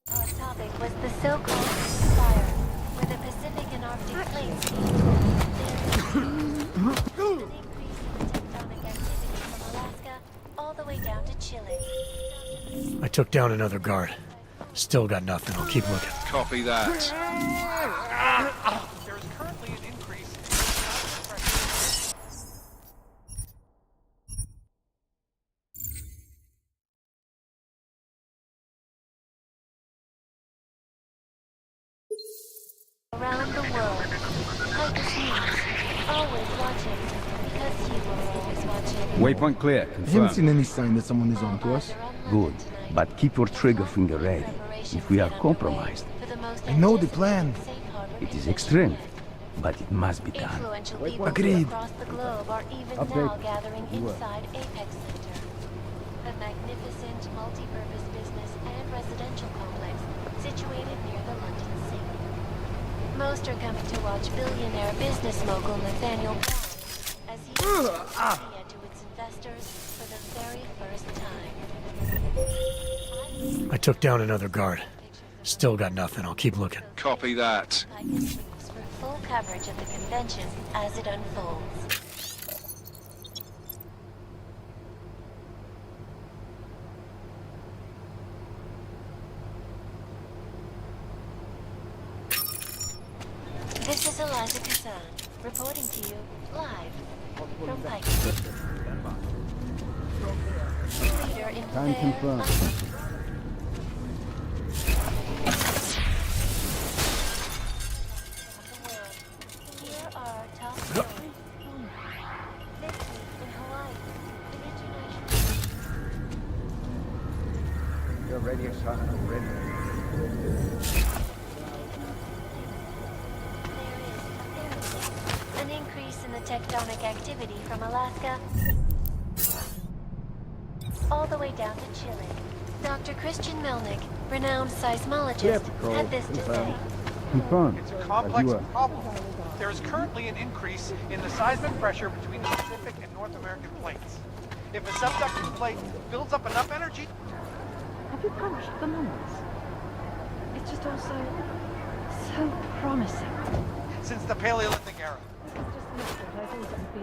hot topic was the so-called fire, where the Pacific and Arctic plates meet. An increase in tectonic activity from Alaska all the way down to Chile. I took down another guard. Still got nothing. I'll keep looking. Copy that. There is currently an increase around the world. Eidos News, always watching, because you are always watching. Waypoint clear. I haven't Confirm. seen any sign that someone is on to us. Good. But keep your trigger finger ready. If we are compromised, I know the plan. it is extreme, but it must be done. Influential people Agreed. across the globe are even now Update. gathering You were. inside Apex Center. a magnificent multi-purpose business and residential complex situated near the London Sea. Most are coming to watch billionaire business mogul Nathaniel Brown as he delivers India to its investors for the very first time. I took down another guard. Still got nothing. I'll keep looking. Copy that. For full coverage of the convention as it unfolds. This is Eliza Kazan, reporting to you live from PACIFIST. Leader in Time confirmed. Here are our top stories. This week in Hawaii, an international... You're ready, son. Ready. An increase in the tectonic activity from Alaska all the way down to Chile. Dr. Christian Melnick, renowned seismologist, had this to say. Confirmed. It's a complex problem. There is currently an increase in the seismic pressure between the Pacific and North American plates. If a subducting plate builds up enough energy... Have you punched the numbers? It's just all so promising. Since the Paleolithic era. This is just not what I thought it would be.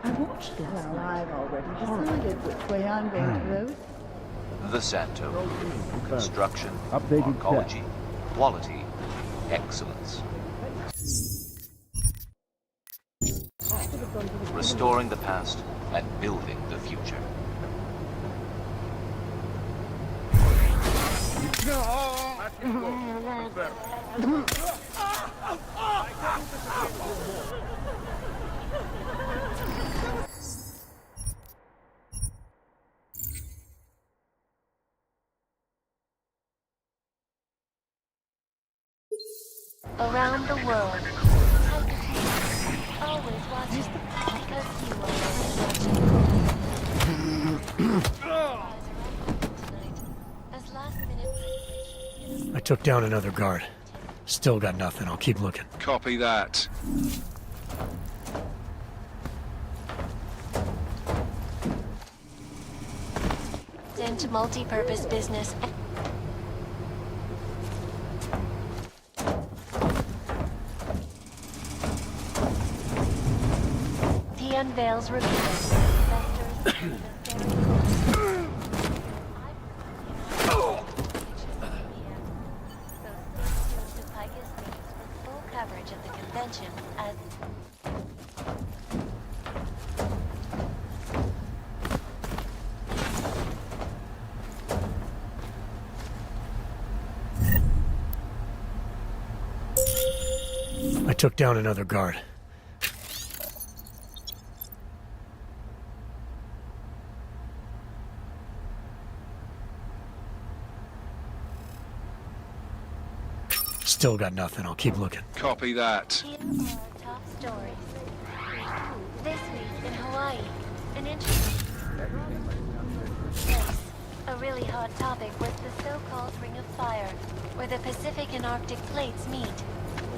I watched this. Well, I've already decided which way I'm going to vote. The Santo. Construction, Updated arcology, quality, excellence. Restoring the past and building the future. Around the world. Always watching, because you are as last minute. I took down another guard. Still got nothing. I'll keep looking. Copy that. Into multi-purpose business. He unveils reviews. Full coverage of the convention as I took down another guard. Still got nothing. I'll keep looking. Copy that. Here are top stories. This week in Hawaii, an interesting place. A really hot topic was the so-called Ring of Fire, where the Pacific and Arctic plates meet.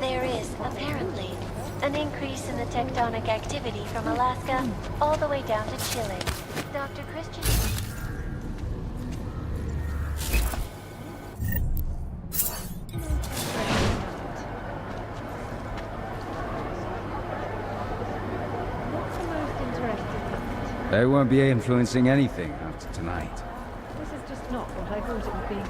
There is, apparently, an increase in the tectonic activity from Alaska all the way down to Chile. Dr. Christian... They won't be influencing anything after tonight. This is just not what I thought it would be.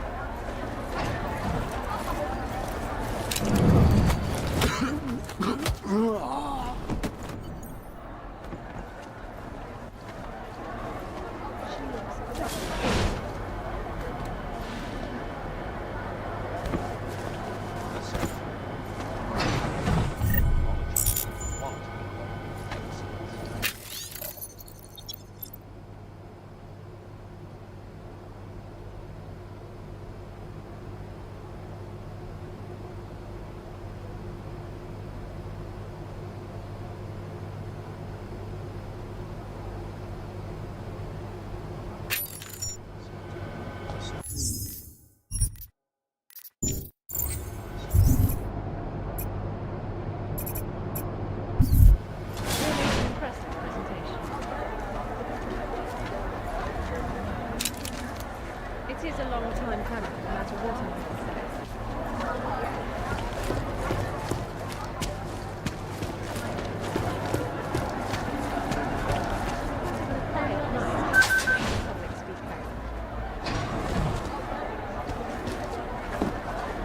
is a long time coming, no matter what anyone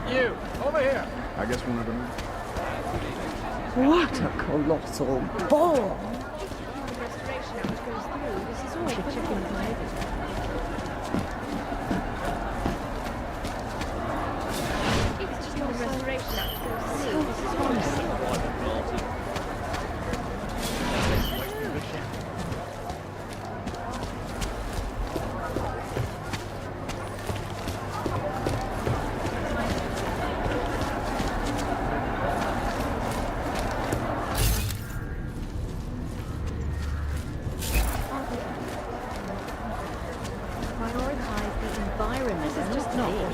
You, over here. I guess we're not gonna... What a colossal bore! restoration act goes through, this is all for chicken behavior. It's just not the restoration act goes through, this is all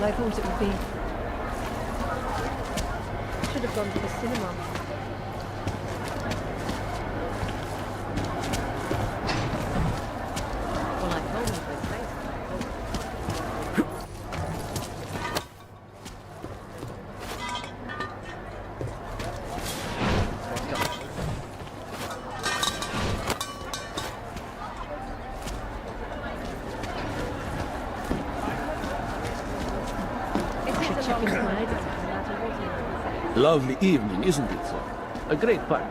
I thought it would be. Should have gone to the cinema. Well, I told him to his face. Lovely evening, isn't it, sir? A great party.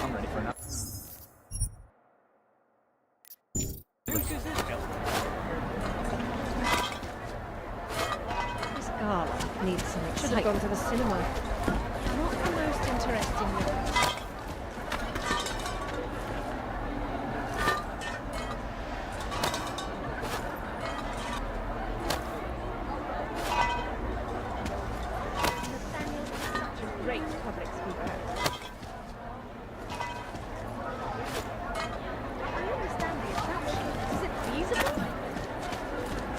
I'm ready for now. Needs some excitement. Should have gone to the cinema. Not the most interesting one. Nathaniel is such a great public speaker. I understand the attraction. Is it feasible?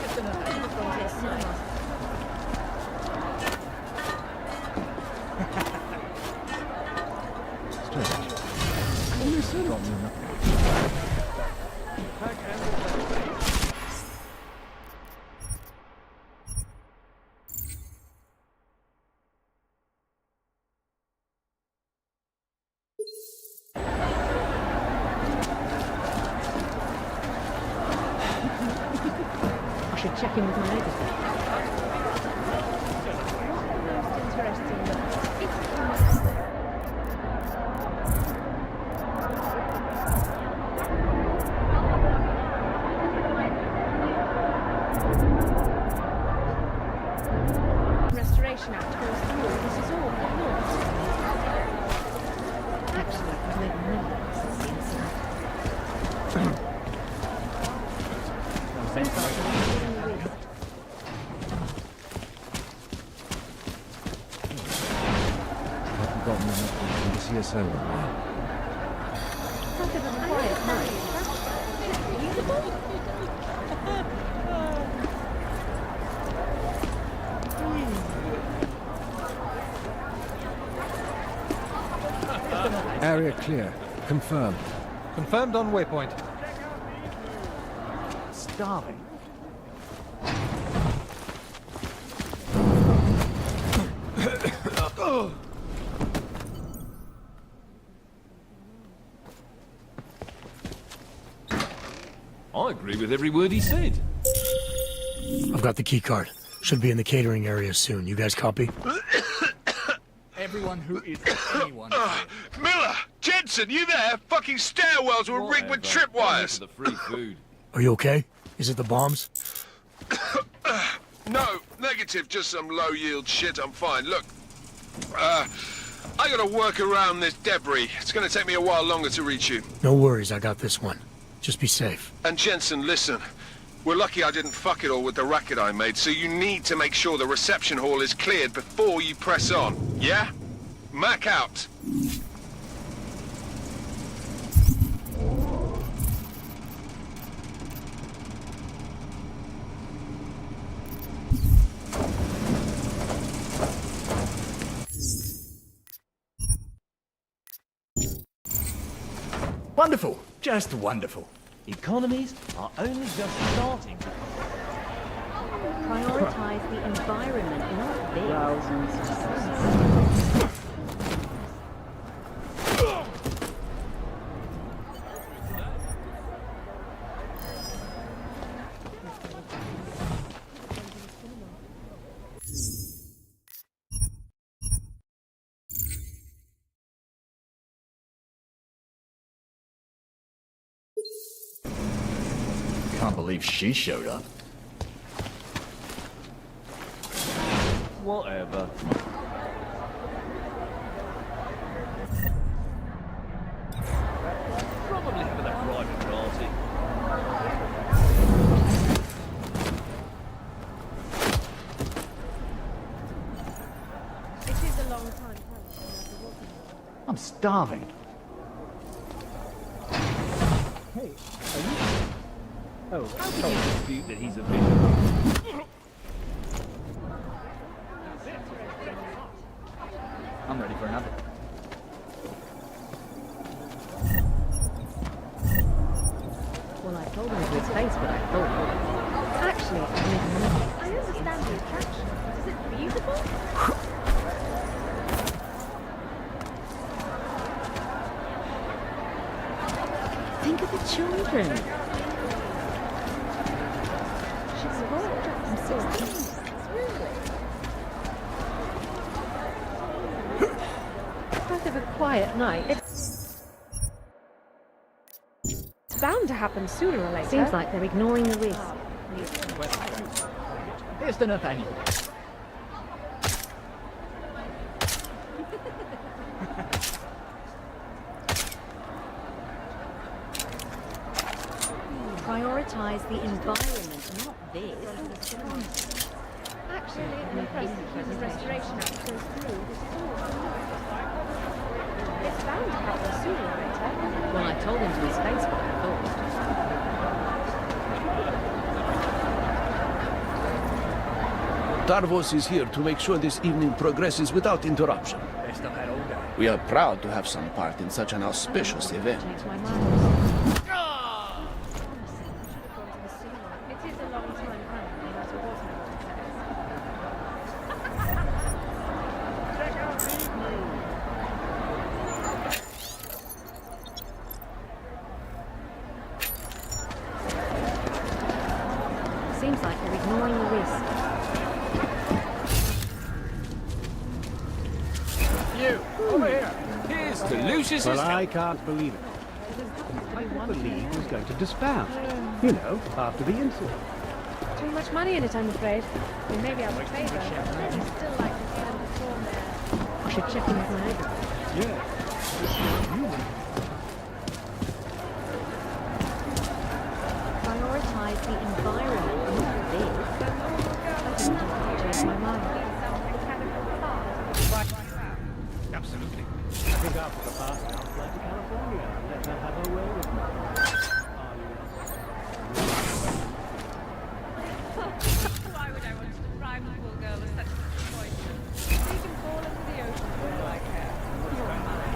Should have gone to the cinema. I should check in with my neighbours. Not the most interesting one. It's Restoration Act goes through. This is all for naught. Actually, I've made millions since the incident. I've gotten enough from the CSO. Such a quiet night. Feasible? Area clear. Confirmed. Confirmed on waypoint. Starving. I agree with every word he said. I've got the key card. Should be in the catering area soon. You guys copy? Everyone who is anyone. Miller! Jensen, you there? Fucking stairwells were rigged with tripwires. The free food. Are you okay? Is it the bombs? No, negative, just some low-yield shit. I'm fine. Look, I gotta work around this debris. It's gonna take me a while longer to reach you. No worries, I got this one. Just be safe. And Jensen, listen. We're lucky I didn't fuck it all with the racket I made, so you need to make sure the reception hall is cleared before you press on, yeah? Mac out. Wonderful. Just wonderful. Economies are only just starting. Prioritize the environment, not this. Can't believe she showed up. Whatever. Probably having a private party. It is a long time coming. I'm starving. Hey, are you... Oh, how can you dispute that he's a vision? I'm ready for another. Well, I told him to his face what I thought. Actually, I understand the attraction. Is it feasible? think of the children. She's I'm so Part of a quiet night. It's bound to happen sooner or later. Seems like they're ignoring the risk. Here's enough anyway. Prioritize the environment, not this. Actually, in the process of the Restoration Act goes through, this is all. It's bound to happen sooner or later. Well, I told him to his face what I thought. Tarvos is here to make sure this evening progresses without interruption. Best I've had all day. We are proud to have some part in such an auspicious event. It is a long time coming, no matter what anyone says. Seems like they're ignoring the risk. You, over here. Here's to Lucius's... Well, I can't believe it. I thought the League was going to disband. You know, after the incident. Too much money in it, I'm afraid. We may be able to pay them. I'd still like to see them perform there. I should check in with my Eidos. Yeah. Prioritize the environment, not this. I didn't change my mind. Absolutely. I think after the past, I'll fly to California and let her have her way with me. Why would I want to deprive the poor girl of such a disappointment? She can fall into the ocean for all I care. You're mine.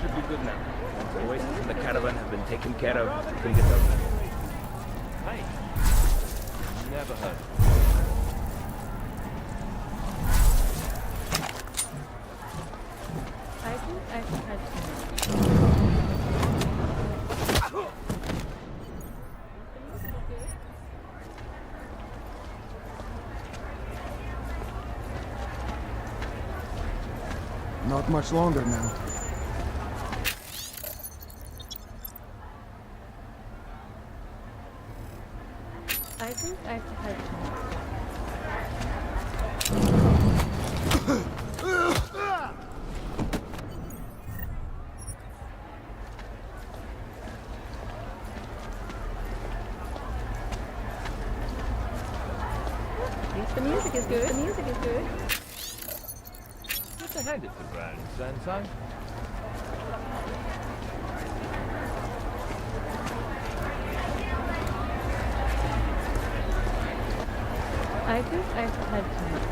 Should be good now. The oasis and the caravan have been taken care of. Bring it over. Hey, never heard. I think I've had too much. Not much longer now. I think I've had too much. At least the music is good. The music is good. Put the head at the ground, Santo. I think I've had too much.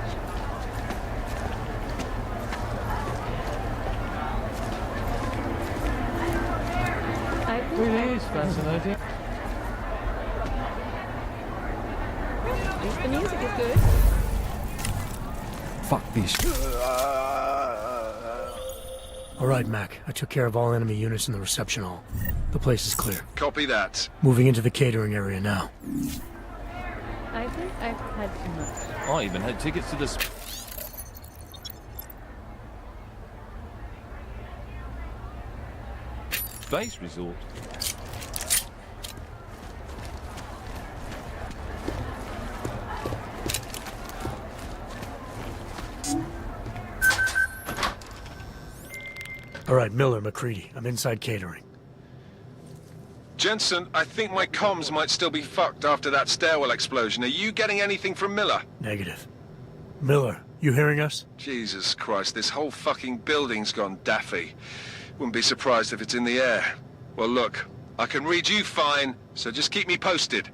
It is fascinating. The music is good. Fuck this. All right, Mac. I took care of all enemy units in the reception hall. The place is clear. Copy that. Moving into the catering area now. I think I've had too much. I even had tickets to the... Space resort. All right, Miller, McCready. I'm inside catering. Jensen, I think my comms might still be fucked after that stairwell explosion. Are you getting anything from Miller? Negative. Miller, you hearing us? Jesus Christ, this whole fucking building's gone daffy. Wouldn't be surprised if it's in the air. Well, look, I can read you fine, so just keep me posted.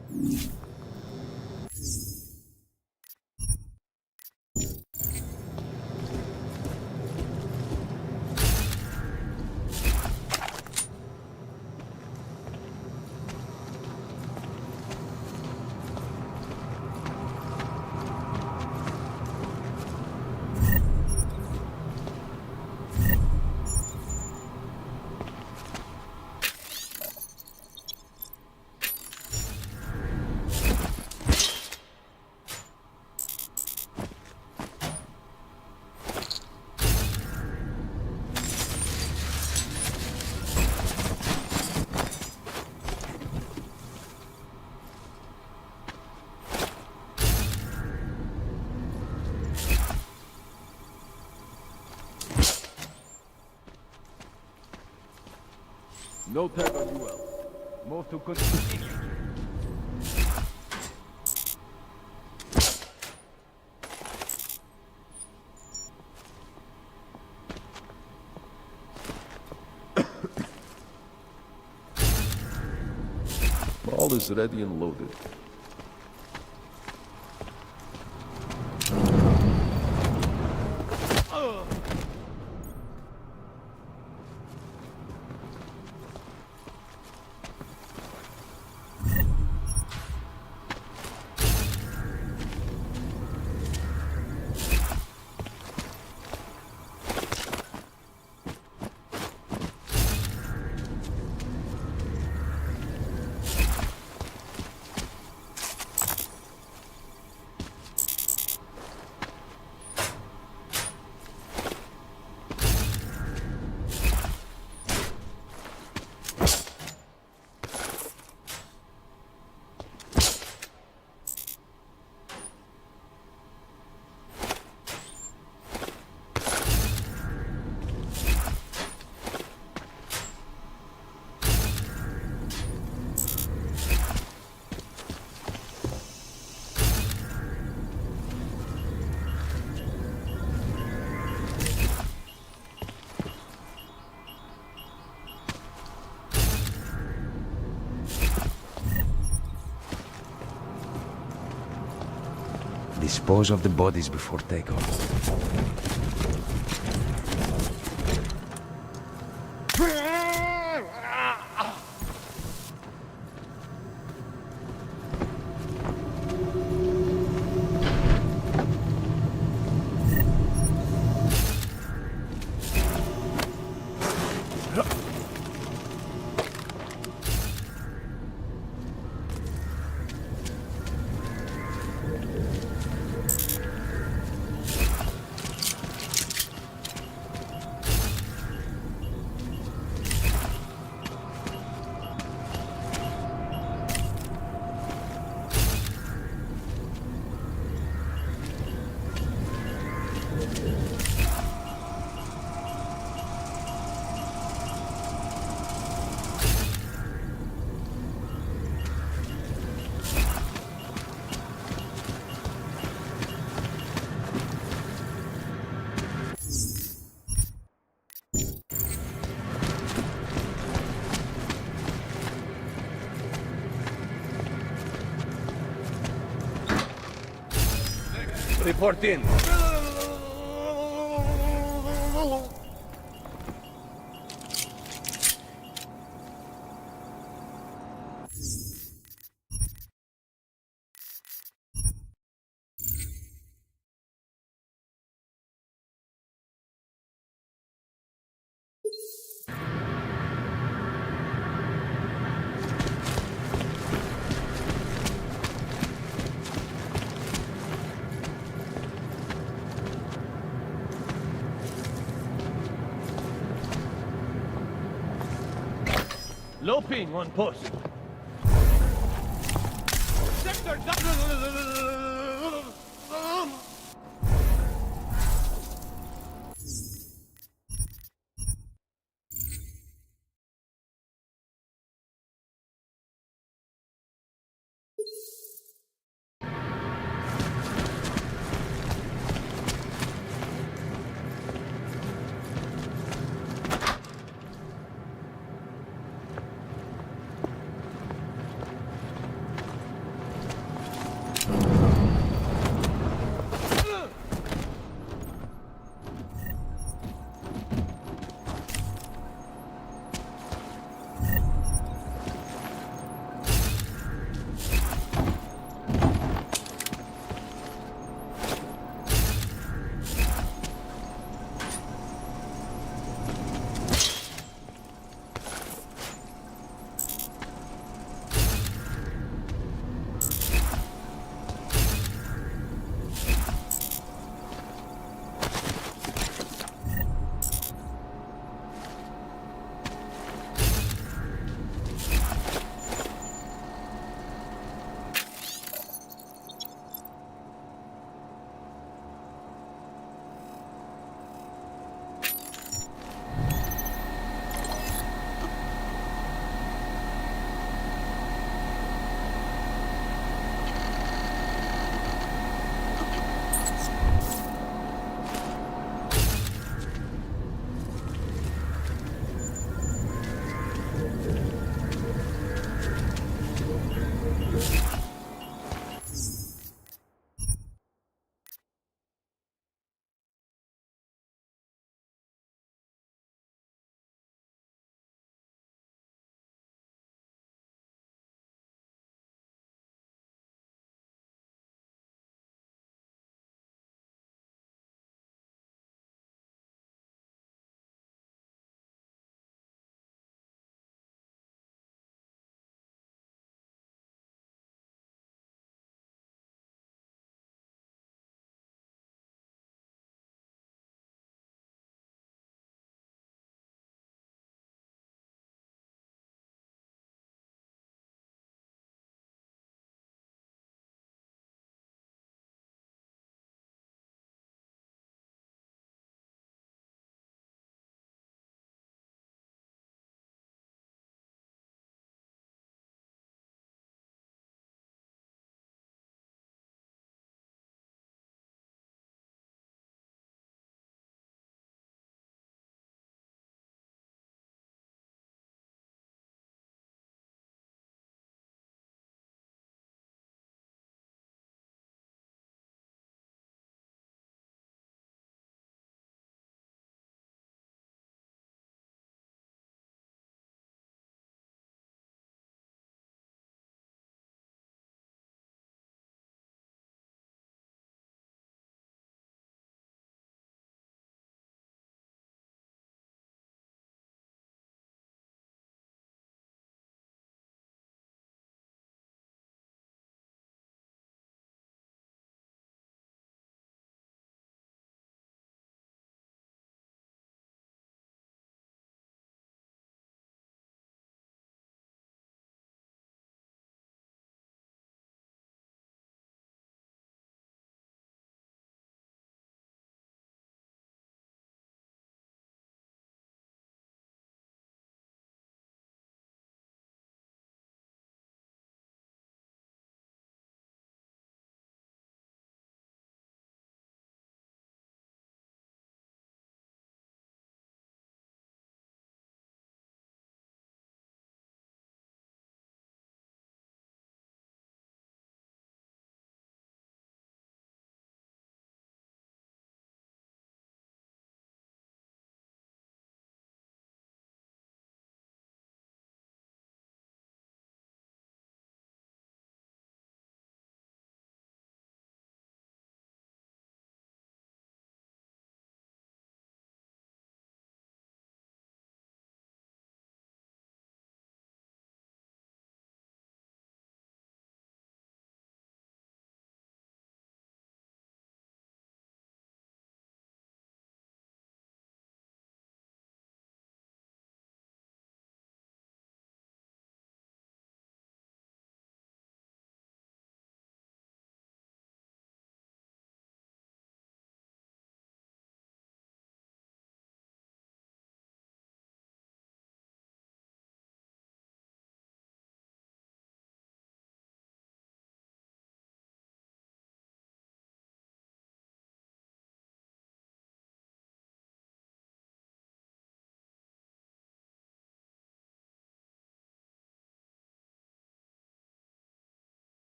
No tag on UL. Move to continue. All is ready and loaded. Dispose of the bodies before takeoff. Report in. Low ping on post. Sector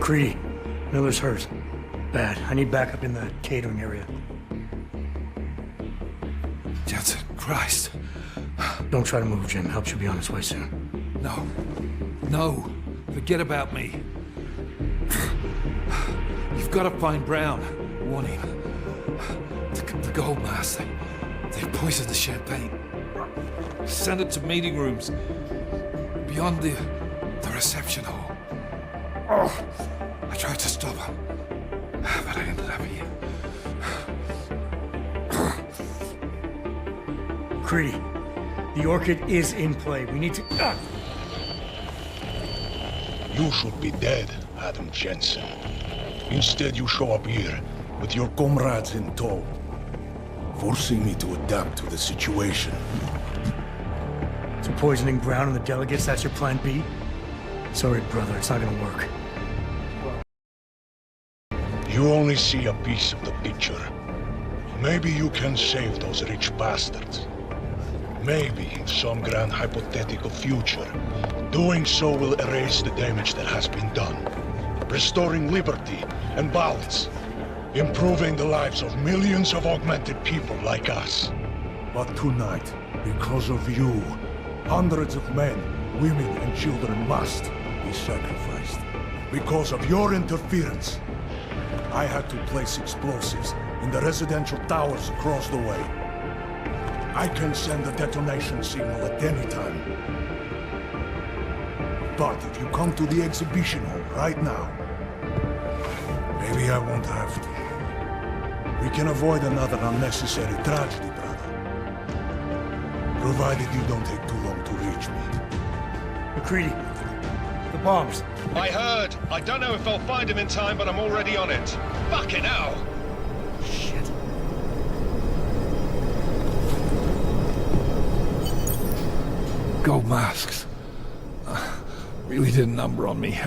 Creedy, Miller's hurt. Bad. I need backup in the catering area. Jensen, Christ. Don't try to move, Jim. Help should be on its way soon. No. No. Forget about me. You've got to find Brown. Warn him. The gold mask. They've poisoned the champagne. Send it to meeting rooms. Beyond the reception hall. Oh, I tried to stop him. But I ended up here. Creedy, the Orchid is in play. We need to... You should be dead, Adam Jensen. Instead, you show up here with your comrades in tow, forcing me to adapt to the situation. So poisoning Brown and the delegates, that's your plan B? Sorry, brother, it's not gonna work. You only see a piece of the picture. Maybe you can save those rich bastards. Maybe in some grand hypothetical future, doing so will erase the damage that has been done, restoring liberty and balance, improving the lives of millions of augmented people like us. But tonight, because of you, hundreds of men, women and children must be sacrificed. Because of your interference, I had to place explosives in the residential towers across the way. I can send a detonation signal at any time. But if you come to the exhibition hall right now, maybe I won't have to. We can avoid another unnecessary tragedy, brother. Provided you don't take too long to reach me. McCready, the bombs. I heard. I don't know if I'll find him in time, but I'm already on it. Fucking hell! Shit. Gold masks. Really did a number on me.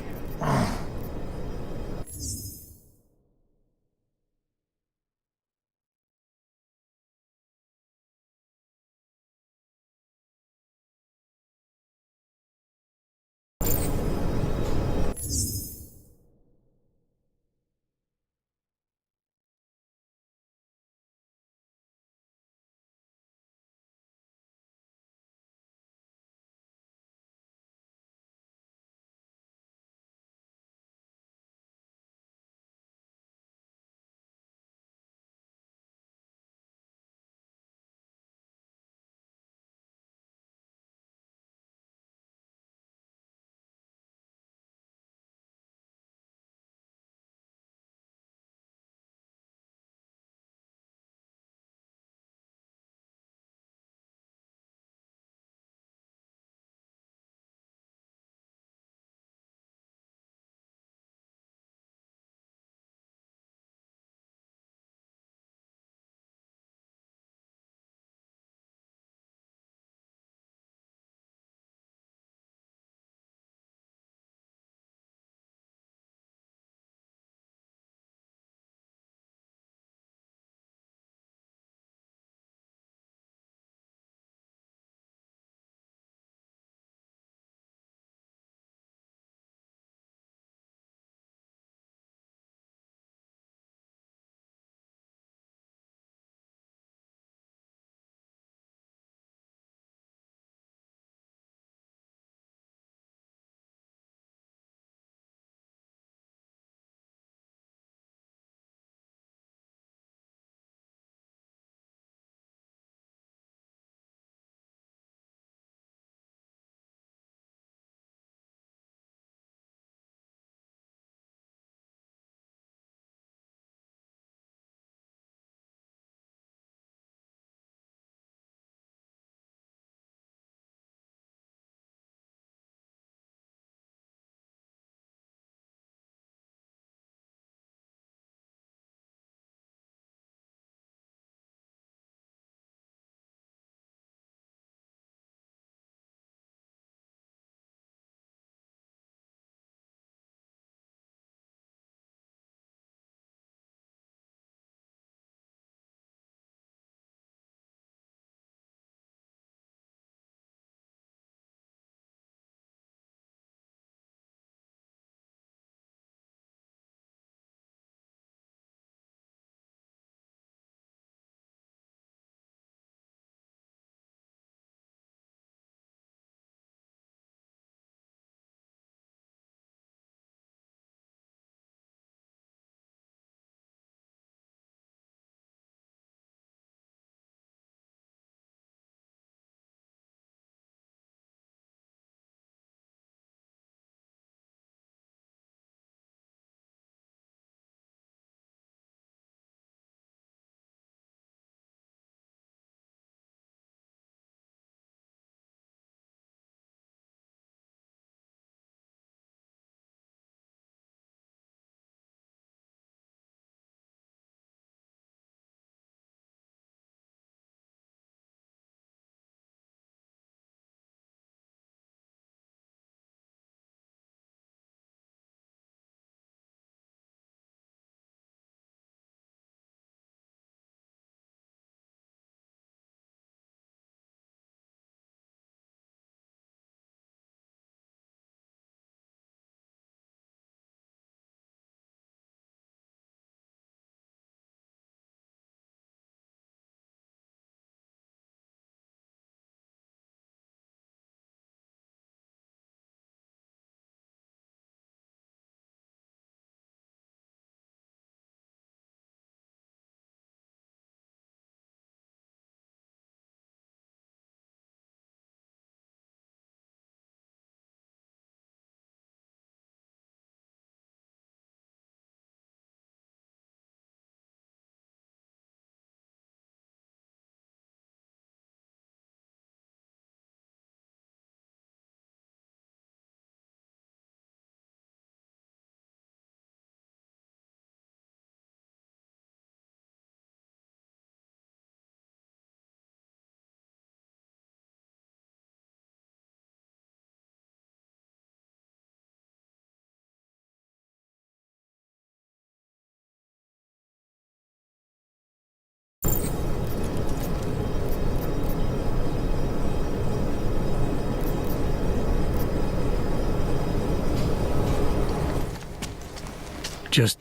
Just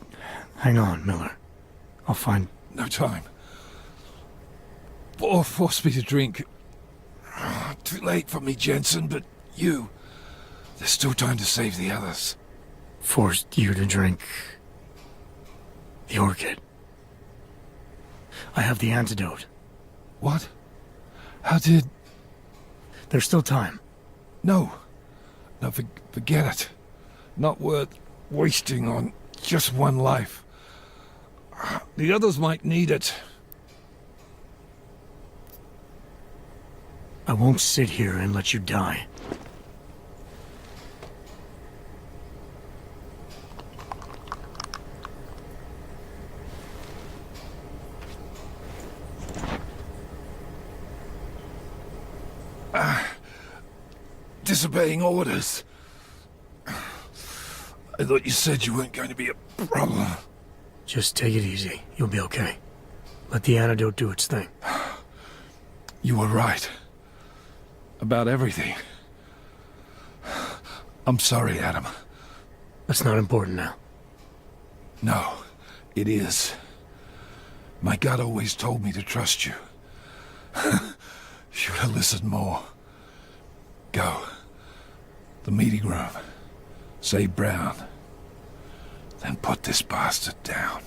hang on, Miller. I'll find... No time. Or force me to drink. Too late for me, Jensen, but you... There's still time to save the others. Forced you to drink... the orchid. I have the antidote. What? How did... There's still time. No. No, forget it. Not worth wasting on just one life. The others might need it. I won't sit here and let you die. Disobeying orders. I thought you said you weren't going to be a problem. Just take it easy. You'll be okay. Let the antidote do its thing. You were right. About everything. I'm sorry, Adam. That's not important now. No, it is. My gut always told me to trust you. Should have listened more. Go. The meeting room. Save Brown. Then put this bastard down.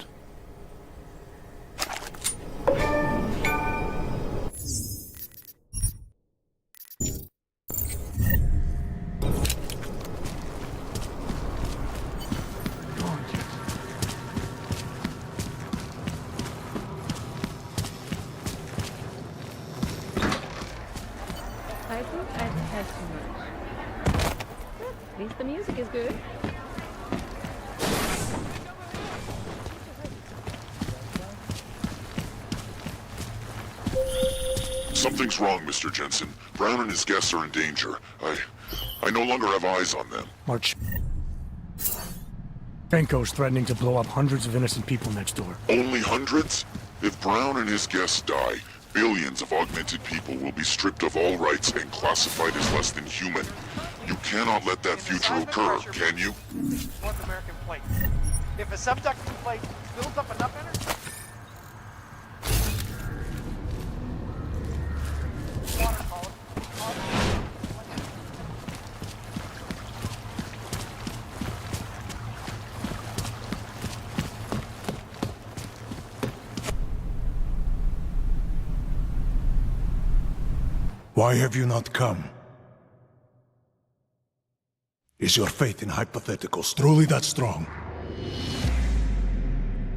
I think I've had too much. At least the music is good. Something's wrong, Mr. Jensen. Brown and his guests are in danger. I no longer have eyes on them. March. Benko's threatening to blow up hundreds of innocent people next door. Only hundreds? If Brown and his guests die, billions of augmented people will be stripped of all rights and classified as less than human. You cannot let that future occur, can you? North American plate. If a subducting plate builds up enough energy... Why have you not come? Is your faith in hypotheticals truly that strong?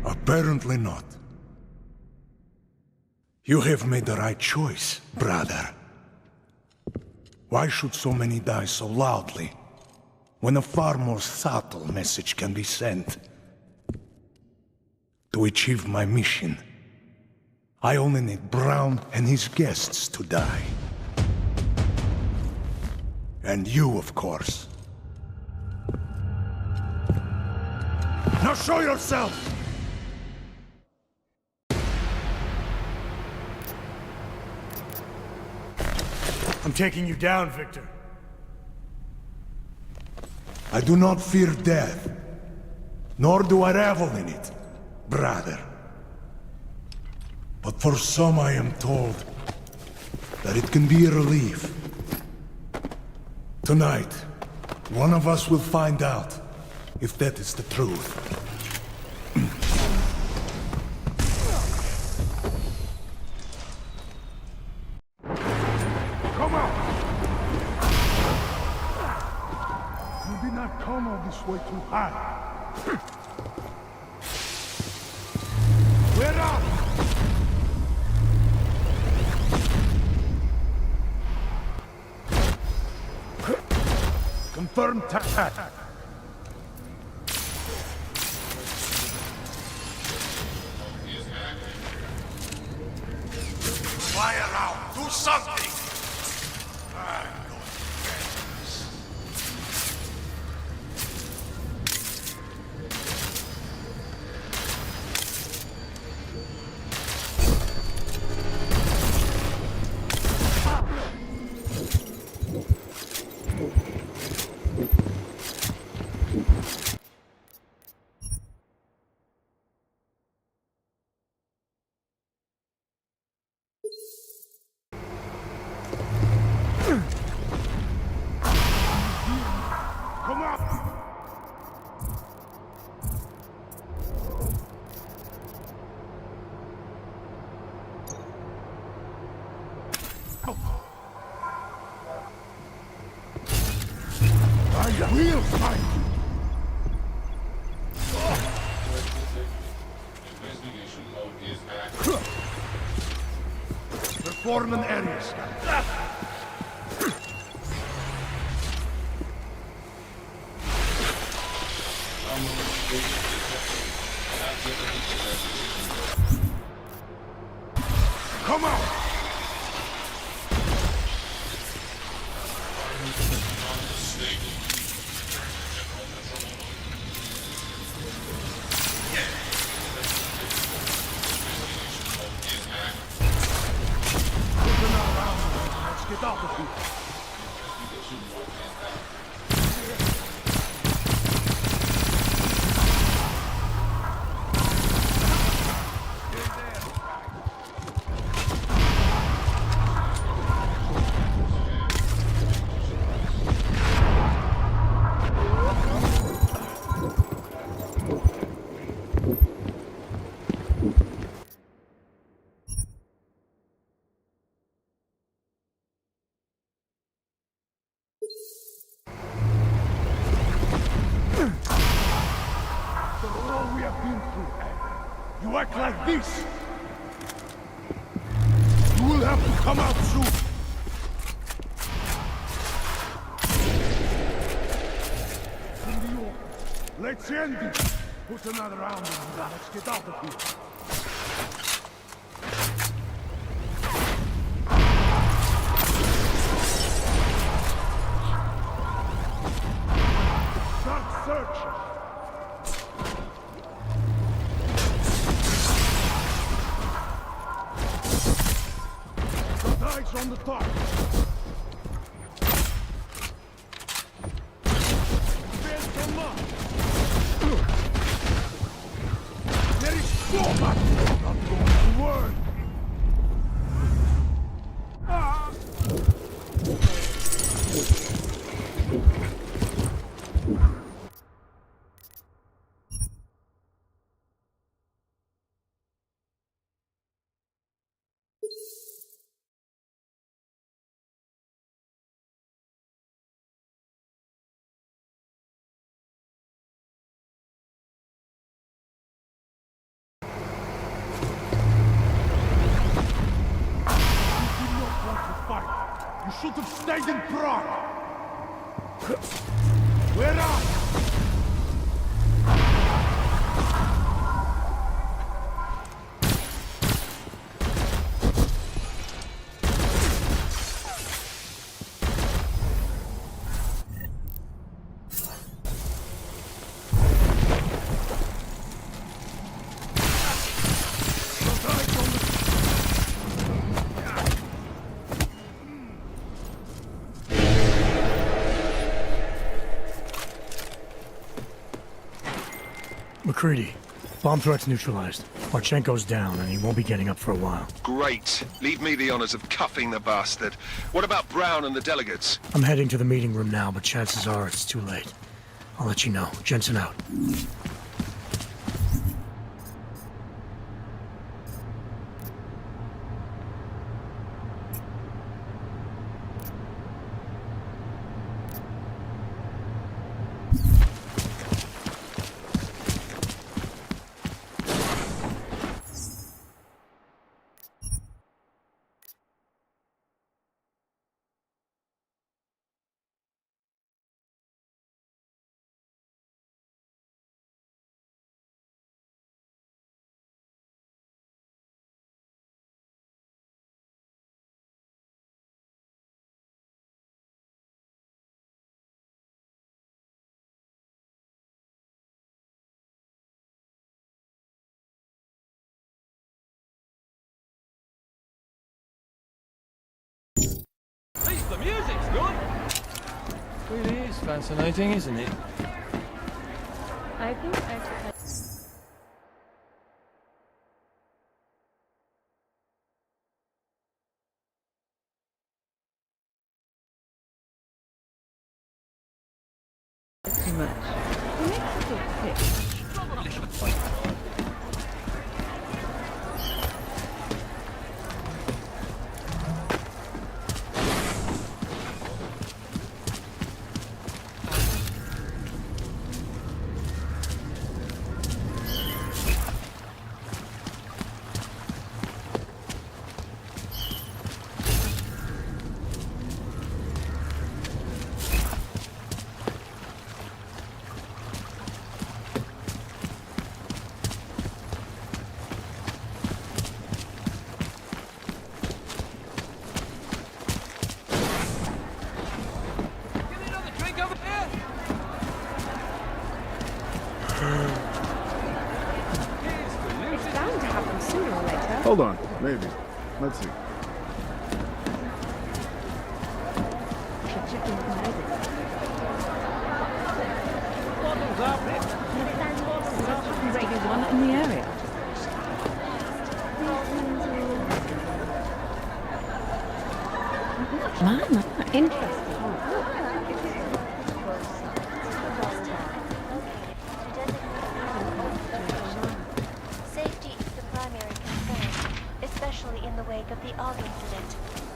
Apparently not. You have made the right choice, brother. Why should so many die so loudly, when a far more subtle message can be sent? To achieve my mission, I only need Brown and his guests to die. And you, of course. Now show yourself! I'm taking you down, Victor. I do not fear death, nor do I revel in it, brother. But for some I am told that it can be a relief. Tonight, one of us will find out if that is the truth. Come on! You did not come all this way too high. We're up! Confirm attack. Fire out! Do something! Come on! I will fight you! Investigation mode is active. Perform an area scan. Come on! Let's get out of here. All we have been through, you act like this. You will have to come out soon. In the open. Let's end this. Put another round in you. Let's get out of here. Start searching. Eyes on the top. There's so much. There is so much. Not going to work. You should have stayed in Prague! Where are you? McCready, bomb threat's neutralized. Marchenko's down, and he won't be getting up for a while. Great. Leave me the honors of cuffing the bastard. What about Brown and the delegates? I'm heading to the meeting room now, but chances are it's too late. I'll let you know. Jensen out. The music's good. Really is fascinating, isn't it? I think I could have Hold on, maybe. Let's see. One in the area. Interesting. Safety is the primary concern, especially in the wake of the AUG incident,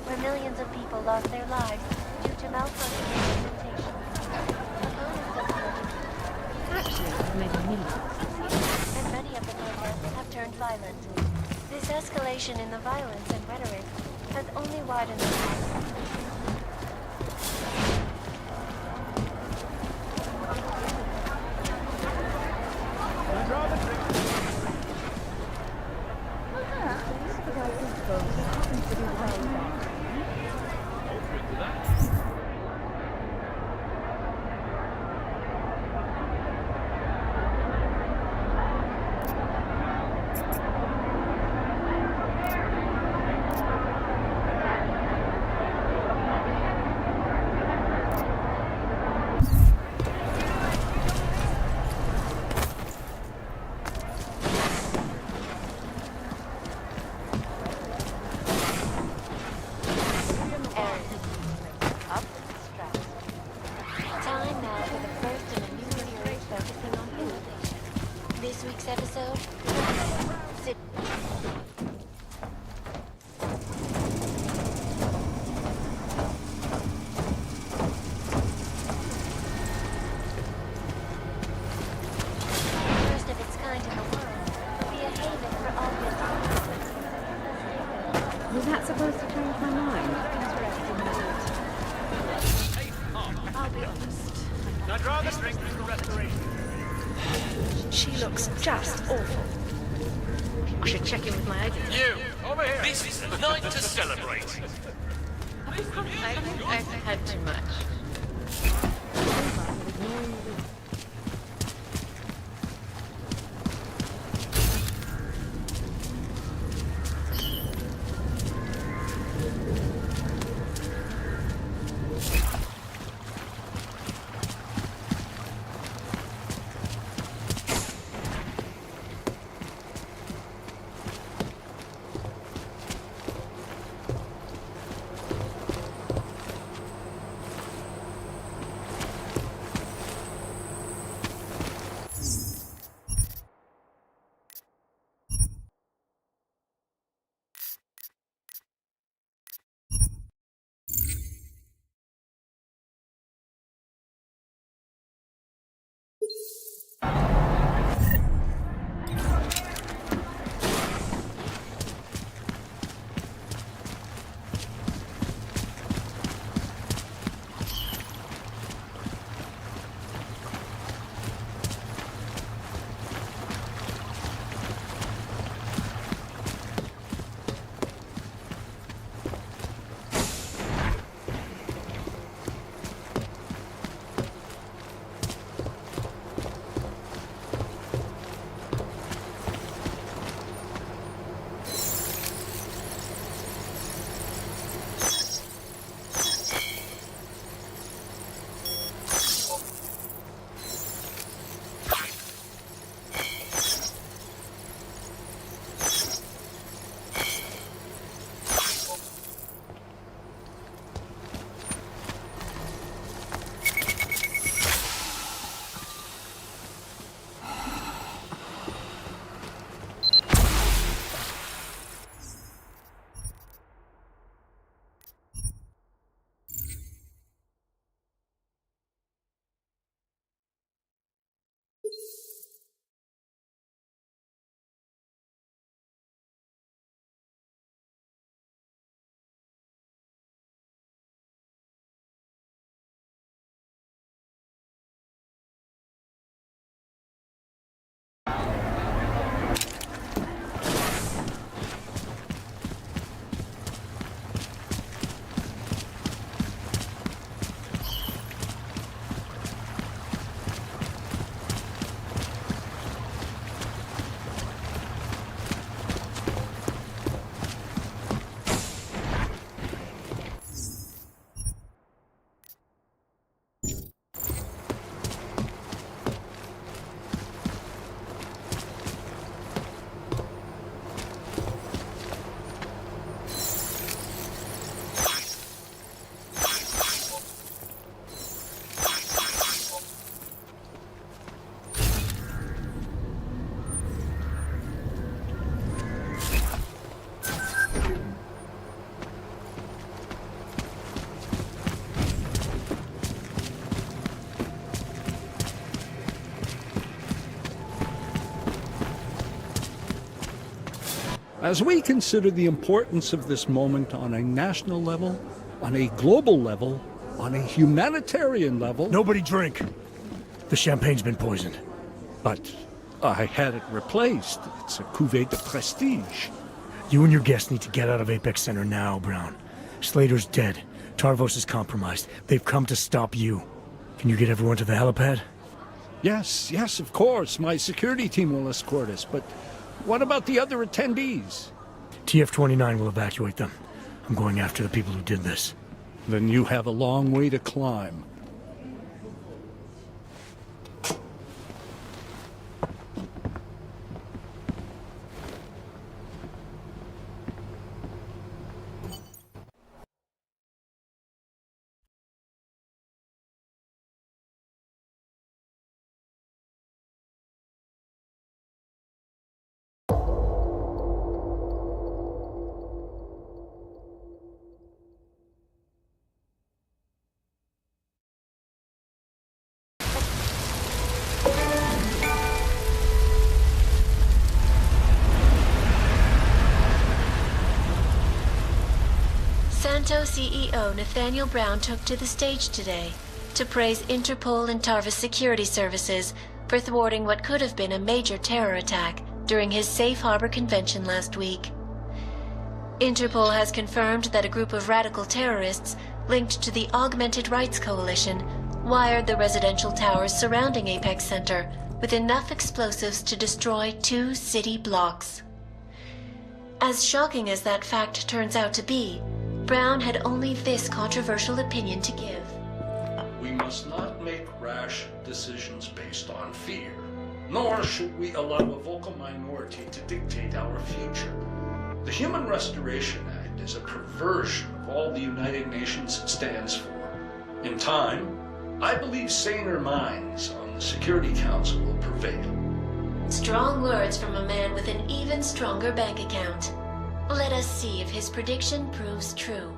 where millions of people lost their lives due to malfunctioning implementation. Actually, maybe millions. And many of the protests have turned violent. This escalation in the violence and rhetoric has only widened the gap. Was that supposed to change my mind? I'll be honest. I'd rather drink the restoration. She looks just awful. I should check in with my agent. You, over here. This is the night to celebrate. I think I've had too much. As we consider the importance of this moment on a national level, on a global level, on a humanitarian level... Nobody drink! The champagne's been poisoned. But I had it replaced. It's a cuvée de prestige. You and your guests need to get out of Apex Center now, Brown. Slater's dead. Tarvos is compromised. They've come to stop you. Can you get everyone to the helipad? Yes, of course. My security team will escort us, but what about the other attendees? TF-29 will evacuate them. I'm going after the people who did this. Then you have a long way to climb. Santo CEO Nathaniel Brown took to the stage today to praise Interpol and Tarvis security services for thwarting what could have been a major terror attack during his safe harbor convention last week. Interpol has confirmed that a group of radical terrorists linked to the Augmented Rights Coalition wired the residential towers surrounding Apex Center with enough explosives to destroy 2 city blocks. As shocking as that fact turns out to be, Brown had only this controversial opinion to give. We must not make rash decisions based on fear, nor should we allow a vocal minority to dictate our future. The Human Restoration Act is a perversion of all the United Nations stands for. In time, I believe saner minds on the Security Council will prevail. Strong words from a man with an even stronger bank account. Let us see if his prediction proves true.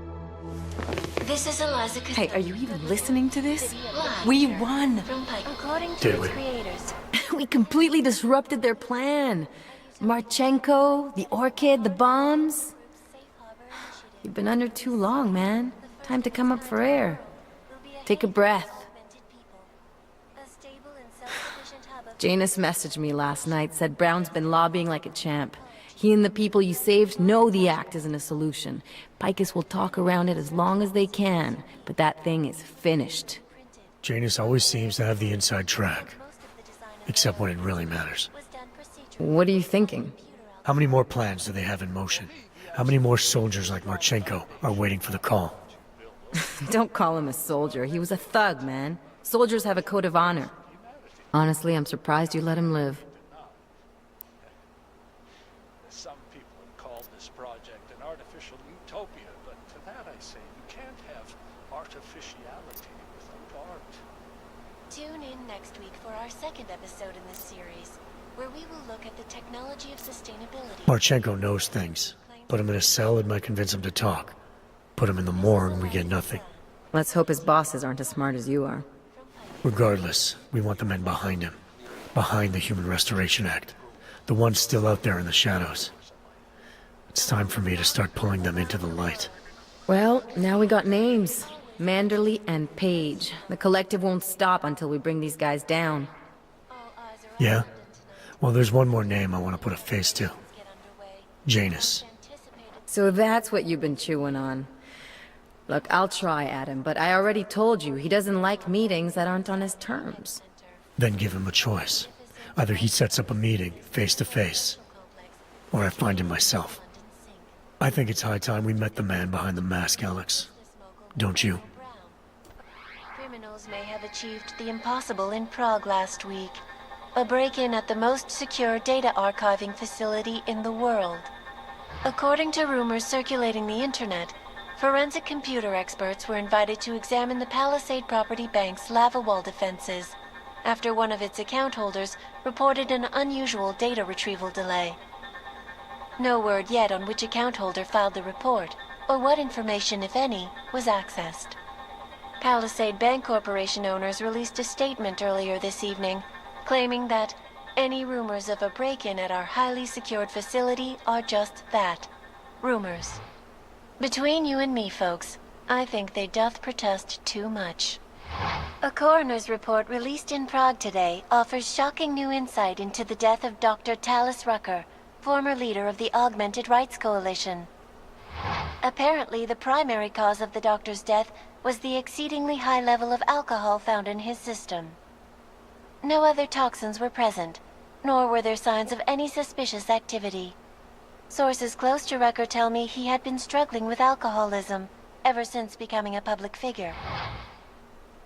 This is Eliza. Hey, are you even listening to this? We won! According to Did its we? creators. We completely disrupted their plan. Marchenko, the Orchid, the bombs. You've been under too long, man. Time to come up for air. Take a breath. Janus messaged me last night, said Brown's been lobbying like a champ. He and the people you saved know the act isn't a solution. Picus will talk around it as long as they can, but that thing is finished. Janus always seems to have the inside track. Except when it really matters. What are you thinking? How many more plans do they have in motion? How many more soldiers like Marchenko are waiting for the call? Don't call him a soldier. He was a thug, man. Soldiers have a code of honor. Honestly, I'm surprised you let him live. Some people have called this project an artificial utopia, but to that I say you can't have artificiality without art. Tune in next week for our second episode in this series, where we will look at the technology of sustainability. Marchenko knows things. Put him in a cell, it might convince him to talk. Put him in the morgue and we get nothing. Let's hope his bosses aren't as smart as you are. Regardless, we want the men behind him. Behind the Human Restoration Act. The ones still out there in the shadows. It's time for me to start pulling them into the light. Well, now we got names. Manderley and Page. The collective won't stop until we bring these guys down. Yeah? Well, there's one more name I want to put a face to. Janus. So that's what you've been chewing on. Look, I'll try, Adam, but I already told you, he doesn't like meetings that aren't on his terms. Then give him a choice. Either he sets up a meeting, face to face, or I find him myself. I think it's high time we met the man behind the mask, Alex. Don't you? Criminals may have achieved the impossible in Prague last week. A break-in at the most secure data archiving facility in the world. According to rumors circulating the internet, forensic computer experts were invited to examine the Palisade Property Bank's lava wall defenses after one of its account holders reported an unusual data retrieval delay. No word yet on which account holder filed the report, or what information, if any, was accessed. Palisade Bank Corporation owners released a statement earlier this evening, claiming that Any rumors of a break-in at our highly secured facility are just that. Rumors. Between you and me, folks, I think they doth protest too much. A coroner's report released in Prague today offers shocking new insight into the death of Dr. Talis Rucker, former leader of the Augmented Rights Coalition. Apparently, the primary cause of the doctor's death was the exceedingly high level of alcohol found in his system. No other toxins were present, nor were there signs of any suspicious activity. Sources close to Rucker tell me he had been struggling with alcoholism ever since becoming a public figure.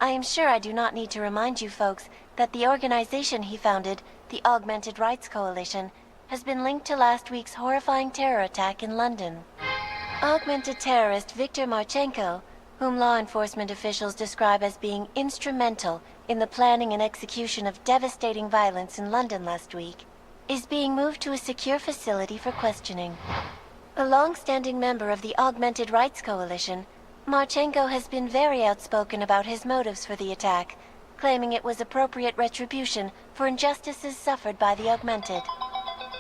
I am sure I do not need to remind you folks that the organization he founded, the Augmented Rights Coalition, has been linked to last week's horrifying terror attack in London. Augmented terrorist Viktor Marchenko, whom law enforcement officials describe as being instrumental in the planning and execution of devastating violence in London last week, is being moved to a secure facility for questioning. A long-standing member of the Augmented Rights Coalition, Marchenko has been very outspoken about his motives for the attack, claiming it was appropriate retribution for injustices suffered by the Augmented.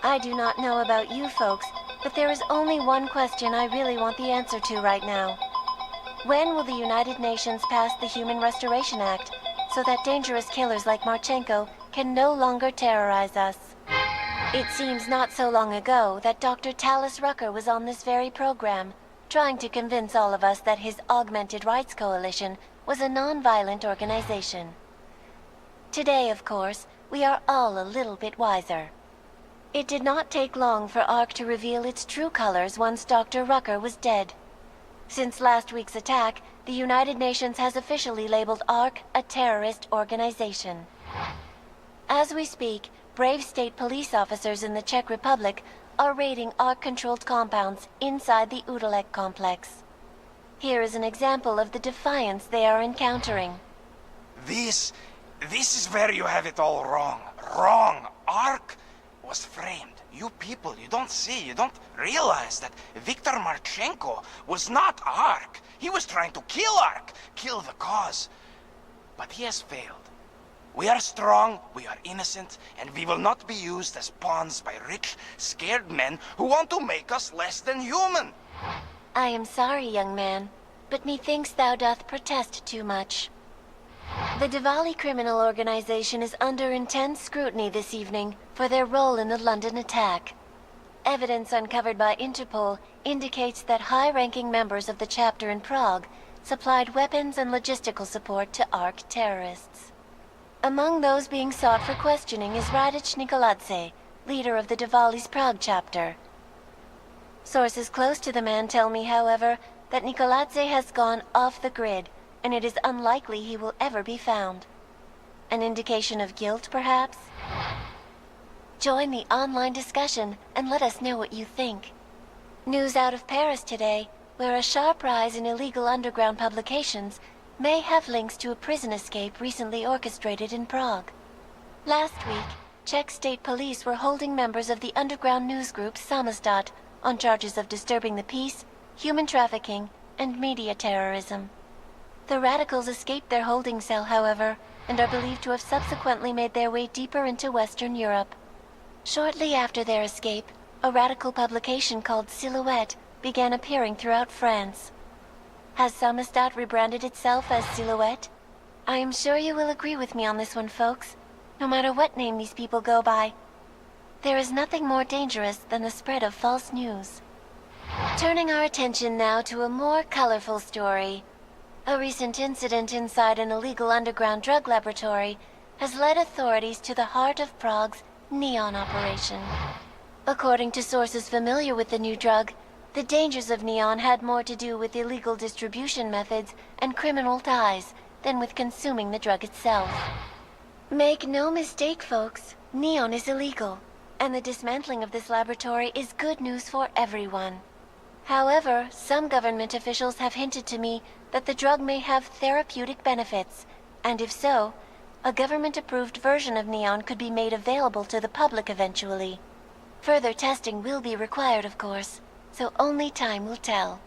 I do not know about you folks, but there is only one question I really want the answer to right now. When will the United Nations pass the Human Restoration Act so that dangerous killers like Marchenko can no longer terrorize us? It seems not so long ago that Dr. Talis Rucker was on this very program, trying to convince all of us that his Augmented Rights Coalition was a non-violent organization. Today, of course, we are all a little bit wiser. It did not take long for ARC to reveal its true colors once Dr. Rucker was dead. Since last week's attack, the United Nations has officially labeled ARC a terrorist organization. As we speak, brave state police officers in the Czech Republic are raiding ARC-controlled compounds inside the Udalek complex. Here is an example of the defiance they are encountering. This is where you have it all wrong. Wrong. ARC was framed. You people, you don't see, you don't realize that Viktor Marchenko was not ARC. He was trying to kill ARC, kill the cause. But he has failed. We are strong, we are innocent, and we will not be used as pawns by rich, scared men who want to make us less than human. I am sorry, young man, but methinks thou doth protest too much. The Diwali criminal organization is under intense scrutiny this evening for their role in the London attack. Evidence uncovered by Interpol indicates that high-ranking members of the chapter in Prague supplied weapons and logistical support to ARC terrorists. Among those being sought for questioning is Radic Nikoladze, leader of the Diwali's Prague chapter. Sources close to the man tell me, however, that Nikoladze has gone off the grid, and it is unlikely he will ever be found. An indication of guilt, perhaps? Join the online discussion and let us know what you think. News out of Paris today, where a sharp rise in illegal underground publications may have links to a prison escape recently orchestrated in Prague. Last week, Czech state police were holding members of the underground news group Samizdat on charges of disturbing the peace, human trafficking, and media terrorism. The radicals escaped their holding cell, however, and are believed to have subsequently made their way deeper into Western Europe. Shortly after their escape, a radical publication called Silhouette began appearing throughout France. Has Samizdat rebranded itself as Silhouette? I am sure you will agree with me on this one, folks, no matter what name these people go by. There is nothing more dangerous than the spread of false news. Turning our attention now to a more colorful story. A recent incident inside an illegal underground drug laboratory has led authorities to the heart of Prague's Neon operation. According to sources familiar with the new drug, the dangers of Neon had more to do with illegal distribution methods and criminal ties than with consuming the drug itself. Make no mistake, folks, Neon is illegal, and the dismantling of this laboratory is good news for everyone. However, some government officials have hinted to me that the drug may have therapeutic benefits, and if so, a government-approved version of Neon could be made available to the public eventually. Further testing will be required, of course, so only time will tell.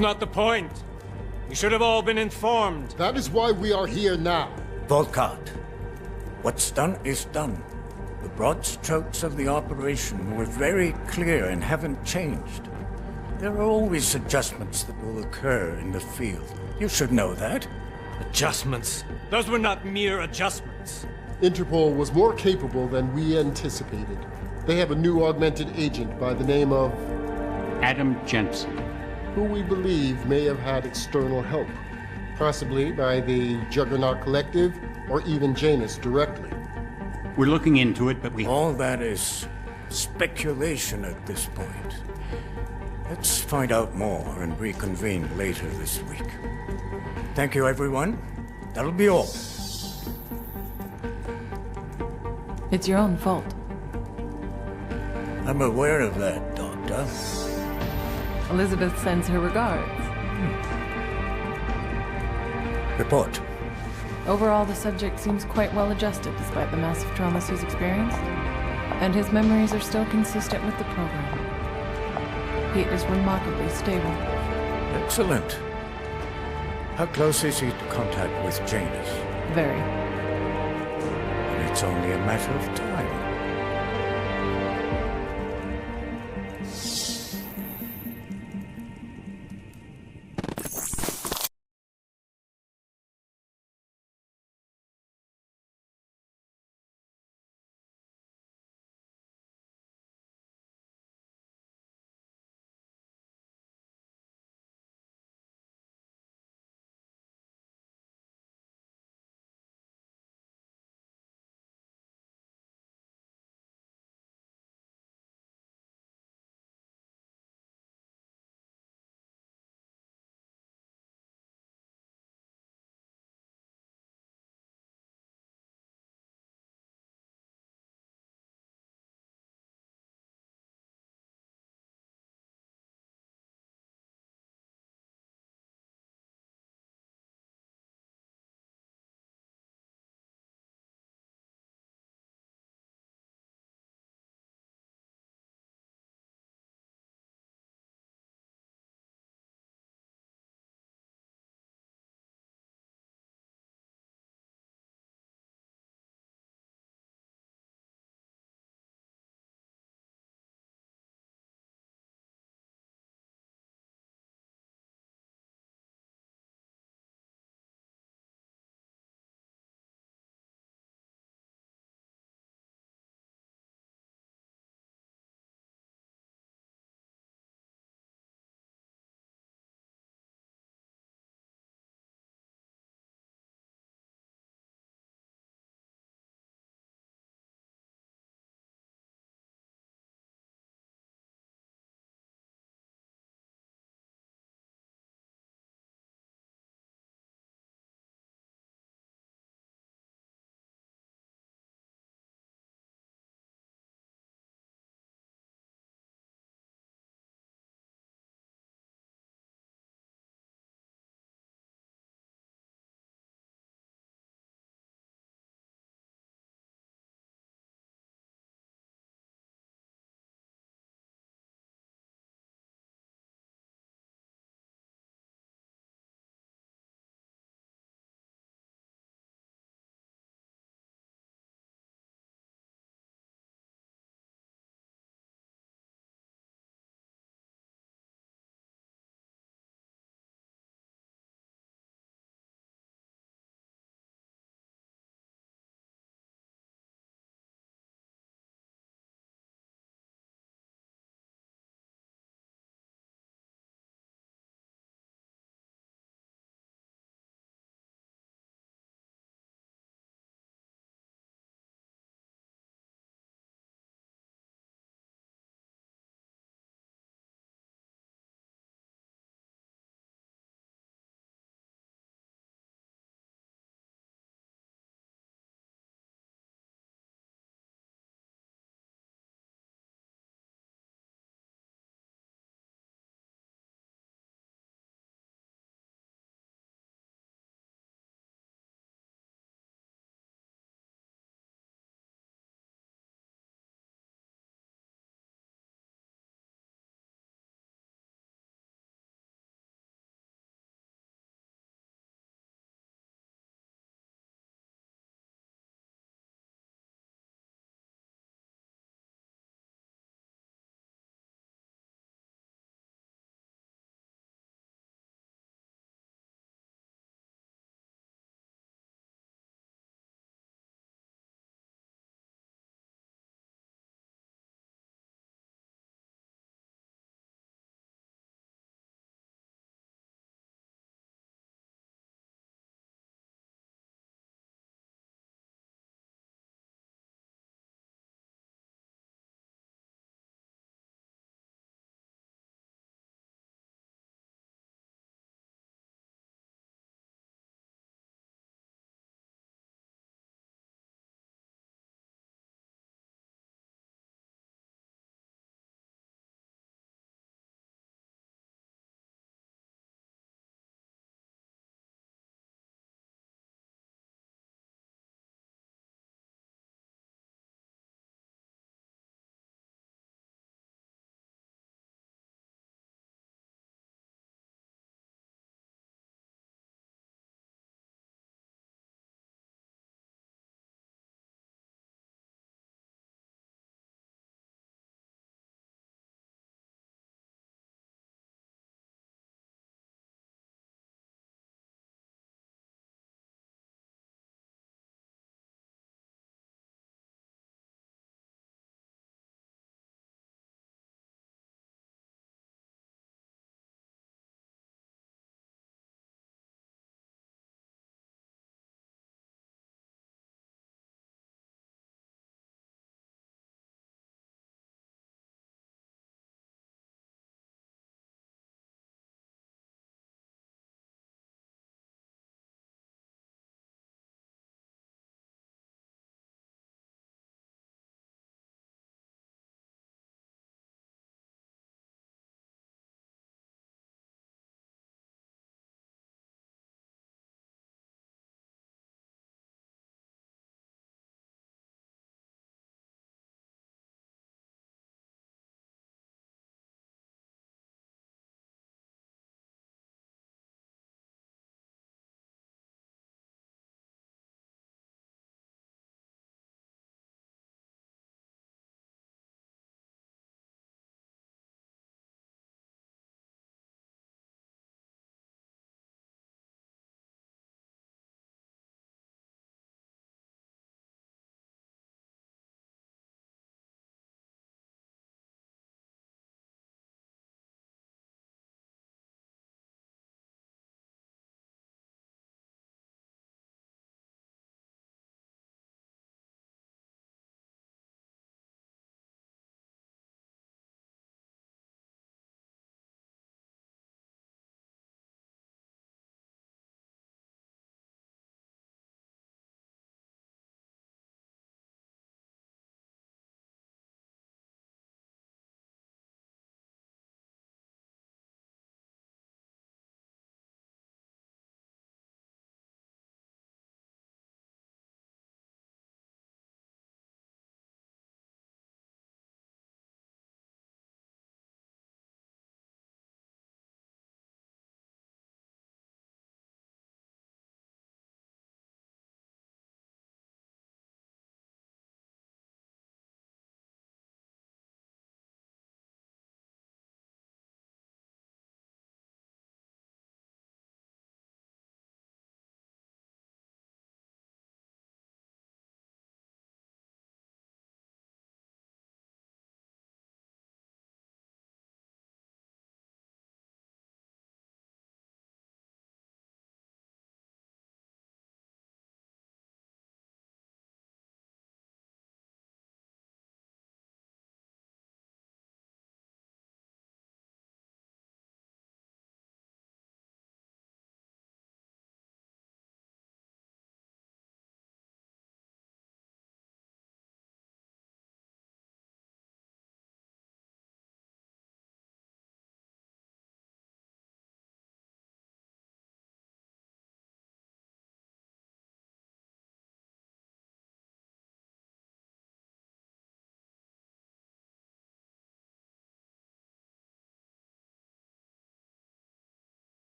was not the point. You should have all been informed. That is why we are here now. Volkart, what's done is done. The broad strokes of the operation were very clear and haven't changed. There are always adjustments that will occur in the field. You should know that. Adjustments? Those were not mere adjustments. Interpol was more capable than we anticipated. They have a new augmented agent by the name of... Adam Jensen. Who we believe may have had external help. Possibly by the Juggernaut Collective, or even Janus directly. We're looking into it, but we... All that is speculation at this point. Let's find out more and reconvene later this week. Thank you, everyone. That'll be all. It's your own fault. I'm aware of that, Doctor. Elizabeth sends her regards. Report. Overall, the subject seems quite well adjusted despite the massive traumas he's experienced, and his memories are still consistent with the program. He is remarkably stable. Excellent. How close is he to contact with Janus? Very. And it's only a matter of time.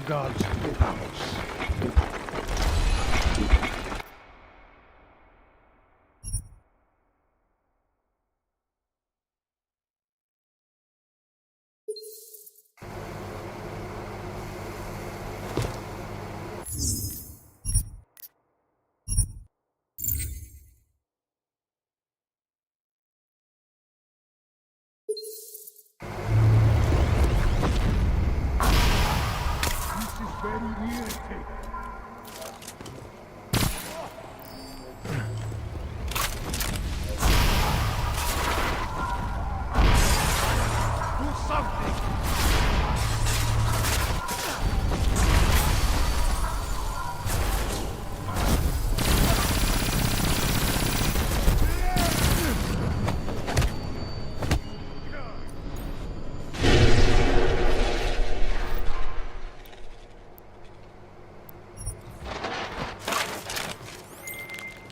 God's house.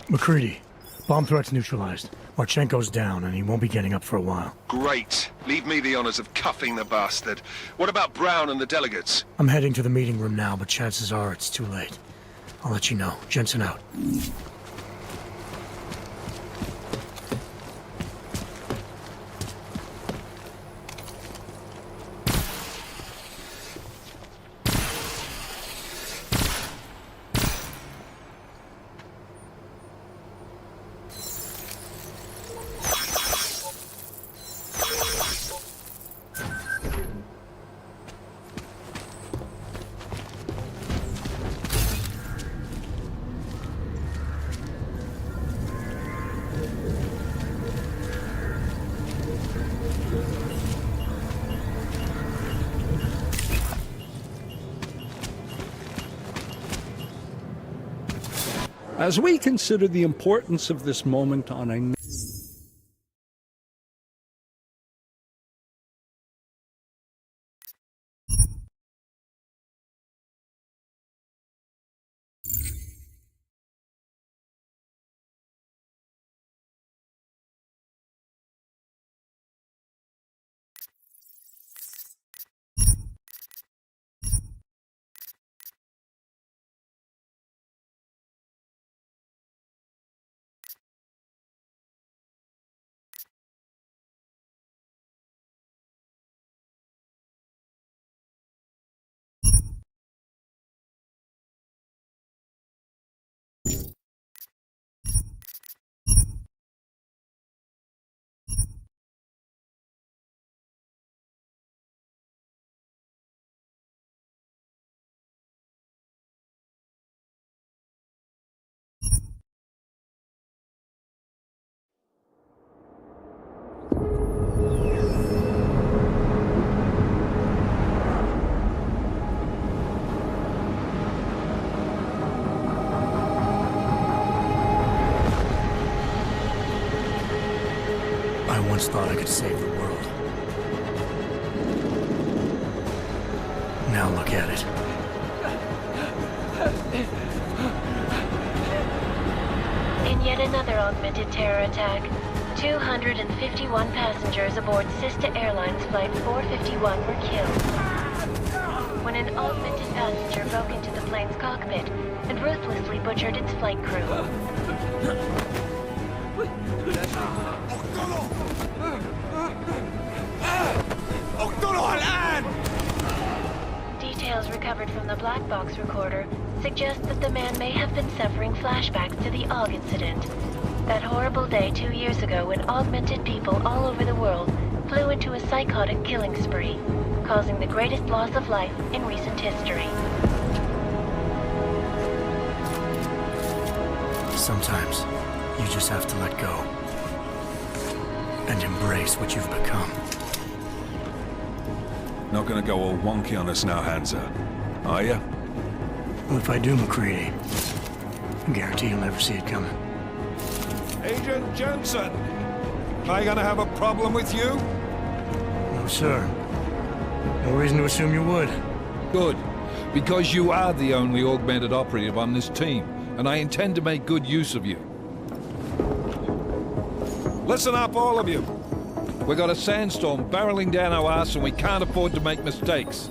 McCready, bomb threat's neutralized. Marchenko's down, and he won't be getting up for a while. Great. Leave me the honors of cuffing the bastard. What about Brown and the delegates? I'm heading to the meeting room now, but chances are it's too late. I'll let you know. Jensen out. As we consider the importance of this moment on a thought I could save the world. Now look at it. In yet another augmented terror attack, 251 passengers aboard Sister Airlines Flight 451 were killed. When an augmented passenger broke into the plane's cockpit and ruthlessly butchered its flight crew. Details recovered from the black box recorder suggest that the man may have been suffering flashbacks to the AUG incident. That horrible day 2 years ago when augmented people all over the world flew into a psychotic killing spree, causing the greatest loss of life in recent history. Sometimes, you just have to let go. And embrace what you've become. Not gonna go all wonky on us now, Hansa, are ya? Well, if I do, McCready, I guarantee you'll never see it coming. Agent Jensen! Am I gonna have a problem with you? No, sir. No reason to assume you would. Good. Because you are the only augmented operative on this team, and I intend to make good use of you. Listen up, all of you. We got a sandstorm barreling down our ass and we can't afford to make mistakes.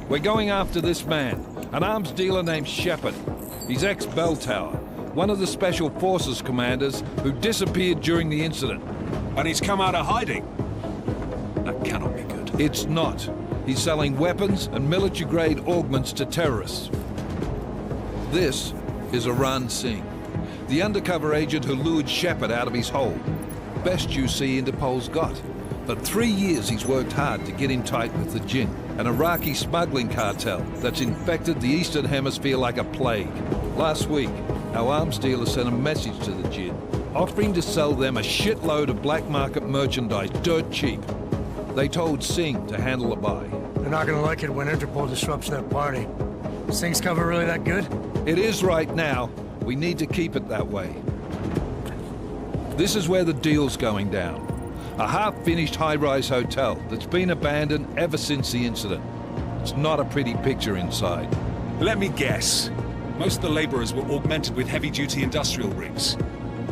We're going after this man, an arms dealer named Shepard. He's ex-Bell Tower, one of the Special Forces commanders who disappeared during the incident. And he's come out of hiding. That cannot be good. It's not. He's selling weapons and military-grade augments to terrorists. This is Aran Singh, the undercover agent who lured Shepard out of his hole. Best you see Interpol's got. For 3 years he's worked hard to get in tight with the Jinn, an Iraqi smuggling cartel that's infected the Eastern Hemisphere like a plague. Last week, our arms dealer sent a message to the Jinn, offering to sell them a shitload of black market merchandise dirt cheap. They told Singh to handle the buy. They're not gonna like it when Interpol disrupts their party. Singh's cover really that good? It is right now. We need to keep it that way. This is where the deal's going down. A half-finished high-rise hotel that's been abandoned ever since the incident. It's not a pretty picture inside. Let me guess. Most of the laborers were augmented with heavy-duty industrial rigs.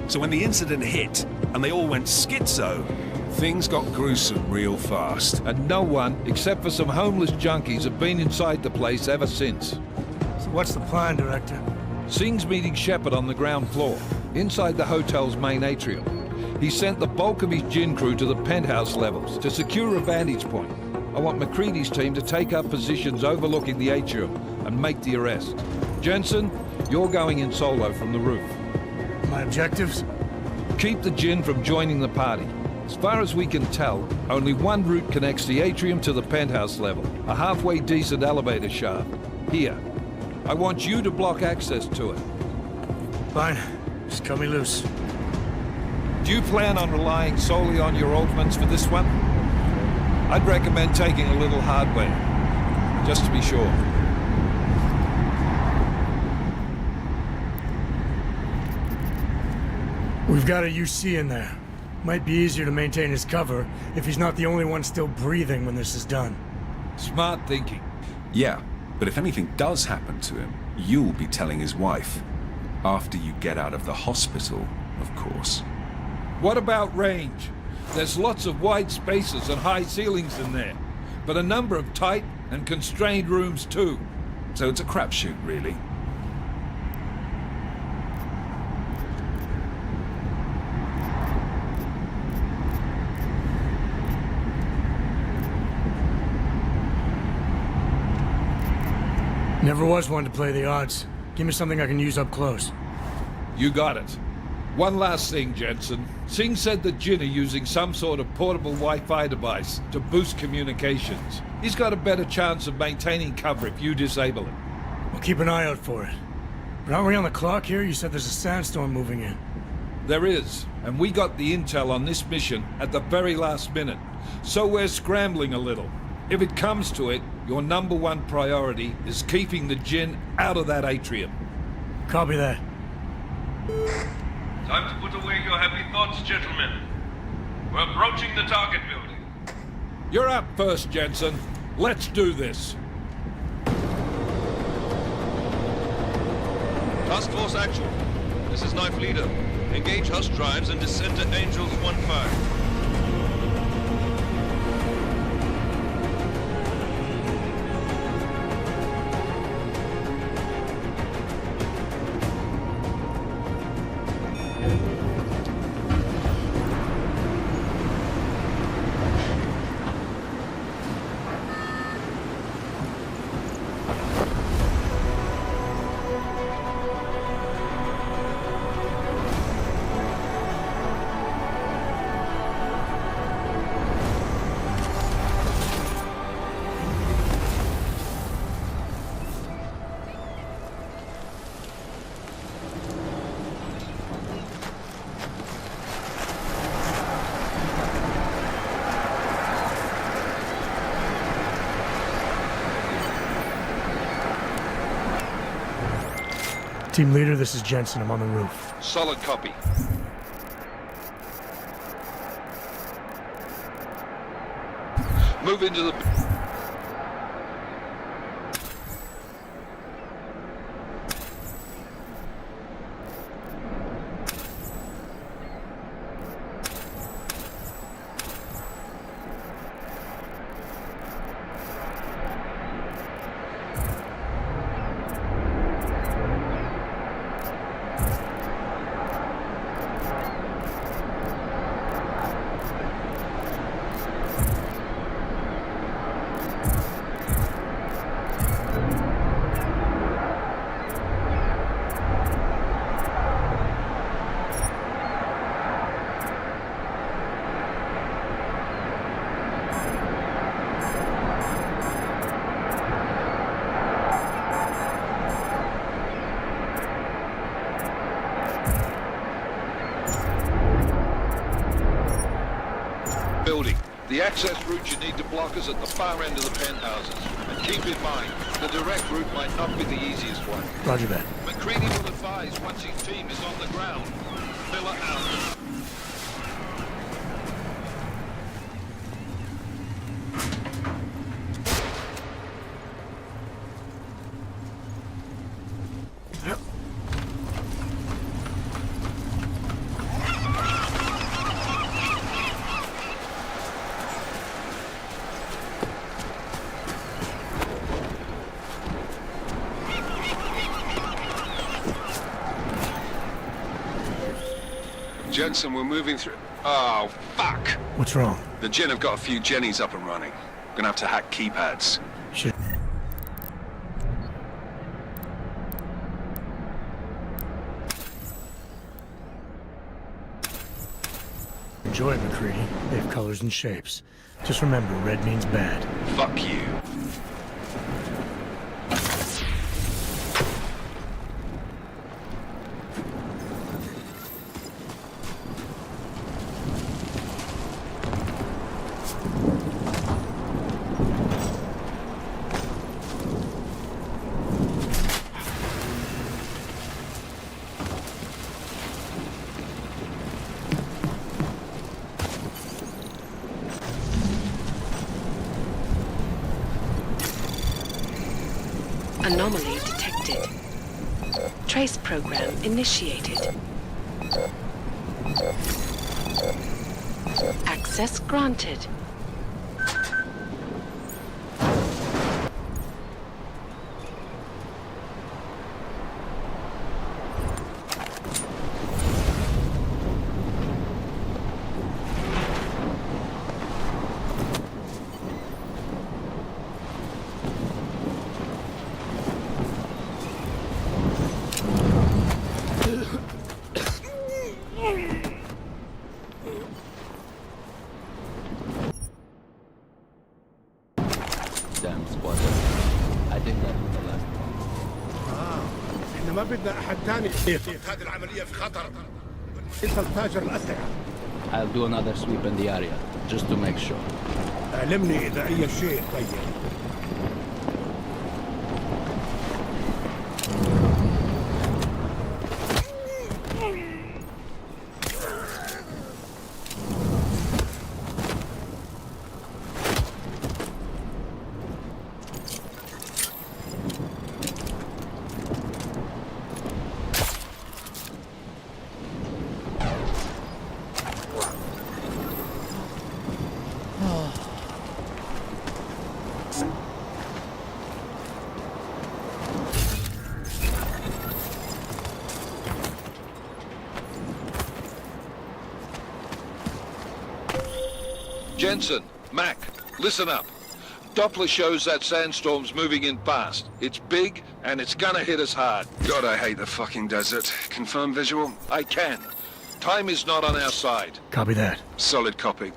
So when the incident hit, and they all went schizo, things got gruesome real fast. And no one, except for some homeless junkies, have been inside the place ever since. So what's the plan, Director? Singh's meeting Shepard on the ground floor, inside the hotel's main atrium. He sent the bulk of his Jinn crew to the penthouse levels to secure a vantage point. I want McCready's team to take up positions overlooking the atrium and make the arrest. Jensen, you're going in solo from the roof. My objectives? Keep the Jinn from joining the party. As far as we can tell, only one route connects the atrium to the penthouse level, a halfway decent elevator shaft. Here. I want you to block access to it. Fine. Just cut me loose. Do you plan on relying solely on your augments for this one? I'd recommend taking a little hardware, just to be sure. We've got a UC in there. Might be easier to maintain his cover if he's not the only one still breathing when this is done. Smart thinking. Yeah, but if anything does happen to him, you'll be telling his wife. After you get out of the hospital, of course. What about range? There's lots of wide spaces and high ceilings in there, but a number of tight and constrained rooms too. So it's a crapshoot, really. Never was one to play the odds. Give me something I can use up close. You got it. One last thing, Jensen. Singh said the Jinn are using some sort of portable Wi-Fi device to boost communications. He's got a better chance of maintaining cover if you disable it. We'll keep an eye out for it. But aren't we on the clock here? You said there's a sandstorm moving in. There is, and we got the intel on this mission at the very last minute. So we're scrambling a little. If it comes to it, your #1 priority is keeping the Jinn out of that atrium. Copy that. Time to put away your heavy thoughts, gentlemen. We're approaching the target building. You're up first, Jensen. Let's do this. Task Force Actual. This is Knife Leader. Engage Hush drives and descend to Angels 1-5. Team leader, this is Jensen. I'm on the roof. Solid copy. Move into the... The access route you need to block is at the far end of the penthouses. And keep in mind, the direct route might not be the easiest one. Roger that. McCready will advise once his team is on the ground. Miller out. Jensen, we're moving through... Oh, fuck! What's wrong? The Gen have got a few Jennies up and running. Gonna have to hack keypads. Shit. Enjoy it, McCready. They have colors and shapes. Just remember, red means bad. Fuck you. Anomaly detected. Trace program initiated. Access granted. ما بدنا أحد تاني. هذه العملية في خطر. أنت التاجر الأسلحة. I'll do another sweep in the area, just to make sure. علمني إذا أي شيء تغير. Jensen, Mac, listen up. Doppler shows that sandstorm's moving in fast. It's big, and it's gonna hit us hard. God, I hate the fucking desert. Confirm visual? I can. Time is not on our side. Copy that. Solid copy.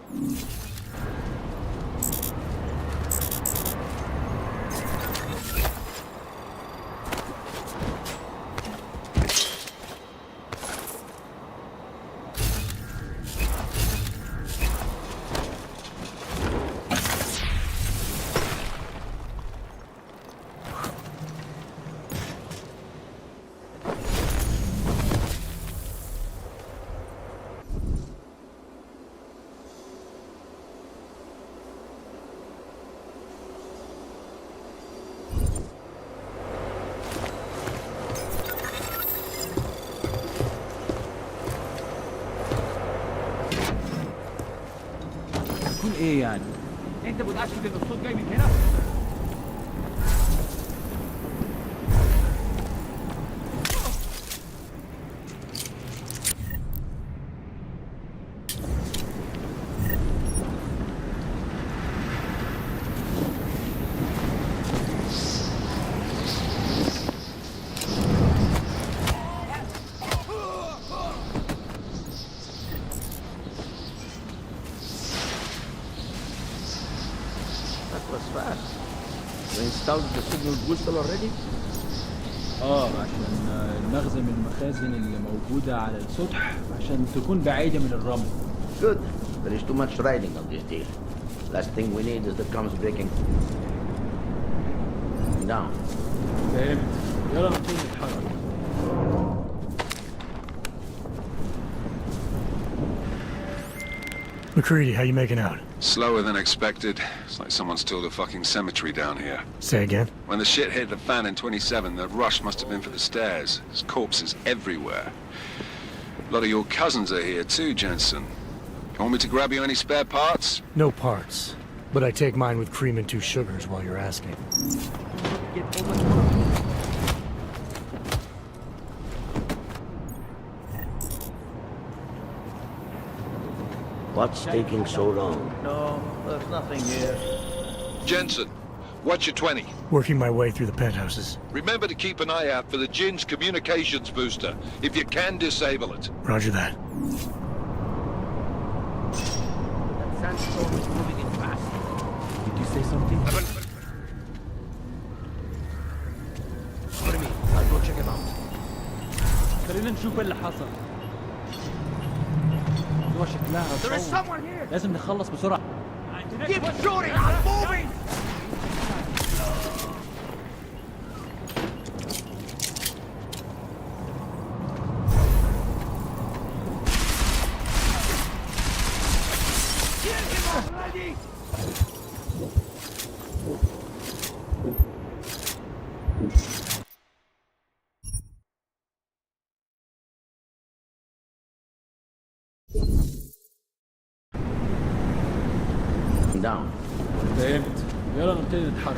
ايه يعني؟ انت متأكد ان الصوت جاي من هنا؟ the signal booster already? عشان المخزن من المخازن اللي موجودة على السطح عشان تكون بعيدة من الرمل. Good. There is too much riding on this deal. Last thing we need is the comms breaking down. فهمت. يلا نبتدي نتحرك. McCready, how you making out? Slower than expected. It's like someone's tilled a fucking cemetery down here. Say again? When the shit hit the fan in 27, the rush must have been for the stairs. There's corpses everywhere. A lot of your cousins are here too, Jensen. You want me to grab you any spare parts? No parts. But I take mine with cream and 2 sugars while you're asking. What's taking so long? No, there's nothing here. Jensen, what's your 20? Working my way through the penthouses. Remember to keep an eye out for the Jin's communications booster. If you can, disable it. Roger that. That sandstorm is moving in fast. Did you say something? Follow me. I'll go check him out. خلينا نشوف اللي حصل. There is someone here. لازم نخلص بسرعة. Keep shooting. I'm moving. Down. فهمت. يلا نبتدي نتحرك.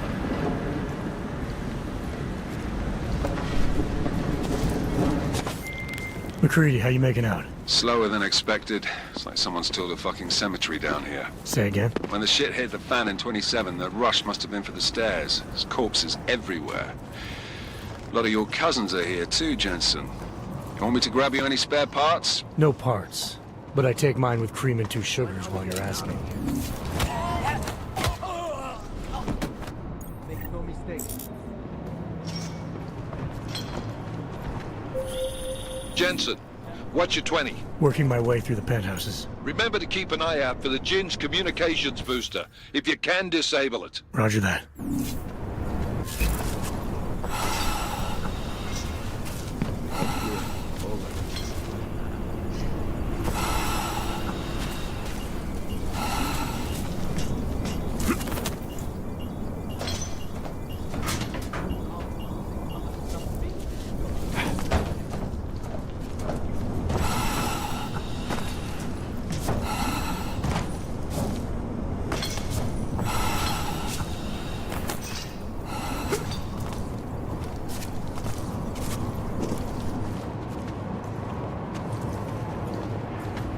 McCready, how you making out? Slower than expected. It's like someone's tilled a fucking cemetery down here. Say again? When the shit hit the fan in 27, the rush must have been for the stairs. There's corpses everywhere. A lot of your cousins are here too, Jensen. You want me to grab you any spare parts? No parts. But I take mine with cream and 2 sugars while you're asking. Make no mistake. Jensen, what's your 20? Working my way through the penthouses. Remember to keep an eye out for the Jin's communications booster. If you can, disable it. Roger that.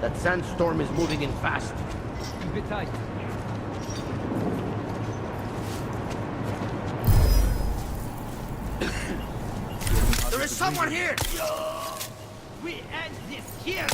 That sandstorm is moving in fast. Keep it tight. There is someone here! We end this here!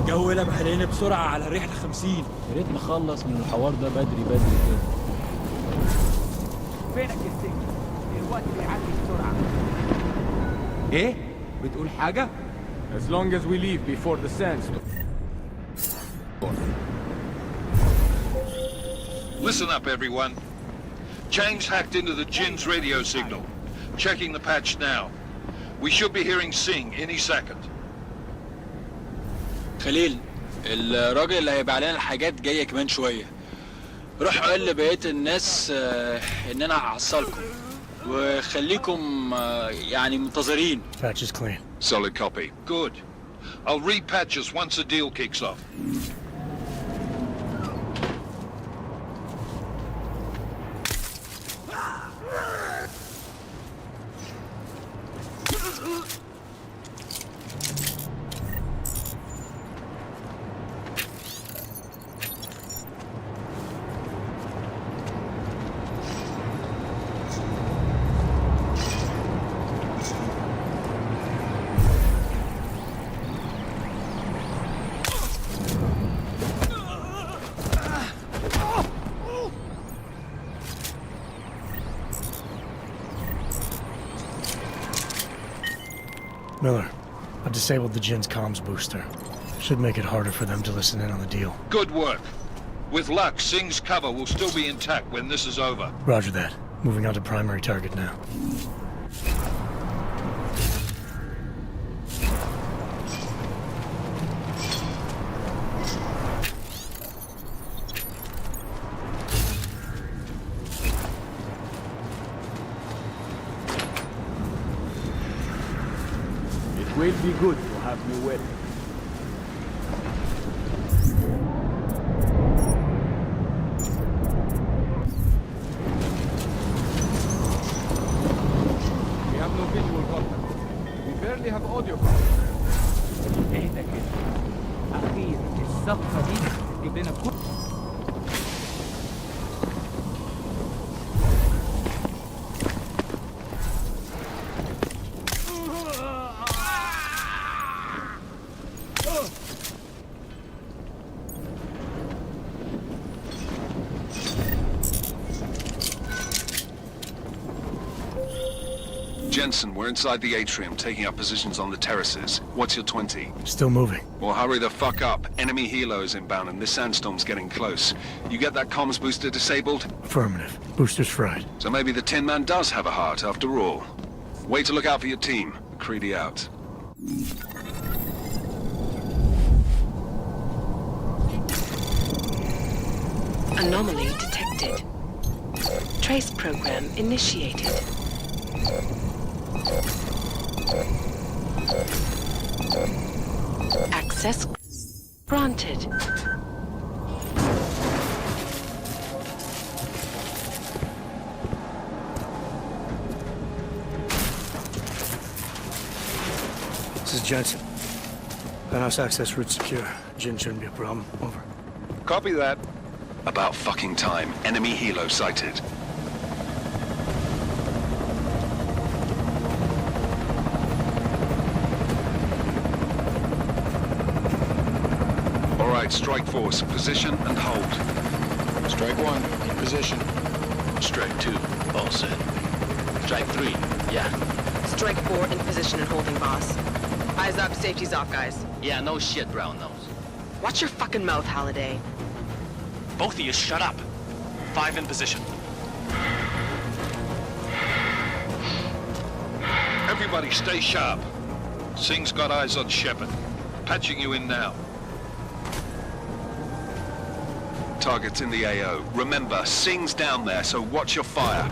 الجو لمح علينا بسرعة على رحلة 50. يا ريت نخلص من الحوار ده بدري كده. فينك يا سيدي؟ الوقت بيعدي بسرعة. ايه؟ بتقول حاجة؟ As long as we leave before the sandstorm. Listen up, everyone. Chang's hacked into the Jin's radio signal. Checking the patch now. We should be hearing Sing any second. خليل، الراجل اللي هيبيع لنا الحاجات جاي كمان شوية. روح قول لبقية الناس ان انا هحصلكم وخليكم يعني منتظرين. Patch is clean. Solid copy. Good. I'll repatch us once the deal kicks off. Miller, I've disabled the Jin's comms booster. Should make it harder for them to listen in on the deal. Good work. With luck, Singh's cover will still be intact when this is over. Roger that. Moving on to primary target now. It will be good to have you with. We have no visual contact. We barely have audio contact. اهدى كده. أخيرا الصفقة دي تجيب لنا كل Jensen, we're inside the atrium, taking up positions on the terraces. What's your 20? Still moving. Well, hurry the fuck up. Enemy helo is inbound and this sandstorm's getting close. You get that comms booster disabled? Affirmative. Booster's fried. So maybe the Tin Man does have a heart after all. Way to look out for your team. Creedy out. Anomaly detected. Trace program initiated. Access granted. This is Jensen. Penthouse access route secure. Jin shouldn't be a problem. Over. Copy that. About fucking time. Enemy helo sighted. All right, strike force. Position and hold. Strike 1, in position. Strike 2, all set. Strike 3, yeah. Strike 4 in position and holding, boss. Eyes up, safety's off, guys. Yeah, no shit, brown nose. Watch your fucking mouth, Halliday. Both of you shut up. 5 in position. Everybody stay sharp. Singh's got eyes on Shepard. Patching you in now. Target's in the AO. Remember, Singh's down there, so watch your fire.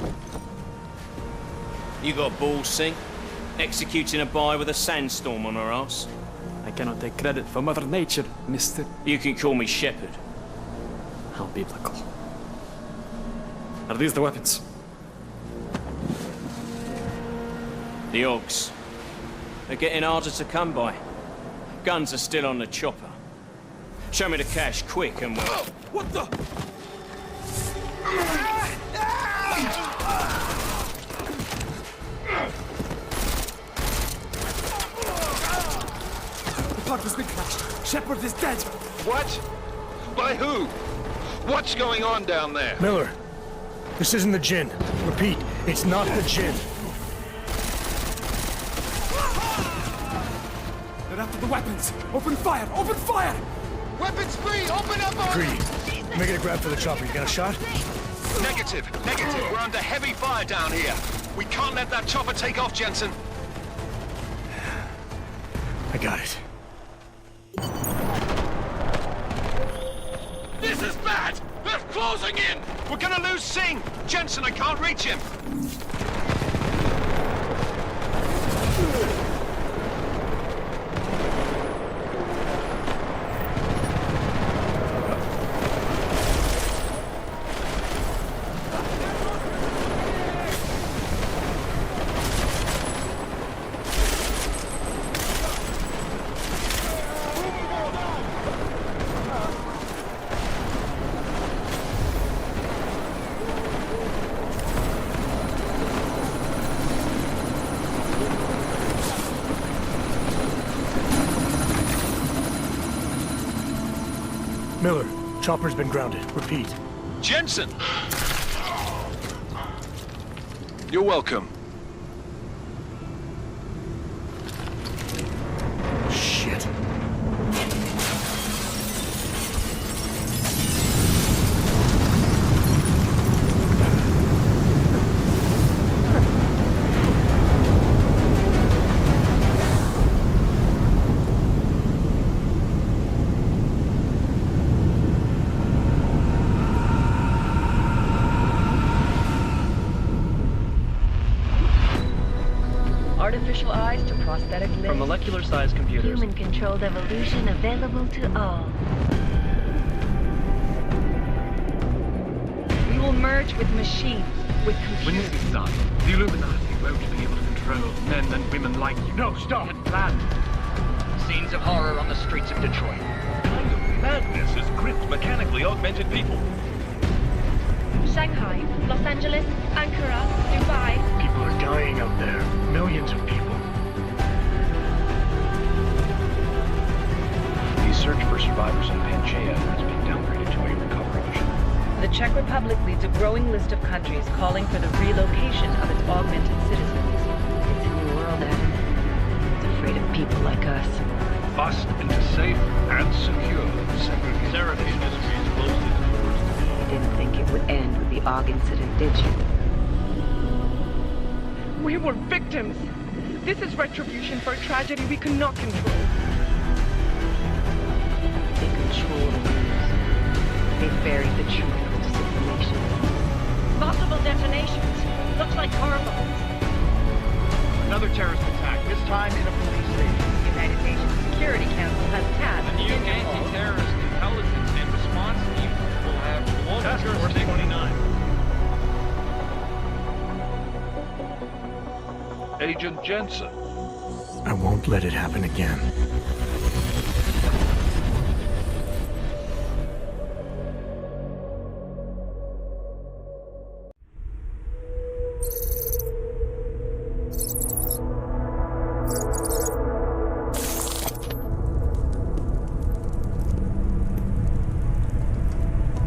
You got balls, Singh? Executing a buy with a sandstorm on our ass? I cannot take credit for Mother Nature, mister. You can call me Shepard. How biblical. Are these the weapons? The Augs. They're getting harder to come by. Guns are still on the chopper. Show me the cash, quick, and we'll... What the? The part has been crashed. Shepard is dead. What? By who? What's going on down there? Miller, this isn't the Jin. Repeat, it's not the Jin. They're after the weapons. Open fire! Open fire! Weapons free! Open up on... Greedy. Making a grab for the chopper. You got a shot? Negative. We're under heavy fire down here. We can't let that chopper take off, Jensen. I got it. This is bad! They're closing in! We're gonna lose Singh! Jensen, I can't reach him! Miller, chopper's been grounded. Repeat. Jensen! You're welcome. artificial eyes to prosthetic limbs. From molecular-sized computers. Human-controlled evolution available to all. We will merge with machines, with computers. When this is done, the Illuminati won't be able to control men and women like you. No, stop! And plan. Scenes of horror on the streets of Detroit. Kind of madness has gripped mechanically augmented people. Shanghai, Los Angeles, Ankara, Dubai. People are dying out there. Millions of people. The search for survivors in Pangaea has been downgraded to a recovery mission. The Czech Republic leads a growing list of countries calling for the relocation of its augmented citizens. It's a new world, Adam. It's afraid of people like us. Bust into safe and secure segregation. Seraphine disagrees closely with the words. You didn't think it would end with the AUG incident, did you? We were victims. This is retribution for a tragedy we cannot control. They control the news. They buried the truth with disinformation. Possible detonations. Looks like car bombs. Another terrorist attack, this time in a police station. The United Nations Security Council has tasked The new anti-terrorist intelligence and response team will have global jurisdiction. 29. Agent Jensen. I won't let it happen again.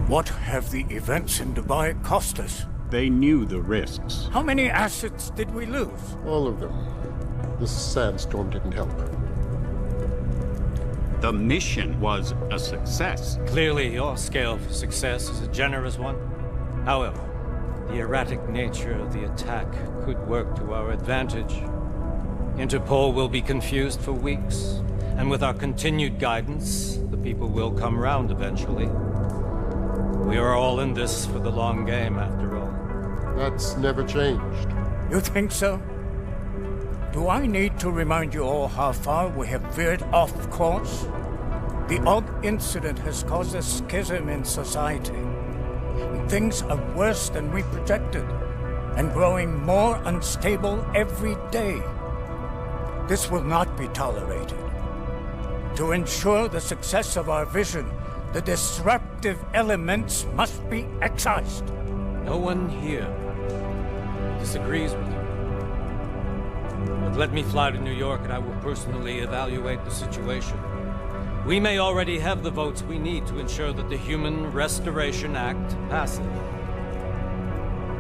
What have the events in Dubai cost us? They knew the risks. How many assets did we lose? All of them. This sandstorm didn't help. The mission was a success. Clearly, your scale for success is a generous one. However, the erratic nature of the attack could work to our advantage. Interpol will be confused for weeks, and with our continued guidance, the people will come round eventually. We are all in this for the long game, after all. That's never changed. You think so? Do I need to remind you all how far we have veered off course? The AUG incident has caused a schism in society. Things are worse than we projected, and growing more unstable every day. This will not be tolerated. To ensure the success of our vision, the disruptive elements must be excised. No one here disagrees with you. But let me fly to New York and I will personally evaluate the situation. We may already have the votes we need to ensure that the Human Restoration Act passes.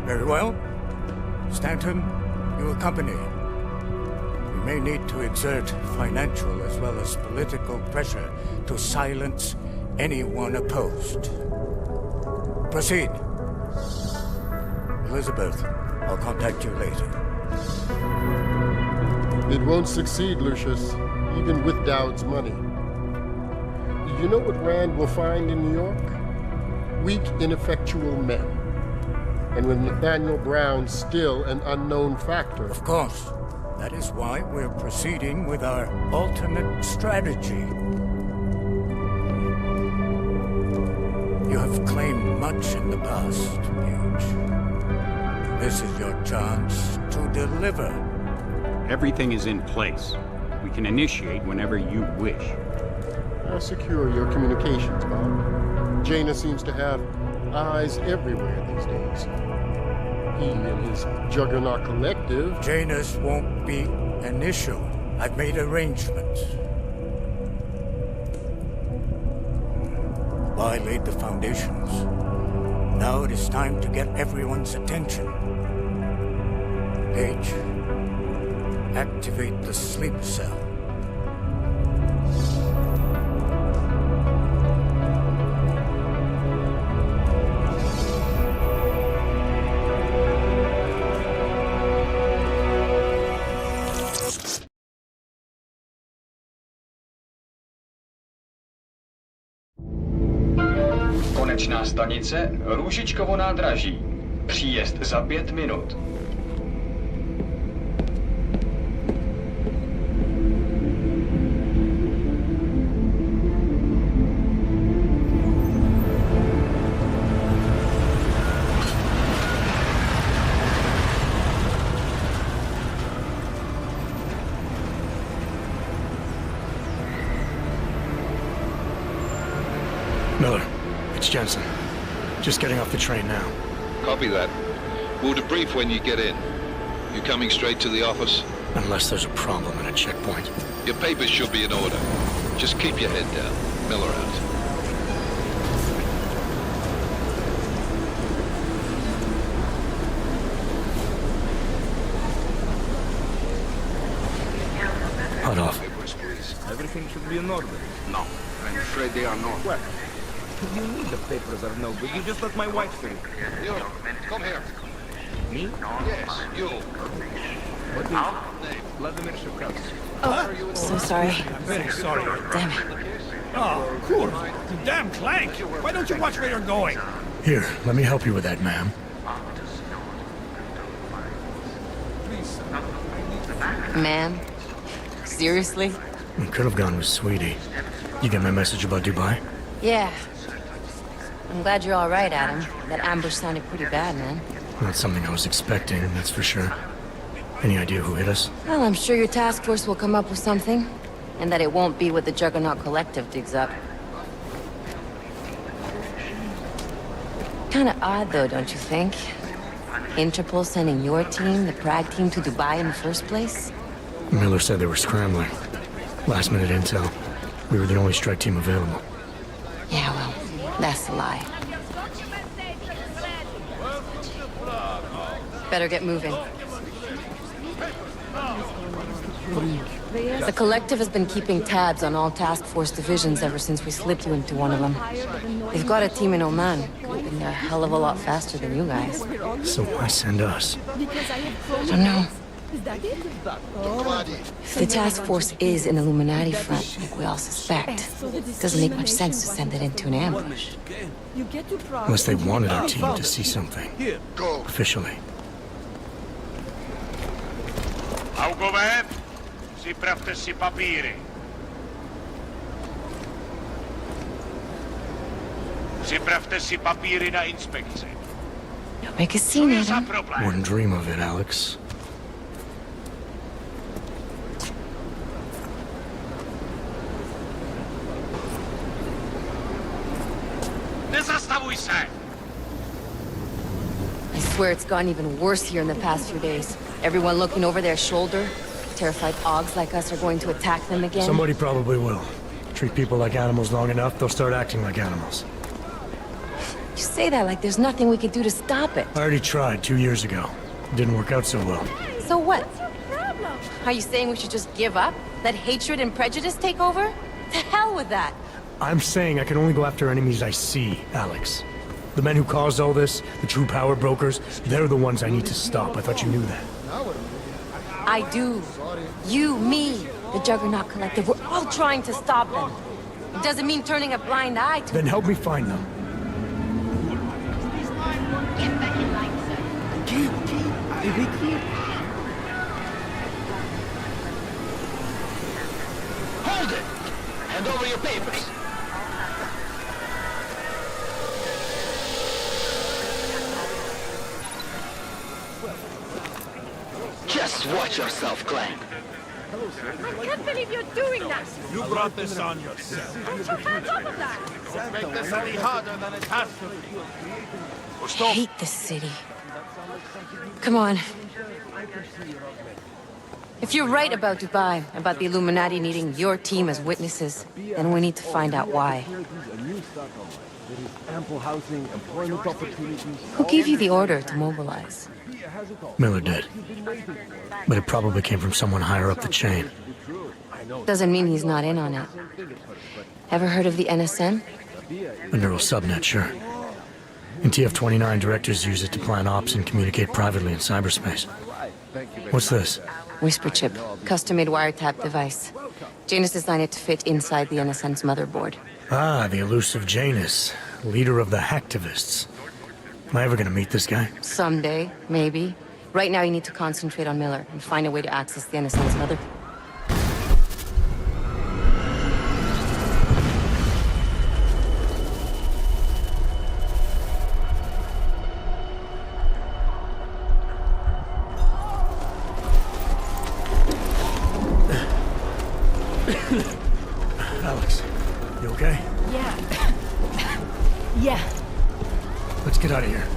Very well. Stanton, you accompany. We may need to exert financial as well as political pressure to silence anyone opposed. Proceed. Elizabeth, I'll contact you later. It won't succeed, Lucius, even with Dowd's money. You know what Rand will find in New York? Weak, ineffectual men. And with Nathaniel Brown still an unknown factor. Of course. That is why we're proceeding with our alternate strategy. You have claimed much in the past, Huge. This is your chance to deliver. Everything is in place. We can initiate whenever you wish. I'll secure your communications, Bob. Jaina seems to have eyes everywhere these days. He and his Juggernaut Collective... Janus won't be an issue. I've made arrangements. I laid the foundations. Now it is time to get everyone's attention. Paige, activate the sleep cell. Konečná stanice Růžičkovo nádraží. Příjezd za 5 minut. It's Jensen. Just getting off the train now. Copy that. We'll debrief when you get in. You coming straight to the office? Unless there's a problem at a checkpoint. Your papers should be in order. Just keep your head down. Miller out. Hot off. Everything should be in order. No, I'm afraid they are not. What? You need the papers are no good. You just let my wife through. You, come here. Me? Yes, you. What is your name? Vladimir Shukowski. Oh, so sorry. I'm very sorry. Damn it. Oh, cool. You damn clank. Why don't you watch where you're going? Here, let me help you with that, ma'am. Ma'am? Seriously? We could have gone with Sweetie. You get my message about Dubai? Yeah. I'm glad you're all right, Adam. That ambush sounded pretty bad, man. Not something I was expecting, that's for sure. Any idea who hit us? Well, I'm sure your task force will come up with something. And that it won't be what the Juggernaut Collective digs up. Kinda odd, though, don't you think? Interpol sending your team, the Prague team, to Dubai in the first place? Miller said they were scrambling. Last-minute intel. We were the only strike team available. Yeah, well, that's a lie. Better get moving. The Collective has been keeping tabs on all task force divisions ever since we slipped you into one of them. They've got a team in Oman. Could have been a hell of a lot faster than you guys. So why send us? I don't know. If the task force is an Illuminati front, like we all suspect, it doesn't make much sense to send it into an ambush. Unless they wanted our team to see something. Officially. Augover, připravte si papíry. Připravte si papíry na inspekci. Don't make a scene, Adam. Wouldn't dream of it, Alex. Nezastavuj se! I swear it's gotten even worse here in the past few days. Everyone looking over their shoulder. Terrified Augs like us are going to attack them again. Somebody probably will. Treat people like animals long enough, they'll start acting like animals. You say that like there's nothing we could do to stop it. I already tried 2 years ago. It didn't work out so well. So what? Are you saying we should just give up? Let hatred and prejudice take over? To hell with that! I'm saying I can only go after enemies I see, Alex. The men who caused all this, the true power brokers, they're the ones I need to stop. I thought you knew that. I do. You, me, the Juggernaut Collective, we're all trying to stop them. It doesn't mean turning a blind eye to... Then help me find them. Get back in line, sir. Hold it! Hand over your papers. Just watch yourself, Clank. I can't believe you're doing that! You brought this on yourself. Put your hands off of that! Don't make this any harder than it has to be. I hate this city. Come on. If you're right about Dubai, about the Illuminati needing your team as witnesses, then we need to find out why. Ample housing, employment opportunities. Who gave you the order to mobilize? Miller did. But it probably came from someone higher up the chain. Doesn't mean he's not in on it. Ever heard of the NSN? A neural subnet, sure. In TF-29, directors use it to plan ops and communicate privately in cyberspace. What's this? Whisper chip, custom-made wiretap device. Janus designed it to fit inside the NSN's motherboard. Ah, the elusive Janus, leader of the hacktivists. Am I ever gonna meet this guy? Someday, maybe. Right now you need to concentrate on Miller and find a way to access the NSN's mother... Alex, you okay? Yeah. Yeah. get out of here.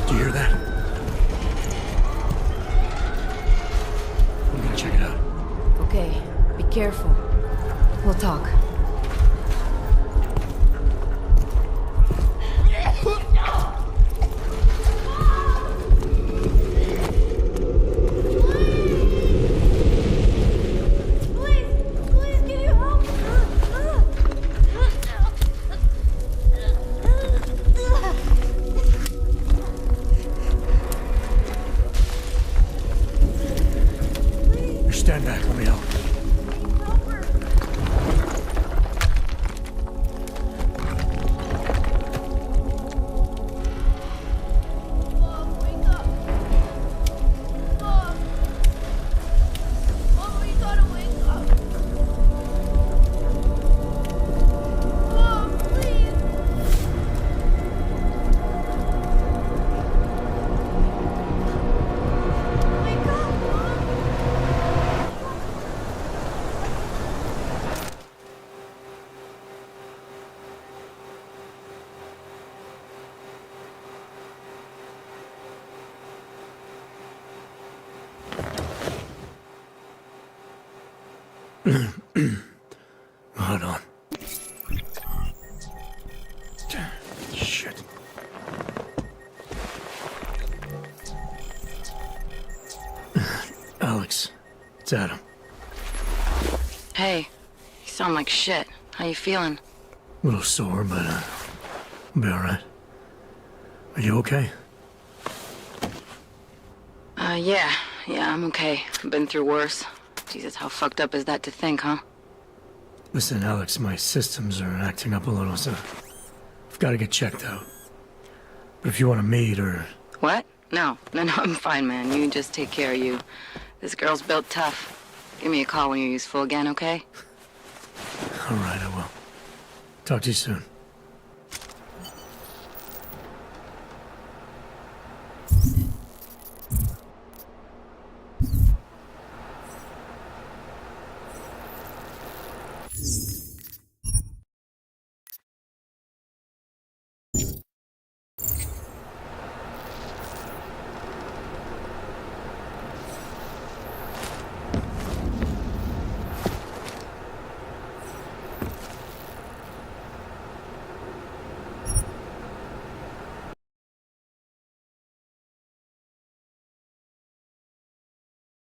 Do you hear that? I'm gonna check it out. Okay, be careful. We'll talk. Stand back, let me help. Hold on. Shit. Alex, it's Adam. Hey, you sound like shit. How you feeling? A little sore, but I'll be alright. Are you okay? Yeah, I'm okay. I've been through worse. Jesus, how fucked up is that to think, huh? Listen, Alex, my systems are acting up a little, so I've got to get checked out. But if you want to meet or... What? No, I'm fine, man. You just take care of you. This girl's built tough. Give me a call when you're useful again, okay? All right, I will. Talk to you soon.